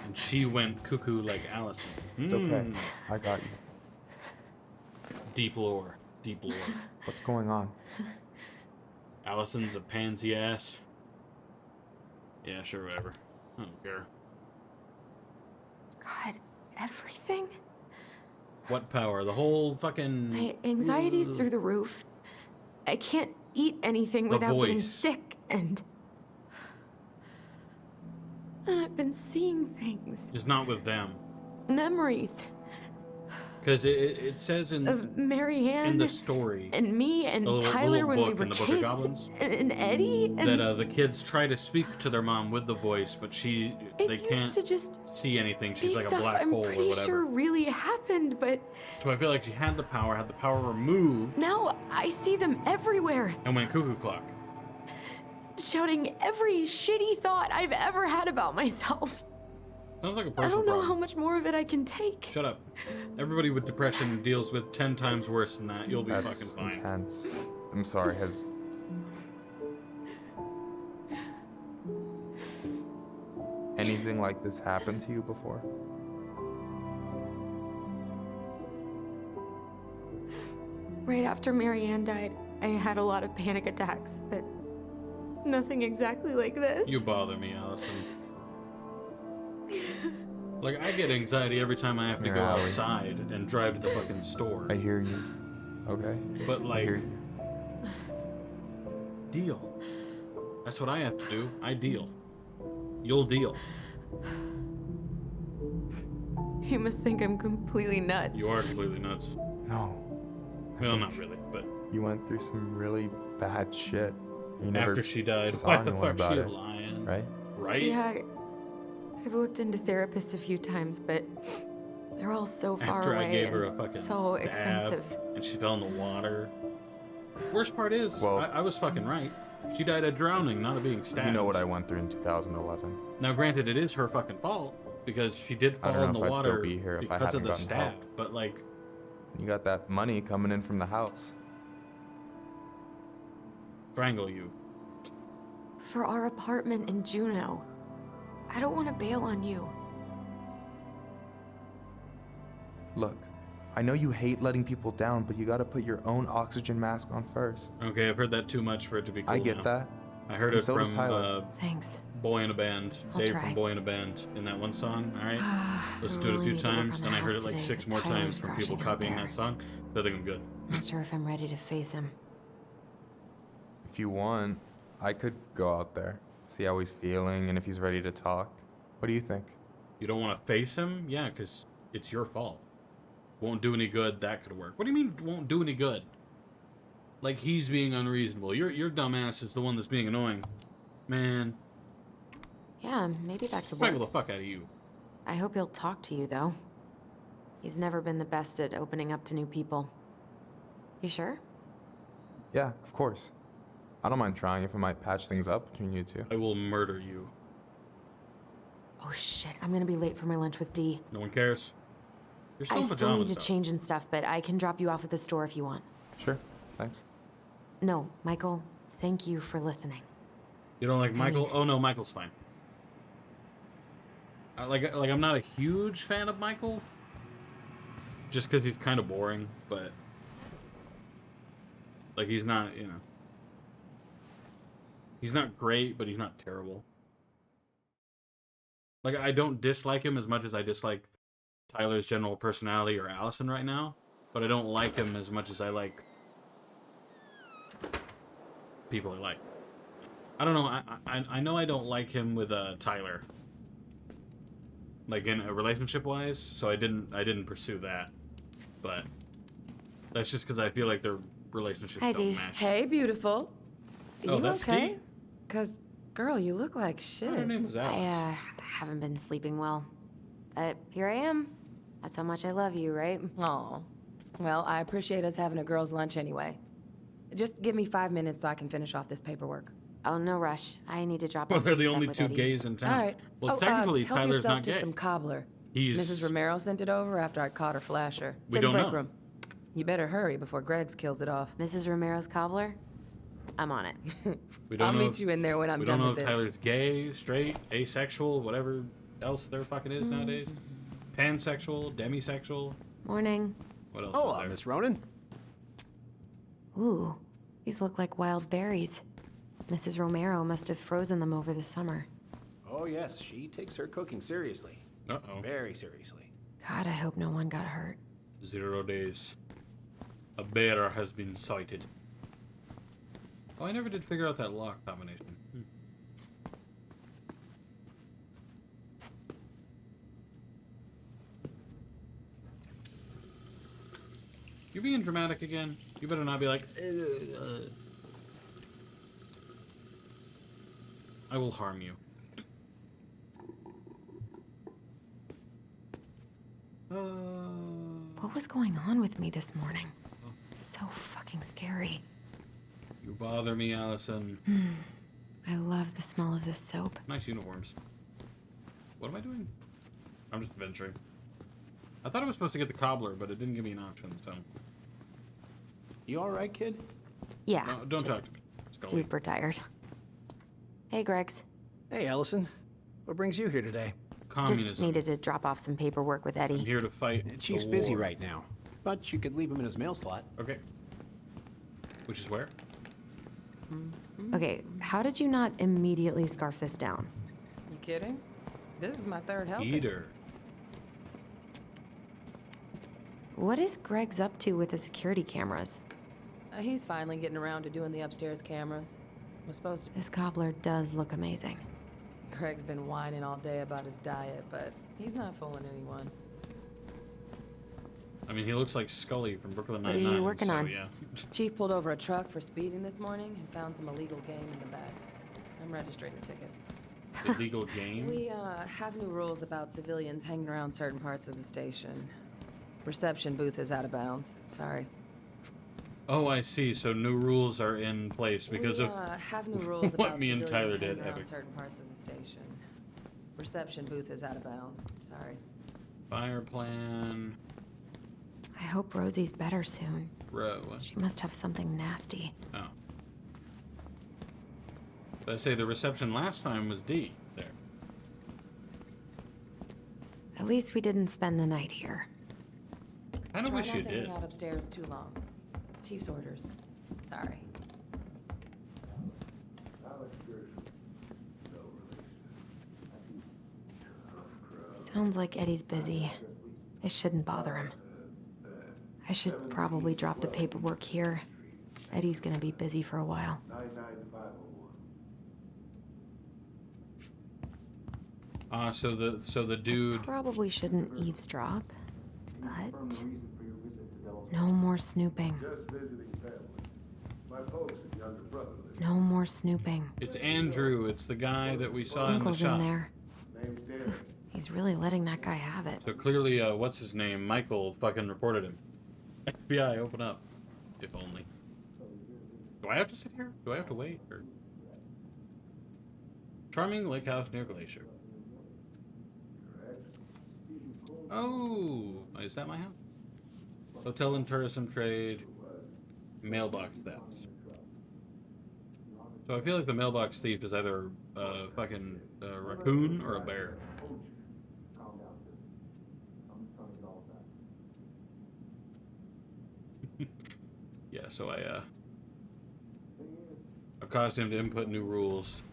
And she went cuckoo like Allison. It's okay. I got you. Deep lore. Deep lore. What's going on? Allison's a pansy ass. Yeah, sure, whatever. I don't care. God, everything? What power? The whole fucking... My anxiety's through the roof. I can't eat anything The without getting voice. sick, and I've been seeing things. Just not with them. Memories Because it says in of Marianne the story, and me and the little Tyler when we book were in the Book of kids, Goblins, and Eddie, and that the kids try to speak to their mom with the voice, but they used can't to just see anything. She's be like a stuff black I'm hole or pretty whatever. sure really happened, but So I feel like she had the power removed, now I see them everywhere, and went cuckoo clock. shouting every shitty thought I've ever had about myself. Sounds like a I personal don't know problem. how much more of it I can take. Shut up. Everybody with depression deals with 10 times worse than that. You'll be That's fucking fine. intense. I'm sorry, has... anything like this happened to you before? Right after Marianne died, I had a lot of panic attacks, but nothing exactly like this. You bother me, Allison. Like, I get anxiety every time I have to You're go Allie. outside and drive to the fucking store. I hear you. Okay? But, I like, hear you. deal. That's what I have to do. I deal. You'll deal. He must think I'm completely nuts. You are completely nuts. No. Well, not really, but... You went through some really bad shit. You never After she died, saw why the anyone fuck's about she it, lying? right? Right? Yeah, I've looked into therapists a few times, but they're all so far After away I gave her a and fucking so stab, expensive. and she fell in the water. Worst part is, Well, I was fucking right. She died of drowning, not of being stabbed. You know what I went through in 2011. Now, granted, it is her fucking fault because she did I fall don't in know the if I'd water still be here if I because of hadn't the gotten stab. help. But like, You got that money coming in from the house. strangle you. For our apartment in Juneau. I don't want to bail on you. Look, I know you hate letting people down, but you gotta put your own oxygen mask on first. Okay, I've heard that too much for it to be cool. I get now. that. I heard And it so does from Tyler. Thanks. Boy in a Band. I'll Dave try. from Boy in a Band in that one song. All right, let's I do it a really few need to work on times. the Then I heard house it like today, 6 but more Tyler's times from people crashing out copying there. that song. So I think I'm good. Not sure if I'm ready to face him. If you want, I could go out there, see how he's feeling, and if he's ready to talk. What do you think? You don't want to face him? Yeah, because it's your fault. Won't do any good. That could work. What do you mean won't do any good? Like he's being unreasonable. Your dumbass is the one that's being annoying. Man, Yeah, maybe that could strangle work. the fuck out of you. I hope he'll talk to you, though. He's never been the best at opening up to new people. You sure? Yeah, of course. I don't mind trying if it might patch things up between you two. I will murder you. Oh shit, I'm gonna be late for my lunch with Dee. No one cares. You're still I in still pajamas, need to though. change and stuff, but I can drop you off at the store if you want. Sure, thanks. No, Michael, thank you for listening. You don't like Michael? Oh no, Michael's fine. Like I'm not a huge fan of Michael. Just because he's kind of boring, but like he's not, you know. He's not great, but he's not terrible. Like I don't dislike him as much as I dislike Tyler's general personality or Allison right now, but I don't like him as much as I like people I like. I don't know. I know I don't like him with Tyler. Like in a relationship wise, so I didn't pursue that. But that's just because I feel like their relationships Hi, don't Dee. mesh. Hey, beautiful. Oh, You that's okay? Dee? Cause, girl, you look like shit. Her name was Alice. I haven't been sleeping well. But here I am. That's how much I love you, right? Aw. Well, I appreciate us having a girls' lunch anyway. Just give me 5 minutes so I can finish off this paperwork. Oh, no rush. I need to drop Well, off they're some the stuff only with two Eddie. gays in town. All right. Well, technically, help Tyler's yourself not to gay. some cobbler. He's- Mrs. Romero sent it over after I caught her flasher. It's We in the don't break know. room. You better hurry before Greg's kills it off. Mrs. Romero's cobbler? I'm on it. We don't I'll know meet if- you in there when I'm we done don't know with if this. Tyler's gay, straight, asexual, whatever else there fucking is nowadays. Pansexual, demisexual. Morning. What else Hello, is there? Miss Ronan. Ooh, these look like wild berries. Mrs. Romero must have frozen them over the summer. Oh, yes, she takes her cooking seriously. Uh-oh. Very seriously. God, I hope no one got hurt. 0 days. A bear has been sighted. Oh, I never did figure out that lock combination. You being dramatic again? You better not be like. I will harm you. What was going on with me this morning? So fucking scary. You bother me, Allison. I love the smell of this soap. Nice uniforms. What am I doing? I'm just venturing. I thought I was supposed to get the cobbler, but it didn't give me an option, so. You all right, kid? Yeah. No, don't just talk to me. Scully. Super tired. Hey, Gregs. Hey, Allison. What brings you here today? Communism. Just needed to drop off some paperwork with Eddie. I'm here to fight. Chief's the busy war. right now, but you could leave him in his mail slot. Okay. Which is where? Okay, how did you not immediately scarf this down? You kidding? This is my third helping. Eater. What is Greg's up to with the security cameras? He's finally getting around to doing the upstairs cameras. Was supposed to. This cobbler does look amazing. Greg's been whining all day about his diet, but he's not fooling anyone. I mean, he looks like Scully from Brooklyn What are Nine-Nine. you working so, on? Yeah. Chief pulled over a truck for speeding this morning and found some illegal game in the back. I'm registering the ticket. Illegal game? We have new rules about civilians hanging around certain parts of the station. Reception booth is out of bounds. Sorry. Oh, I see. So new rules are in place because of have new rules what about me and civilians Tyler did. hanging around Epic. certain parts of the station. Reception booth is out of bounds. Sorry. Fire plan. I hope Rosie's better soon. Row. She must have something nasty. Oh. But I say the reception last time was D there. At least we didn't spend the night here. Kind of Try wish not you to did. hang out upstairs too long. Chief's orders. Sorry. Sounds like Eddie's busy. I shouldn't bother him. I should probably drop the paperwork here. Eddie's gonna be busy for a while. So the dude. Probably shouldn't eavesdrop, but no more snooping. No more snooping. It's Andrew. It's the guy that we saw in the Uncle's shop. in there. He's really letting that guy have it. So clearly, what's his name? Michael fucking reported him. FBI, open up. If only. Do I have to sit here? Do I have to wait? Or... Charming lake house near Glacier. Oh, is that my house? Hotel and tourism trade. Mailbox thefts. So I feel like the mailbox thief is either a fucking raccoon or a bear. Yeah, so I caused him to input new rules.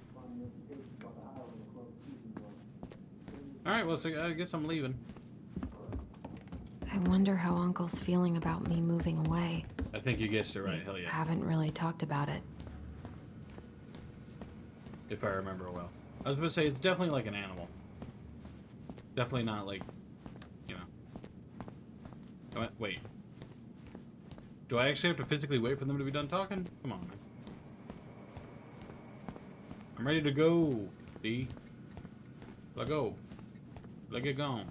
Alright, well, so I guess I'm leaving. I wonder how Uncle's feeling about me moving away. I think you guessed it right, hell yeah. Haven't really talked about it. If I remember well. I was going to say, it's definitely like an animal. Definitely not like, you know. Wait. Do I actually have to physically wait for them to be done talking? Come on, man. I'm ready to go, D. Let go. Let get gone.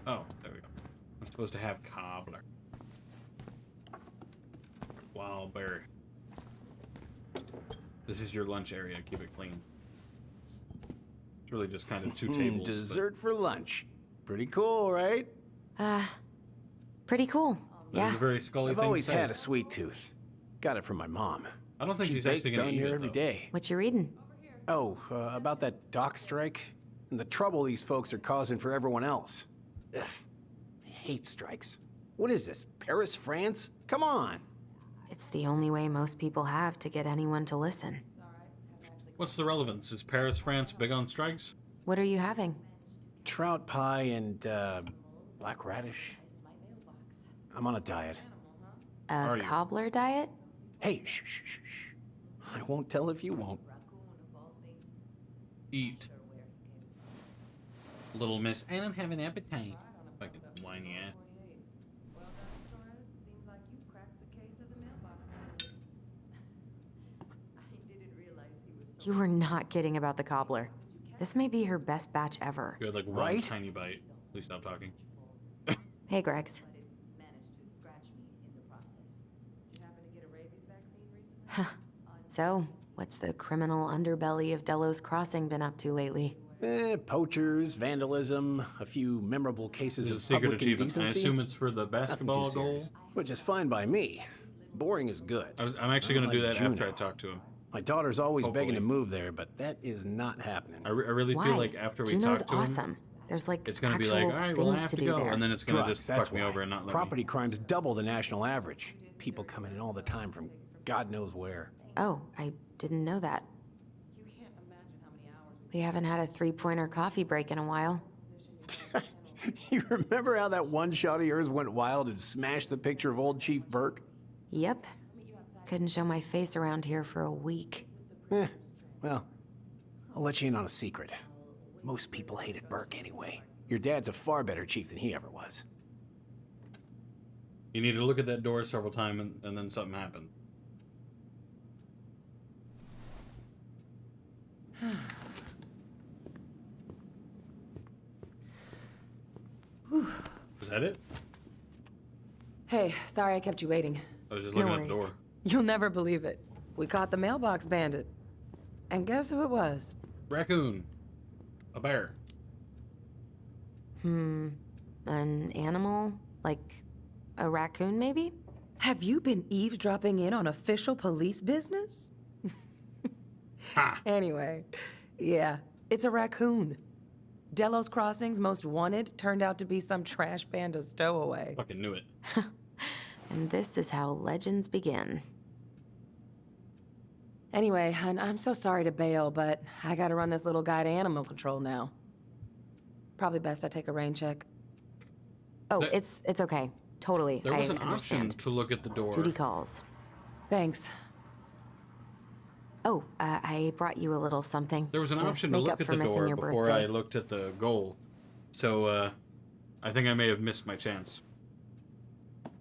Oh, there we go. I'm supposed to have cobbler. Wild berry. This is your lunch area. Keep it clean. It's really just kind of two tables. Dessert for lunch. Pretty cool, right? Pretty cool. Yeah. Very Scully I've thing always to say. had a sweet tooth. Got it from my mom. I don't think She he's baked actually gonna darn eat near it, every though. day. What you reading? Oh, about that dock strike and the trouble these folks are causing for everyone else. Ugh, I hate strikes. What is this, Paris, France? Come on. It's the only way most people have to get anyone to listen. What's the relevance? Is Paris, France big on strikes? What are you having? Trout pie and, black radish. I'm on a diet. A cobbler diet? Hey, shh, shh, shh, shh. I won't tell if you won't. Eat. Little miss. I don't have an appetite. Fucking whiny ass. You were not kidding about the cobbler. This may be her best batch ever. You had like one tiny bite. Please stop talking. Hey, Gregs. Huh. So, what's the criminal underbelly of Delos Crossing been up to lately? Poachers, vandalism, a few memorable cases This of is a secret public achievement. I indecency. assume it's for the Nothing too basketball goal. serious, which is fine by me. Boring is good. I'm actually going to do that Unlike after I Juno. talk to him. My daughter's always begging Hopefully. to move there, but that is not happening. I really Why? feel like after we Juno's talk to awesome. him, There's like it's going to be actual like, all right, well, I things have to to do go. there. And then it's going to Drugs, just that's fuck me why. over and not let Property crimes double the national average. People coming in all the time from God knows where. Oh, I didn't know that. We haven't had a three-pointer coffee break in a while. You remember how that one shot of yours went wild and smashed the picture of old Chief Burke? Yep. Couldn't show my face around here for a week. Well, I'll let you in on a secret. Most people hated Burke anyway. Your dad's a far better chief than he ever was. You need to look at that door several times and then something happened. Was that it? Hey, sorry I kept you waiting. I was just looking at the door. You'll never believe it. We caught the mailbox bandit. And guess who it was? Raccoon. A bear. An animal? Like a raccoon, maybe? Have you been eavesdropping in on official police business? Anyway, yeah, it's a raccoon. Delos Crossing's most wanted turned out to be some trash panda stowaway. Fucking knew it. And this is how legends begin. Anyway, hun, I'm so sorry to bail, but I gotta run this little guy to animal control now. Probably best I take a rain check. Oh, it's okay. Totally. There was I an option understand. to look at the door. Duty calls. Thanks. Oh, I brought you a little something. There was an option to make look up at for the missing door your before birthday. I looked at the goal. So, I think I may have missed my chance.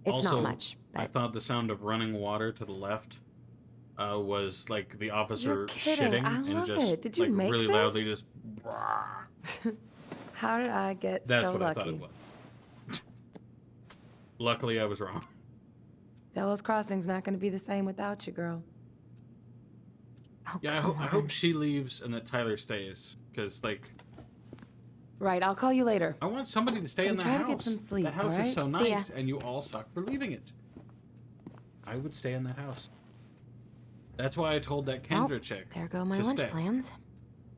It's Also, not much. I thought the sound of running water to the left was like the officer You're kidding. shitting I and love just it. Did you like make really this? loudly just. How did I get That's so what lucky? I thought it was. Luckily, I was wrong. Delos Crossing's not gonna be the same without you, girl. Yeah, I hope she leaves and that Tyler stays, because like. Right, I'll call you later. I want somebody to stay in that try house. to get some sleep, That house alright? is so See ya. nice, and you all suck for leaving it. I would stay in that house. That's why I told that Kendra chick. There go my to lunch stay. plans.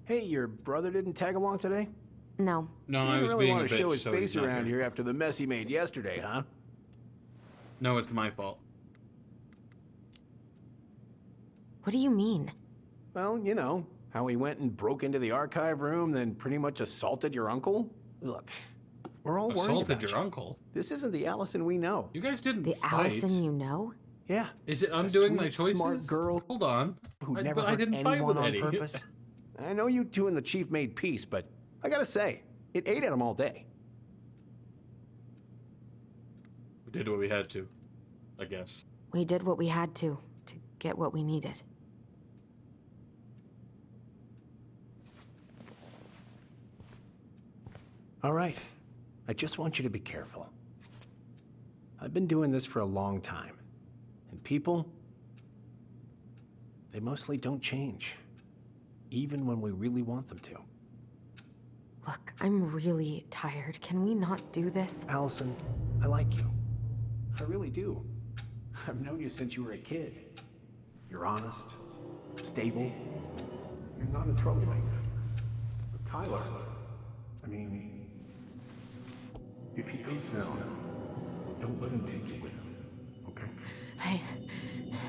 Hey, your brother didn't tag along today? No. No, He I didn't was really being want a to show bitch, his so face he's not around here. here after the mess he made yesterday, huh? No, it's my fault. What do you mean? Well, you know, how he went and broke into the archive room, then pretty much assaulted your uncle. Look, we're all worried Assaulted about your you. uncle? This isn't the Allison we know. You guys didn't The fight. Allison you know? Yeah. Is it A undoing my sweet, choices? smart girl Hold on. who I- never but I hurt didn't fight anyone with on Eddie. purpose. I know you two and the chief made peace, but I gotta say, it ate at him all day. We did what we had to, I guess. We did what we had to get what we needed. All right. I just want you to be careful. I've been doing this for a long time. And people, they mostly don't change. Even when we really want them to. Look, I'm really tired. Can we not do this? Allison, I like you. I really do. I've known you since you were a kid. You're honest, stable. You're not a troublemaker. But Tyler, I mean, if he goes down, don't let him take you with him, okay?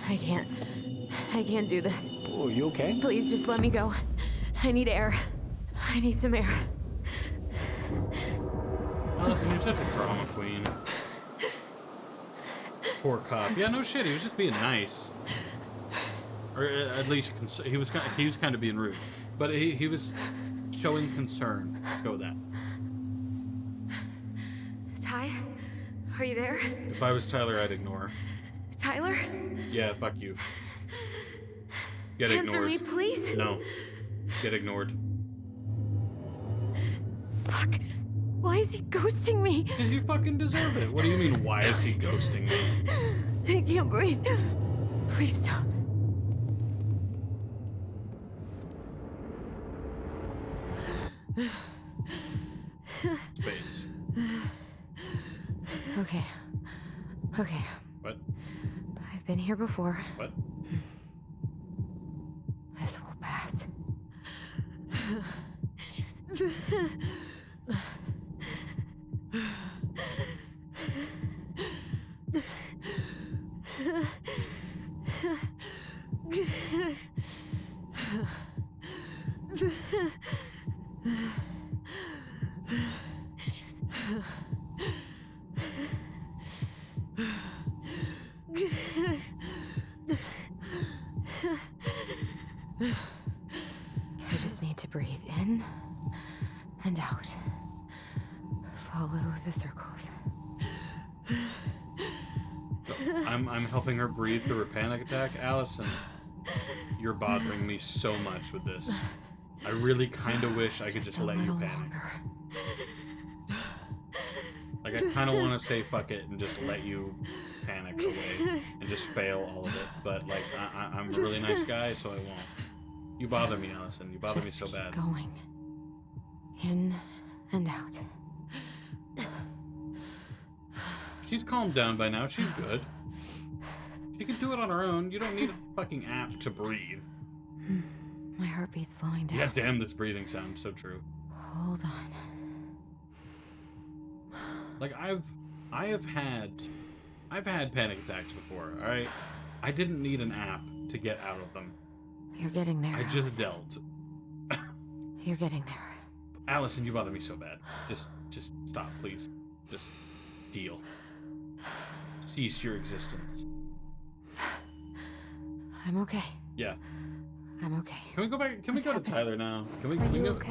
I can't do this. Oh, you okay? Please just let me go. I need air. I need some air. Allison, you're such a drama queen. Poor cop. Yeah, no shit. He was just being nice, or at least he was kind of being rude, but he was showing concern. Let's go with that. Ty, are you there? If I was Tyler, I'd ignore. Tyler? Yeah, fuck you. Get Answer ignored. me, please. No. Get ignored. Fuck. Why is he ghosting me? Because you fucking deserve it. What do you mean, why is he ghosting me? I can't breathe. Please stop. Space. Okay. Okay. What? I've been here before. What? This will pass. I just need to breathe in and out. Follow the circles. I'm helping her breathe through her panic attack. Allison, you're bothering me so much with this. I really kind of wish I could just let you panic. Like, I kind of want to say fuck it and just let you panic away and just fail all of it. But, like, I'm a really nice guy, so I won't. You bother me, Allison. You bother me so bad. Going. In and out. She's calmed down by now. She's good. She can do it on her own. You don't need a fucking app to breathe. My heartbeat's slowing down. Yeah, damn, this breathing sounds so true. Hold on. Like, I've had panic attacks before, alright? I didn't need an app to get out of them. You're getting there. I just dealt. You're getting there. Allison, you bother me so bad. Just stop, please. Just deal. Cease your existence. I'm okay. Yeah. I'm okay. Can we go back? Can we go to Tyler now? Can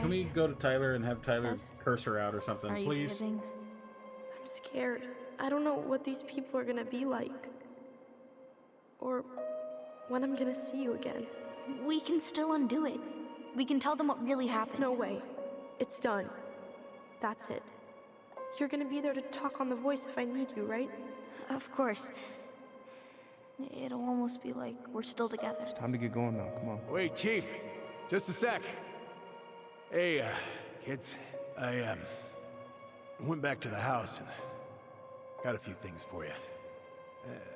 we go to Tyler and have Tyler curse her out or something, Are you please? kidding? I'm scared. I don't know what these people are gonna be like. Or when I'm gonna see you again. We can still undo it. We can tell them what really happened. No way. It's done. That's it. You're gonna be there to talk on the voice if I need you, right? Of course. It'll almost be like we're still together. It's time to get going now. Come on. Wait, Chief. Just a sec. Hey, kids. I went back to the house and got a few things for you.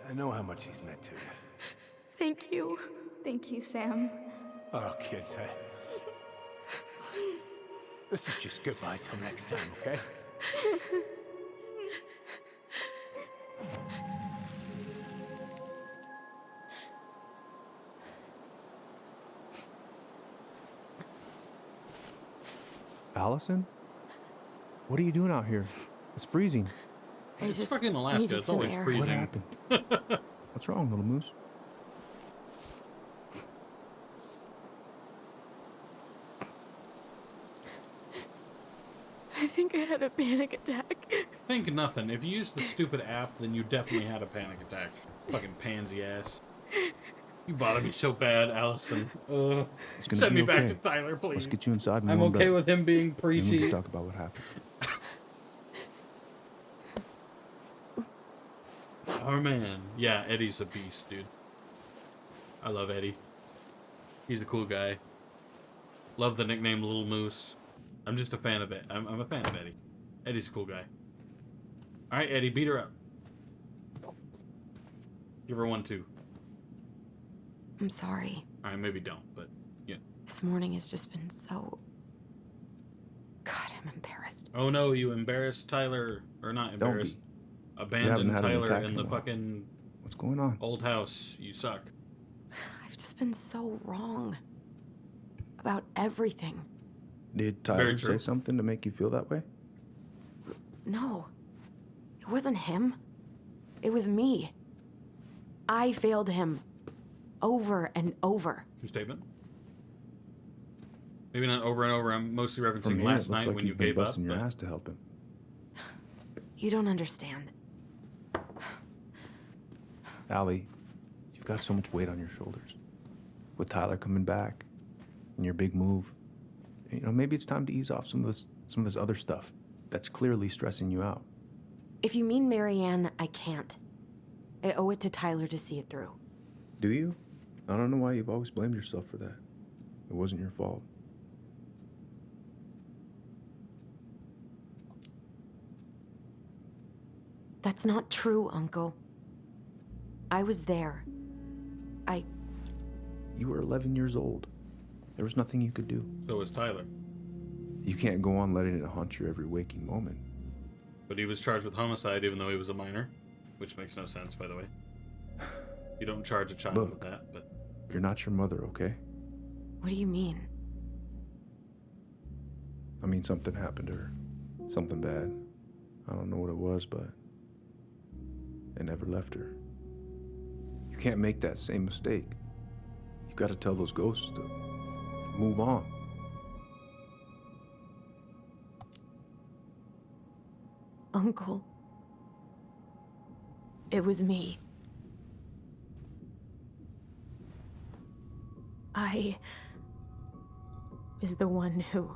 I know how much these meant to you. Thank you. Thank you, Sam. Oh, kids, this is just goodbye till next time, okay? Allison? What are you doing out here? It's freezing. It's fucking Alaska. It's always freezing. What happened? What's wrong, little moose? I think I had a panic attack. Think nothing. If you used the stupid app, then you definitely had a panic attack. Fucking pansy ass. You bother me so bad, Allison. Send me back to Tyler, please. Let's get you inside and I'm warmed okay up. with him being And we preachy. can talk about what happened. Our man. Yeah, Eddie's a beast, dude. I love Eddie. He's a cool guy. Love the nickname Little Moose. I'm just a fan of it. I'm a fan of Eddie. Eddie's a cool guy. Alright, Eddie, beat her up. Give her 1, 2. I'm sorry. Alright, maybe don't, but yeah. This morning has just been so... God, I'm embarrassed. Oh no, you embarrassed Tyler. Or not Don't embarrassed. be. Abandoned had an Tyler attack in in the a while. fucking What's going on? old house. You suck. I've just been so wrong. About everything. Did Very Tyler true. say something to make you feel that way? No. It wasn't him. It was me. I failed him. Over and over. True statement. Maybe not over and over. I'm mostly From referencing here, last it looks night like when you you've been gave up. busting your but- ass to help him. You don't understand. Allie, you've got so much weight on your shoulders. With Tyler coming back, and your big move, you know, maybe it's time to ease off some of this other stuff that's clearly stressing you out. If you mean Marianne, I can't. I owe it to Tyler to see it through. Do you? I don't know why you've always blamed yourself for that. It wasn't your fault. That's not true, Uncle. I was there. You were 11 years old. There was nothing you could do. So was Tyler. You can't go on letting it haunt your every waking moment. But he was charged with homicide even though he was a minor. Which makes no sense, by the way. You don't charge a child with Look, that, but... You're not your mother, okay? What do you mean? I mean, something happened to her. Something bad. I don't know what it was, but it never left her. You can't make that same mistake. You got to tell those ghosts to move on. Uncle. It was me. I was the one who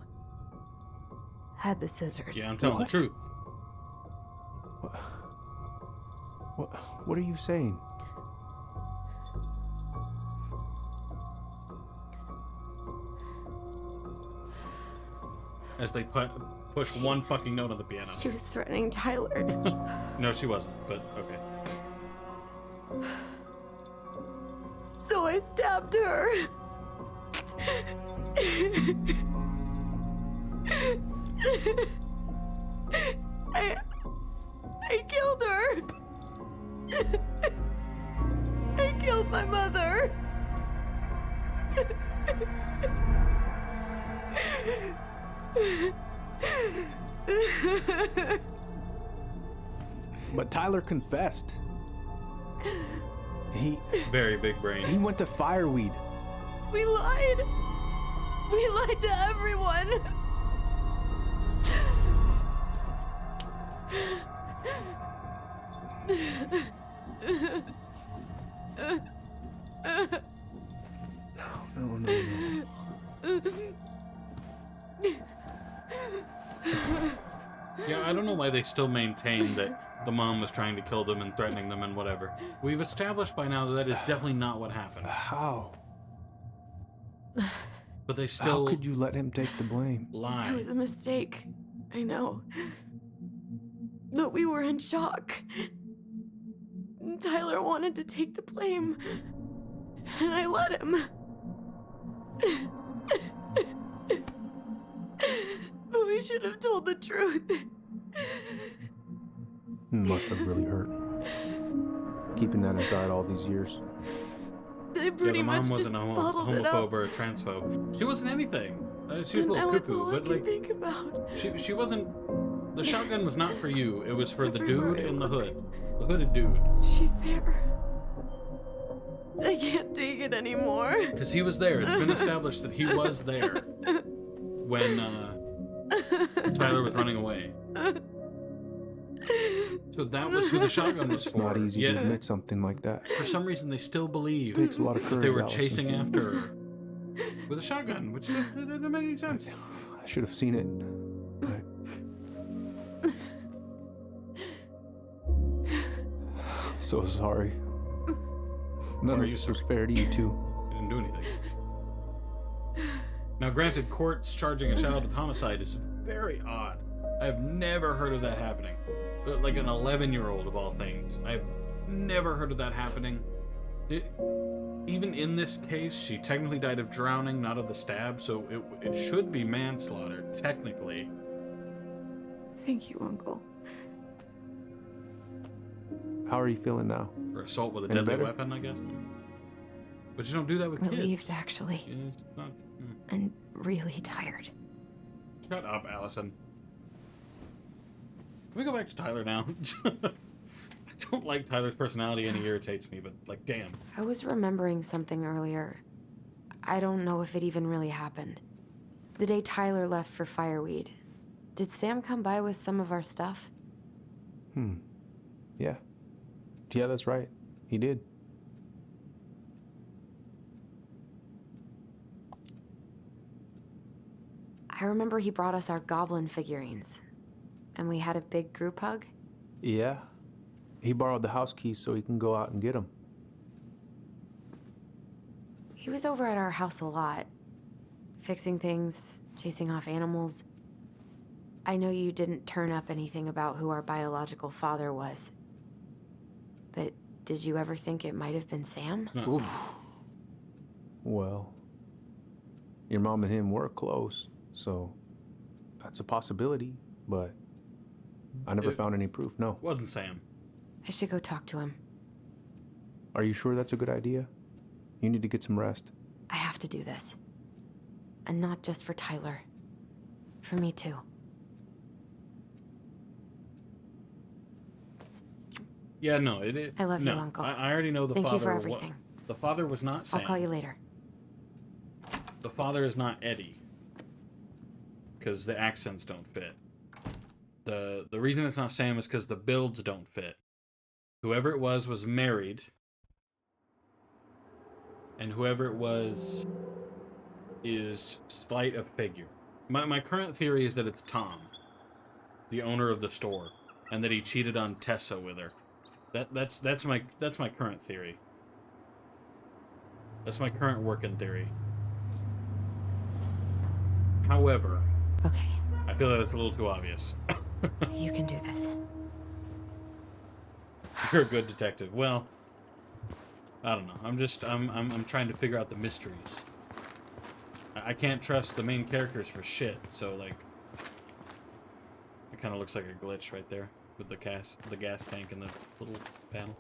had the scissors. Yeah, I'm telling the truth. What are you saying? As they push one fucking note on the piano. She was threatening Tyler. No, she wasn't, but okay. So I stabbed her. I killed her. I killed my mother. But Tyler confessed. He... Very big brain. He went to Fireweed. We lied. We lied to everyone. No. Yeah, I don't know why they still maintain that the mom was trying to kill them and threatening them and whatever. We've established by now that that is definitely not what happened. How? But they still... How could you let him take the blame? Lie. It was a mistake. I know. But we were in shock. Tyler wanted to take the blame. And I let him. But we should have told the truth. Must have really hurt. Keeping that inside all these years. They pretty the mom much wasn't just a bottled it up. homophobe or a transphobe. She wasn't anything. She was a little Now it's cuckoo, all I but can like think about. she wasn't. The shotgun was not for you. It was for the dude Everywhere I in the look. hood, the hooded dude. She's there. I can't take it anymore. Because he was there. It's been established that he was there when Tyler was running away. So that was who the shotgun was It's for. not easy to admit something like that. For some reason, they still believe Takes a lot of that courage, they were Allison. chasing after her with a shotgun, which didn't make any sense. I should have seen it. So sorry. None of this was fair to you two. I didn't do anything. Now, granted, courts charging a child with homicide is very odd. I've never heard of that happening. But like an 11-year-old of all things. I've never heard of that happening. Even in this case, she technically died of drowning, not of the stab, so it should be manslaughter, technically. Thank you, Uncle. How are you feeling now? Or assault with a Any deadly better? weapon, I guess. But you don't do that with Relieved, kids. actually. Yeah, it's not, And really tired. Shut up, Allison. Can we go back to Tyler now? I don't like Tyler's personality and he irritates me, but like, damn. I was remembering something earlier. I don't know if it even really happened. The day Tyler left for Fireweed, did Sam come by with some of our stuff? Yeah. Yeah, that's right. He did. I remember he brought us our goblin figurines. And we had a big group hug. Yeah. He borrowed the house keys so he can go out and get them. He was over at our house a lot. Fixing things, chasing off animals. I know you didn't turn up anything about who our biological father was. But did you ever think it might have been Sam? Oof. Well, your mom and him were close, so that's a possibility, but I never found any proof, no. Wasn't Sam. I should go talk to him. Are you sure that's a good idea? You need to get some rest. I have to do this. And not just for Tyler. For me too. Yeah, no, I love no. you, Uncle. I already know the Thank father. you for everything. The father was not Sam. I'll call you later. the father is not Eddie. Because the accents don't fit. The reason it's not Sam is because the builds don't fit. Whoever it was married. And whoever it was is slight of figure. My current theory is that it's Tom, the owner of the store, and that he cheated on Tessa with her. That's my current theory. That's my current working theory. However, okay, I feel that it's a little too obvious. You can do this. You're a good detective. Well, I don't know. I'm trying to figure out the mysteries. I can't trust the main characters for shit. So like, it kind of looks like a glitch right there with the gas tank and the little panel.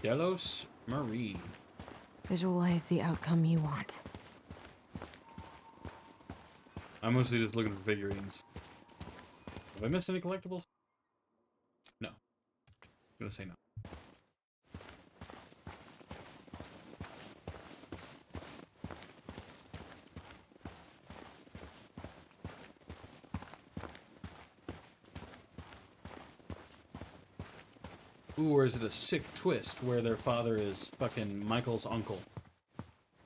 Delos Marie. Visualize the outcome you want. I'm mostly just looking for figurines. Have I missed any collectibles? No. I'm gonna say no. Ooh, or is it a sick twist where their father is fucking Michael's uncle?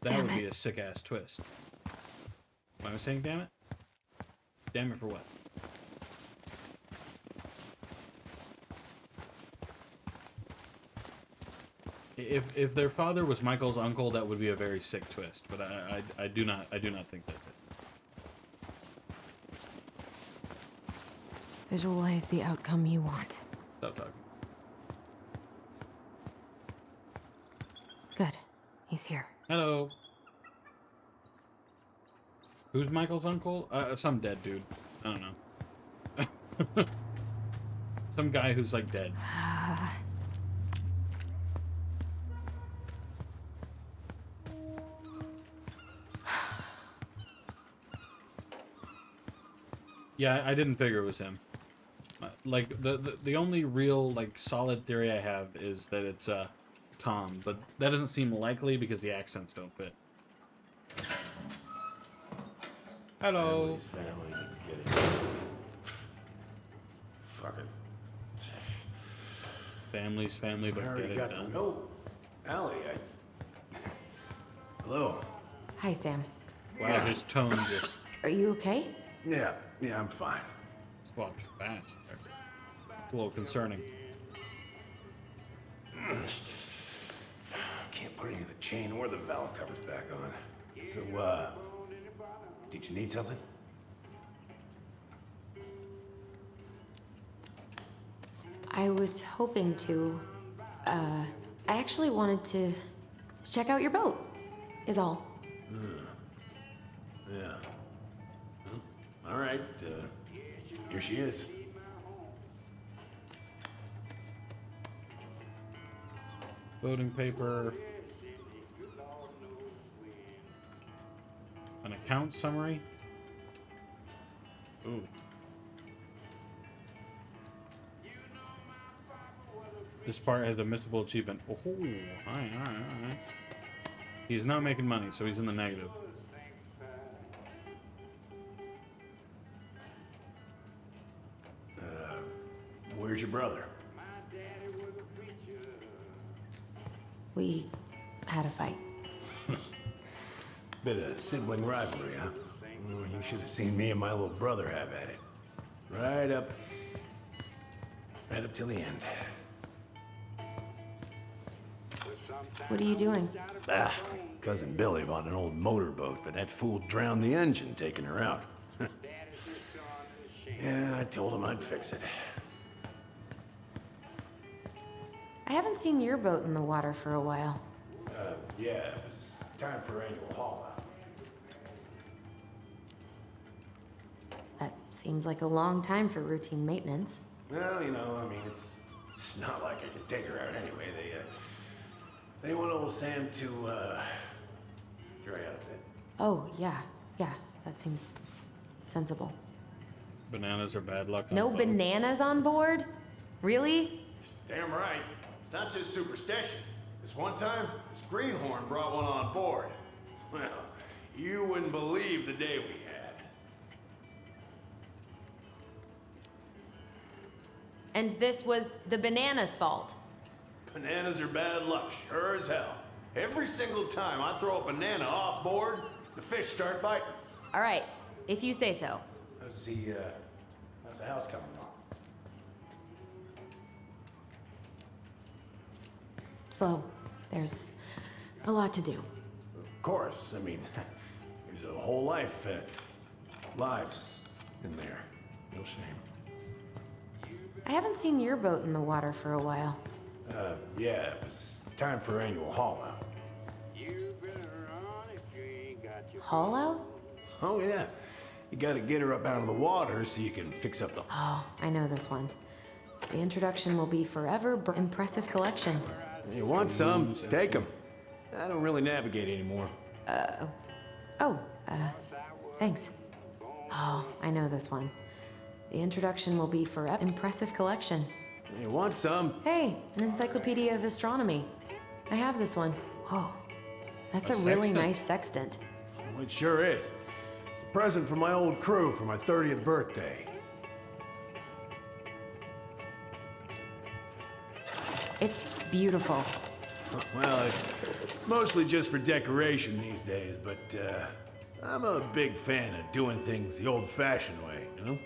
That Damn would be it. a sick-ass twist. Am I saying damn it? Damn it for what? If their father was Michael's uncle, that would be a very sick twist. But I do not think that's it. Visualize the outcome you want. Stop talking. Good. He's here. Hello. Who's Michael's uncle? Some dead dude. I don't know. Some guy who's like dead. Yeah, I didn't figure it was him. Like the only real like solid theory I have is that it's Tom, but that doesn't seem likely because the accents don't fit. Hello. Family. Get it. Fuck it. Family's family, but I already get it got done. the note. Allie, Hello. Hi, Sam. Wow, his tone just Are you okay? Yeah, I'm fine. swapped fast there. It's a little concerning. Can't put any of the chain or the valve covers back on. So, did you need something? I was hoping to. I actually wanted to check out your boat, is all. Yeah. All right, here she is. Voting paper. An account summary. Ooh. This part has a missable achievement. Oh, alright. He's not making money, so he's in the negative. Where's your brother? We had a fight. Bit of sibling rivalry, huh? Well, you should have seen me and my little brother have at it. Right up till the end. What are you doing? Cousin Billy bought an old motorboat, but that fool drowned the engine taking her out. Yeah, I told him I'd fix it. I haven't seen your boat in the water for a while. Yeah, it was time for annual haul out. That seems like a long time for routine maintenance. Well, you know, I mean, it's not like I can take her out anyway. They want old Sam to, dry out a bit. Oh, yeah, that seems sensible. Bananas are bad luck. On No boats. bananas on board? Really? Damn right. It's not just superstition. This one time, this greenhorn brought one on board. Well, you wouldn't believe the day we had. And this was the banana's fault. Bananas are bad luck, sure as hell. Every single time I throw a banana off board, the fish start biting. All right, if you say so. How's the house coming along? Slow. There's a lot to do. Of course. I mean, there's a whole lives in there. No shame. I haven't seen your boat in the water for a while. Yeah, it was time for annual haul out. Haul out? Oh, yeah. You gotta get her up out of the water so you can fix up the... Oh, I know this one. The introduction will be forever impressive collection. You want some? Take them. I don't really navigate anymore. Thanks. Oh, I know this one. The introduction will be forever impressive collection. You want some? Hey, an encyclopedia of astronomy. I have this one. Whoa, that's a really sextant? nice sextant. Well, it sure is. It's a present from my old crew for my 30th birthday. It's beautiful. Well, it's mostly just for decoration these days, but I'm a big fan of doing things the old-fashioned way, you know?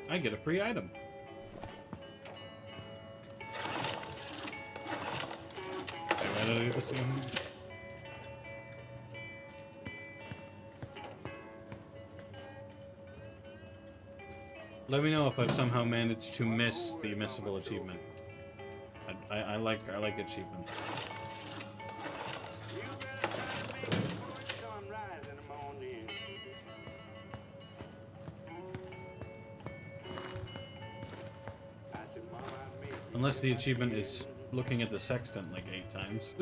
I get a free item. Let me know if I've somehow managed to miss the missable achievement. I like achievements. Unless the achievement is looking at the sextant like 8 times.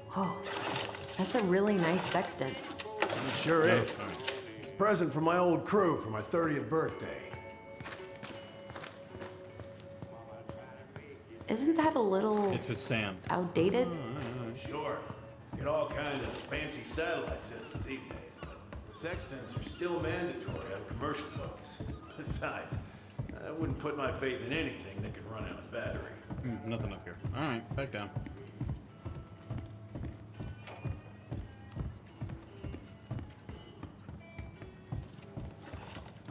Whoa, that's a really nice sextant. It sure is. It's a present from my old crew for my 30th birthday. Isn't that a little... It's with Sam. Outdated? Sure. Get all kinds of fancy satellite systems these days, but sextants are still mandatory on commercial boats. Besides, I wouldn't put my faith in anything that could run out of battery. Nothing up here. Alright, back down.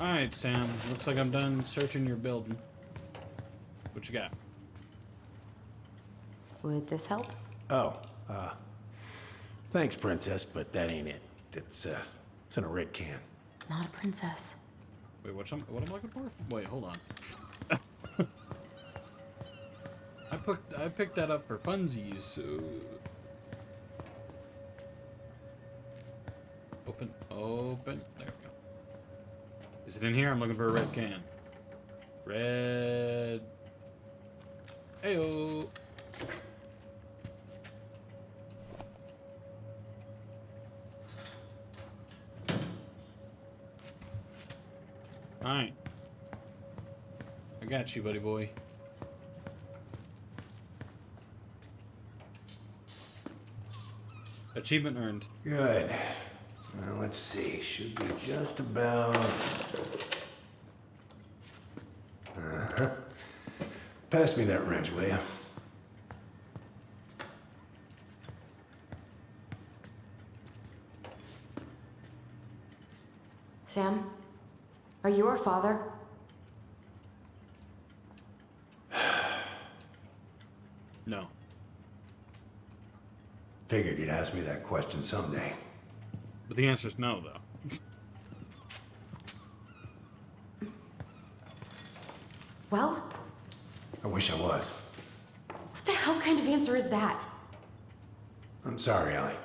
Alright, Sam. Looks like I'm done searching your building. What you got? Would this help? Oh, thanks, Princess, but that ain't it. It's in a red can. Not a princess. Wait, what am I looking for? Wait, hold on. I picked that up for funsies. So... Open. There we go. Is it in here? I'm looking for a red can. Red. Heyo. Alright. I got you, buddy boy. Achievement earned. Good. Well, let's see. Should be just about... Uh-huh. Pass me that wrench, will ya? Sam? Are you our father? No. Figured you'd ask me that question someday. But the answer's no, though. Well? I wish I was. What the hell kind of answer is that? I'm sorry, Allie.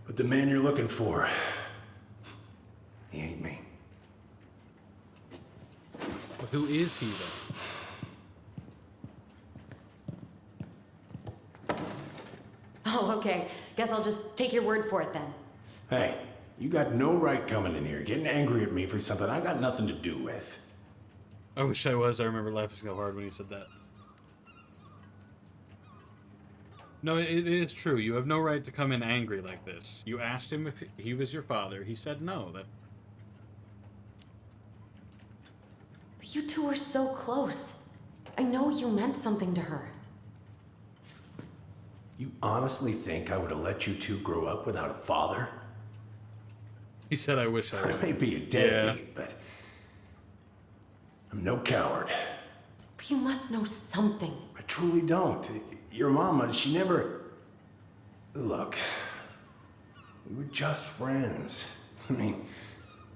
But the man you're looking for, he ain't me. But who is he, though? Oh, okay. Guess I'll just take your word for it then. Hey, You got no right coming in here, getting angry at me for something I got nothing to do with. I wish I was. I remember laughing so hard when he said that. No, it is true. You have no right to come in angry like this. You asked him if he was your father. He said no. That. But you two are so close. I know you meant something to her. You honestly think I would have let you two grow up without a father? He said, I wish I I was. may be a deadbeat, but I'm no coward. But you must know something. I truly don't. Your mama, she never... Look, we were just friends. I mean,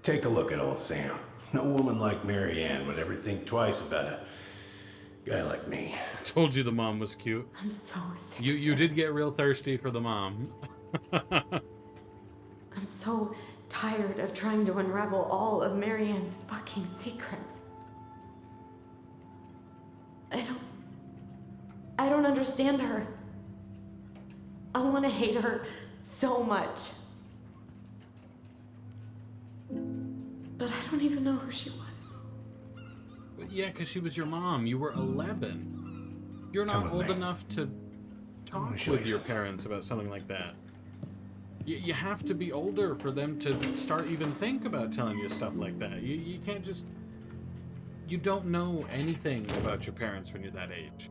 take a look at old Sam. No woman like Mary Ann would ever think twice about a guy like me. I told you the mom was cute. I'm so sick. You did get real thirsty for the mom. I'm so tired of trying to unravel all of Marianne's fucking secrets. I don't understand her. I want to hate her so much. But I don't even know who she was. But yeah, because she was your mom. You were 11. You're not old enough to talk with your parents about something like that. You have to be older for them to start even think about telling you stuff like that. You can't just... You don't know anything about your parents when you're that age.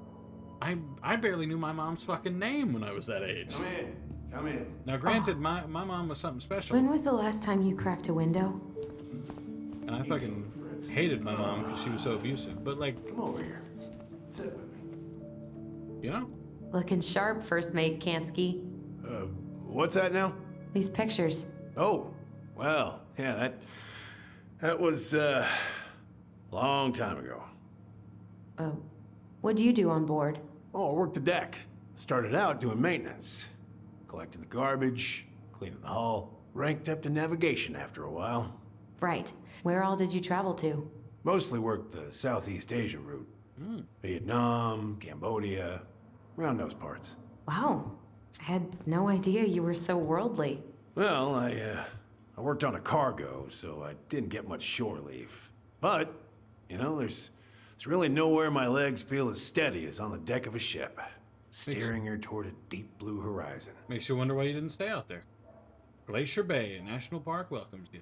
I barely knew my mom's fucking name when I was that age. Come in. Come in. Now, granted, my mom was something special. When was the last time you cracked a window? And I fucking hated my mom because she was so abusive. But, like... Come over here. Sit with me. You know? Looking sharp, first mate Kansky. What's that now? These pictures. Oh, well, yeah, that was, long time ago. What do you do on board? Oh, I worked the deck. Started out doing maintenance. Collecting the garbage, cleaning the hull. Ranked up to navigation after a while. Right. Where all did you travel to? Mostly worked the Southeast Asia route. Vietnam, Cambodia, around those parts. Wow. I had no idea you were so worldly. Well, I worked on a cargo, so I didn't get much shore leave. But, you know, there's really nowhere my legs feel as steady as on the deck of a ship, steering her toward a deep blue horizon. Makes you wonder why you didn't stay out there. Glacier Bay National Park welcomes you.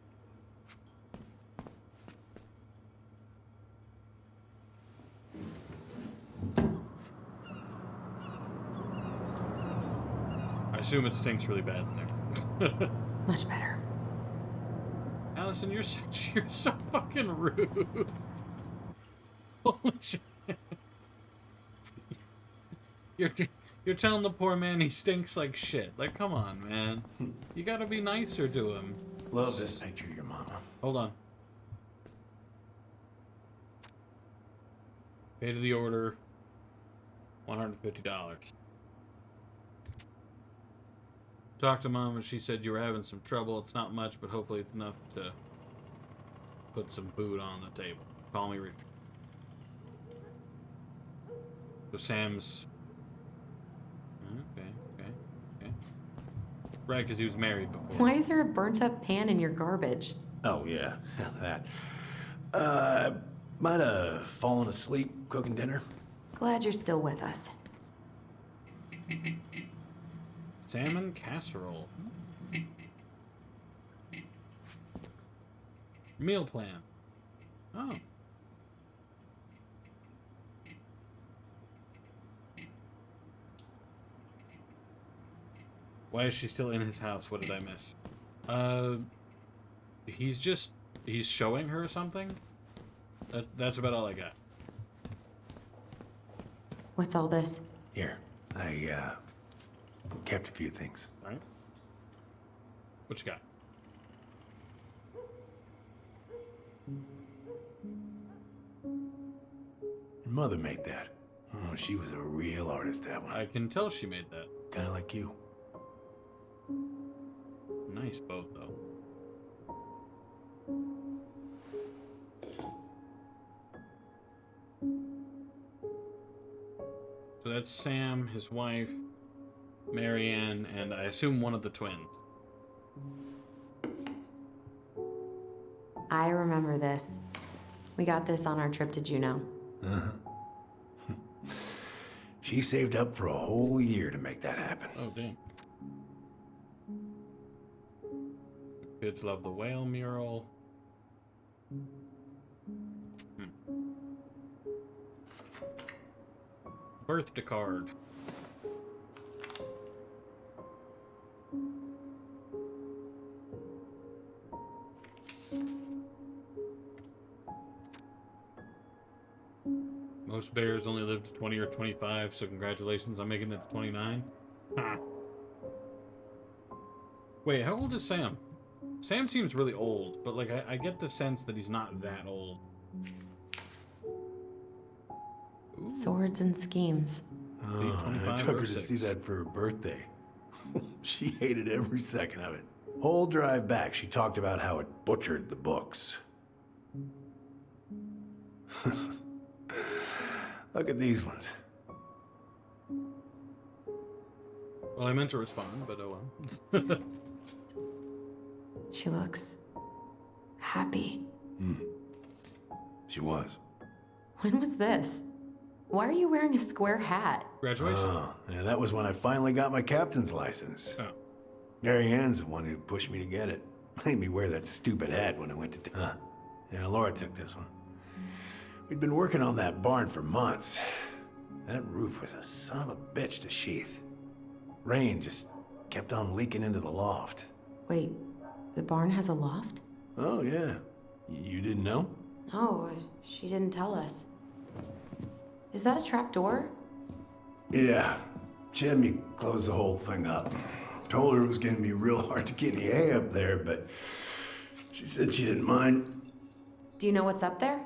I assume it stinks really bad in there. Much better. Allison, you're so fucking rude. Holy shit. You're telling the poor man he stinks like shit. Like, come on, man. You gotta be nicer to him. Love this picture of your mama. Hold on. Pay to the order. $150. Talked to Mom and she said you were having some trouble. It's not much, but hopefully it's enough to put some food on the table. Call me Richard. So Sam's... Okay. Right, because he was married before. Why is there a burnt up pan in your garbage? Oh, yeah. That. Might have fallen asleep cooking dinner. Glad you're still with us. Salmon casserole. Meal plan. Oh. Why is she still in his house? What did I miss? He's showing her something? That's about all I got. What's all this? Here, I kept a few things. All right. What you got? Your mother made that. Oh, she was a real artist, that one. I can tell she made that. Kind of like you. Nice boat, though. So that's Sam, his wife, Marianne, and I assume one of the twins. I remember this. We got this on our trip to Juneau. Uh-huh. She saved up for a whole year to make that happen. Oh, dang. Kids love the whale mural. Birthday card. Most bears only live to 20 or 25, so congratulations on making it to 29. Huh. Wait, how old is Sam? Sam seems really old, but like I get the sense that he's not that old. Ooh. Swords and schemes. Oh, I took her to see that for her birthday. She hated every second of it. Whole drive back, she talked about how it butchered the books. Look at these ones. Well, I meant to respond, but oh well. She looks happy. She was. When was this? Why are you wearing a square hat? Graduation. Oh, yeah, that was when I finally got my captain's license. Oh. Mary Ann's the one who pushed me to get it. Made me wear that stupid hat when I went to... Yeah, Laura took this one. We'd been working on that barn for months. That roof was a son of a bitch to sheath. Rain just kept on leaking into the loft. Wait, the barn has a loft? Oh, yeah. You didn't know? Oh, she didn't tell us. Is that a trap door? Yeah. She had me close the whole thing up. Told her it was gonna be real hard to get any hay up there, but she said she didn't mind. Do you know what's up there?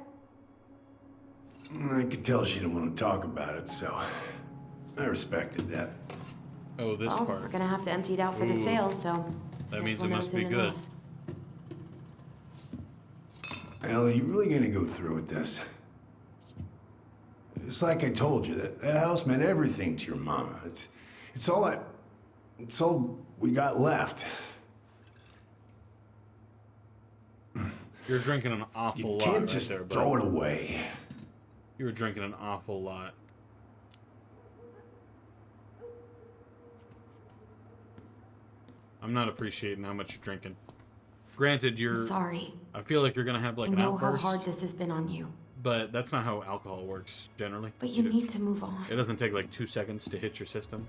I could tell she didn't want to talk about it, so I respected that. Oh, this well, part. We're gonna have to empty it out for the sale, so That guess means we'll it know must be soon good. enough. Ellie, you really gonna go through with this? It's like I told you, that house meant everything to your mama. It's all we got left. You're drinking an awful lot. You can't right just there, bud. throw it away. You were drinking an awful lot. I'm not appreciating how much you're drinking. Granted, you're... I'm sorry. I feel like you're gonna have like I an know how outburst. hard this has been on you. But that's not how alcohol works, generally. But you need to move on. It doesn't take like 2 seconds to hit your system.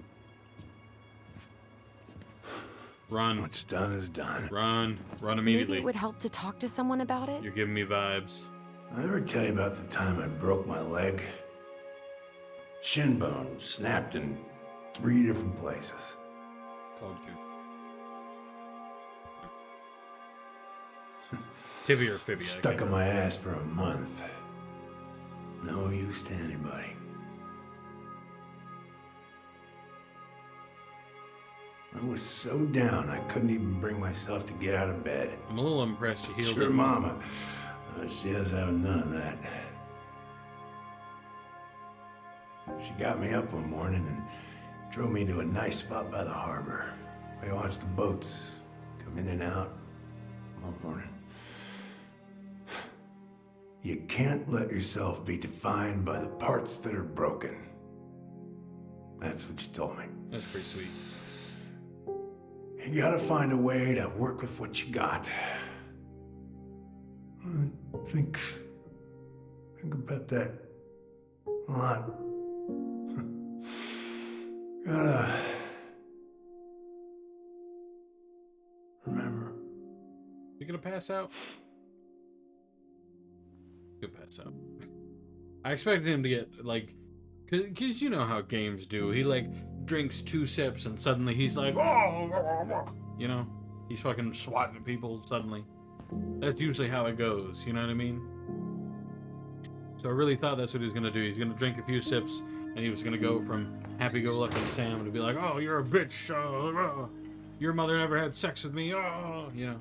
Run. What's done is done. Run. Run immediately. Maybe it would help to talk to someone about it? You're giving me vibes. I ever tell you about the time I broke my leg? Shin bone snapped in 3 different places. Called you. Tibia or fibia. Stuck on my ass for a month. No use to anybody. I was so down I couldn't even bring myself to get out of bed. I'm a little impressed you healed Your it. mama. She doesn't have none of that. She got me up one morning and drove me to a nice spot by the harbor. I watched the boats come in and out all morning. You can't let yourself be defined by the parts that are broken. That's what you told me. That's pretty sweet. You gotta find a way to work with what you got. Think about that a lot. Gotta remember. You gonna pass out? You'll pass out. I expected him to get like, cause you know how games do. He like drinks 2 sips and suddenly he's like, oh, you know, he's fucking swatting at people suddenly. That's usually how it goes. You know what I mean? So I really thought that's what he was gonna do. He's gonna drink a few sips and he was gonna go from happy-go-lucky Sam to be like, oh, you're a bitch. Your mother never had sex with me. Oh, you know.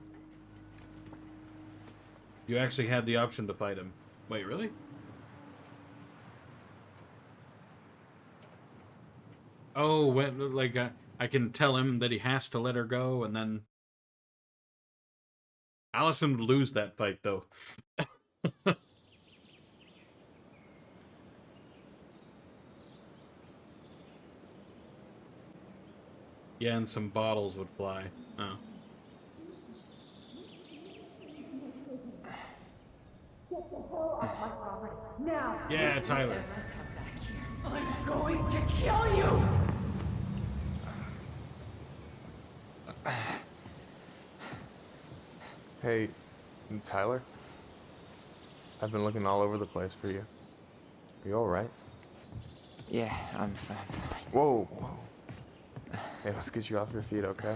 You actually had the option to fight him. Wait, really? Oh, when like I can tell him that he has to let her go, and then Allison would lose that fight, though. Yeah, and some bottles would fly. Oh. Now. Yeah, Tyler. I'm going to kill you! Hey, Tyler? I've been looking all over the place for you. Are you alright? Yeah, I'm fine. Whoa, whoa. Hey, let's get you off your feet, okay?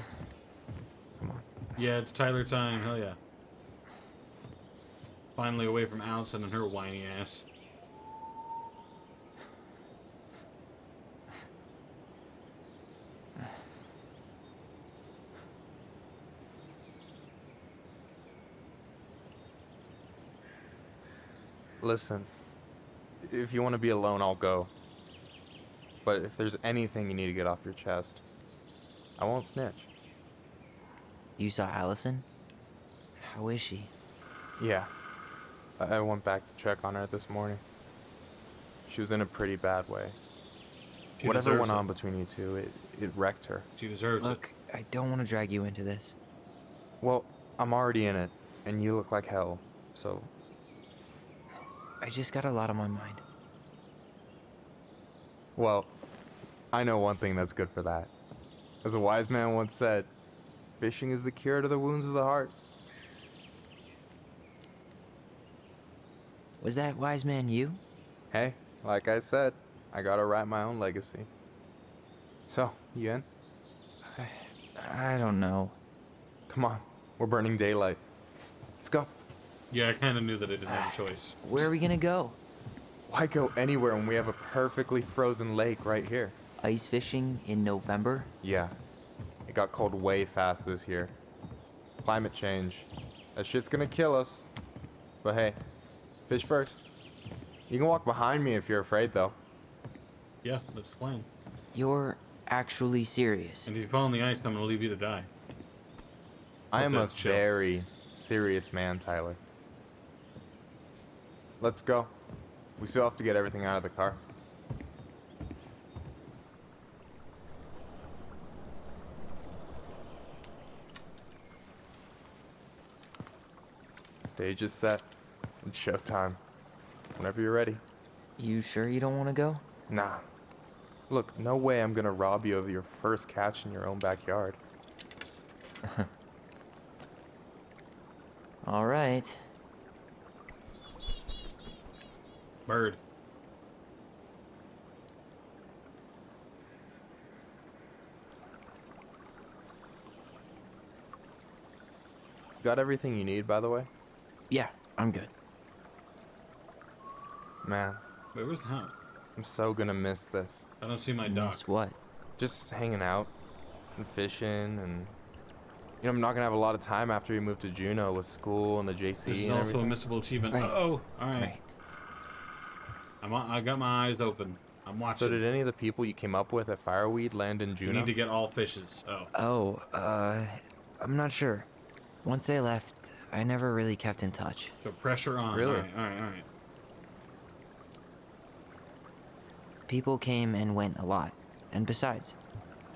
Come on. Yeah, it's Tyler time. Hell yeah. Finally away from Allison and her whiny ass. Listen, if you want to be alone, I'll go. But if there's anything you need to get off your chest, I won't snitch. You saw Allison? How is she? Yeah. I went back to check on her this morning. She was in a pretty bad way. She Whatever deserves went it. on between you two, it wrecked her. She deserves it. Look, I don't want to drag you into this. Well, I'm already in it, and you look like hell, so... I just got a lot on my mind. Well, I know one thing that's good for that. As a wise man once said, fishing is the cure to the wounds of the heart. Was that wise man you? Hey, like I said, I gotta write my own legacy. So, you in? I don't know. Come on, we're burning daylight. Let's go. Yeah, I kind of knew that I didn't have a choice. Where are we gonna go? Why go anywhere when we have a perfectly frozen lake right here? Ice fishing in November? Yeah. It got cold way fast this year. Climate change. That shit's gonna kill us. But hey, fish first. You can walk behind me if you're afraid, though. Yeah, that's the plan. You're actually serious. And if you fall in the ice, I'm gonna leave you to die. I am a that's chill. very serious man, Tyler. Let's go. We still have to get everything out of the car. Stage is set. It's showtime. Whenever you're ready. You sure you don't want to go? Nah. Look, no way I'm gonna rob you of your first catch in your own backyard. All right. Bird. Got everything you need, by the way? Yeah, I'm good. Man, Wait, where's the house? I'm so gonna miss this. I don't see my dock. Miss what? Just hanging out and fishing and... You know, I'm not gonna have a lot of time after we move to Juneau with school and the JC This is and also a everything. missable achievement. Right. Uh-oh. Alright. Right. I got my eyes open. I'm watching. So did any of the people you came up with at Fireweed land in You Juneau? need to get all fishes. Oh. Oh, I'm not sure. Once they left, I never really kept in touch. So pressure on. Really? Alright. People came and went a lot. And besides,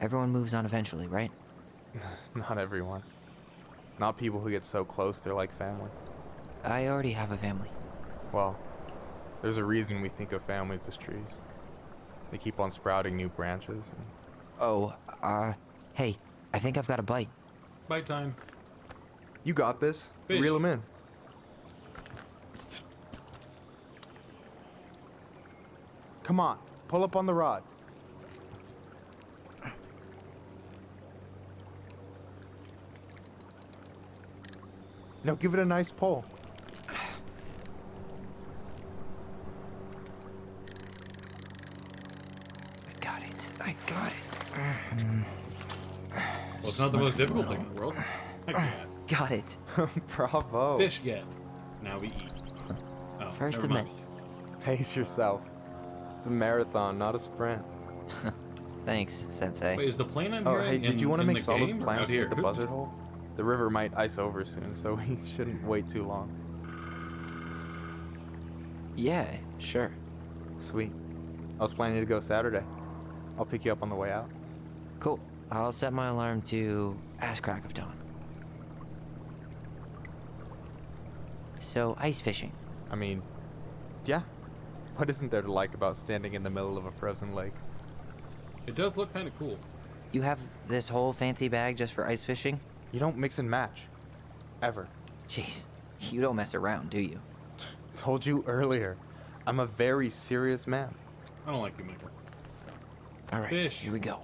everyone moves on eventually, right? Not everyone. Not people who get so close they're like family. I already have a family. Well, there's a reason we think of families as trees. They keep on sprouting new branches. And... Oh, hey, I think I've got a bite. Bite time. You got this. Fish. Reel them in. Come on, pull up on the rod. No, give it a nice pull. I got it. Well, it's not the most difficult thing in the world. Heck yeah. Got it. Bravo. Fish get. Now we eat. Oh, First never of mind. many. Pace yourself. It's a marathon, not a sprint. Thanks, Sensei. Wait, is the plane I'm Oh, hearing hey, did you want to in make the solid game or plans out to here? hit the buzzard hole? The river might ice over soon, so we shouldn't wait too long. Yeah, sure. Sweet. I was planning to go Saturday. I'll pick you up on the way out. Cool. I'll set my alarm to ass crack of dawn. So, ice fishing. I mean, yeah. What isn't there to like about standing in the middle of a frozen lake? It does look kind of cool. You have this whole fancy bag just for ice fishing? You don't mix and match. Ever. Jeez, you don't mess around, do you? Told you earlier. I'm a very serious man. I don't like you, Michael. All right, Fish. Here we go.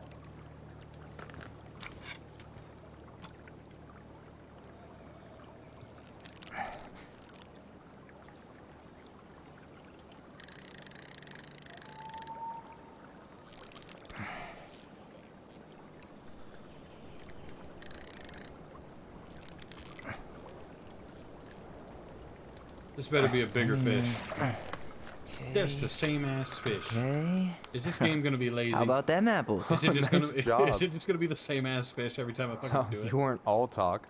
This better be a bigger fish. That's the same ass fish. Okay. Is this game gonna be lazy? How about them apples? Is it just Nice gonna job. is it just gonna be the same ass fish every time I fucking do it? You weren't all talk.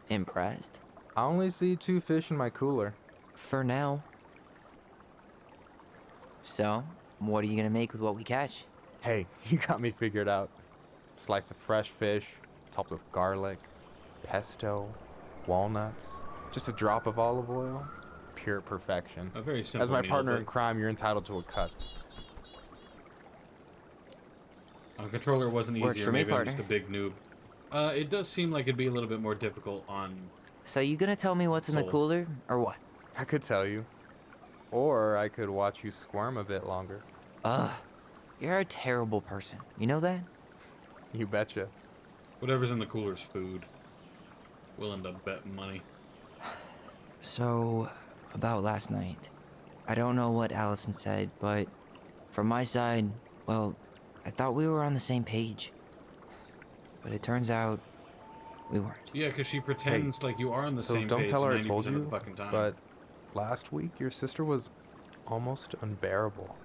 Impressed? I only see 2 fish in my cooler. For now. So, what are you gonna make with what we catch? Hey, you got me figured out. Slice of fresh fish, topped with garlic, pesto, walnuts, just a drop of olive oil. Pure perfection. A very simple As my meal, partner but- in crime, you're entitled to a cut. On controller wasn't Works easier. for me, Maybe I'm just a partner. big noob. It does seem like it'd be a little bit more difficult on. So you gonna tell me what's in the Soul. cooler, or what? I could tell you. Or I could watch you squirm a bit longer. Ugh, you're a terrible person. You know that? You betcha. Whatever's in the cooler's food. We'll end up betting money. So, about last night. I don't know what Allison said, but from my side, well, I thought we were on the same page. But it turns out we weren't. Yeah, because she pretends like you are on the So same don't page tell her I 90% told of the you, fucking time. but last week your sister was almost unbearable.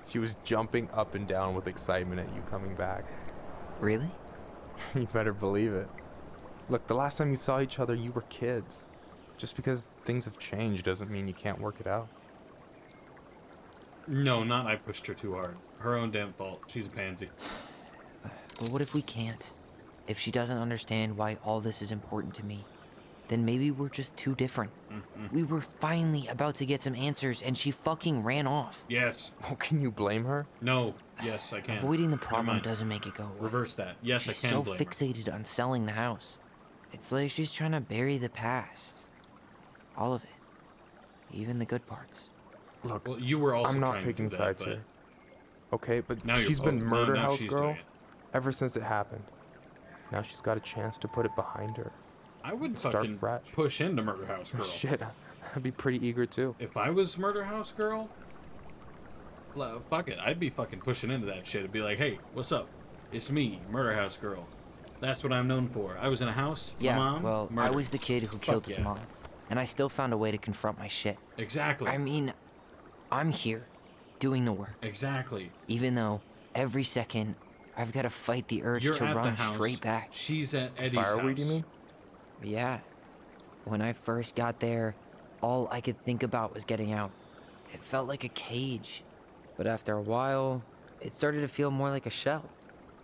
She was jumping up and down with excitement at you coming back. Really? You better believe it. Look, the last time you saw each other, you were kids. Just because things have changed doesn't mean you can't work it out. No, not I pushed her too hard. Her own damn fault. She's a pansy. But what if we can't? If she doesn't understand why all this is important to me, then maybe we're just too different. We were finally about to get some answers, and she fucking ran off. Yes. Well, can you blame her? No. Yes, I can. Avoiding the Never problem mind. doesn't make it go away. Reverse that. Yes, She's I can so blame her. fixated on selling the house. It's like she's trying to bury the past. All of it. Even the good parts. Look, Well, you were also I'm not trying picking to do that, sides but here. Okay, but now you're she's been both. murder Now house she's girl doing it. ever since it happened. Now she's got a chance to put it behind her. I would Start fucking fresh. push into Murder House Girl. Shit, I'd be pretty eager too. If I was Murder House Girl, fuck it, I'd be fucking pushing into that shit. It'd be like, hey, what's up? It's me, Murder House Girl. That's what I'm known for. I was in a house, my Yeah, mom, well, I murdered. was the kid who Fuck killed his yeah. mom. And I still found a way to confront my shit. Exactly. I mean, I'm here, doing the work. Exactly. Even though every second I've got to fight the urge You're to at run the house. straight back. She's at To Eddie's fireweed, you house. mean? Yeah. When I first got there, all I could think about was getting out. It felt like a cage. But after a while, it started to feel more like a shell.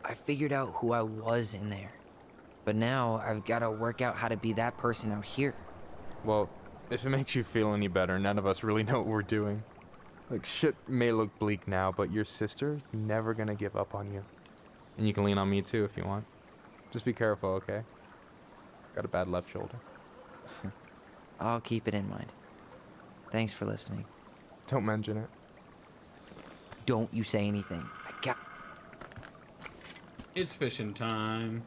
I figured out who I was in there. But now I've got to work out how to be that person out here. Well, if it makes you feel any better, none of us really know what we're doing. Like, shit may look bleak now, but your sister's never gonna give up on you. And you can lean on me too if you want. Just be careful, okay? Got a bad left shoulder. I'll keep it in mind. Thanks for listening. Don't mention it. Don't you say anything. I got... It's fishing time.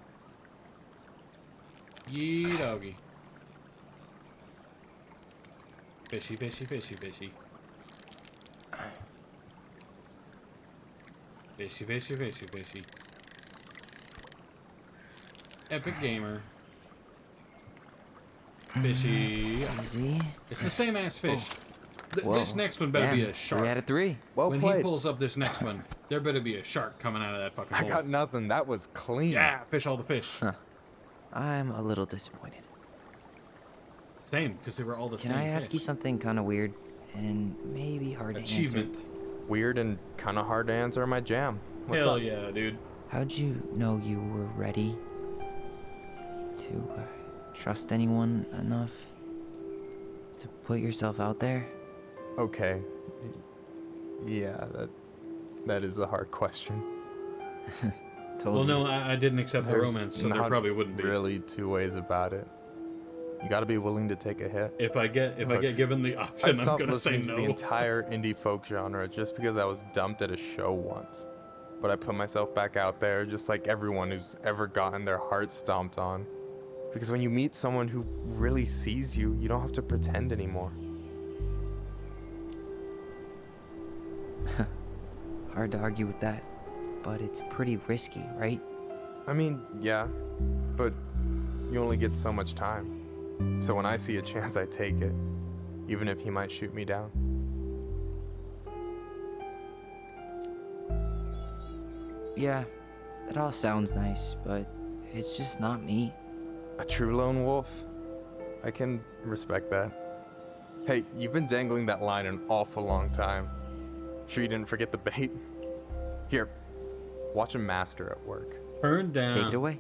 Yee doggy. Fishy, fishy, fishy, fishy. Fishy, fishy, fishy, fishy. Epic Gamer. Fishy. Easy. It's the same ass fish. Whoa. This next one better be Damn, a shark. 3 out of 3. Well when played. he pulls up this next one, there better be a shark coming out of that fucking I hole. got nothing. That was clean. Yeah, fish all the fish. Huh. I'm a little disappointed. Same, because they were all the Can same I ask you fish. something kind of weird and maybe hard to Achievement. answer? Weird and kind of hard to answer are my jam. What's Hell up? yeah, dude. How'd you know you were ready to trust anyone enough to put yourself out there? Okay. Yeah, that is a hard question. Well, no, I didn't accept the There's romance, so there not probably wouldn't be. really two ways about it. You got to be willing to take a hit. If I get given the option, I I'm stopped gonna say listening to no. the entire indie folk genre just because I was dumped at a show once. But I put myself back out there just like everyone who's ever gotten their heart stomped on. Because when you meet someone who really sees you, you don't have to pretend anymore. Hard to argue with that, but it's pretty risky, right? I mean, yeah, but you only get so much time. So when I see a chance, I take it, even if he might shoot me down. Yeah, that all sounds nice, but it's just not me. A true lone wolf? I can respect that. Hey, you've been dangling that line an awful long time. Sure you didn't forget the bait? Here, watch a master at work. Turn down. Take it away.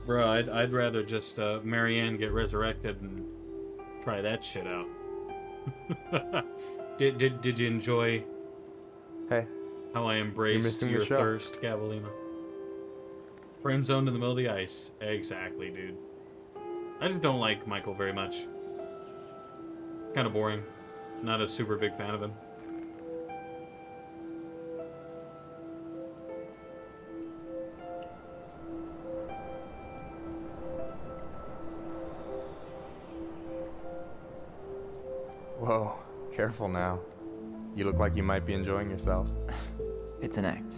Bro, I'd rather just Marianne get resurrected and try that shit out. Did you enjoy? Hey, how I embraced missing your the show. thirst, Gabalina? Friend zoned in the middle of the ice. Exactly, dude. I just don't like Michael very much. Kind of boring. Not a super big fan of him. Whoa, careful now. You look like you might be enjoying yourself. It's an act.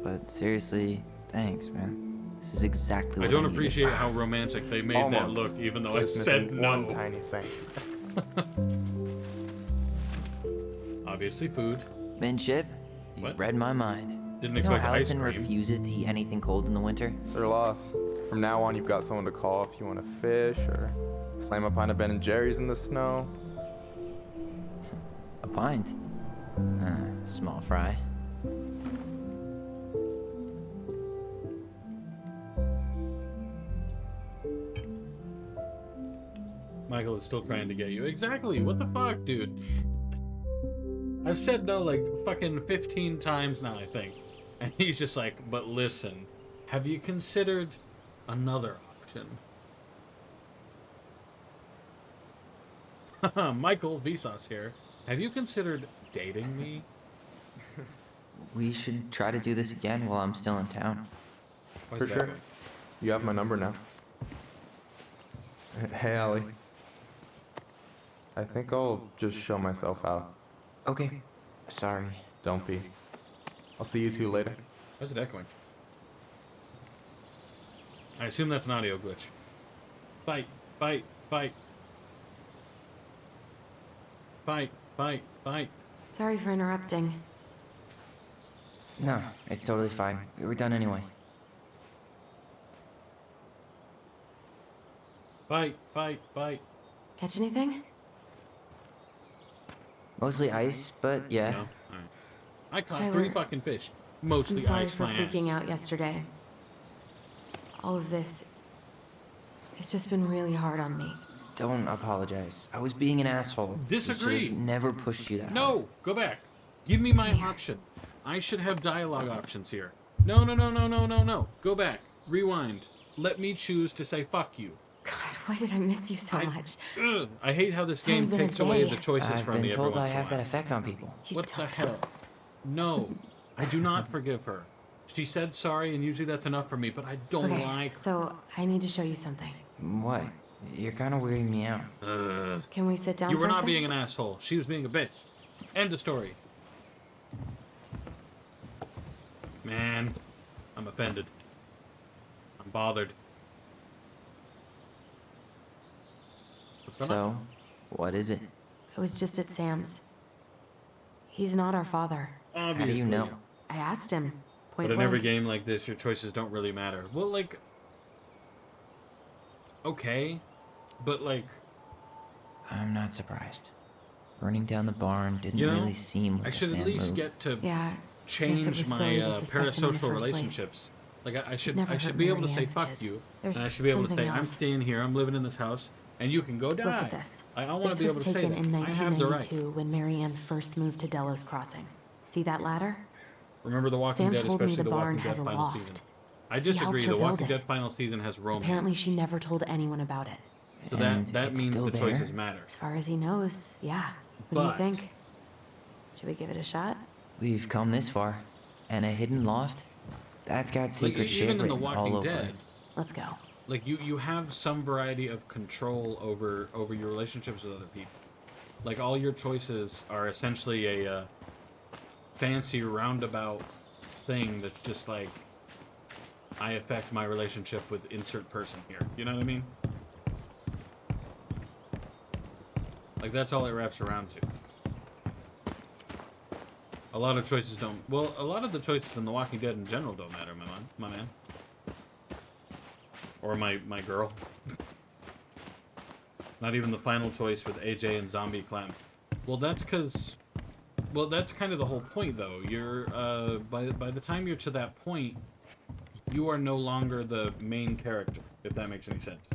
But seriously, thanks, man. This is exactly what I don't needed. appreciate how romantic they made that Almost. look, even though I Just said missing no. one tiny thing. Obviously, food. Minship, you What? read my mind. Didn't You know expect ice Allison cream. refuses to eat anything cold in the winter? It's their loss. From now on, you've got someone to call if you want to fish or slam a pint of Ben and Jerry's in the snow. A pint? Small fry. Michael is still trying to get you. Exactly. What the fuck, dude? I've said no like fucking 15 times now, I think. And he's just like, but listen, have you considered another option? Michael Vsauce here. Have you considered dating me? We should try to do this again while I'm still in town. For sure. You have my number now. Hey, Allie. I think I'll just show myself out. Okay. Sorry. Don't be. I'll see you two later. Why's it echoing? I assume that's an audio glitch. Fight, fight, fight. Fight, fight, fight. Sorry for interrupting. No, it's totally fine. We were done anyway. Fight, fight, fight. Catch anything? Mostly ice, but yeah. No? Alright. I caught Tyler, 3 fucking fish. Mostly I'm sorry ice for my freaking ass. out yesterday. All of this, it's just been really hard on me. Don't apologize. I was being an asshole. Disagree. We should've never pushed you that hard. No, go back. Give me my option. I should have dialogue options here. No, no, no, no, no, no, no. Go back. Rewind. Let me choose to say fuck you. God, why did I miss you so much? Ugh, I hate how this It's only game been a takes away day. the choices I've from been me every told I once in a have that while. effect on people. What the hell? No, I do not forgive her. She said sorry, and usually that's enough for me, but I don't Okay, like her. so I need to show you something. What? You're kind of weirding me out. Can we sit down You for were a not sec? being an asshole. She was being a bitch. End of story. Man, I'm offended. I'm bothered. What's going on? So, what is it? I was just at Sam's. He's not our father. How do you know? I asked him. Point But in every blank. game like this, your choices don't really matter. Well, like, okay, but like, I'm not surprised. Burning down the barn didn't you know, really seem like I a should at Sam least move. get to Yeah, change was my silly to suspect him in the parasocial first place. relationships. Like I should never be hurt able to say Marianne's fuck kids. you, There's and I should be able to something say I'm else. staying here, I'm living in this house, and you can go die. Look at this. I want to This be was able to say taken that. in I have the right. 1992 when Marianne first moved to Delos Crossing. See that ladder? Remember The Walking Sam Dead, told me especially the The barn Walking has Dead a final loft. season. I He disagree. helped her The Walking build it. Dead final season has romance. Apparently, she never told anyone about it. So that means the choices matter. As far as he knows, yeah. What do But- you think? Should we give it a shot? We've come this far. And a hidden loft? That's got secret shit even in The written Walking all over Dead, it. Let's go. like you have some variety of control over your relationships with other people. Like all your choices are essentially a fancy roundabout thing that's just like I affect my relationship with insert person here. You know what I mean? Like that's all it wraps around to. A lot of choices don't. Well, a lot of the choices in The Walking Dead in general don't matter, my man. Or my girl. Not even the final choice with AJ and Zombie Clem. Well, that's because. Well, that's kind of the whole point, though. You're by the time you're to that point, you are no longer the main character, if that makes any sense.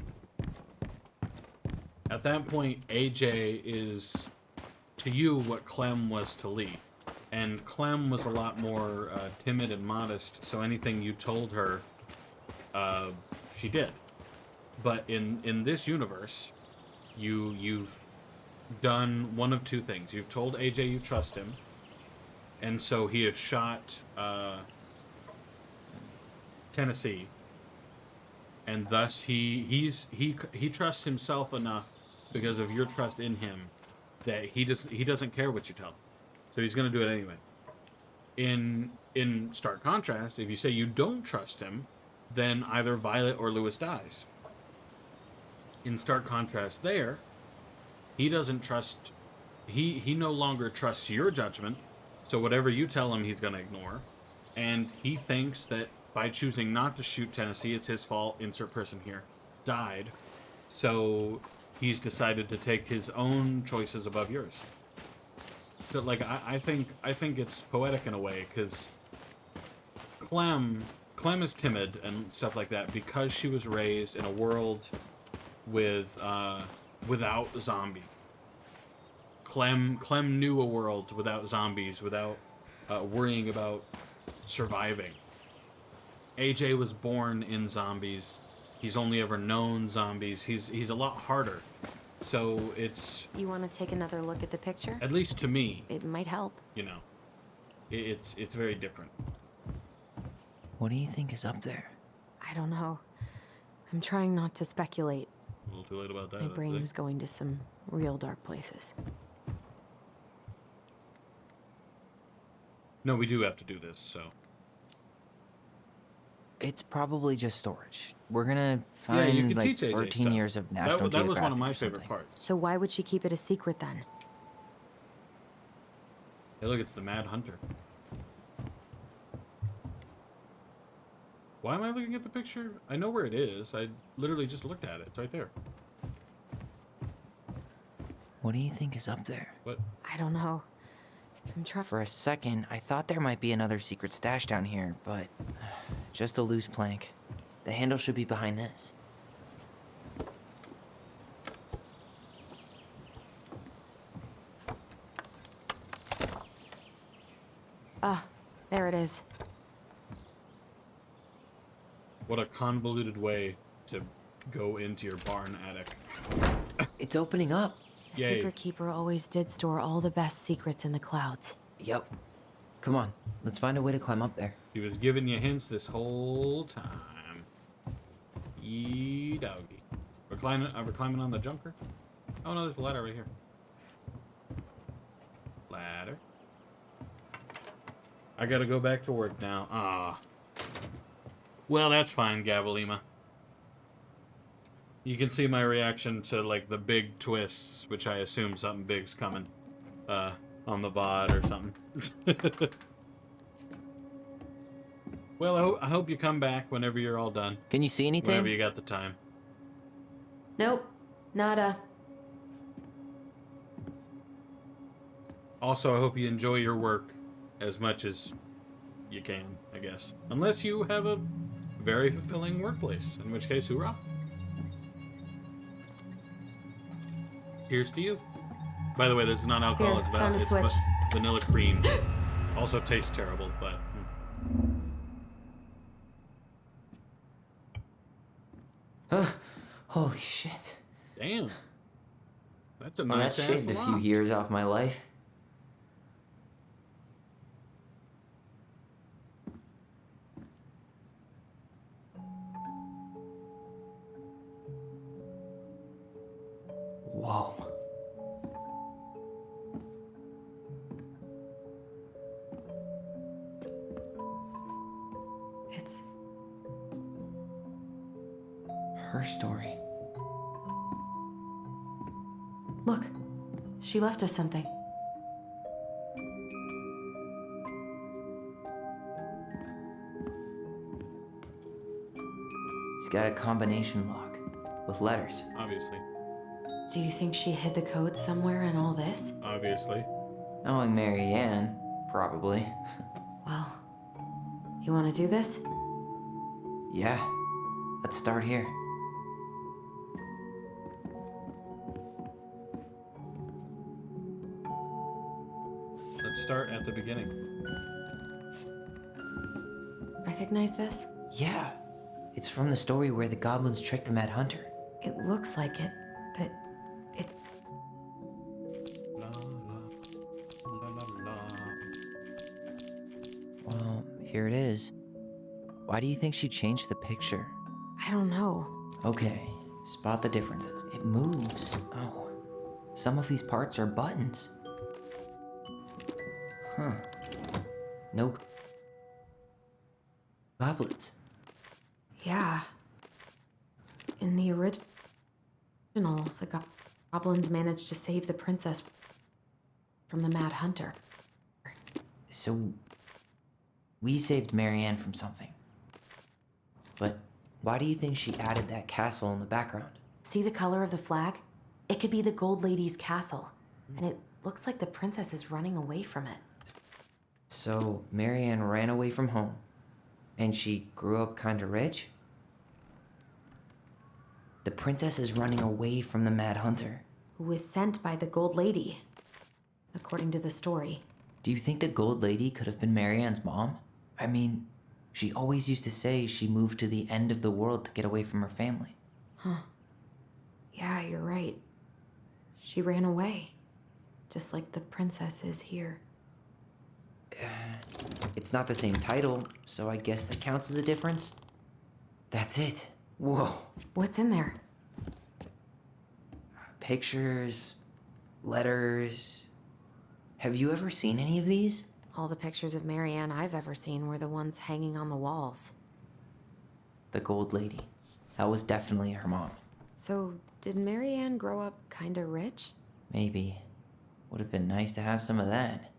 At that point, AJ is to you what Clem was to Lee. And Clem was a lot more timid and modest, so anything you told her, she did. But in this universe, you've done one of two things. You've told AJ you trust him, and so he has shot Tennessee, and thus he trusts himself enough because of your trust in him that he doesn't care what you tell him. So he's going to do it anyway. In stark contrast, if you say you don't trust him, then either Violet or Lewis dies. In stark contrast there, he doesn't trust... He no longer trusts your judgment, so whatever you tell him, he's going to ignore. And he thinks that by choosing not to shoot Tennessee, it's his fault, insert person here, died. So he's decided to take his own choices above yours. So, like, I think it's poetic in a way, because Clem is timid and stuff like that because she was raised in a world with without zombies. Clem knew a world without zombies, without worrying about surviving. AJ was born in zombies. He's only ever known zombies. He's a lot harder. So it's... You want to take another look at the picture? At least to me. It might help. You know. It's very different. What do you think is up there? I don't know. I'm trying not to speculate. A little too late about that. My brain was going to some real dark places. No, we do have to do this, so... It's probably just storage. We're gonna Yeah, you find can like teach AJ 13 stuff. years of National That was one of Geographic my or favorite something. parts. So why would she keep it a secret then? Hey, look, it's the Mad Hunter. Why am I looking at the picture? I know where it is. I literally just looked at it. It's right there. What do you think is up there? What? I don't know. I'm trying. For a second, I thought there might be another secret stash down here, but just a loose plank. The handle should be behind this. Ah, there it is. What a convoluted way to go into your barn attic. It's opening up. The Yay. secret keeper always did store all the best secrets in the clouds. Yep. Come on, let's find a way to climb up there. He was giving you hints this whole time. Yee doggy. We're climbing on the junker? Oh no, there's a ladder right here. Ladder. I gotta go back to work now. Ah. Well, that's fine, Gabalima. You can see my reaction to, like, the big twists, which I assume something big's coming. On the VOD or something. Well, I hope you come back whenever you're all done. Can you see anything? Whenever you got the time. Nope. Nada. Also, I hope you enjoy your work as much as you can, I guess. Unless you have a very fulfilling workplace, in which case, hoorah. Here's to you. By the way, this is not alcohol. Here, found a switch. Vanilla cream. Also tastes terrible, but... Holy shit. Damn. That's a Well, nice that ass shaved a few lock. years off my life. Whoa. It's Her story. Look, she left us something. It's got a combination lock with letters. Obviously. Do you think she hid the code somewhere in all this? Obviously. Knowing Mary Ann, probably. Well, you want to do this? Yeah. Let's start here. Let's start at the beginning. Recognize this? Yeah. It's from the story where the goblins tricked the Mad Hunter. It looks like it, but it... Well, here it is. Why do you think she changed the picture? I don't know. Okay, spot the differences. It moves. Oh. Some of these parts are buttons. Huh. No goblins. Yeah. In the original, the goblins managed to save the princess from the Mad Hunter. So, we saved Mary Ann from something. But why do you think she added that castle in the background? See the color of the flag? It could be the Gold Lady's castle. And it looks like the princess is running away from it. So, Mary Ann ran away from home, and she grew up kinda rich? The princess is running away from the Mad Hunter. Who was sent by the Gold Lady, according to the story. Do you think the Gold Lady could have been Mary Ann's mom? I mean, she always used to say she moved to the end of the world to get away from her family. Huh. Yeah, you're right. She ran away. Just like the princess is here. It's not the same title, so I guess that counts as a difference. That's it. Whoa. What's in there? Pictures, letters. Have you ever seen any of these? All the pictures of Mary Ann I've ever seen were the ones hanging on the walls. The Gold Lady. That was definitely her mom. So, did Mary Ann grow up kinda rich? Maybe. Would have been nice to have some of that.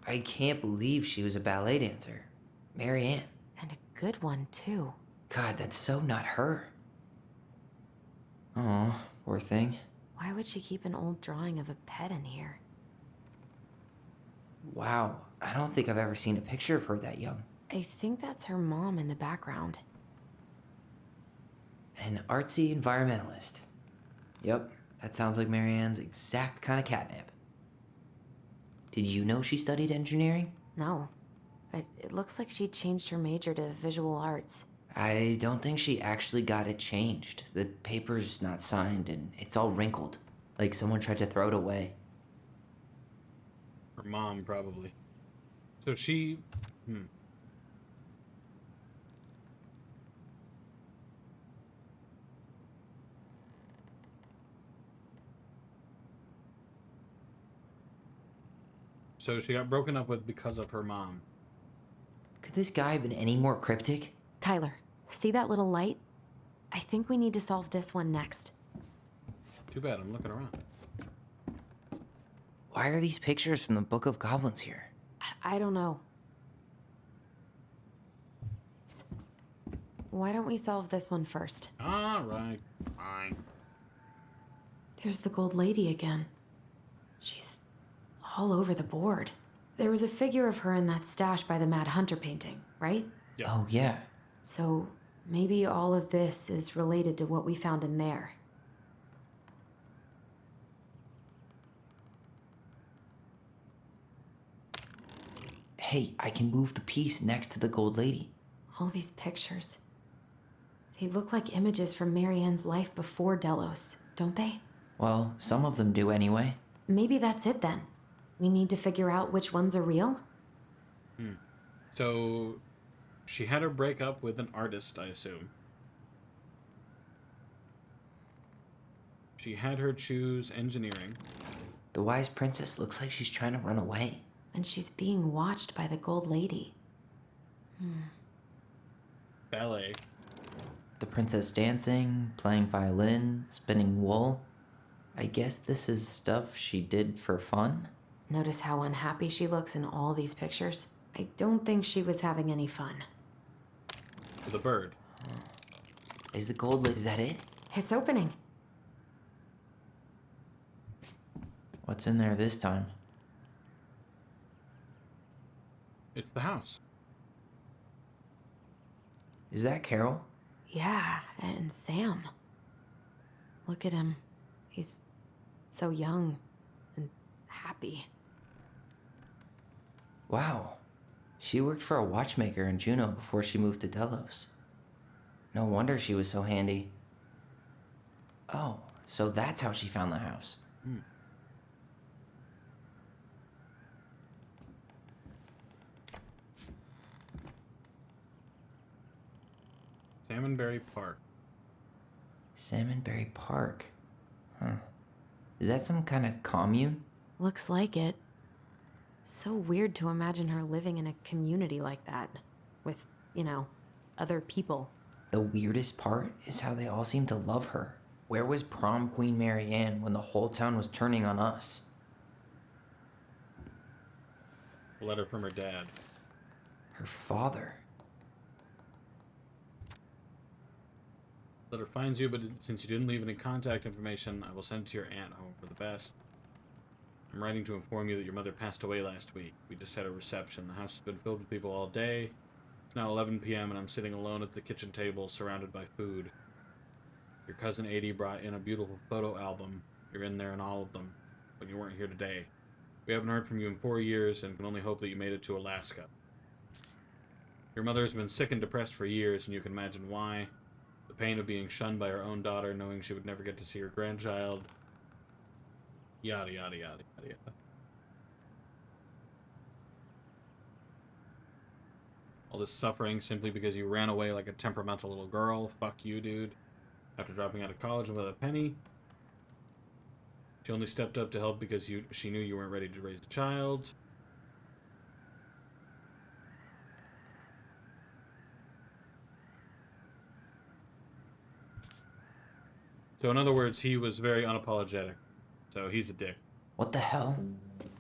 I can't believe she was a ballet dancer. Mary Ann. And a good one, too. God, that's so not her. Oh, poor thing. Why would she keep an old drawing of a pet in here? Wow, I don't think I've ever seen a picture of her that young. I think that's her mom in the background. An artsy environmentalist. Yep, that sounds like Mary Ann's exact kind of catnip. Did you know she studied engineering? No. But it looks like she changed her major to visual arts. I don't think she actually got it changed. The paper's not signed and it's all wrinkled. Like someone tried to throw it away. Her mom, probably. So she... So she got broken up with because of her mom. Could this guy have been any more cryptic? Tyler, see that little light? I think we need to solve this one next. Too bad, I'm looking around. Why are these pictures from the Book of Goblins here? I don't know. Why don't we solve this one first? Alright, fine. There's the gold lady again. She's all over the board. There was a figure of her in that stash by the Mad Hunter painting, right? Yep. Oh, yeah. So maybe all of this is related to what we found in there. Hey, I can move the piece next to the gold lady. All these pictures. They look like images from Marianne's life before Delos, don't they? Well, some of them do anyway. Maybe that's it then. We need to figure out which ones are real? So, she had her breakup with an artist, I assume. She had her choose engineering. The wise princess looks like she's trying to run away. And she's being watched by the gold lady. Ballet. The princess dancing, playing violin, spinning wool. I guess this is stuff she did for fun? Notice how unhappy she looks in all these pictures? I don't think she was having any fun. The bird. Is the gold lady, is that it? It's opening. What's in there this time? It's the house. Is that Carol? Yeah, and Sam. Look at him. He's so young and happy. Wow. She worked for a watchmaker in Juneau before she moved to Delos. No wonder she was so handy. Oh, so that's how she found the house. Salmonberry Park. Salmonberry Park. Huh. Is that some kind of commune? Looks like it. So weird to imagine her living in a community like that. With, other people. The weirdest part is how they all seem to love her. Where was prom queen Mary Ann when the whole town was turning on us? A letter from her dad. Her father. Letter finds you, but since you didn't leave any contact information, I will send it to your aunt home for the best. I'm writing to inform you that your mother passed away last week. We just had a reception. The house has been filled with people all day. It's now 11 p.m. and I'm sitting alone at the kitchen table, surrounded by food. Your cousin Adie brought in a beautiful photo album. You're in there in all of them, but you weren't here today. We haven't heard from you in 4 years and can only hope that you made it to Alaska. Your mother has been sick and depressed for years, and you can imagine why. The pain of being shunned by her own daughter, knowing she would never get to see her grandchild. Yada, yada, yada, yada, yada. All this suffering simply because you ran away like a temperamental little girl. Fuck you, dude. After dropping out of college without a penny. She only stepped up to help because she knew you weren't ready to raise a child. So in other words, he was very unapologetic. So he's a dick. What the hell?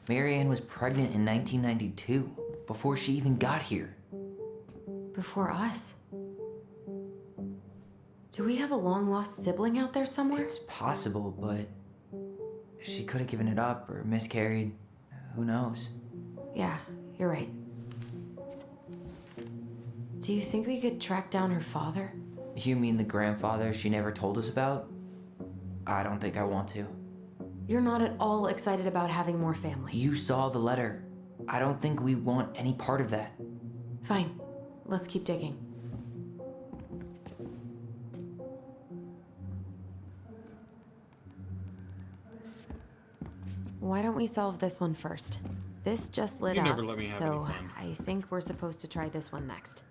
Mary Ann was pregnant in 1992, before she even got here. Before us? Do we have a long-lost sibling out there somewhere? It's possible, but she could have given it up or miscarried. Who knows? Yeah, you're right. Do you think we could track down her father? You mean the grandfather she never told us about? I don't think I want to. You're not at all excited about having more family. You saw the letter. I don't think we want any part of that. Fine. Let's keep digging. Why don't we solve this one first? This just lit You up, never let me have any so fun. I think we're supposed to try this one next.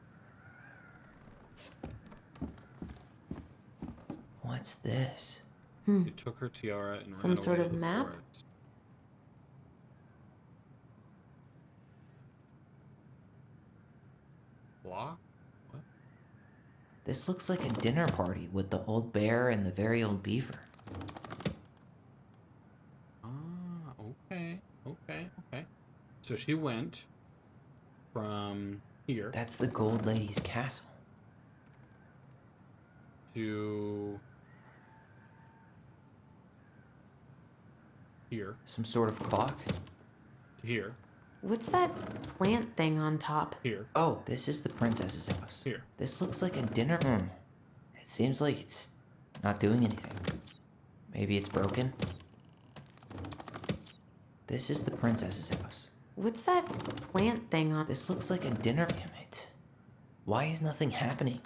What's this? He took her tiara and Some ran sort away of to the map? forest. Block? What? This looks like a dinner party with the old bear and the very old beaver. Ah, okay, okay, okay. So she went from here. That's the gold lady's castle. to here. Some sort of clock? To here. What's that plant thing on top? Here. Oh, this is the princess's house. Here. This looks like a dinner. It seems like it's not doing anything. Maybe it's broken? This is the princess's house. What's that plant thing on? This looks like a dinner. Damn it. Why is nothing happening?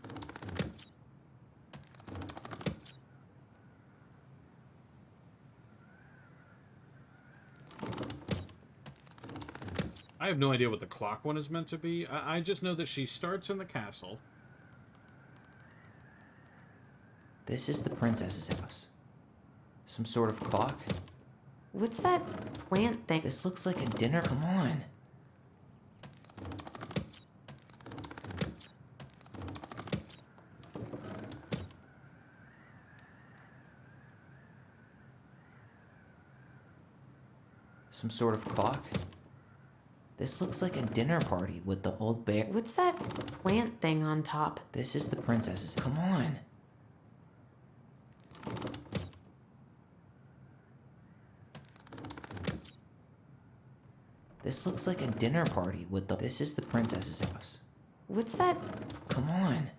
I have no idea what the clock one is meant to be. I just know that she starts in the castle. This is the princess's house. Some sort of clock? What's that plant thing? This looks like a dinner. Come on. Some sort of clock? This looks like a dinner party with the old bear. What's that plant thing on top? This is the princess's. Come on. This looks like a dinner party with the. This is the princess's house. What's that? Come on.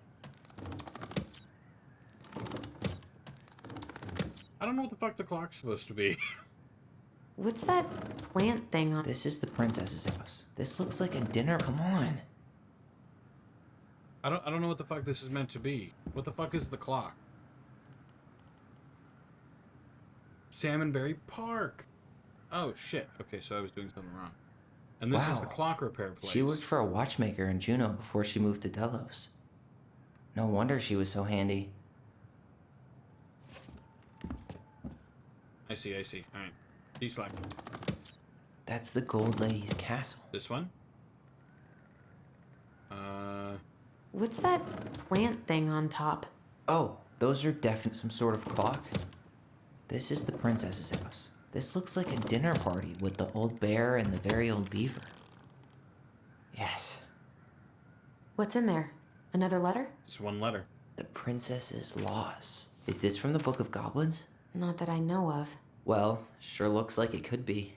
I don't know what the fuck the clock's supposed to be. What's that plant thing on? This is the princess's house. This looks like a dinner. Come on. I don't know what the fuck this is meant to be. What the fuck is the clock? Salmonberry Park. Oh shit. Okay, so I was doing something wrong. And this is the clock repair place. She worked for a watchmaker in Juneau before she moved to Delos. No wonder she was so handy. I see. Alright. These flag. That's the Gold Lady's castle. This one? What's that plant thing on top? Oh, those are definitely some sort of clock. This is the princess's house. This looks like a dinner party with the old bear and the very old beaver. Yes. What's in there? Another letter? Just one letter. The princess's loss. Is this from the Book of Goblins? Not that I know of. Well, sure looks like it could be.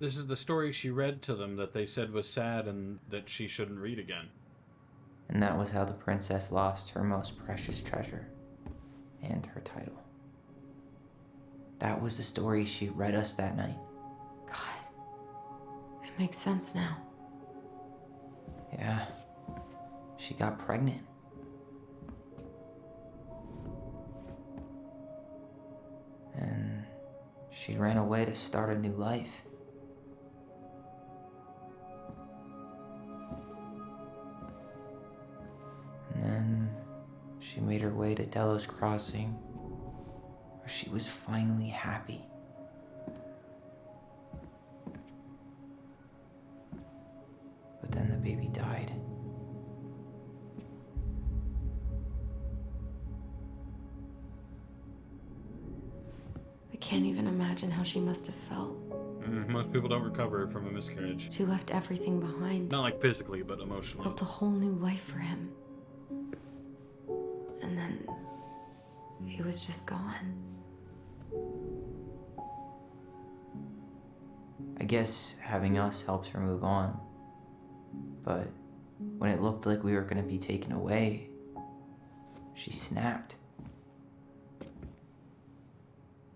This is the story she read to them that they said was sad and that she shouldn't read again. And that was how the princess lost her most precious treasure and her title. That was the story she read us that night. It makes sense now. Yeah. She got pregnant. And she ran away to start a new life. And then she made her way to Delos Crossing, where she was finally happy. But then the baby died. I can't even imagine how she must have felt. Most people don't recover from a miscarriage. She left everything behind. Not like physically, but emotionally. Built a whole new life for him. And then he was just gone. I guess having us helps her move on. But when it looked like we were gonna be taken away, she snapped.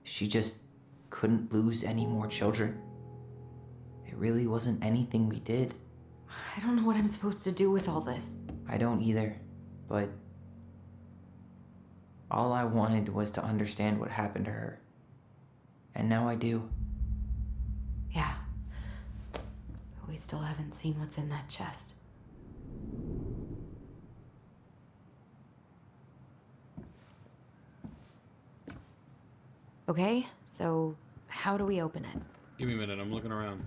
She just couldn't lose any more children. It really wasn't anything we did. I don't know what I'm supposed to do with all this. I don't either, but all I wanted was to understand what happened to her. And now I do. Yeah. But we still haven't seen what's in that chest. Okay, so how do we open it? Give me a minute, I'm looking around.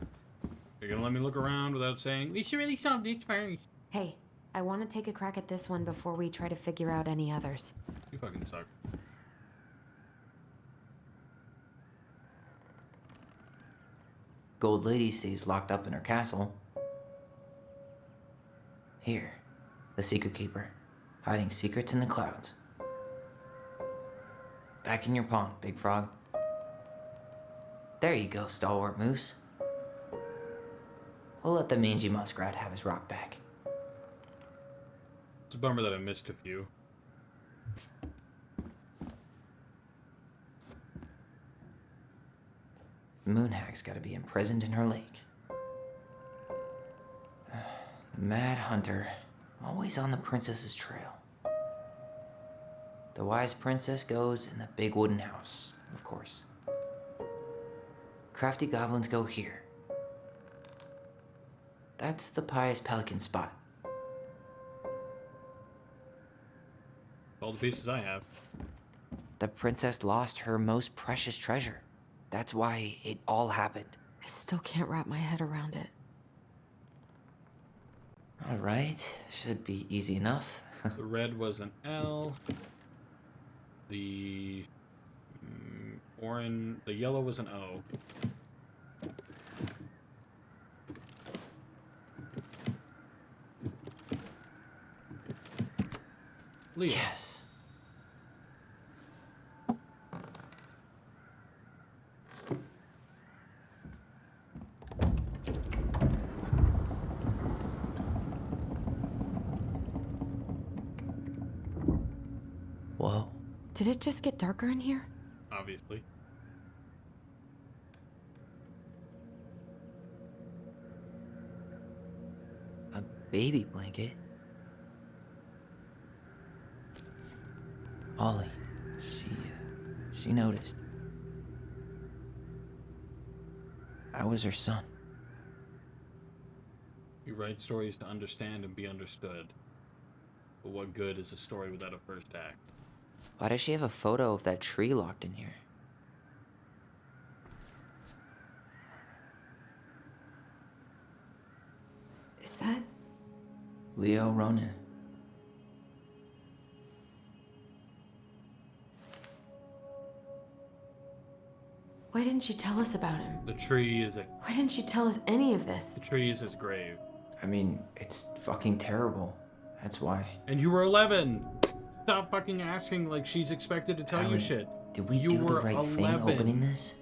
You're gonna let me look around without saying, we should really solve this first? Hey, I want to take a crack at this one before we try to figure out any others. You fucking suck. Gold Lady stays locked up in her castle. Here, the Secret Keeper, hiding secrets in the clouds. Back in your pond, Big Frog. There you go, Stalwart Moose. We'll let the mangy muskrat have his rock back. It's a bummer that I missed a few. Moonhag's gotta be imprisoned in her lake. The Mad Hunter, always on the princess's trail. The wise princess goes in the big wooden house, of course. Crafty goblins go here. That's the pious pelican spot. All the pieces I have. The princess lost her most precious treasure. That's why it all happened. I still can't wrap my head around it. All right, should be easy enough. The red was an L. The the yellow was an O. Leo. Yes. Whoa. Did it just get darker in here? Obviously. A baby blanket? Ollie, she noticed. I was her son. You write stories to understand and be understood. But what good is a story without a first act? Why does she have a photo of that tree locked in here? Is that... Leo Ronan. Why didn't she tell us about him? The tree is a... Why didn't she tell us any of this? The tree is his grave. I mean, it's fucking terrible. That's why. And you were 11! Stop fucking asking like she's expected to tell you Allie, shit. Did we You do the were right 11. thing opening this?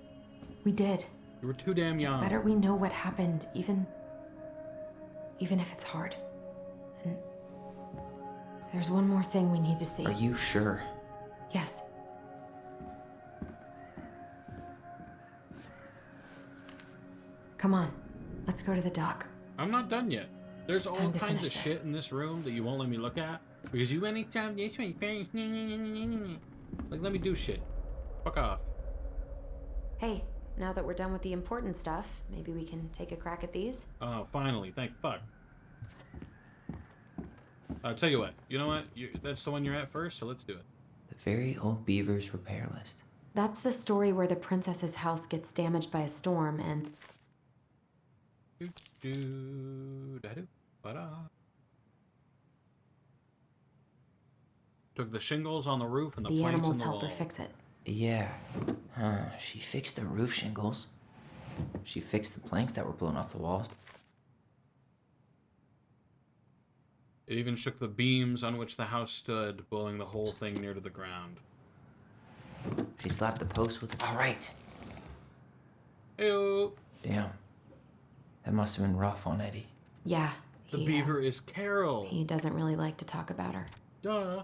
We did. You were too damn young. It's better we know what happened, even if it's hard. And there's one more thing we need to see. Are you sure? Yes. Come on, let's go to the dock. I'm not done yet. There's It's all time to kinds of finish this. shit in this room that you won't let me look at because you anytime this way first. Like, let me do shit. Fuck off. Hey, now that we're done with the important stuff, maybe we can take a crack at these? Oh, finally. Thank fuck. I'll tell you what. You know what? That's the one you're at first, so let's do it. The Very Old Beavers repair list. That's the story where the princess's house gets damaged by a storm and... Took the shingles on the roof and the the planks animals in the help her wall. fix it. Yeah. She fixed the roof shingles. She fixed the planks that were blown off the walls. It even shook the beams on which the house stood, blowing the whole thing near to the ground. She slapped the post with... All right. Ew. Damn. That must have been rough on Eddie. Yeah. The beaver is Carol. He doesn't really like to talk about her. Duh.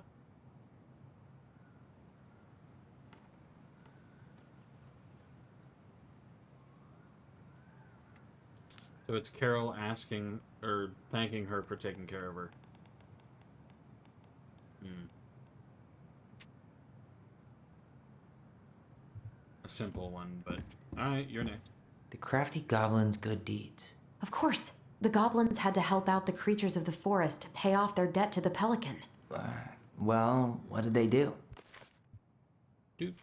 So it's Carol asking, or thanking her for taking care of her. A simple one, but... Alright, you're next. The crafty goblin's good deeds. Of course. The goblins had to help out the creatures of the forest to pay off their debt to the pelican. Well, what did they do? Do.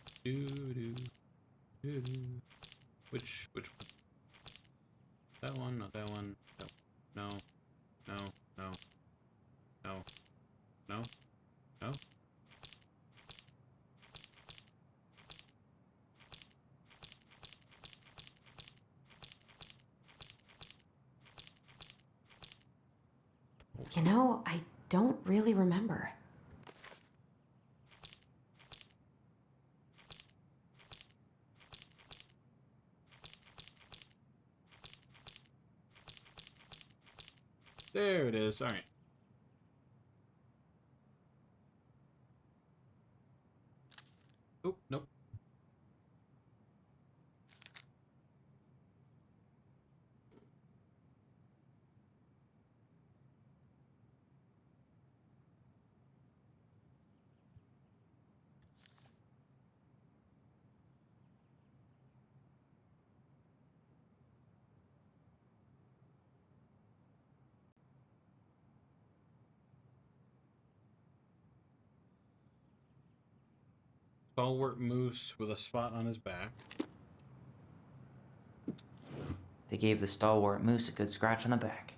Which one? That one, not that one. No. No. No. No. No. No. You know, I don't really remember. There it is. All right. Oh, nope. Stalwart moose with a spot on his back. They gave the stalwart moose a good scratch on the back.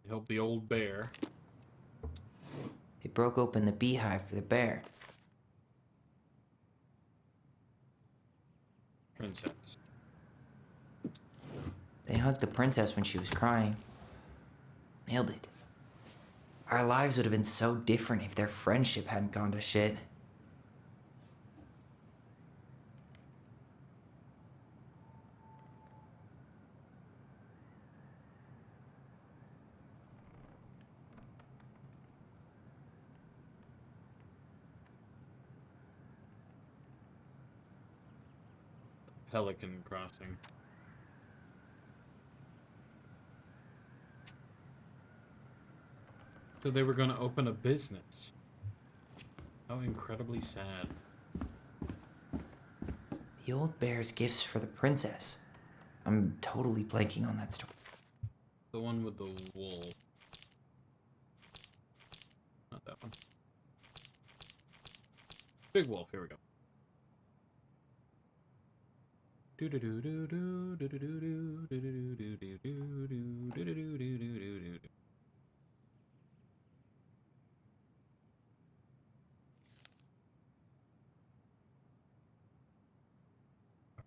Help the old bear. They broke open the beehive for the bear. Princess. They hugged the princess when she was crying. Nailed it. Our lives would have been so different if their friendship hadn't gone to shit. Pelican crossing. So they were going to open a business. How incredibly sad. The old bear's gifts for the princess. I'm totally blanking on that story. The one with the wool. Not that one. Big wolf, here we go.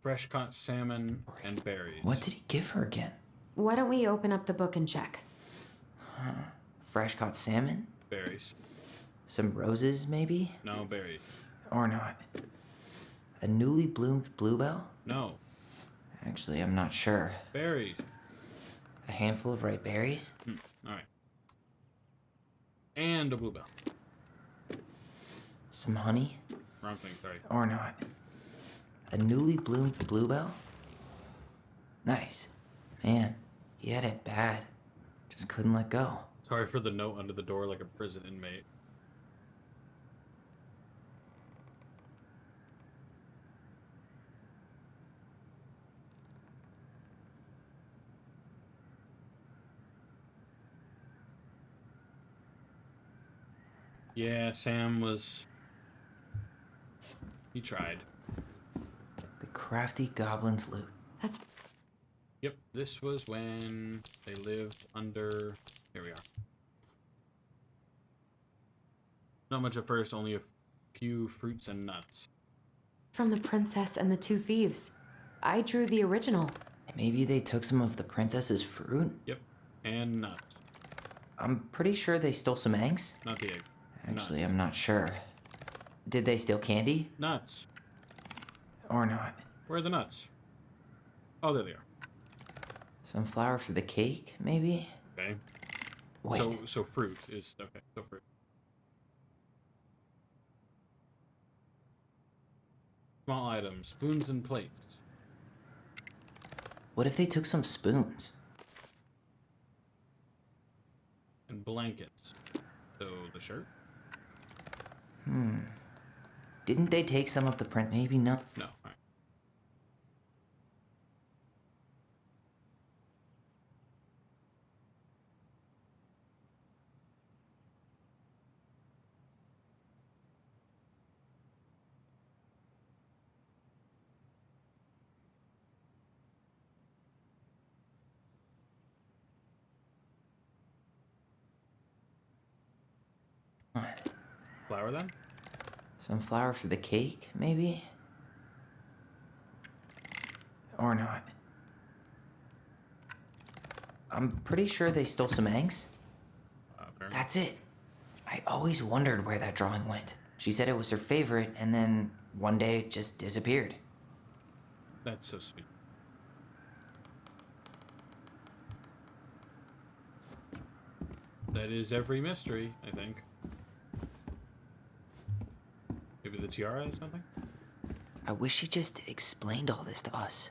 Fresh caught salmon and berries. What did he give her again? Why don't we open up the book and check? Huh. Fresh caught salmon? Berries. Some roses, maybe? No, berries. Or not. A newly bloomed bluebell? No. Actually, I'm not sure. Berries. A handful of ripe berries? Alright. And a bluebell. Some honey? Wrong thing, sorry. Or not. A newly bloomed bluebell? Nice. Man, he had it bad. Just couldn't let go. Sorry for the note under the door like a prison inmate. Yeah, Sam was... He tried. The crafty goblin's loot. That's... Yep, this was when they lived under... Here we are. Not much at first, only a few fruits and nuts. From the princess and the two thieves. I drew the original. Maybe they took some of the princess's fruit? Yep, and nuts. I'm pretty sure they stole some eggs. Not the egg. Actually, nuts. I'm not sure. Did they steal candy? Nuts. Or not? Where are the nuts? Oh, there they are. Some flour for the cake, maybe? Okay. Wait. So fruit is... Okay, so fruit. Small items. Spoons and plates. What if they took some spoons? And blankets. So the shirt? Didn't they take some of the print? Maybe not. No. All right. Flour then? Some flour for the cake, maybe? Or not. I'm pretty sure they stole some eggs. That's it. I always wondered where that drawing went. She said it was her favorite, and then one day it just disappeared. That's so sweet. That is every mystery, I think. Maybe the tiara is something? I wish she just explained all this to us.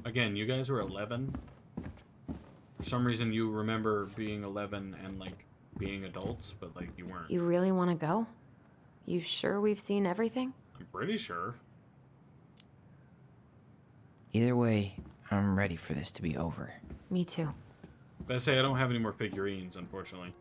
Again, you guys were 11. For some reason, you remember being 11 and, like, being adults, but, like, you weren't. You really want to go? You sure we've seen everything? I'm pretty sure. Either way, I'm ready for this to be over. Me too. But I say I don't have any more figurines, unfortunately.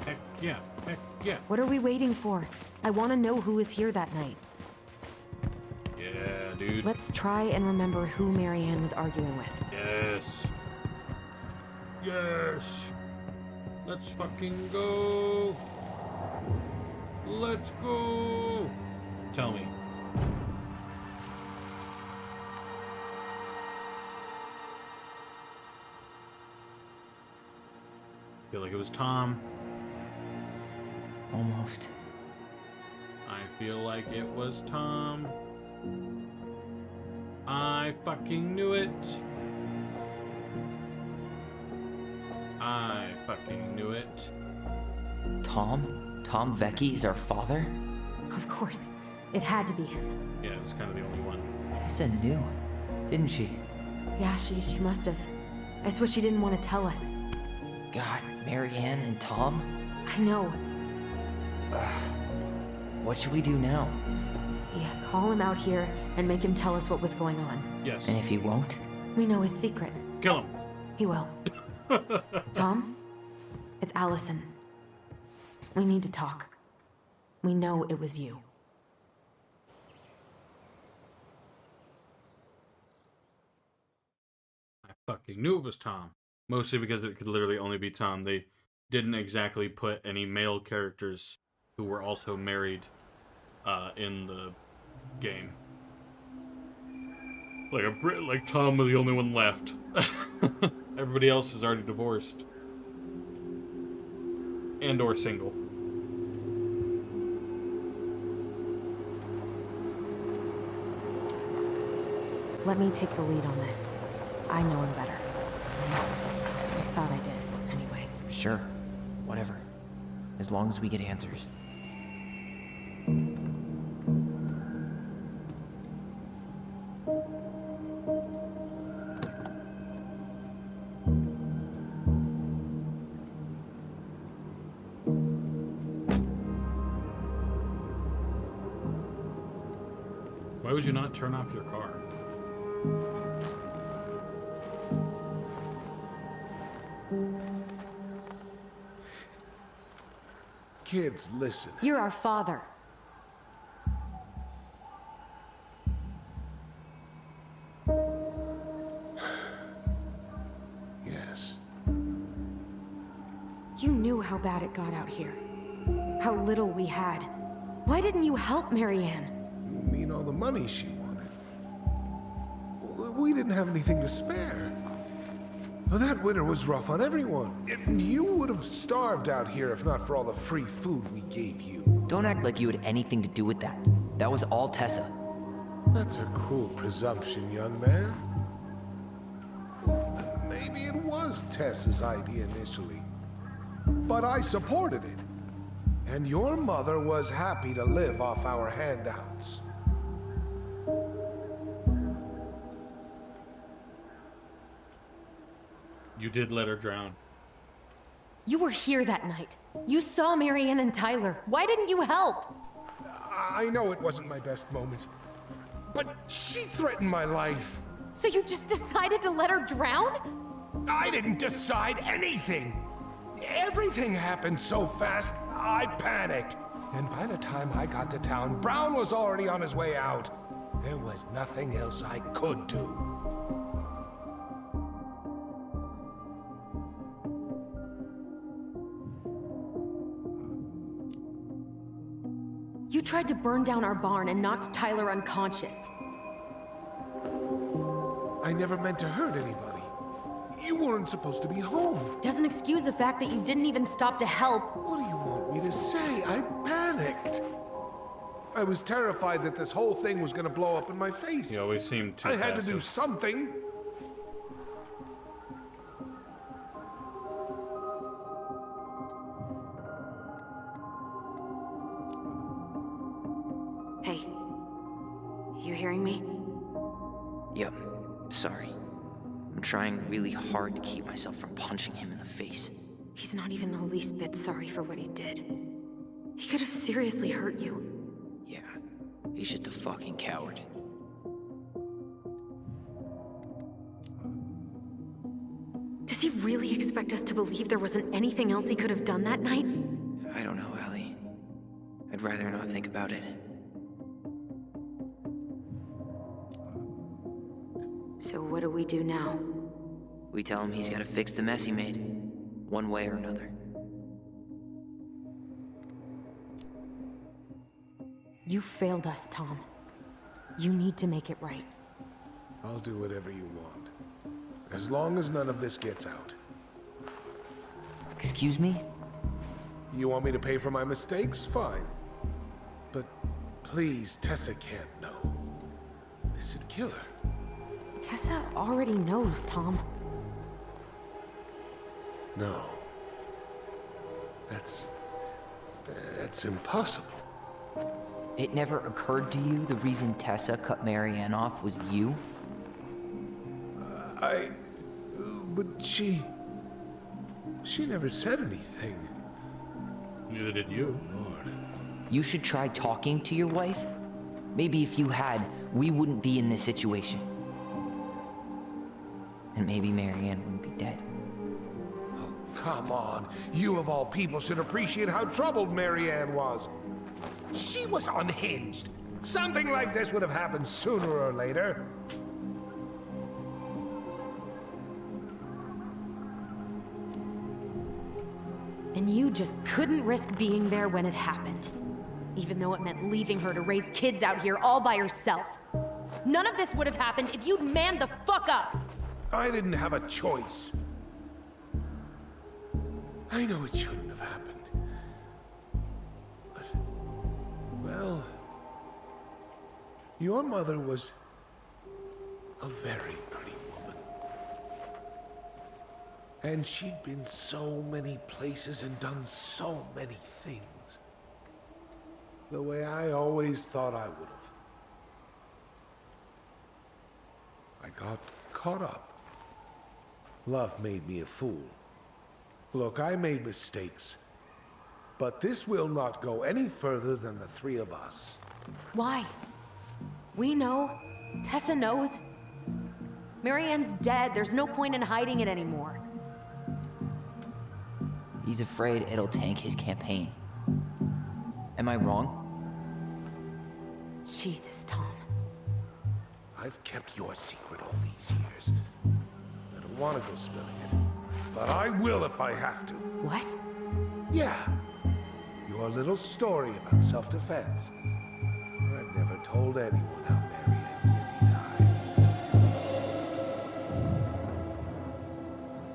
Heck yeah. What are we waiting for? I want to know who was here that night. Yeah, dude. Let's try and remember who Marianne was arguing with. Yes. Yes. Let's fucking go. Let's go. Tell me. Feel like it was Tom. Almost. I feel like it was Tom. I fucking knew it. I fucking knew it. Tom? Tom Vecchi is our father? Of course. It had to be him. Yeah, it was kind of the only one. Tessa knew, didn't she? Yeah, she must have. That's what she didn't want to tell us. God, Marianne and Tom? I know. What should we do now? Yeah, call him out here and make him tell us what was going on. Yes. And if he won't? We know his secret. Kill him. He will. Tom? It's Allison. We need to talk. We know it was you. I fucking knew it was Tom. Mostly because it could literally only be Tom. They didn't exactly put any male characters who were also married in the game. Like Tom was the only one left. Everybody else is already divorced. And or single. Let me take the lead on this. I know him better. I thought I did, anyway. Sure. Whatever. As long as we get answers. Why would you not turn off your car? Kids, listen. You're our father. Yes. You knew how bad it got out here. How little we had. Why didn't you help Marianne? You mean all the money she wanted? We didn't have anything to spare. Well, that winter was rough on everyone. You would have starved out here if not for all the free food we gave you. Don't act like you had anything to do with that. That was all Tessa. That's a cruel presumption, young man. Maybe it was Tessa's idea initially. But I supported it. And your mother was happy to live off our handouts. You did let her drown. You were here that night. You saw Marianne and Tyler. Why didn't you help? I know it wasn't my best moment. But she threatened my life. So you just decided to let her drown? I didn't decide anything. Everything happened so fast, I panicked. And by the time I got to town, Brown was already on his way out. There was nothing else I could do. You tried to burn down our barn and knocked Tyler unconscious. I never meant to hurt anybody. You weren't supposed to be home. Doesn't excuse the fact that you didn't even stop to help. What do you want me to say? I panicked. I was terrified that this whole thing was going to blow up in my face. He always seemed too I had passive. to do something. Hey, you hearing me? Yep, sorry. I'm trying really hard to keep myself from punching him in the face. He's not even the least bit sorry for what he did. He could have seriously hurt you. Yeah, he's just a fucking coward. Does he really expect us to believe there wasn't anything else he could have done that night? I don't know, Allie. I'd rather not think about it. So what do we do now? We tell him he's gotta fix the mess he made, one way or another. You failed us, Tom. You need to make it right. I'll do whatever you want. As long as none of this gets out. Excuse me? You want me to pay for my mistakes? Fine. But please, Tessa can't know. This'd kill her. Tessa already knows, Tom. No. That's impossible. It never occurred to you the reason Tessa cut Marianne off was you? But she never said anything. Neither did you. Lord. You should try talking to your wife. Maybe if you had, we wouldn't be in this situation. And maybe Marianne wouldn't be dead. Oh, come on. You of all people should appreciate how troubled Marianne was. She was unhinged. Something like this would have happened sooner or later. And you just couldn't risk being there when it happened. Even though it meant leaving her to raise kids out here all by herself. None of this would have happened if you'd manned the fuck up! I didn't have a choice. I know it shouldn't have happened. But, well, your mother was a very pretty woman. And she'd been so many places and done so many things. The way I always thought I would have. I got caught up. Love made me a fool. Look, I made mistakes. But this will not go any further than the three of us. Why? We know. Tessa knows. Marianne's dead. There's no point in hiding it anymore. He's afraid it'll tank his campaign. Am I wrong? Jesus, Tom. I've kept your secret all these years. I don't want to go spilling it. But I will if I have to. What? Yeah. Your little story about self-defense. I've never told anyone how Marianne really died.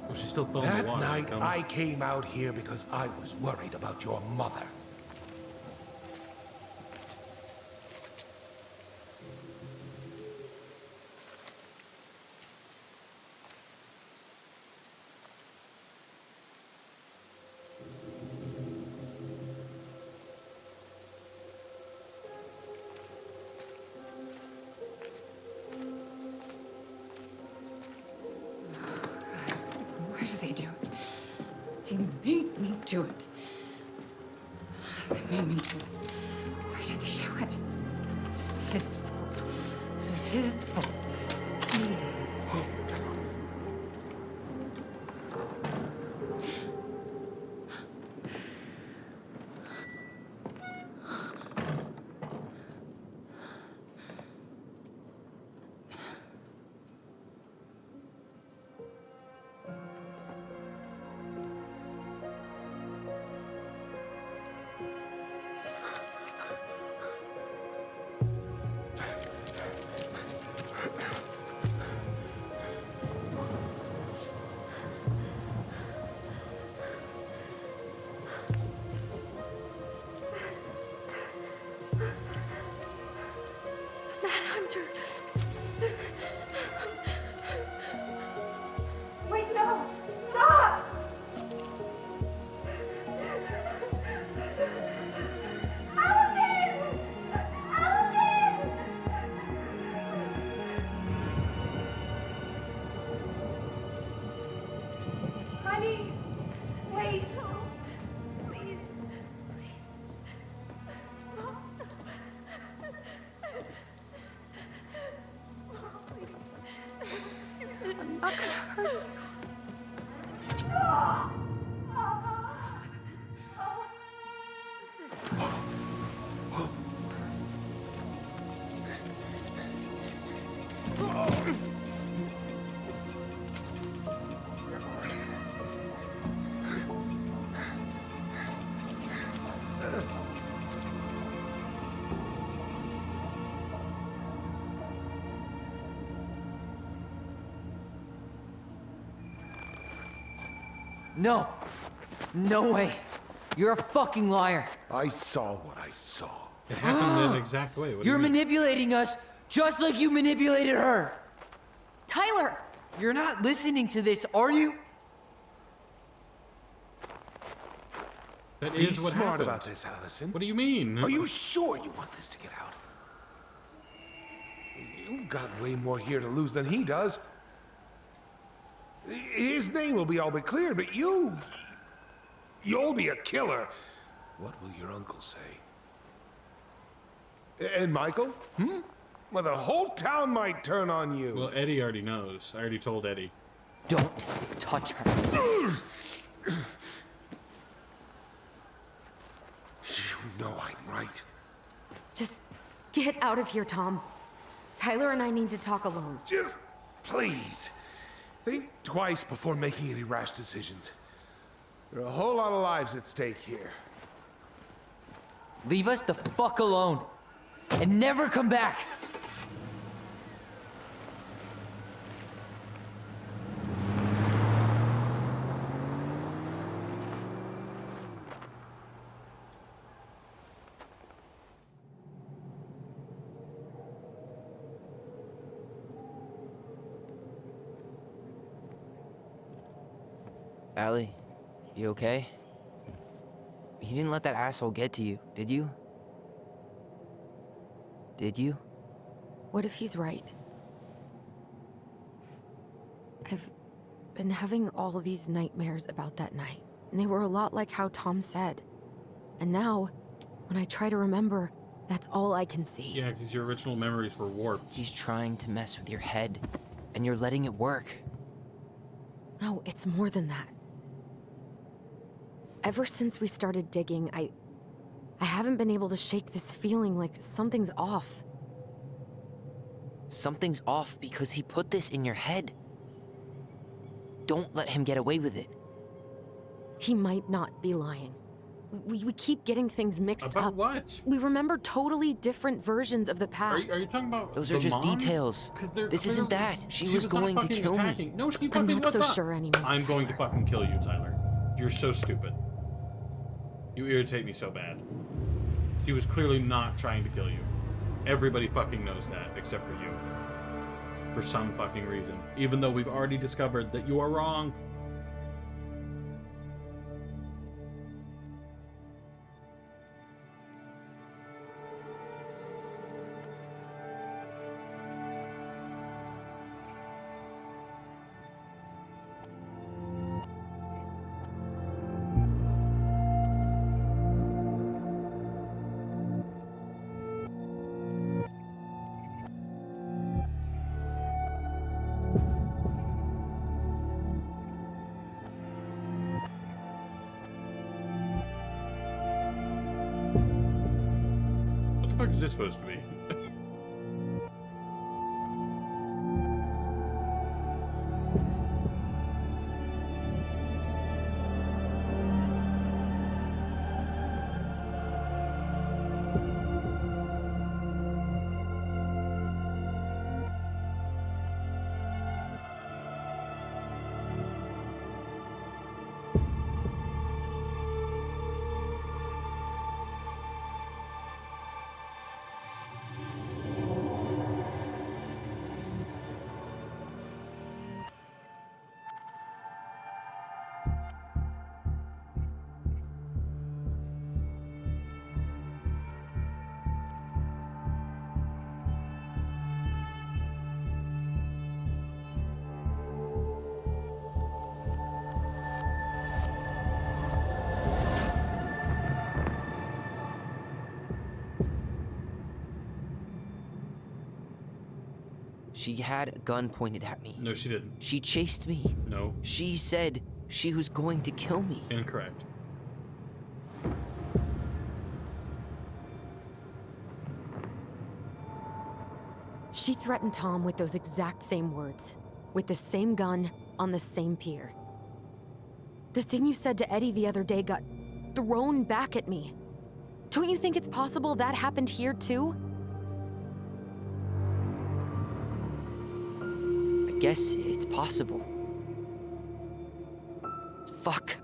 Oh, she's still filling That the water. night, I came out here because I was worried about your mother. Why do they do it? They made me do it. They made me do it. Why did they do it? This is his fault. This is his fault. Roger. Wait, no! Stop! Honey, wait. Please. I'm not gonna hurt you. No. No way. You're a fucking liar. I saw what I saw. It happened in that exact way. What do You're you mean? manipulating us just like you manipulated her. Tyler! You're not listening to this, are you? That Be is what smart happened. about this, Allison. What do you mean? Are you sure you want this to get out? You've got way more here to lose than he does. His name will be all but cleared, but you'll be a killer. What will your uncle say? And Michael? Well, the whole town might turn on you. Well, Eddie already knows. I already told Eddie. Don't touch her. You know I'm right. Just get out of here, Tom. Tyler and I need to talk alone. Just please. Think twice before making any rash decisions. There are a whole lot of lives at stake here. Leave us the fuck alone. And never come back. Allie, you okay? You didn't let that asshole get to you, did you? Did you? What if he's right? I've been having all these nightmares about that night, and they were a lot like how Tom said. And now, when I try to remember, that's all I can see. Yeah, because your original memories were warped. He's trying to mess with your head, and you're letting it work. No, it's more than that. Ever since we started digging, I haven't been able to shake this feeling like something's off. Something's off because he put this in your head. Don't let him get away with it. He might not be lying. We keep getting things mixed up. About what? We remember totally different versions of the Are past. you talking about Those the are just mom? details. This isn't that. She was not going to fucking kill attacking. me. No, she I'm fucking not was so not. sure anymore. I'm going to fucking kill you, Tyler. You're so stupid. You irritate me so bad. She was clearly not trying to kill you. Everybody fucking knows that, except for you. For some fucking reason. Even though we've already discovered that you are wrong. What the fuck is this supposed to be? She had a gun pointed at me. No, she didn't. She chased me. No. She said she was going to kill me. Incorrect. She threatened Tom with those exact same words, with the same gun, on the same pier. The thing you said to Eddie the other day got thrown back at me. Don't you think it's possible that happened here too? I guess it's possible. Fuck.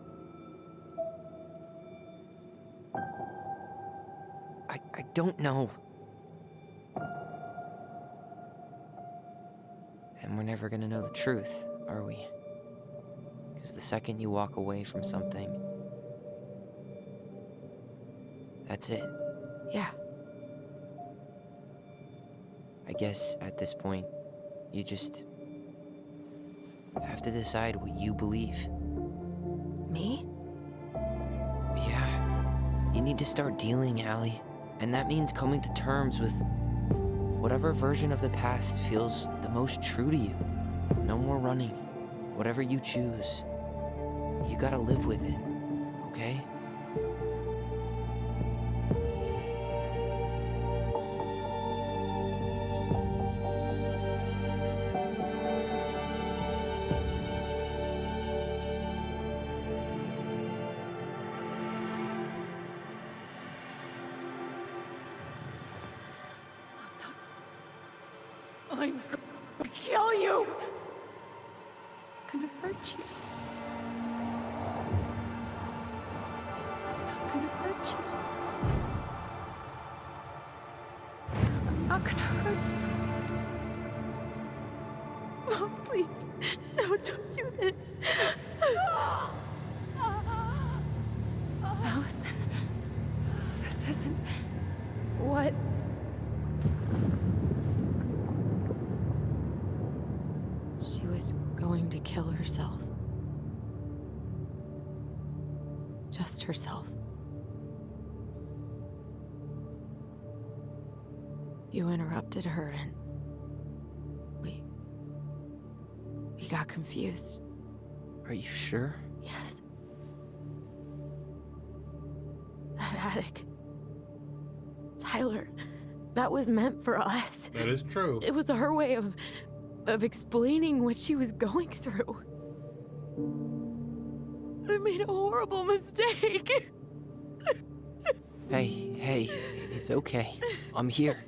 I don't know. And we're never gonna know the truth, are we? Because the second you walk away from something, that's it. Yeah. I guess at this point, you just have to decide what you believe. Me? Yeah. You need to start dealing, Allie. And that means coming to terms with whatever version of the past feels the most true to you. No more running. Whatever you choose, you gotta live with it, okay? I'm going to kill you! I'm gonna hurt you. I'm not gonna hurt you. I'm not gonna hurt you. Mom, please. No, don't do this. Allison, this isn't what... She was going to kill herself. Just herself. You interrupted her and we got confused. Are you sure? Yes. That attic. Tyler, that was meant for us. That is true. It was her way of explaining what she was going through. I made a horrible mistake. Hey, it's okay. I'm here.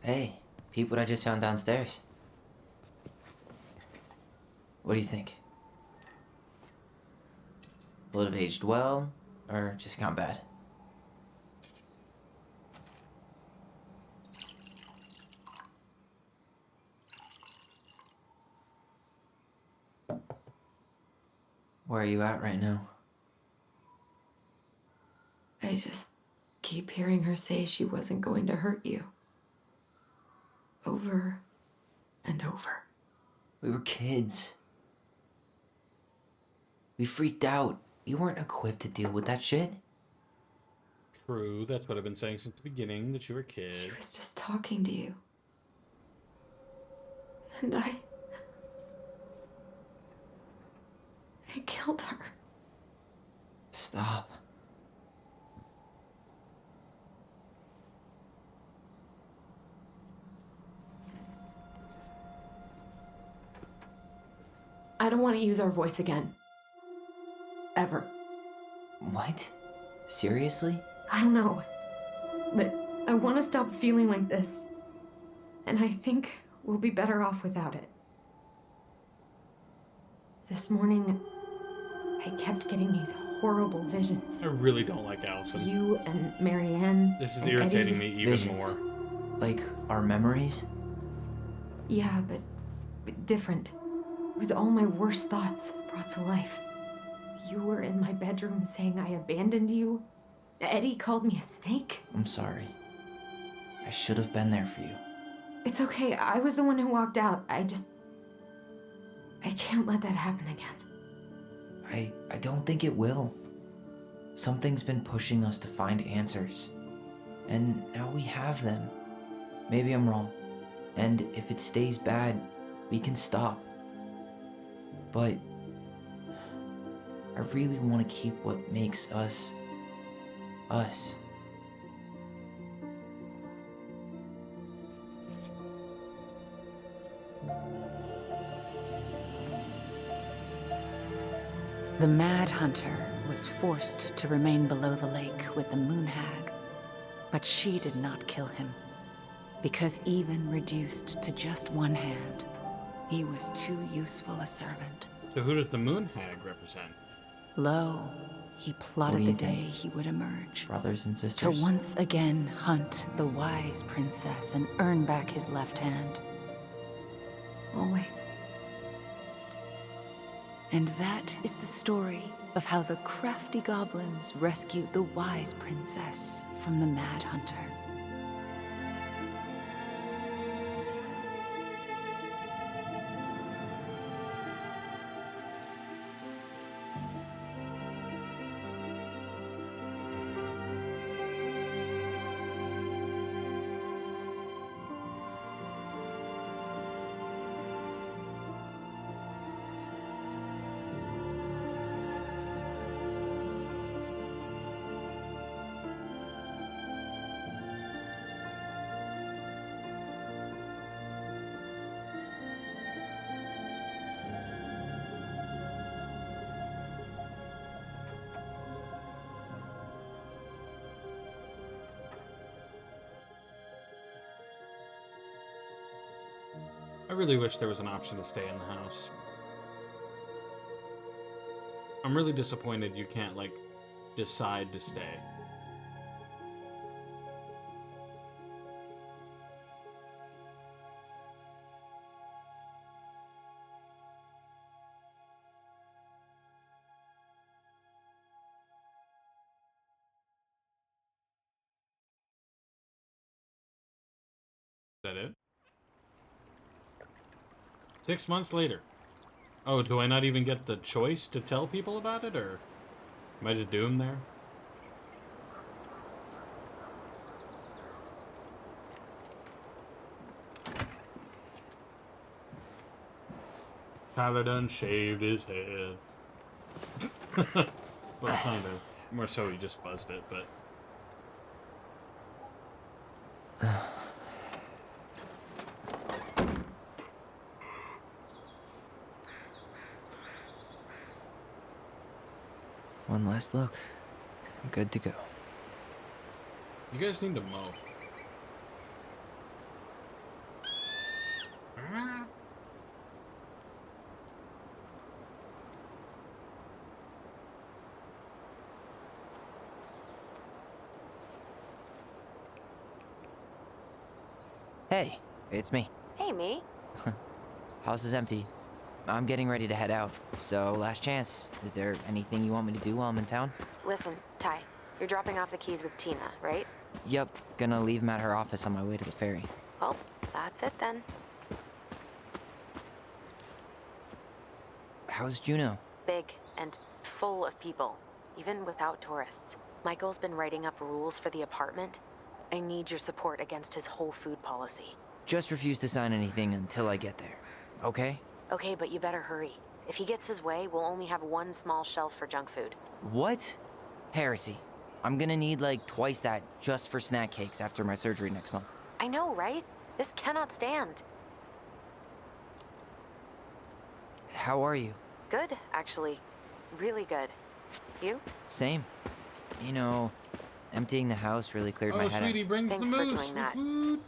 Hey, peep what I just found downstairs. What do you think? Would have aged well, or just gone bad? Where are you at right now? I just keep hearing her say she wasn't going to hurt you. Over and over. We were kids. We freaked out. You weren't equipped to deal with that shit. True, that's what I've been saying since the beginning, that you were a kid. She was just talking to you. And I killed her. Stop. I don't want to use our voice again. Ever. What? Seriously? I don't know. But I want to stop feeling like this. And I think we'll be better off without it. This morning, I kept getting these horrible visions. I really don't like Allison. You and Marianne. This is and irritating Eddie. me even Visions. more. Like our memories? Yeah, but different. It was all my worst thoughts brought to life. You were in my bedroom saying I abandoned you. Eddie called me a snake. I'm sorry. I should have been there for you. It's okay. I was the one who walked out. I can't let that happen again. I don't think it will. Something's been pushing us to find answers. And now we have them. Maybe I'm wrong. And if it stays bad, we can stop. But I really want to keep what makes us us. The Mad Hunter was forced to remain below the lake with the Moon Hag, but she did not kill him, because even reduced to just one hand, he was too useful a servant. So who does the Moon Hag represent? Lo, he plotted do the you day think? he would emerge. Brothers and To sisters? once again hunt the wise princess and earn back his left hand. Always. And that is the story of how the crafty goblins rescued the wise princess from the Mad Hunter. I really wish there was an option to stay in the house. I'm really disappointed you can't, like, decide to stay. Is that it? 6 months later. Oh, do I not even get the choice to tell people about it, or am I just doomed there? Tyler done shaved his head. Well, kind of. More so he just buzzed it, but... One last look. I'm good to go. You guys need to mow. Hey, it's me. Hey, me. House is empty. I'm getting ready to head out, so last chance. Is there anything you want me to do while I'm in town? Listen, Ty, you're dropping off the keys with Tina, right? Yep, gonna leave them at her office on my way to the ferry. Well, that's it then. How's Juno? Big and full of people, even without tourists. Michael's been writing up rules for the apartment. I need your support against his whole food policy. Just refuse to sign anything until I get there, okay? Okay, but you better hurry. If he gets his way, we'll only have one small shelf for junk food. What? Heresy. I'm gonna need like twice that just for snack cakes after my surgery next month. I know, right? This cannot stand. How are you? Good, actually. Really good. You? Same. You know, emptying the house really cleared my Oh, head. sweetie, brings Thanks the for moose. doing that.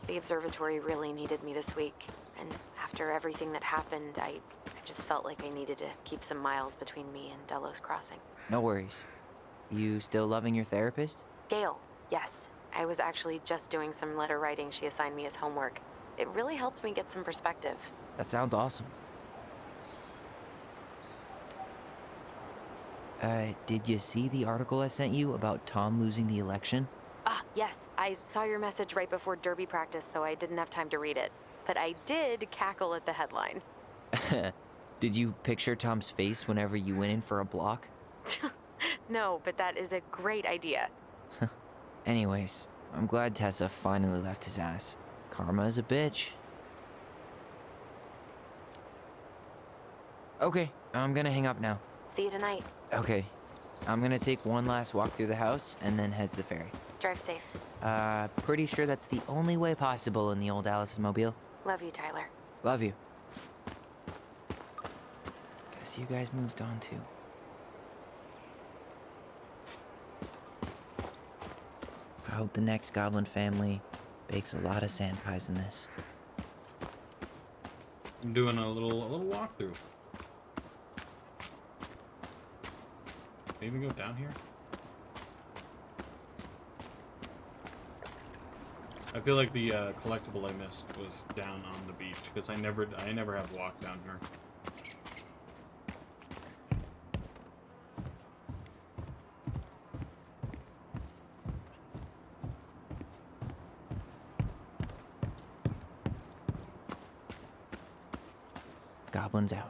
The observatory really needed me this week. And after everything that happened, I just just felt like I needed to keep some miles between me and Delos Crossing. No worries. You still loving your therapist? Gail, yes. I was actually just doing some letter writing she assigned me as homework. It really helped me get some perspective. That sounds awesome. Did you see the article I sent you about Tom losing the election? Ah, yes. I saw your message right before derby practice, so I didn't have time to read it. But I did cackle at the headline. Did you picture Tom's face whenever you went in for a block? No, but that is a great idea. Anyways, I'm glad Tessa finally left his ass. Karma is a bitch. Okay, I'm gonna hang up now. See you tonight. Okay, I'm gonna take one last walk through the house and then head to the ferry. Drive safe. Pretty sure that's the only way possible in the old Allison mobile. Love you, Tyler. Love you. Guess you guys moved on too. I hope the next goblin family bakes a lot of sand pies in this. I'm doing a little walkthrough. Can I even go down here? I feel like the collectible I missed was down on the beach because I never have walked down here. Goblins out.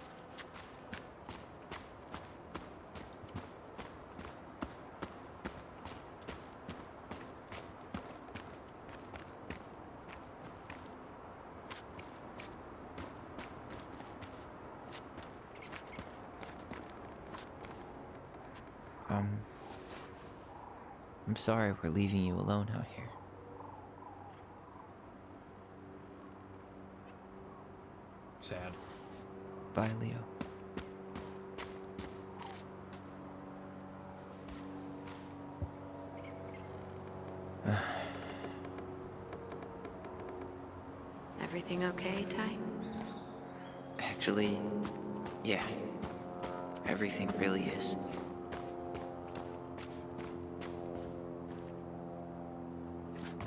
I'm sorry we're leaving you alone out here. Sad. Bye, Leo. Everything okay, Ty? Actually, yeah. Everything really is.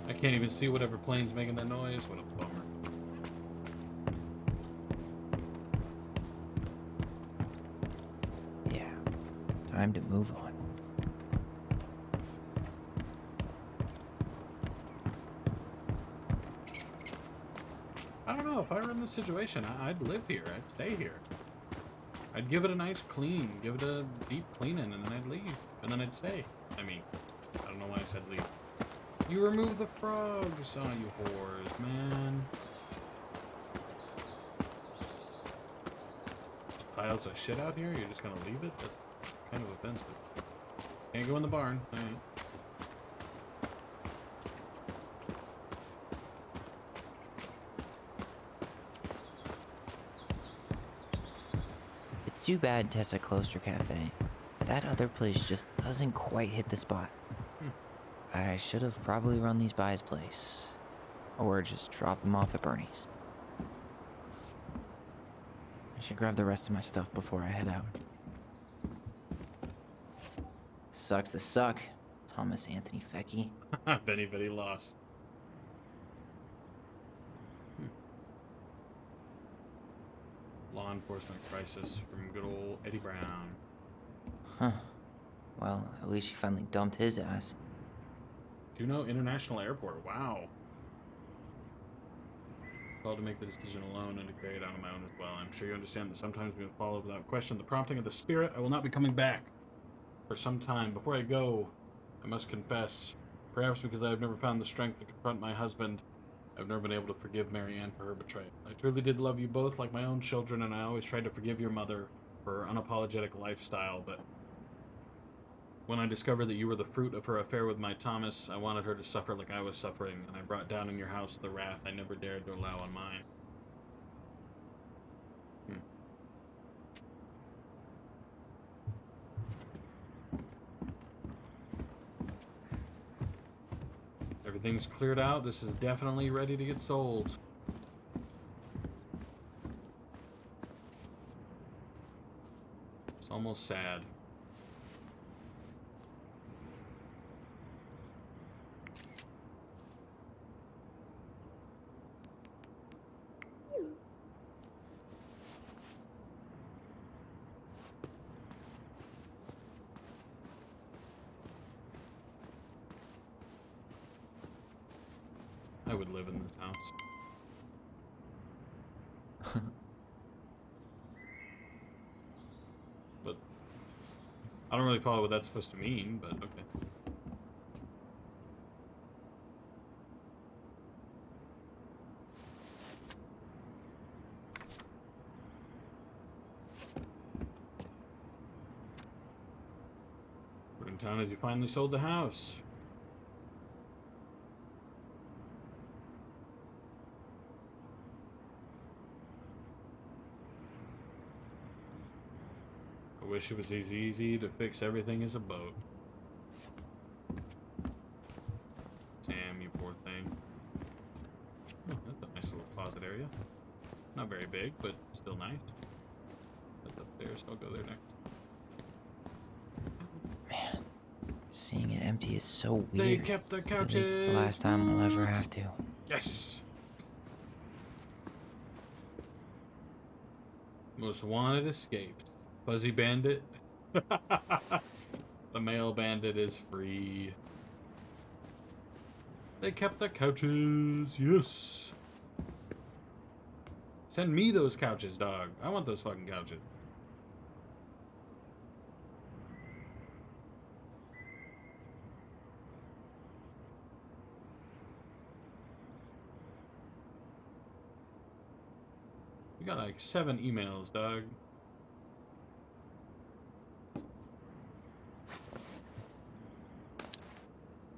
I can't even see whatever plane's making that noise. What a bummer. Yeah. Time to move on. I don't know. If I were in this situation, I'd live here. I'd stay here. I'd give it a nice clean, give it a deep cleaning, and then I'd leave. And then I'd stay. I mean, I don't know why I said leave. You remove the frogs. Oh, you whores, man. Piles of shit out here? You're just gonna leave it? That's kind of offensive. Can't go in the barn. Alright. It's too bad Tessa closed her cafe. That other place just doesn't quite hit the spot. I should have probably run these by his place. Or just drop them off at Bernie's. I should grab the rest of my stuff before I head out. Sucks to suck, Thomas Anthony Fecky. If anybody lost. Law enforcement crisis from good old Eddie Brown. Huh. Well, at least she finally dumped his ass. Juneau International Airport. Wow. Called to make the decision alone and to carry it out on my own as well. I'm sure you understand that sometimes we must follow without question the prompting of the spirit. I will not be coming back for some time. Before I go, I must confess, perhaps because I have never found the strength to confront my husband, I've never been able to forgive Mary Ann for her betrayal. I truly did love you both like my own children, and I always tried to forgive your mother for her unapologetic lifestyle, but when I discovered that you were the fruit of her affair with my Thomas, I wanted her to suffer like I was suffering, and I brought down in your house the wrath I never dared to allow on mine. Everything's cleared out. This is definitely ready to get sold. It's almost sad. I would live in this house. But I don't really follow what that's supposed to mean, but okay. We're in town as you finally sold the house. I wish it was as easy to fix everything as a boat. Sam, you poor thing. Oh, that's a nice little closet area. Not very big, but still nice. That's upstairs. I'll go there next. Man, seeing it empty is so weird. They kept the couches. At least it's the last time I'll ever have to. Yes. Most wanted escaped. Fuzzy Bandit. The male bandit is free. They kept the couches. Yes. Send me those couches, dog. I want those fucking couches. We got like 7 emails, dog.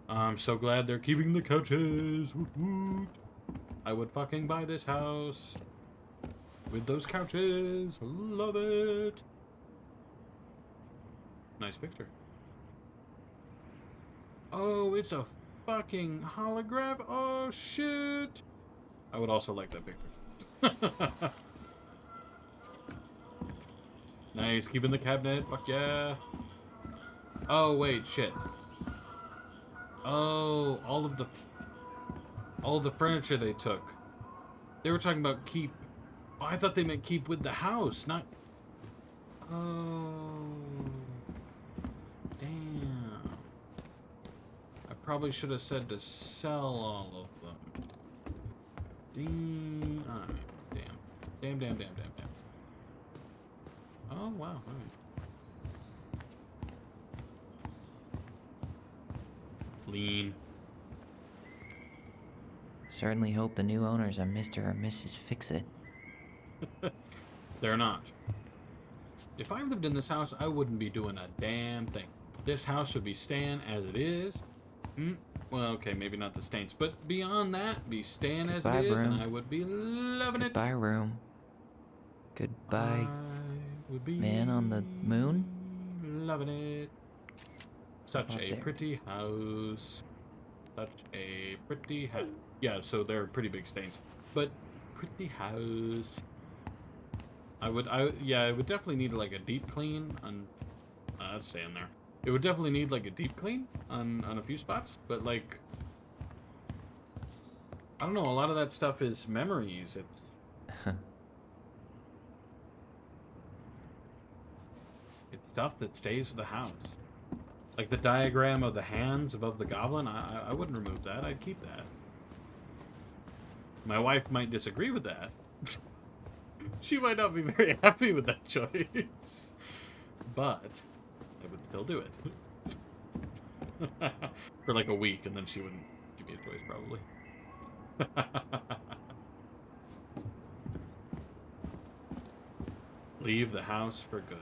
I'm so glad they're keeping the couches. Woot woot. I would fucking buy this house with those couches. Love it. Nice picture. Oh, it's a fucking holograph. Oh, shit. I would also like that picture. Nice. Keeping the cabinet. Fuck yeah. Oh, wait. Shit. Oh, all of the furniture they took. They were talking about keep. Oh, I thought they meant keep with the house, not. Oh, damn. I probably should have said to sell all of them. Damn. Damn. Oh wow. All right. Lean. Certainly hope the new owners are Mr. or Mrs. Fix-It. They're not. If I lived in this house, I wouldn't be doing a damn thing. This house would be staying as it is. Well, okay, maybe not the stains, but beyond that, be staying as it is, room. and I would be loving it. Goodbye, room. Goodbye, man on the moon? Loving it. Such Almost a there. pretty house. Such a pretty house. Yeah, so they're pretty big stains. But pretty house. I would definitely need like a deep clean on that's staying there. It would definitely need like a deep clean on a few spots, but like I don't know, a lot of that stuff is memories. It's stuff that stays with the house. Like the diagram of the hands above the goblin, I wouldn't remove that. I'd keep that. My wife might disagree with that. She might not be very happy with that choice. But I would still do it. For like a week, and then she wouldn't give me a choice, probably. Leave the house for good.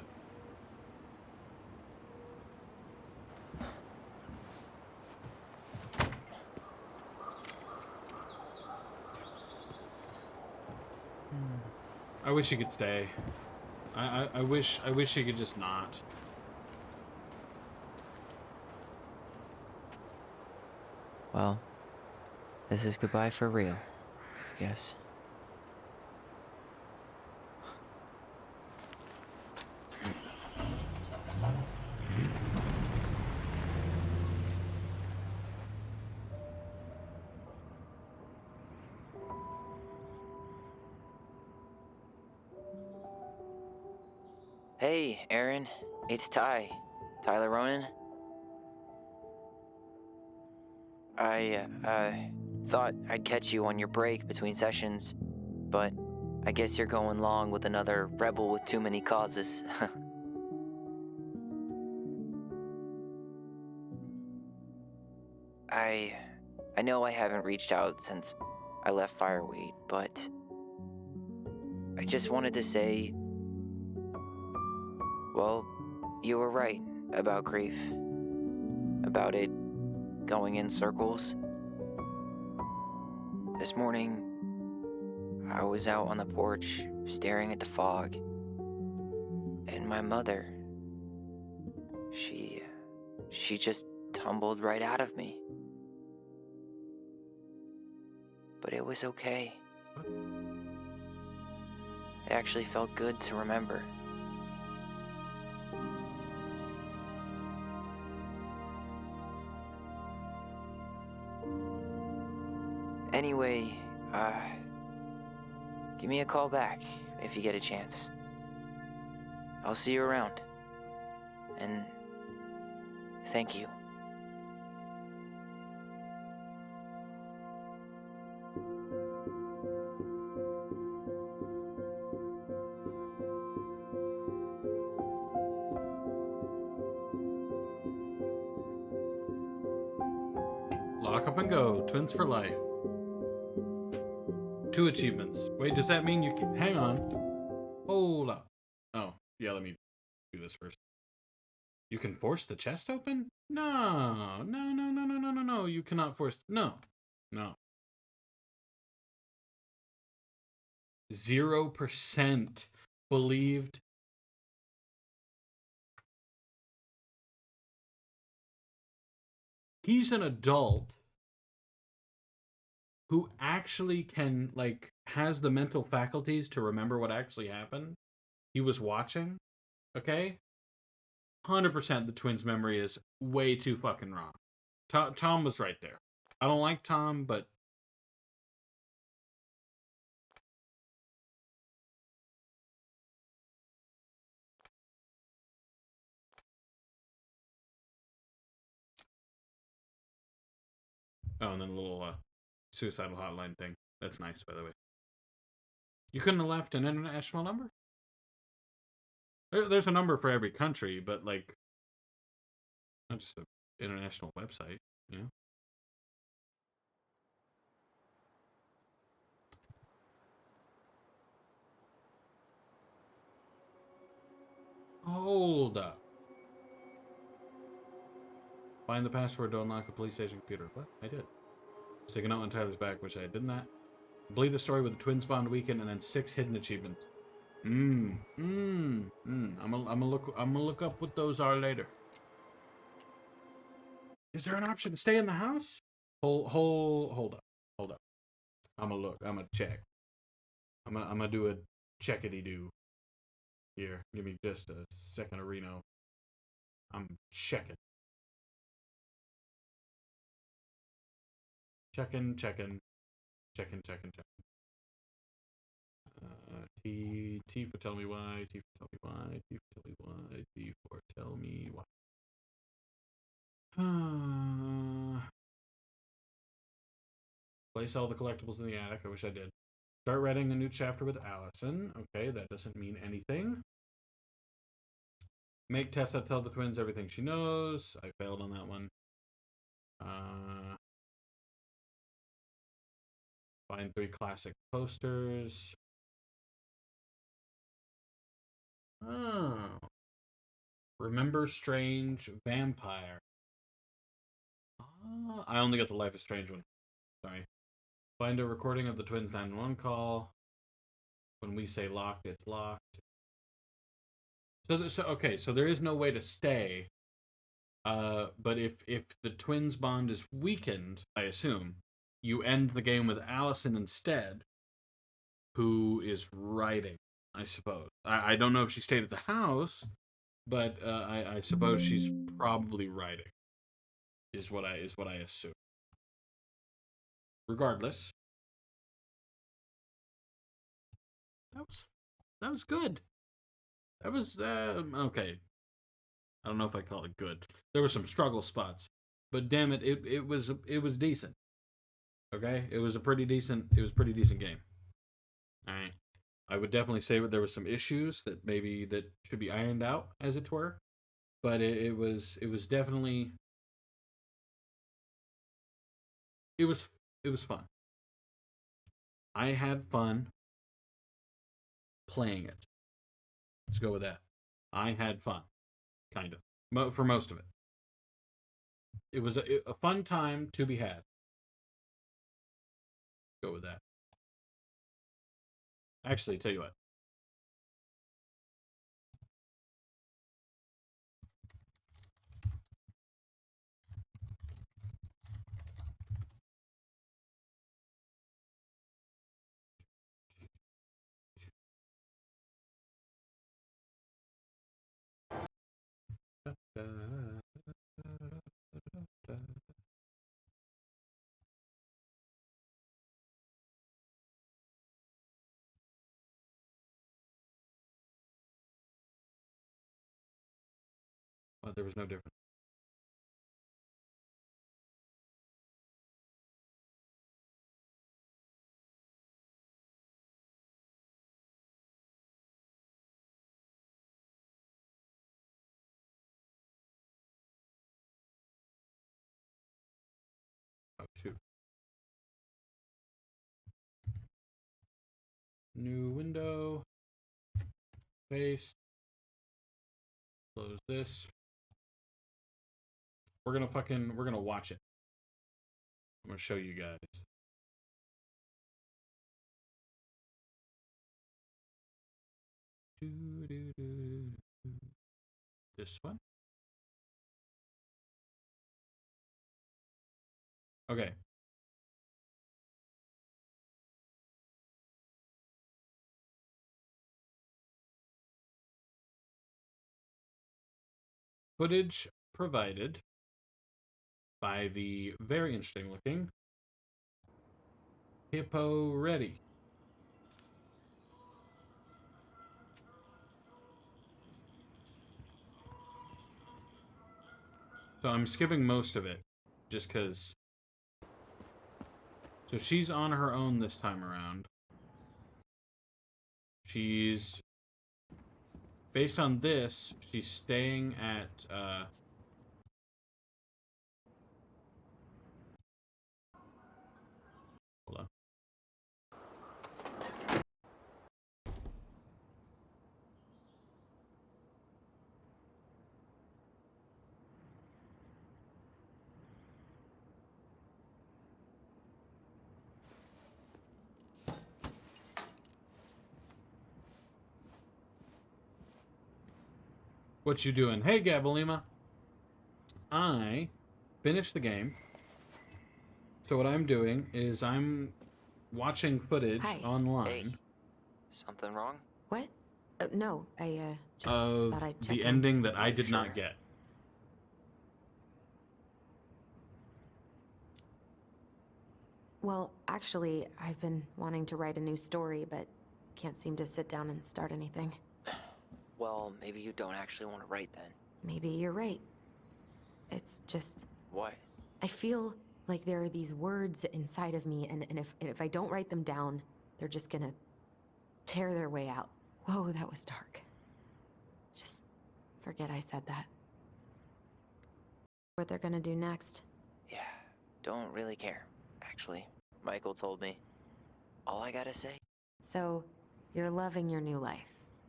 I wish he could stay. I wish he could just not. Well, this is goodbye for real, I guess. Hey, Aaron. It's Ty. Tyler Ronan. I, thought I'd catch you on your break between sessions, but I guess you're going long with another rebel with too many causes. I know I haven't reached out since I left Fireweed, but I just wanted to say, well, you were right about grief. About it going in circles. This morning, I was out on the porch staring at the fog, and my mother, she just tumbled right out of me. But it was okay. It actually felt good to remember. Anyway, give me a call back if you get a chance. I'll see you around. And thank you. Lock up and go. Twins for life. 2 achievements. Wait, does that mean you can... Hang on. Hold up. Oh, yeah, let me do this first. You can force the chest open? No. No. You cannot force... No. 0% believed. He's an adult who actually can, like, has the mental faculties to remember what actually happened. He was watching, okay? 100% the twins' memory is way too fucking wrong. Tom was right there. I don't like Tom, but... Oh, and then a little suicidal hotline thing. That's nice, by the way. You couldn't have left an international number? There's a number for every country, but, like, not just an international website, you know? Hold up. Find the password to unlock the police station computer. What? I did. Stick a note on Tyler's back, which I did that. Complete the story with the twins bond weekend and then 6 hidden achievements. I'm gonna look up what those are later. Is there an option to stay in the house? Hold up. I'm gonna look. I'm gonna check. I'm gonna do a checkity-do. Here, give me just a second, Reno. I'm checking. Checking. T for tell me why. T for tell me why. T for tell me why. T for tell me why. Place all the collectibles in the attic. I wish I did. Start writing a new chapter with Allison. Okay, that doesn't mean anything. Make Tessa tell the twins everything she knows. I failed on that one. Find 3 classic posters. Oh. Remember Strange Vampire. Oh, I only got the Life is Strange one. Sorry. Find a recording of the twins' 911 call. When we say locked, it's locked. So there is no way to stay. But if the twins' bond is weakened, I assume, you end the game with Allison instead, who is writing, I suppose. I don't know if she stayed at the house, but I suppose she's probably writing. Is what I assume. Regardless, that was good. That was okay. I don't know if I call it good. There were some struggle spots, but damn it, it was decent. Okay, it was a pretty decent game. All right, I would definitely say that there was some issues that maybe that should be ironed out, as it were, but it was definitely it was fun. I had fun playing it. Let's go with that. I had fun, kind of, for most of it. It was a fun time to be had. Go with that. Actually, tell you what. Oh, there was no difference. Oh, shoot. New window. Paste. Close this. We're gonna watch it. I'm gonna show you guys. This one. Okay. Footage provided by the very interesting looking Hippo Ready. So I'm skipping most of it just because. So she's on her own this time around. She's, based on this, she's staying at hold on. What you doing? Hey, Gabalima. I finished the game. So what I'm doing is I'm watching footage online. Hey. Something wrong? What? No, I just of thought I'd check the in. ending that I did not get. Well, actually, I've been wanting to write a new story, but can't seem to sit down and start anything. Well, maybe you don't actually want to write then. Maybe you're right. It's just... What? I feel like there are these words inside of me, and if I don't write them down, they're just gonna tear their way out. Whoa, that was dark. Just forget I said that. What they're gonna do next. Yeah, don't really care, actually. Michael told me. All I gotta say? So, you're loving your new life.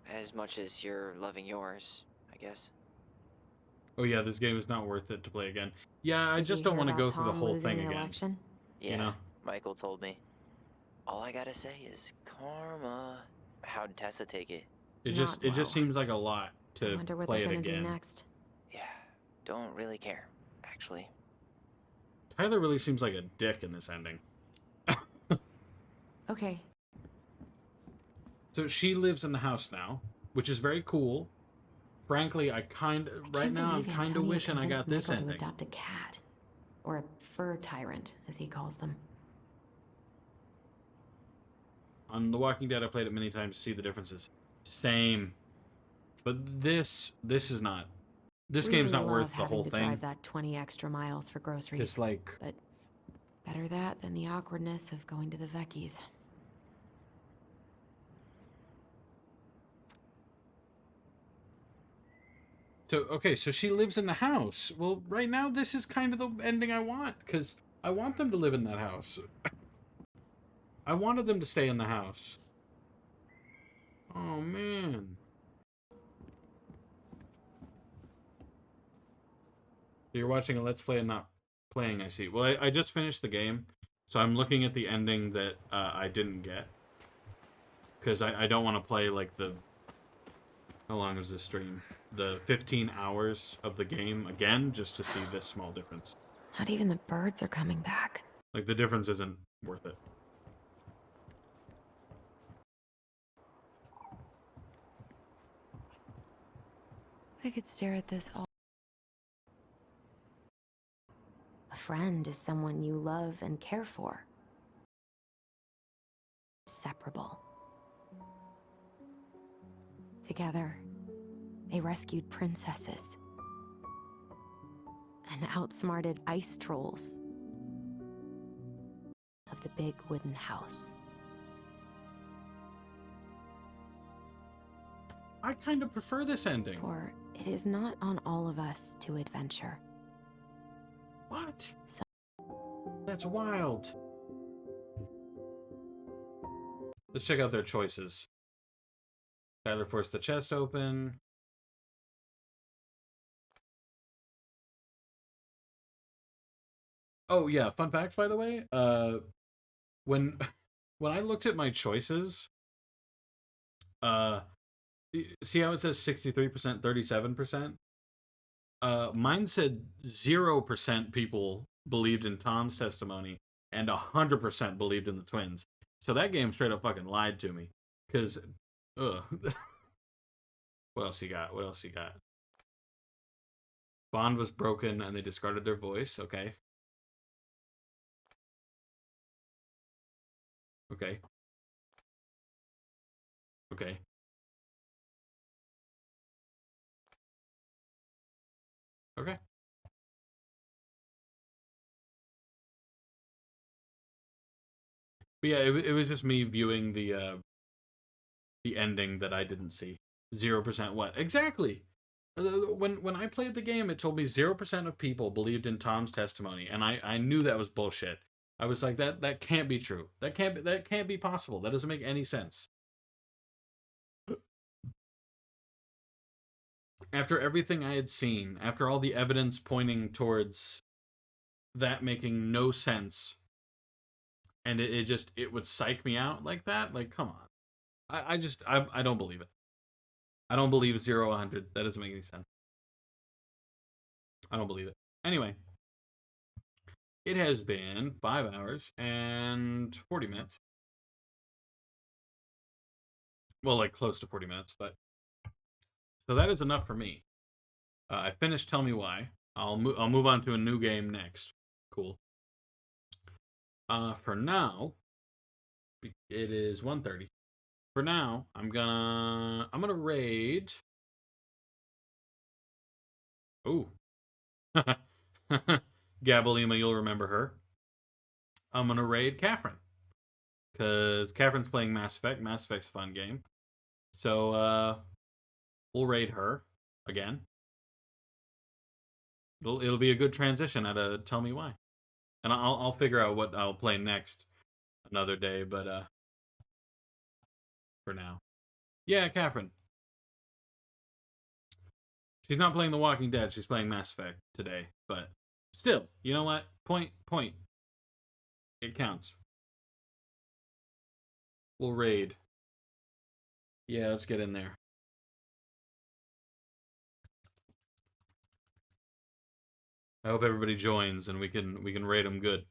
As much as you're loving yours, I guess. Oh yeah, this game is not worth it to play again. Yeah, I Did just you don't hear want to about go through the Tom whole losing thing the again. election? Yeah, you know? Michael told me. All I gotta say is karma. How'd Tessa take it? It just seems like a lot I to wonder what play they're it gonna again. do next. Yeah, don't really care, actually. Tyler really seems like a dick in this ending. Okay. So she lives in the house now, which is very cool. Frankly, right now I'm kind of wishing I got this Michael ending. to adopt a cat, or a fur tyrant, as he calls them. On The Walking Dead, I played it many times to see the differences. Same. But this is not. This We game's really not love worth the having whole to thing. drive that 20 extra miles for groceries. It's like, but better that than the awkwardness of going to the Vecchies. so okay, so she lives in the house. Well, right now this is kind of the ending I want, because I want them to live in that house. I wanted them to stay in the house. Oh man. You're watching a Let's Play and not playing, I see. Well, I just finished the game, so I'm looking at the ending that I didn't get. Because I don't want to play, like, the... How long is this stream? The 15 hours of the game again, just to see this small difference. Not even the birds are coming back. Like, the difference isn't worth it. I could stare at this all. A friend is someone you love and care for. Inseparable. Together, they rescued princesses and outsmarted ice trolls of the big wooden house. I kind of prefer this ending. For it is not on all of us to adventure. What? That's wild. Let's check out their choices. Tyler forced the chest open. Oh yeah, fun fact by the way. When when I looked at my choices, see how it says 63%, 37%? Mine said 0% people believed in Tom's testimony and 100% believed in the twins. So that game straight up fucking lied to me. Cause, ugh. What else you got? What else you got? Bond was broken and they discarded their voice. Okay. Okay. Okay. Okay. But yeah, it was just me viewing the ending that I didn't see. 0% what? Exactly. When I played the game, it told me 0% of people believed in Tom's testimony, and I knew that was bullshit. I was like, that can't be true. That can't be possible. That doesn't make any sense. After everything I had seen, after all the evidence pointing towards that making no sense, and it would psych me out like that, like, come on. I don't believe it. I don't believe 0, 100. That doesn't make any sense. I don't believe it. Anyway, it has been 5 hours and 40 minutes. Well, like close to 40 minutes, but so that is enough for me. I finished Tell Me Why. I'll move on to a new game next. Cool. For now, it is 1:30. For now, I'm gonna raid. Ooh. Gabalima, you'll remember her. I'm gonna raid Catherine. Because Catherine's playing Mass Effect. Mass Effect's a fun game. So, we'll raid her again. It'll be a good transition out of Tell Me Why. And I'll figure out what I'll play next another day, but, for now. Yeah, Catherine. She's not playing The Walking Dead. She's playing Mass Effect today. But still, you know what? Point. It counts. We'll raid. Yeah, let's get in there. I hope everybody joins and we can raid them good.